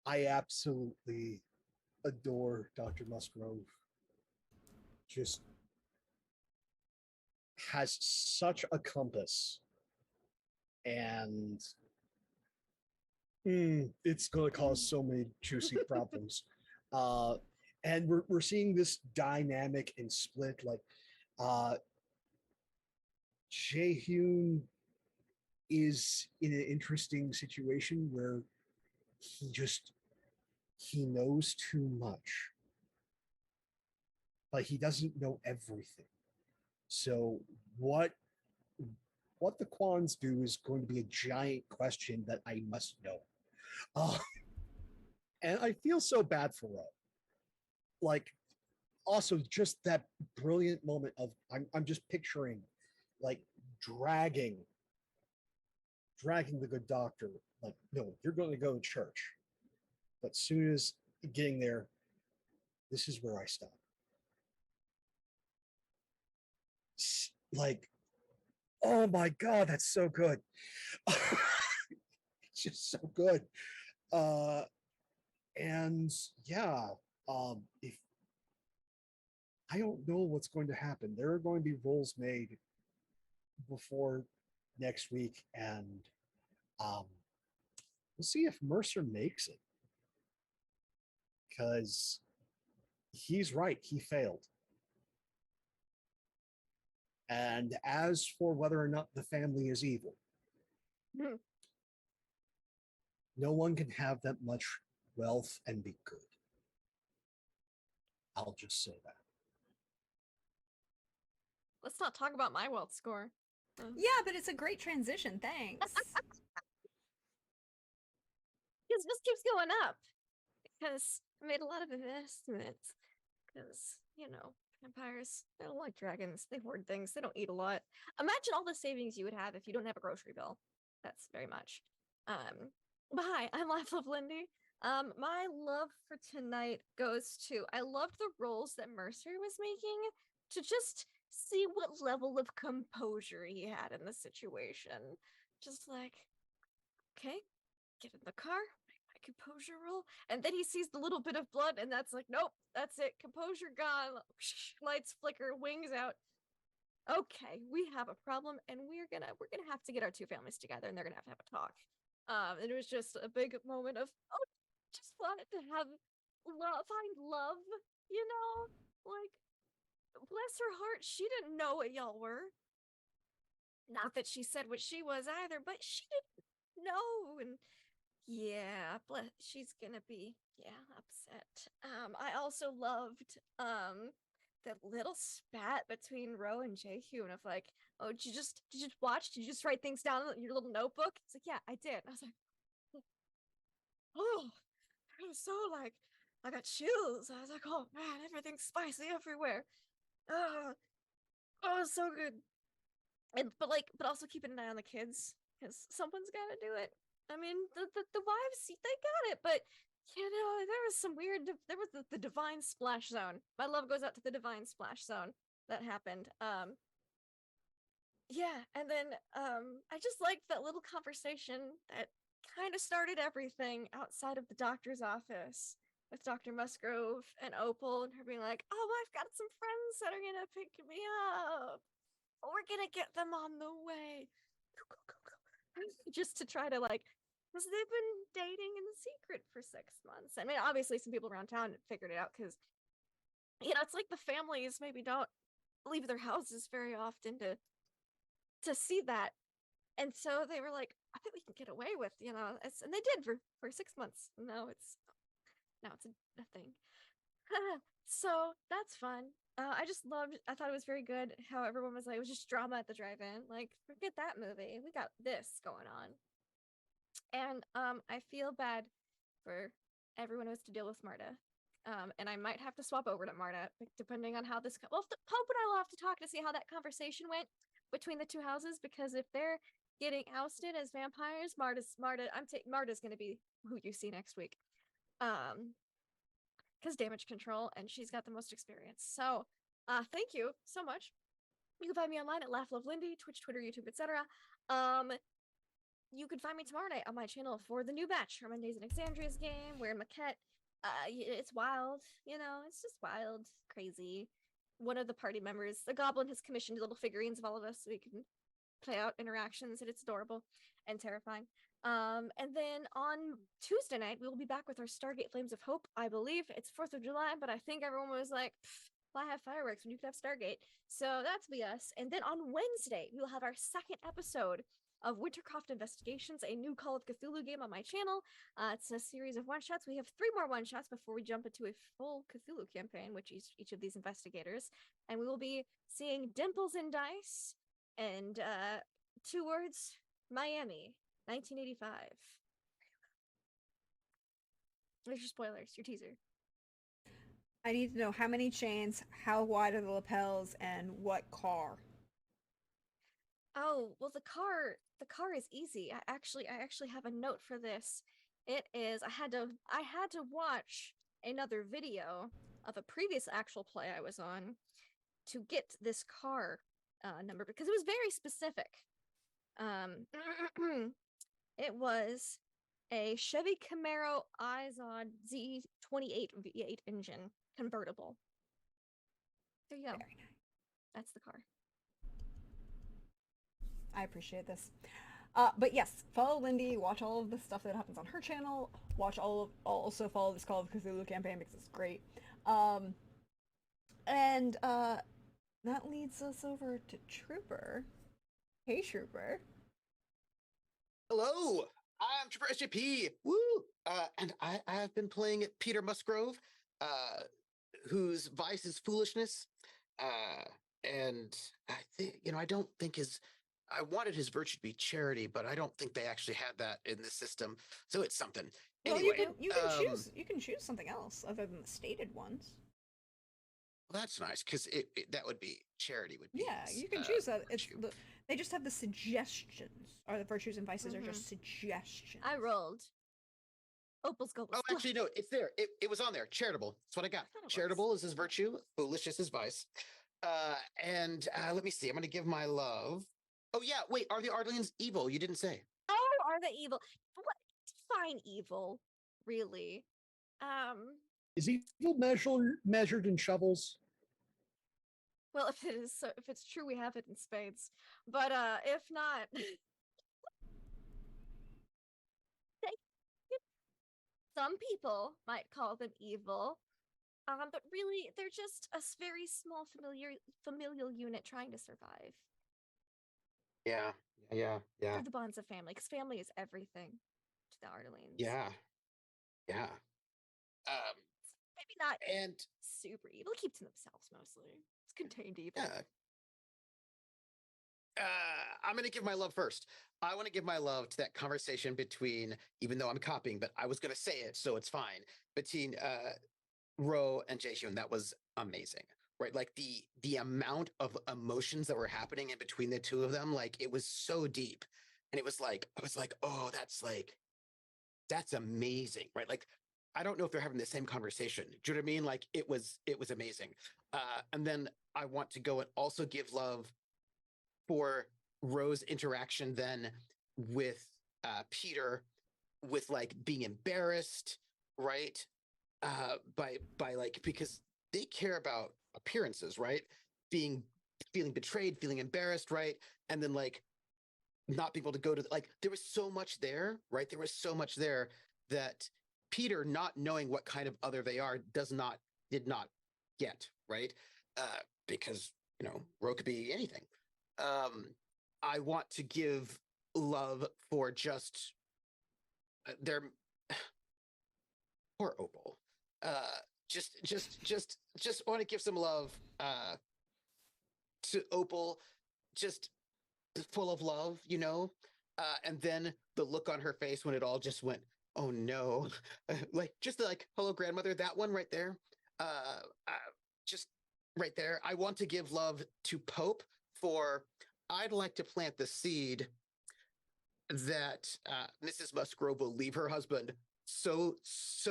I absolutely adore Dr. Musgrove. Just has such a compass, and it's going to cause so many juicy problems. And we're seeing this dynamic and split. Like Jaehyun is in an interesting situation where he knows too much, but he doesn't know everything. So what the Kwans do is going to be a giant question that I must know. And I feel so bad for Ro. Like, also just that brilliant moment of I'm just picturing like dragging the good doctor. Like, no, you're going to go to church. But soon as getting there, this is where I stop. Like, oh my God, that's so good. It's just so good. And yeah, if I don't know what's going to happen, there are going to be rolls made before next week, and we'll see if Mercer makes it, because he's right, he failed. And as for whether or not the family is evil, no one can have that much wealth and be good. I'll just say that. Let's not talk about my wealth score. Yeah, but it's a great transition. Thanks. It just keeps going up because I made a lot of investments. Because, you know, vampires, they don't like dragons. They hoard things. They don't eat a lot. Imagine all the savings you would have if you don't have a grocery bill. That's very much. But hi, I'm Life of Lindy. My love for tonight goes to, I loved the rolls that Mercer was making to just see what level of composure he had in the situation. Just like, okay, get in the car, my composure roll, and then he sees the little bit of blood, and that's like, nope, that's it, composure gone, lights flicker, wings out. Okay, we have a problem, and we're gonna have to get our two families together, and they're gonna have a talk. And it was just a big moment of, oh, just wanted to have find love, you know, like, bless her heart, she didn't know what y'all were. Not that she said what she was either, but she didn't know. And yeah, she's gonna be upset. I also loved that little spat between Ro and Jaehyun of like, oh, did you just watch? Did you just write things down in your little notebook? It's like, yeah, I did. And I was like, oh, it was so like, I got chills. I was like, oh man, everything's spicy everywhere. Oh, so good. And but also keeping an eye on the kids, because someone's got to do it. I mean, the wives, they got it, but you know, there was some weird. There was the divine splash zone. My love goes out to the divine splash zone that happened. Yeah, and then I just liked that little conversation that kind of started everything outside of the doctor's office with Dr. Musgrove and Opal, and her being like, "Oh, I've got some friends that are gonna pick me up. We're gonna get them on the way." Just to try to like because they've been dating in secret for 6 months. I mean, obviously, some people around town figured it out because, it's like the families maybe don't leave their houses very often to see that. And so they were like, I think we can get away with, and they did for 6 months. Now it's a thing. So that's fun. I thought it was very good how everyone was like, it was just drama at the drive-in. Like, forget that movie. We got this going on. And I feel bad for everyone who has to deal with Marta. And I might have to swap over to Marta, depending on how this... Well, Pope and I will have to talk to see how that conversation went between the two houses, because if they're getting ousted as vampires, Marta's going to be who you see next week. Because damage control, and she's got the most experience. So, thank you so much. You can find me online at LaughLoveLindy, Twitch, Twitter, YouTube, etc. You can find me tomorrow night on my channel for the new batch, Mondays in Exandria's game. We're in Maquette. It's wild, it's just wild, crazy. One of the party members, the goblin, has commissioned little figurines of all of us so we can play out interactions, and it's adorable and terrifying. And then on Tuesday night, we will be back with our Stargate Flames of Hope. I believe it's 4th of July, but I think everyone was like, why have fireworks when you could have Stargate? So that's be us. And then on Wednesday, we will have our second episode of Wintercroft Investigations, a new Call of Cthulhu game on my channel. It's a series of one-shots. We have 3 more one-shots before we jump into a full Cthulhu campaign, which each of these investigators. And we will be seeing Dimples and Dice and 2 words, Miami, 1985. There's your spoilers, your teaser. I need to know how many chains, how wide are the lapels, and what car. Oh, well, the car is easy. I actually have a note for this. It is, I had to watch another video of a previous actual play I was on to get this car number, because it was very specific. It was a Chevy Camaro Izod Z28 V8 engine convertible. There you go. Very nice. That's the car. I appreciate this. But yes, follow Lindy, watch all of the stuff that happens on her channel, also follow this Call of Cthulhu campaign because it's great. And that leads us over to Trooper. Hey, Trooper. Hello, I'm Trooper SJP. Woo! And I have been playing Peter Musgrove, whose vice is foolishness. And I think, I don't think I wanted his virtue to be charity, but I don't think they actually had that in the system. So it's something. Well, Anyway, you can choose something else other than the stated ones. Well, that's nice, because that would be charity. Would be You can choose that. They just have the suggestions, or the virtues and vices are just suggestions. I rolled. Opal's goal. Oh, actually, no, it's there. It was on there. Charitable. That's what I got. Charitable is his virtue. Foolish is his vice. And let me see. I'm going to give my love. Oh, yeah. Wait, are the Ardleans evil? You didn't say. Oh, are they evil? What? Define evil, really. Is evil measured in shovels? Well, if it's true, we have it in spades. But if not, some people might call them evil. But really, they're just a very small familial unit trying to survive. Yeah. Through the bonds of family, because family is everything to the Ardleans. Yeah. Maybe not And super evil. Keep to themselves mostly. It's contained evil. yeah. I'm going to give my love first. I want to give my love to that conversation between, even though I'm copying, but I was going to say it, so it's fine, between Ro and Jaehyun. That was amazing, right? Like the amount of emotions that were happening in between the two of them, like it was so deep. And it was like, I was like, oh, that's amazing, right? Like, I don't know if they're having the same conversation. Do you know what I mean? Like it was amazing. And then I want to go and also give love for Ro's interaction then with Peter, with like being embarrassed, right? By like, because they care about appearances, right? Feeling betrayed, feeling embarrassed, right? And then like not being able to go to like there was so much there, right? There was so much there that Peter, not knowing what kind of other they are, did not get, right? Because Ro could be anything. I want to give love for just their poor Opal. Just want to give some love to Opal, just full of love, and then the look on her face when it all just went, oh no, like just like hello grandmother, that one right there, just right there. I want to give love to Pope for I'd like to plant the seed that Mrs. Musgrove will leave her husband so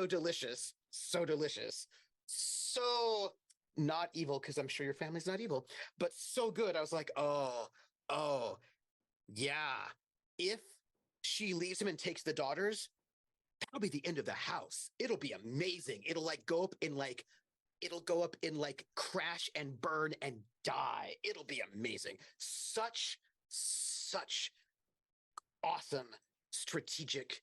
delicious, so not evil, because I'm sure your family's not evil, but so good. I was like, oh, yeah. If she leaves him and takes the daughters, that'll be the end of the house. It'll be amazing. It'll go up in like crash and burn and die. It'll be amazing. Such awesome strategic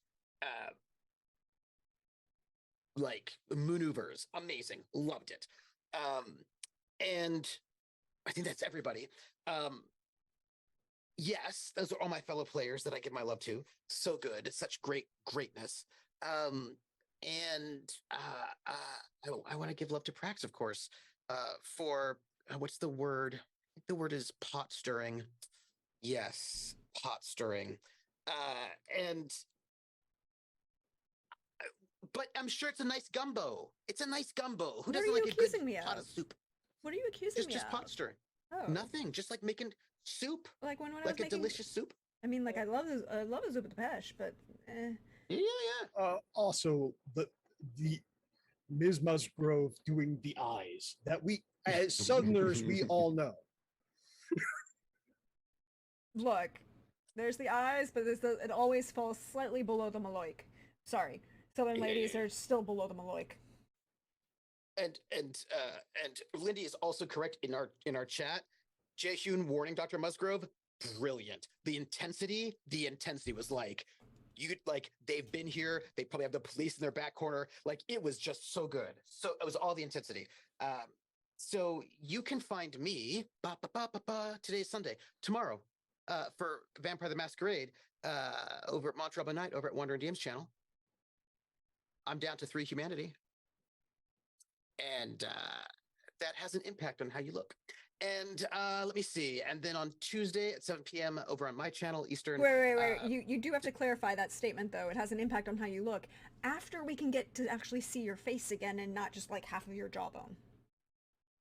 like maneuvers. Amazing. Loved it. And I think that's everybody. Yes, those are all my fellow players that I give my love to. So good. Such greatness. And I want to give love to Prax, of course, for what's the word? I think the word is pot stirring. Yes, pot stirring. And but I'm sure it's a nice gumbo. It's a nice gumbo. Who What are doesn't you like a good accusing me pot of? of soup? What are you accusing me Just of? pot stirring. Oh. Nothing. Just like making soup. Like when I was Like a making delicious soup. I mean, like I love a soup at the pesh, but Yeah. Also, the Ms. Musgrove doing the eyes that we, as Southerners, we all know. Look, there's the eyes, but it always falls slightly below the Maloik. Sorry, Southern ladies are still below the Maloik. And Lindy is also correct in our chat. Jaehyun warning Dr. Musgrove, brilliant. The intensity was like, they've been here. They probably have the police in their back corner. Like it was just so good. So it was all the intensity. So you can find me today's Sunday, tomorrow, for Vampire the Masquerade, over at Montreal by Night, over at Wonder and DM's channel. I'm down to 3 humanity. And that has an impact on how you look. And let me see. And then on Tuesday at 7 p.m. over on my channel, Eastern. Wait. You do have to clarify that statement, though. It has an impact on how you look. After we can get to actually see your face again and not just like half of your jawbone.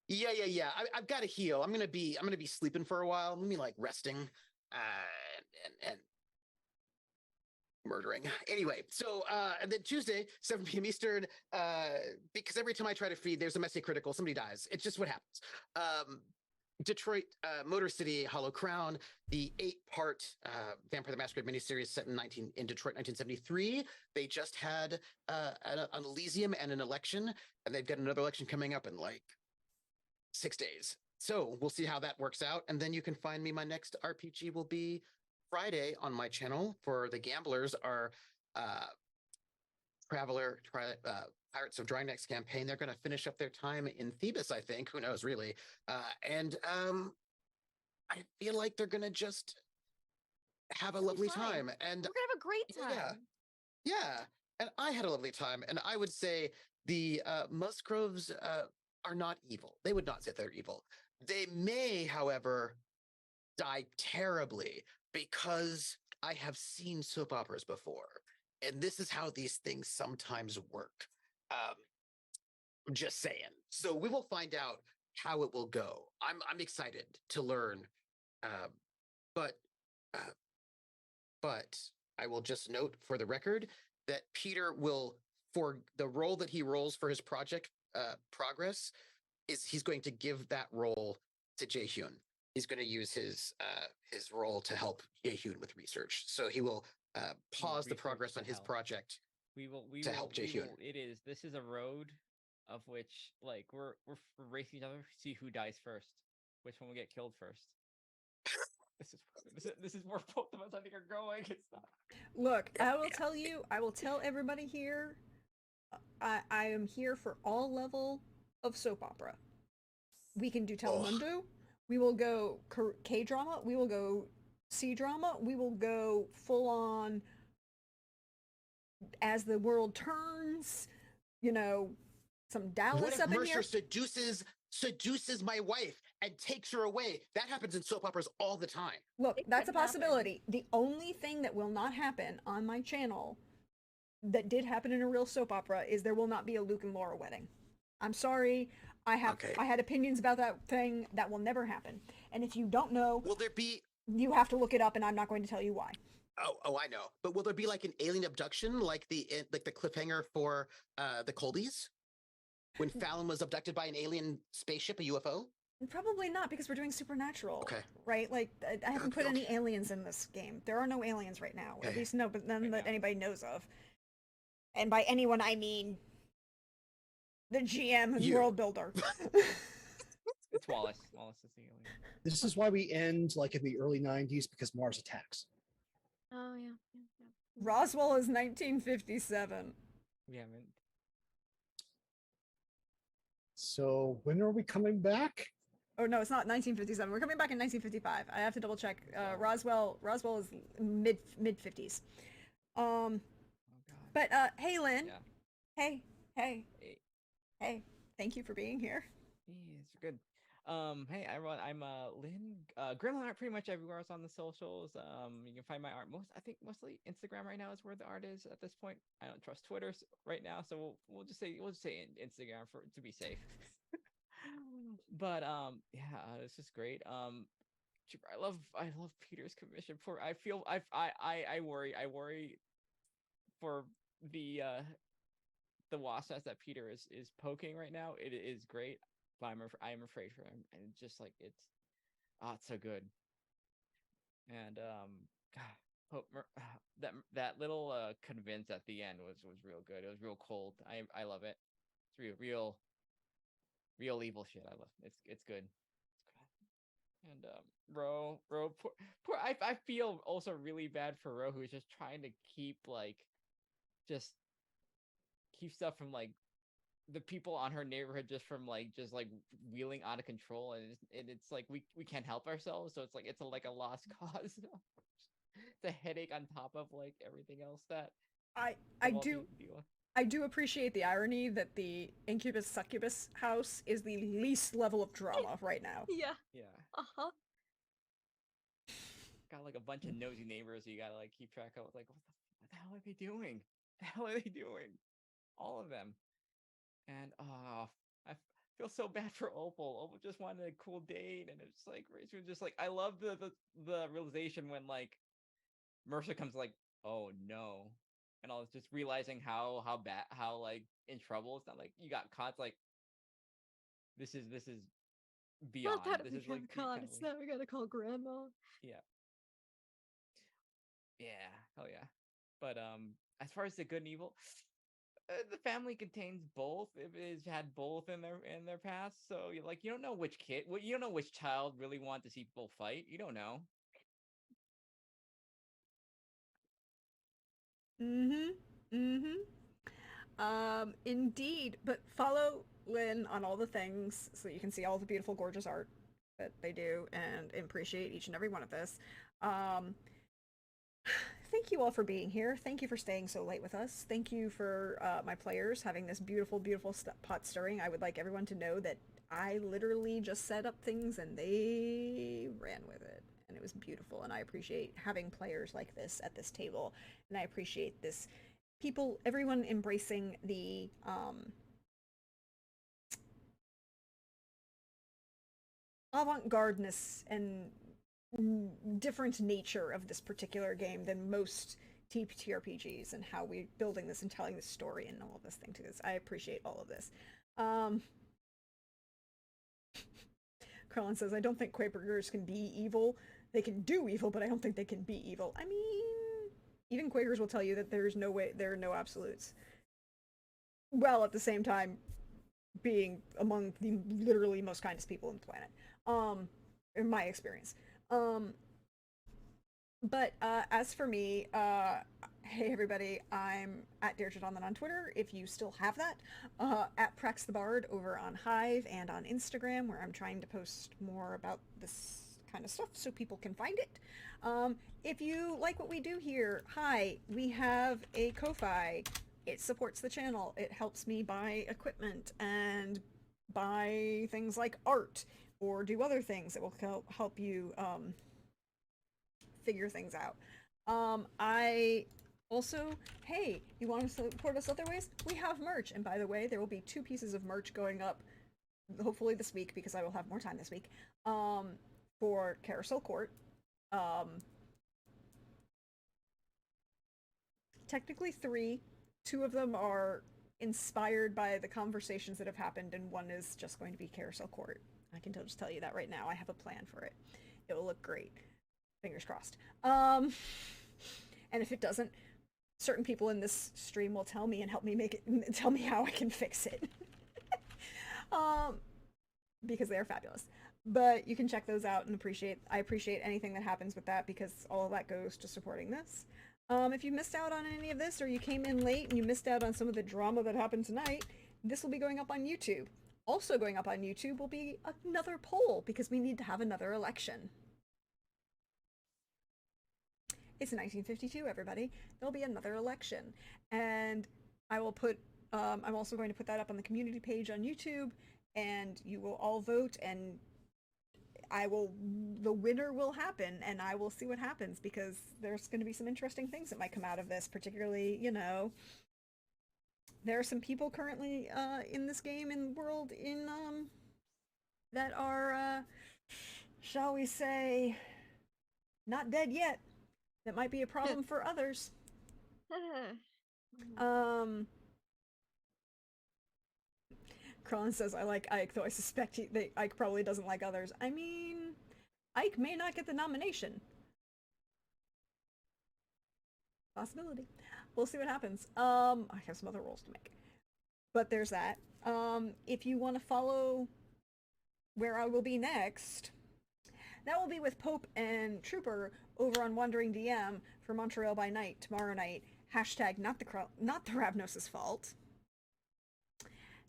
Yeah. I've got to heal. I'm gonna be sleeping for a while. I'm gonna be like resting, and murdering. Anyway, so and then Tuesday, 7 p.m. Eastern, because every time I try to feed, there's a messy critical, somebody dies. It's just what happens. Detroit, Motor City, Hollow Crown, the 8-part Vampire the Masquerade miniseries set in Detroit, 1973. They just had an Elysium and an election, and they've got another election coming up in like 6 days. So we'll see how that works out. And then you can find me. My next RPG will be Friday on my channel for the gamblers. Our Pirates of Drynecks campaign. They're going to finish up their time in Thebes, I think. Who knows, really? And I feel like they're going to just have a lovely time. And we're going to have a great time. Yeah. And I had a lovely time. And I would say the Musgroves are not evil. They would not say they're evil. They may, however, die terribly because I have seen soap operas before. And this is how these things sometimes work. Just saying. So we will find out how it will go. I'm excited to learn. But I will just note for the record that Peter will, for the role that he rolls for his project progress, he's going to give that role to Jaehyun. He's going to use his role to help Jaehyun with research. So he will pause the progress on his project. We will help Jaehyun. This is a road of which, like, we're racing each other to see who dies first, which one will get killed first. This is where both of us I think are going. It's not. Look, I will tell you, I will tell everybody here, I am here for all level of soap opera. We can do Telemundo. We will go K drama. We will go C drama. We will go full on As the World Turns. You know, some Dallas What if up in Mercer here. seduces my wife and takes her away? That happens in soap operas all the time. Look, It that's a could happen. possibility. The only thing that will not happen on my channel that did happen in a real soap opera is there will not be a Luke and Laura wedding. I'm sorry. I had opinions about that thing. That will never happen. And if you don't know, Will there be? you have to look it up, and I'm not going to tell you why. Oh, I know. But will there be like an alien abduction, like the cliffhanger for the Colbys, when Fallon was abducted by an alien spaceship, a UFO? Probably not, because we're doing Supernatural. Okay. Right? Like, I haven't put any Okay. aliens in this game. There are no aliens right now. At Okay. least no, but none Right that now. anybody knows of. And by anyone, I mean the GM and You. world builder. It's Wallace. Wallace is the alien. This is why we end like in the early 90s because Mars attacks. Oh yeah. Roswell is 1957. We haven't. So when are we coming back? Oh no, it's not 1957. We're coming back in 1955. I have to double check. Roswell is mid 50s. Oh God. But hey Lynn. Yeah. Hey. Hey. Thank you for being here. It's good. Hey everyone, I'm Lynn. Gremlin art pretty much everywhere else on the socials. You can find my art mostly Instagram right now is where the art is at this point. I don't trust Twitter right now, so we'll just say Instagram to be safe. But it's just great. I love Peter's commission. I worry for the wasp nest that Peter is poking right now. It is great. But I'm afraid for him, and just like it's so good. And that little convince at the end was real good. It was real cold. I love it. It's real evil shit. I love it. It's good. And Ro poor I feel also really bad for Ro, who's just trying to keep stuff from like the people on her neighborhood just wheeling out of control, and it's like we can't help ourselves, so it's like it's a lost cause. It's a headache on top of like everything else that I do appreciate the irony that the Incubus Succubus house is the least level of drama right now. Yeah. Yeah. Got like a bunch of nosy neighbors you gotta like keep track of. Like what the hell are they doing? The hell are they doing? All of them. And I feel so bad for Opal. Opal just wanted a cool date, and it's like Rachel just like I love the realization when like Mercer comes like, oh no, and I was just realizing how bad, how like in trouble. It's not like you got caught. It's like this is beyond. Not that This we is like got caught. It's that we gotta call grandma. Yeah, hell yeah. But as far as the good and evil, the family contains both. It has had both in their past, so you don't know which you don't know which child really want to see people fight. You don't know. Indeed. But follow Lynn on all the things so you can see all the beautiful, gorgeous art that they do and appreciate each and every one of this. Thank you all for being here. Thank you for staying so late with us. Thank you for my players having this beautiful, beautiful pot stirring. I would like everyone to know that I literally just set up things and they ran with it. And it was beautiful. And I appreciate having players like this at this table. And I appreciate this everyone embracing the avant-gardeness and different nature of this particular game than most TTRPGs, and how we're building this and telling this story and all of this thing to this. I appreciate all of this. Carlin says, I don't think Quakers can be evil. They can do evil, but I don't think they can be evil. I mean, even Quakers will tell you that there are no absolutes. Well, at the same time, being among the literally most kindest people on the planet. In my experience. But as for me, hey everybody, I'm at Deirdre Donlin on Twitter, if you still have that. At Prax the Bard over on Hive and on Instagram, where I'm trying to post more about this kind of stuff so people can find it. If you like what we do here, hi, we have a Ko-Fi. It supports the channel. It helps me buy equipment and buy things like art or do other things that will help you figure things out. I also, hey, you want to support us other ways? We have merch, and by the way, there will be 2 pieces of merch going up, hopefully this week, because I will have more time this week, for Carousel Court. Technically 3. 2 of them are inspired by the conversations that have happened, and 1 is just going to be Carousel Court. I can just tell you that right now. I have a plan for it. It will look great. Fingers crossed. And if it doesn't, certain people in this stream will tell me and help me make it, tell me how I can fix it. Because they are fabulous. But you can check those out and I appreciate anything that happens with that, because all of that goes to supporting this. If you missed out on any of this, or you came in late and you missed out on some of the drama that happened tonight, this will be going up on YouTube. Also going up on YouTube will be another poll, because we need to have another election. It's 1952, everybody. There'll be another election. And I will put, I'm also going to put that up on the community page on YouTube, and you will all vote, and the winner will happen, and I will see what happens, because there's going to be some interesting things that might come out of this, particularly, you know, there are some people currently in this game and world that are, shall we say, not dead yet. That might be a problem for others. Krillin says, I like Ike, though I suspect Ike probably doesn't like others. I mean, Ike may not get the nomination. Possibility. We'll see what happens. I have some other roles to make. But there's that. If you want to follow where I will be next, that will be with Pope and Trooper over on Wandering DM for Montreal by Night tomorrow night. Hashtag not the Ravnos' fault.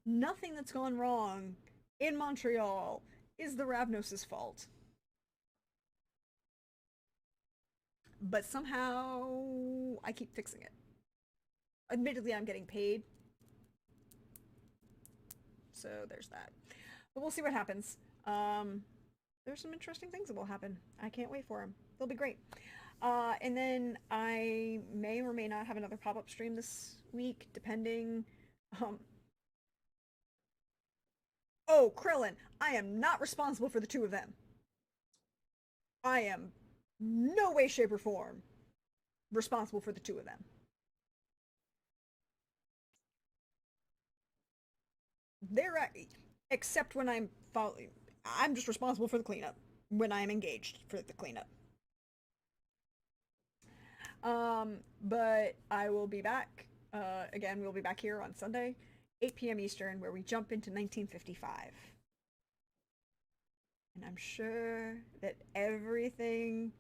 Nothing that's gone wrong in Montreal is the Ravnos' fault. But somehow I keep fixing it. Admittedly, I'm getting paid. So there's that. But we'll see what happens. There's some interesting things that will happen. I can't wait for them. They'll be great. And then I may or may not have another pop-up stream this week, depending. Oh, Krillin, I am not responsible for the 2 of them. I am no way, shape, or form responsible for the 2 of them. They're except when I'm following. I'm just responsible for the cleanup when I'm engaged for the cleanup. But I will be back. Again, we'll be back here on Sunday, 8 p.m. Eastern, where we jump into 1955. And I'm sure that everything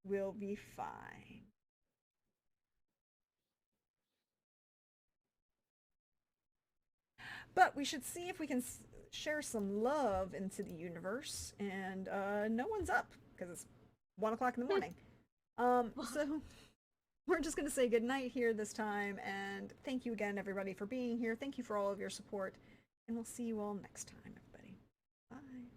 will be fine. But we should see if we can share some love into the universe, and no one's up because it's 1 o'clock in the morning. So we're just gonna say goodnight here this time, and thank you again, everybody, for being here. Thank you for all of your support, and we'll see you all next time, everybody. Bye.